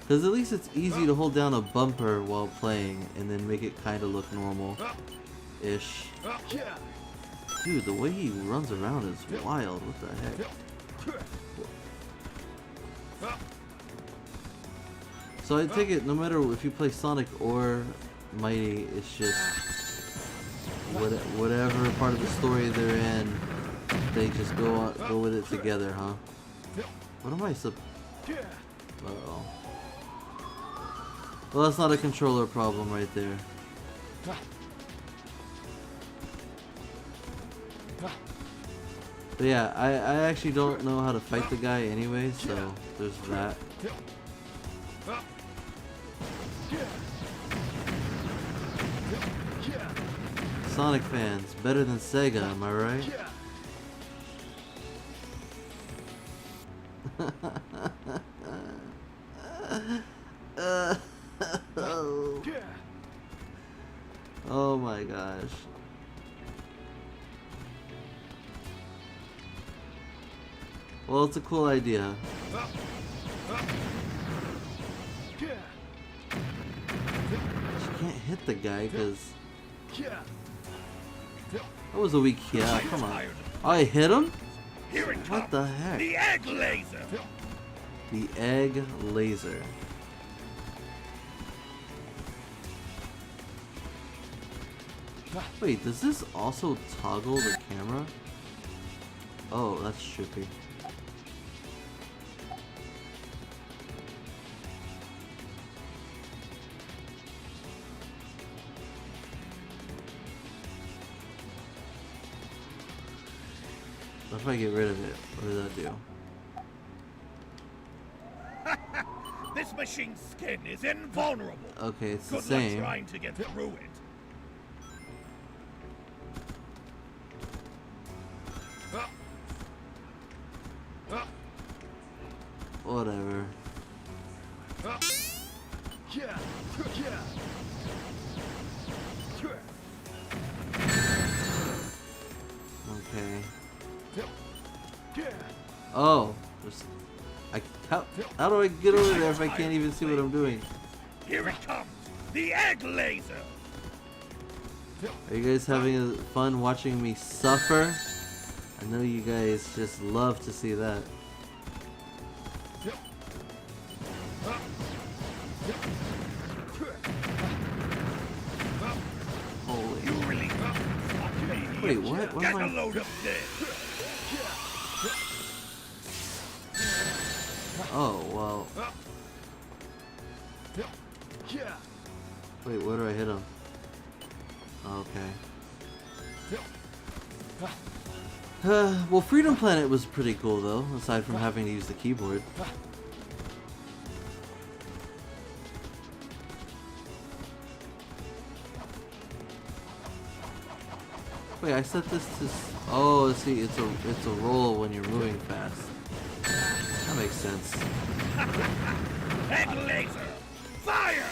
Speaker 1: Because at least it's easy to hold down a bumper while playing and then make it kind of look normal-ish. Dude, the way he runs around is wild. What the heck? So I take it no matter if you play Sonic or Mighty, it's just whatever part of the story they're in, they just go with it together, huh? What am I uh-oh. Well, that's not a controller problem right there. But yeah, I actually don't know how to fight the guy anyway, so there's that. Sonic fans, better than Sega, am I right? Oh my gosh. Well, it's a cool idea. You can't hit the guy because that was a weak yeah, come on. Oh, I hit him? What the heck?
Speaker 12: The egg laser.
Speaker 1: The egg laser. Wait, does this also toggle the camera? Oh, that's trippy. What if I get rid of it? What does that do?
Speaker 12: This machine's skin is invulnerable.
Speaker 1: Okay, it's the
Speaker 12: Good
Speaker 1: same.
Speaker 12: luck trying to get through it.
Speaker 1: Whatever. Okay. Oh, how do I get over there if I can't even see what I'm doing?
Speaker 12: Here it comes, the egg laser.
Speaker 1: Are you guys having fun watching me suffer? I know you guys just love to see that. Holy. Wait, what? What am I?
Speaker 12: Load of this.
Speaker 1: Oh, well. Wait, where do I hit him? Okay. Well, Freedom Planet was pretty cool, though, aside from having to use the keyboard. Wait, I set this to... Oh, see, it's a roll when you're moving fast. That makes sense.
Speaker 12: Egg laser! Fire!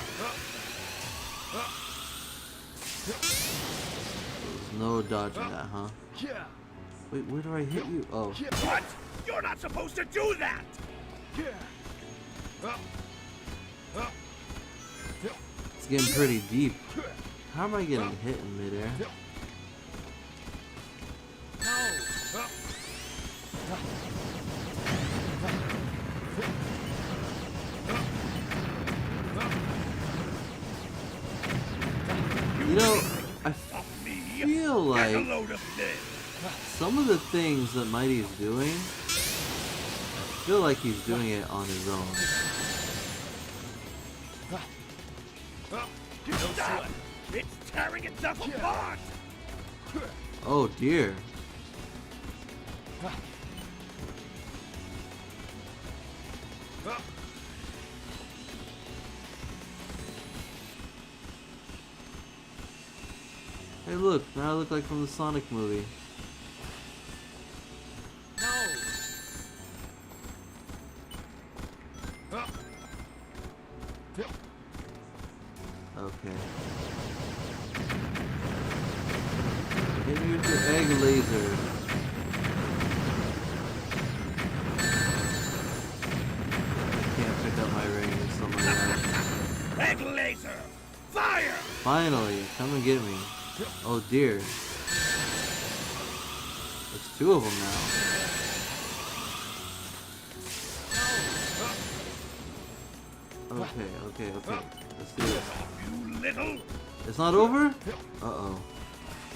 Speaker 1: There's no dodging that, huh? Wait, where do I hit you? Oh.
Speaker 12: What? You're not supposed to do that!
Speaker 1: It's getting pretty deep. How am I getting hit in midair? You know, I feel like some of the things that Mighty's doing, I feel like he's doing it on his own.
Speaker 12: Stop! It's tearing itself apart!
Speaker 1: Oh dear. look, now I look like from the Sonic movie.
Speaker 7: No.
Speaker 1: Okay. Hit me with your egg laser. Can't pick up my ring or something like that.
Speaker 12: Egg laser! Fire!
Speaker 1: Finally, come and get me. Oh dear. There's two of them now. Okay. Let's do this.
Speaker 12: You little...
Speaker 1: It's not over? Uh-oh.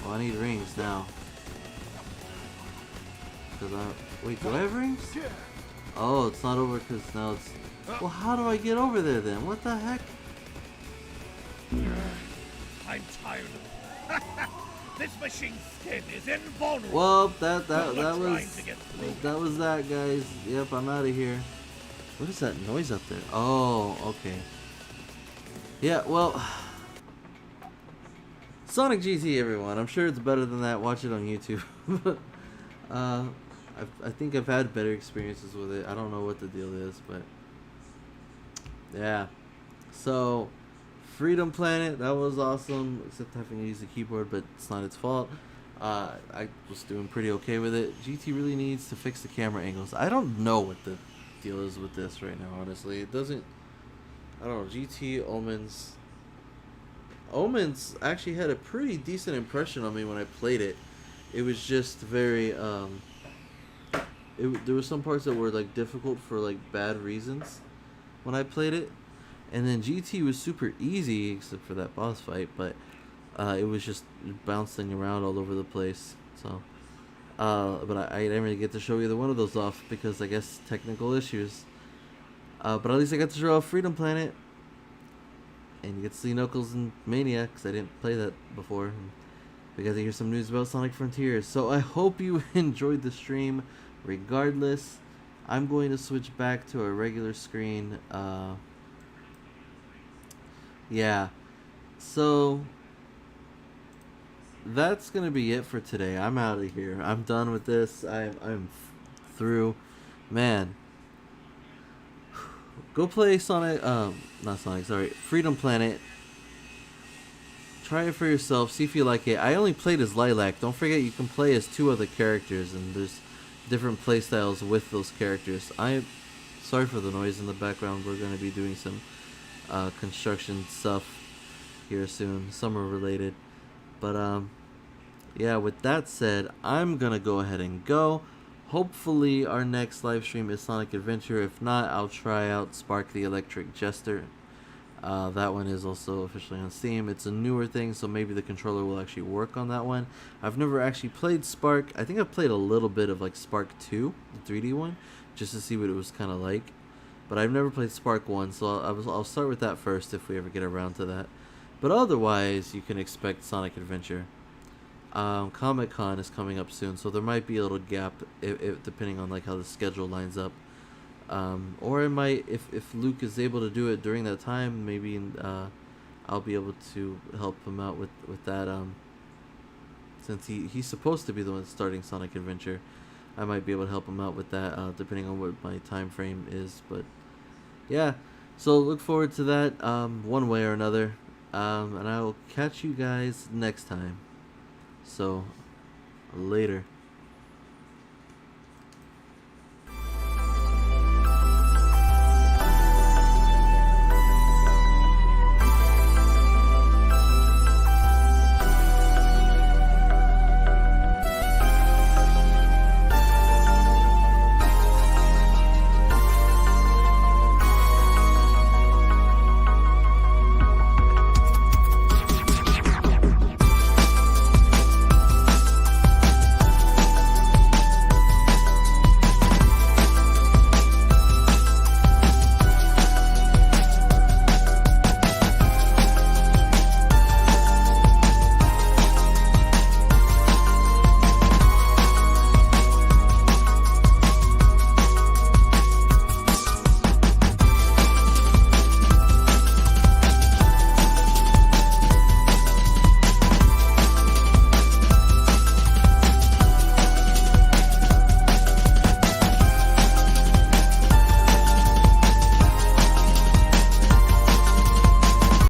Speaker 1: Well, I need rings now. Wait, do I have rings? Oh, it's not over because now it's... Well, how do I get over there then? What the heck?
Speaker 12: I'm tired of it. This machine's skin is invulnerable.
Speaker 1: Well, that was that, guys. Yep, I'm out of here. What is that noise up there? Oh, okay. Yeah, well, Sonic GT, everyone. I'm sure it's better than that. Watch it on YouTube. I think I've had better experiences with it. I don't know what the deal is, but yeah. So, Freedom Planet, that was awesome. Except having to use the keyboard, but it's not its fault. I was doing pretty okay with it. GT really needs to fix the camera angles. I don't know what the deal is with this right now, honestly. It doesn't... I don't know. GT Omens actually had a pretty decent impression on me when I played it. It was just very... there were some parts that were like difficult for like bad reasons when I played it. And then GT was super easy except for that boss fight, but it was just bouncing around all over the place. So, but I didn't really get to show either one of those off because I guess technical issues. But at least I got to show off Freedom Planet, and you get to see Knuckles and Mania because I didn't play that before. And we got to hear some news about Sonic Frontiers. So I hope you enjoyed the stream. Regardless, I'm going to switch back to a regular screen. Yeah, so that's gonna be it for today. I'm out of here. I'm done with this. I'm through. Man, go play Sonic. Not Sonic. Sorry, Freedom Planet. Try it for yourself. See if you like it. I only played as Lilac. Don't forget you can play as 2 other characters, and there's different playstyles with those characters. I'm sorry for the noise in the background. We're gonna be doing some construction stuff here soon, summer related. But yeah, with that said, I'm gonna go ahead and go. Hopefully our next live stream is Sonic Adventure. If not, I'll try out Spark the Electric Jester. That one is also officially on Steam. It's a newer thing, so maybe the controller will actually work on that one. I've never actually played Spark. I think I've played a little bit of like Spark 2, the 3D one, just to see what it was kind of like. But I've never played Spark 1, so I'll start with that first if we ever get around to that. But otherwise, you can expect Sonic Adventure. Comic-Con is coming up soon, so there might be a little gap if depending on like how the schedule lines up. Or it might, if Luke is able to do it during that time, maybe I'll be able to help him out with that. Since he's supposed to be the one starting Sonic Adventure, I might be able to help him out with that, depending on what my time frame is. But yeah, so look forward to that one way or another, and I will catch you guys next time. So later.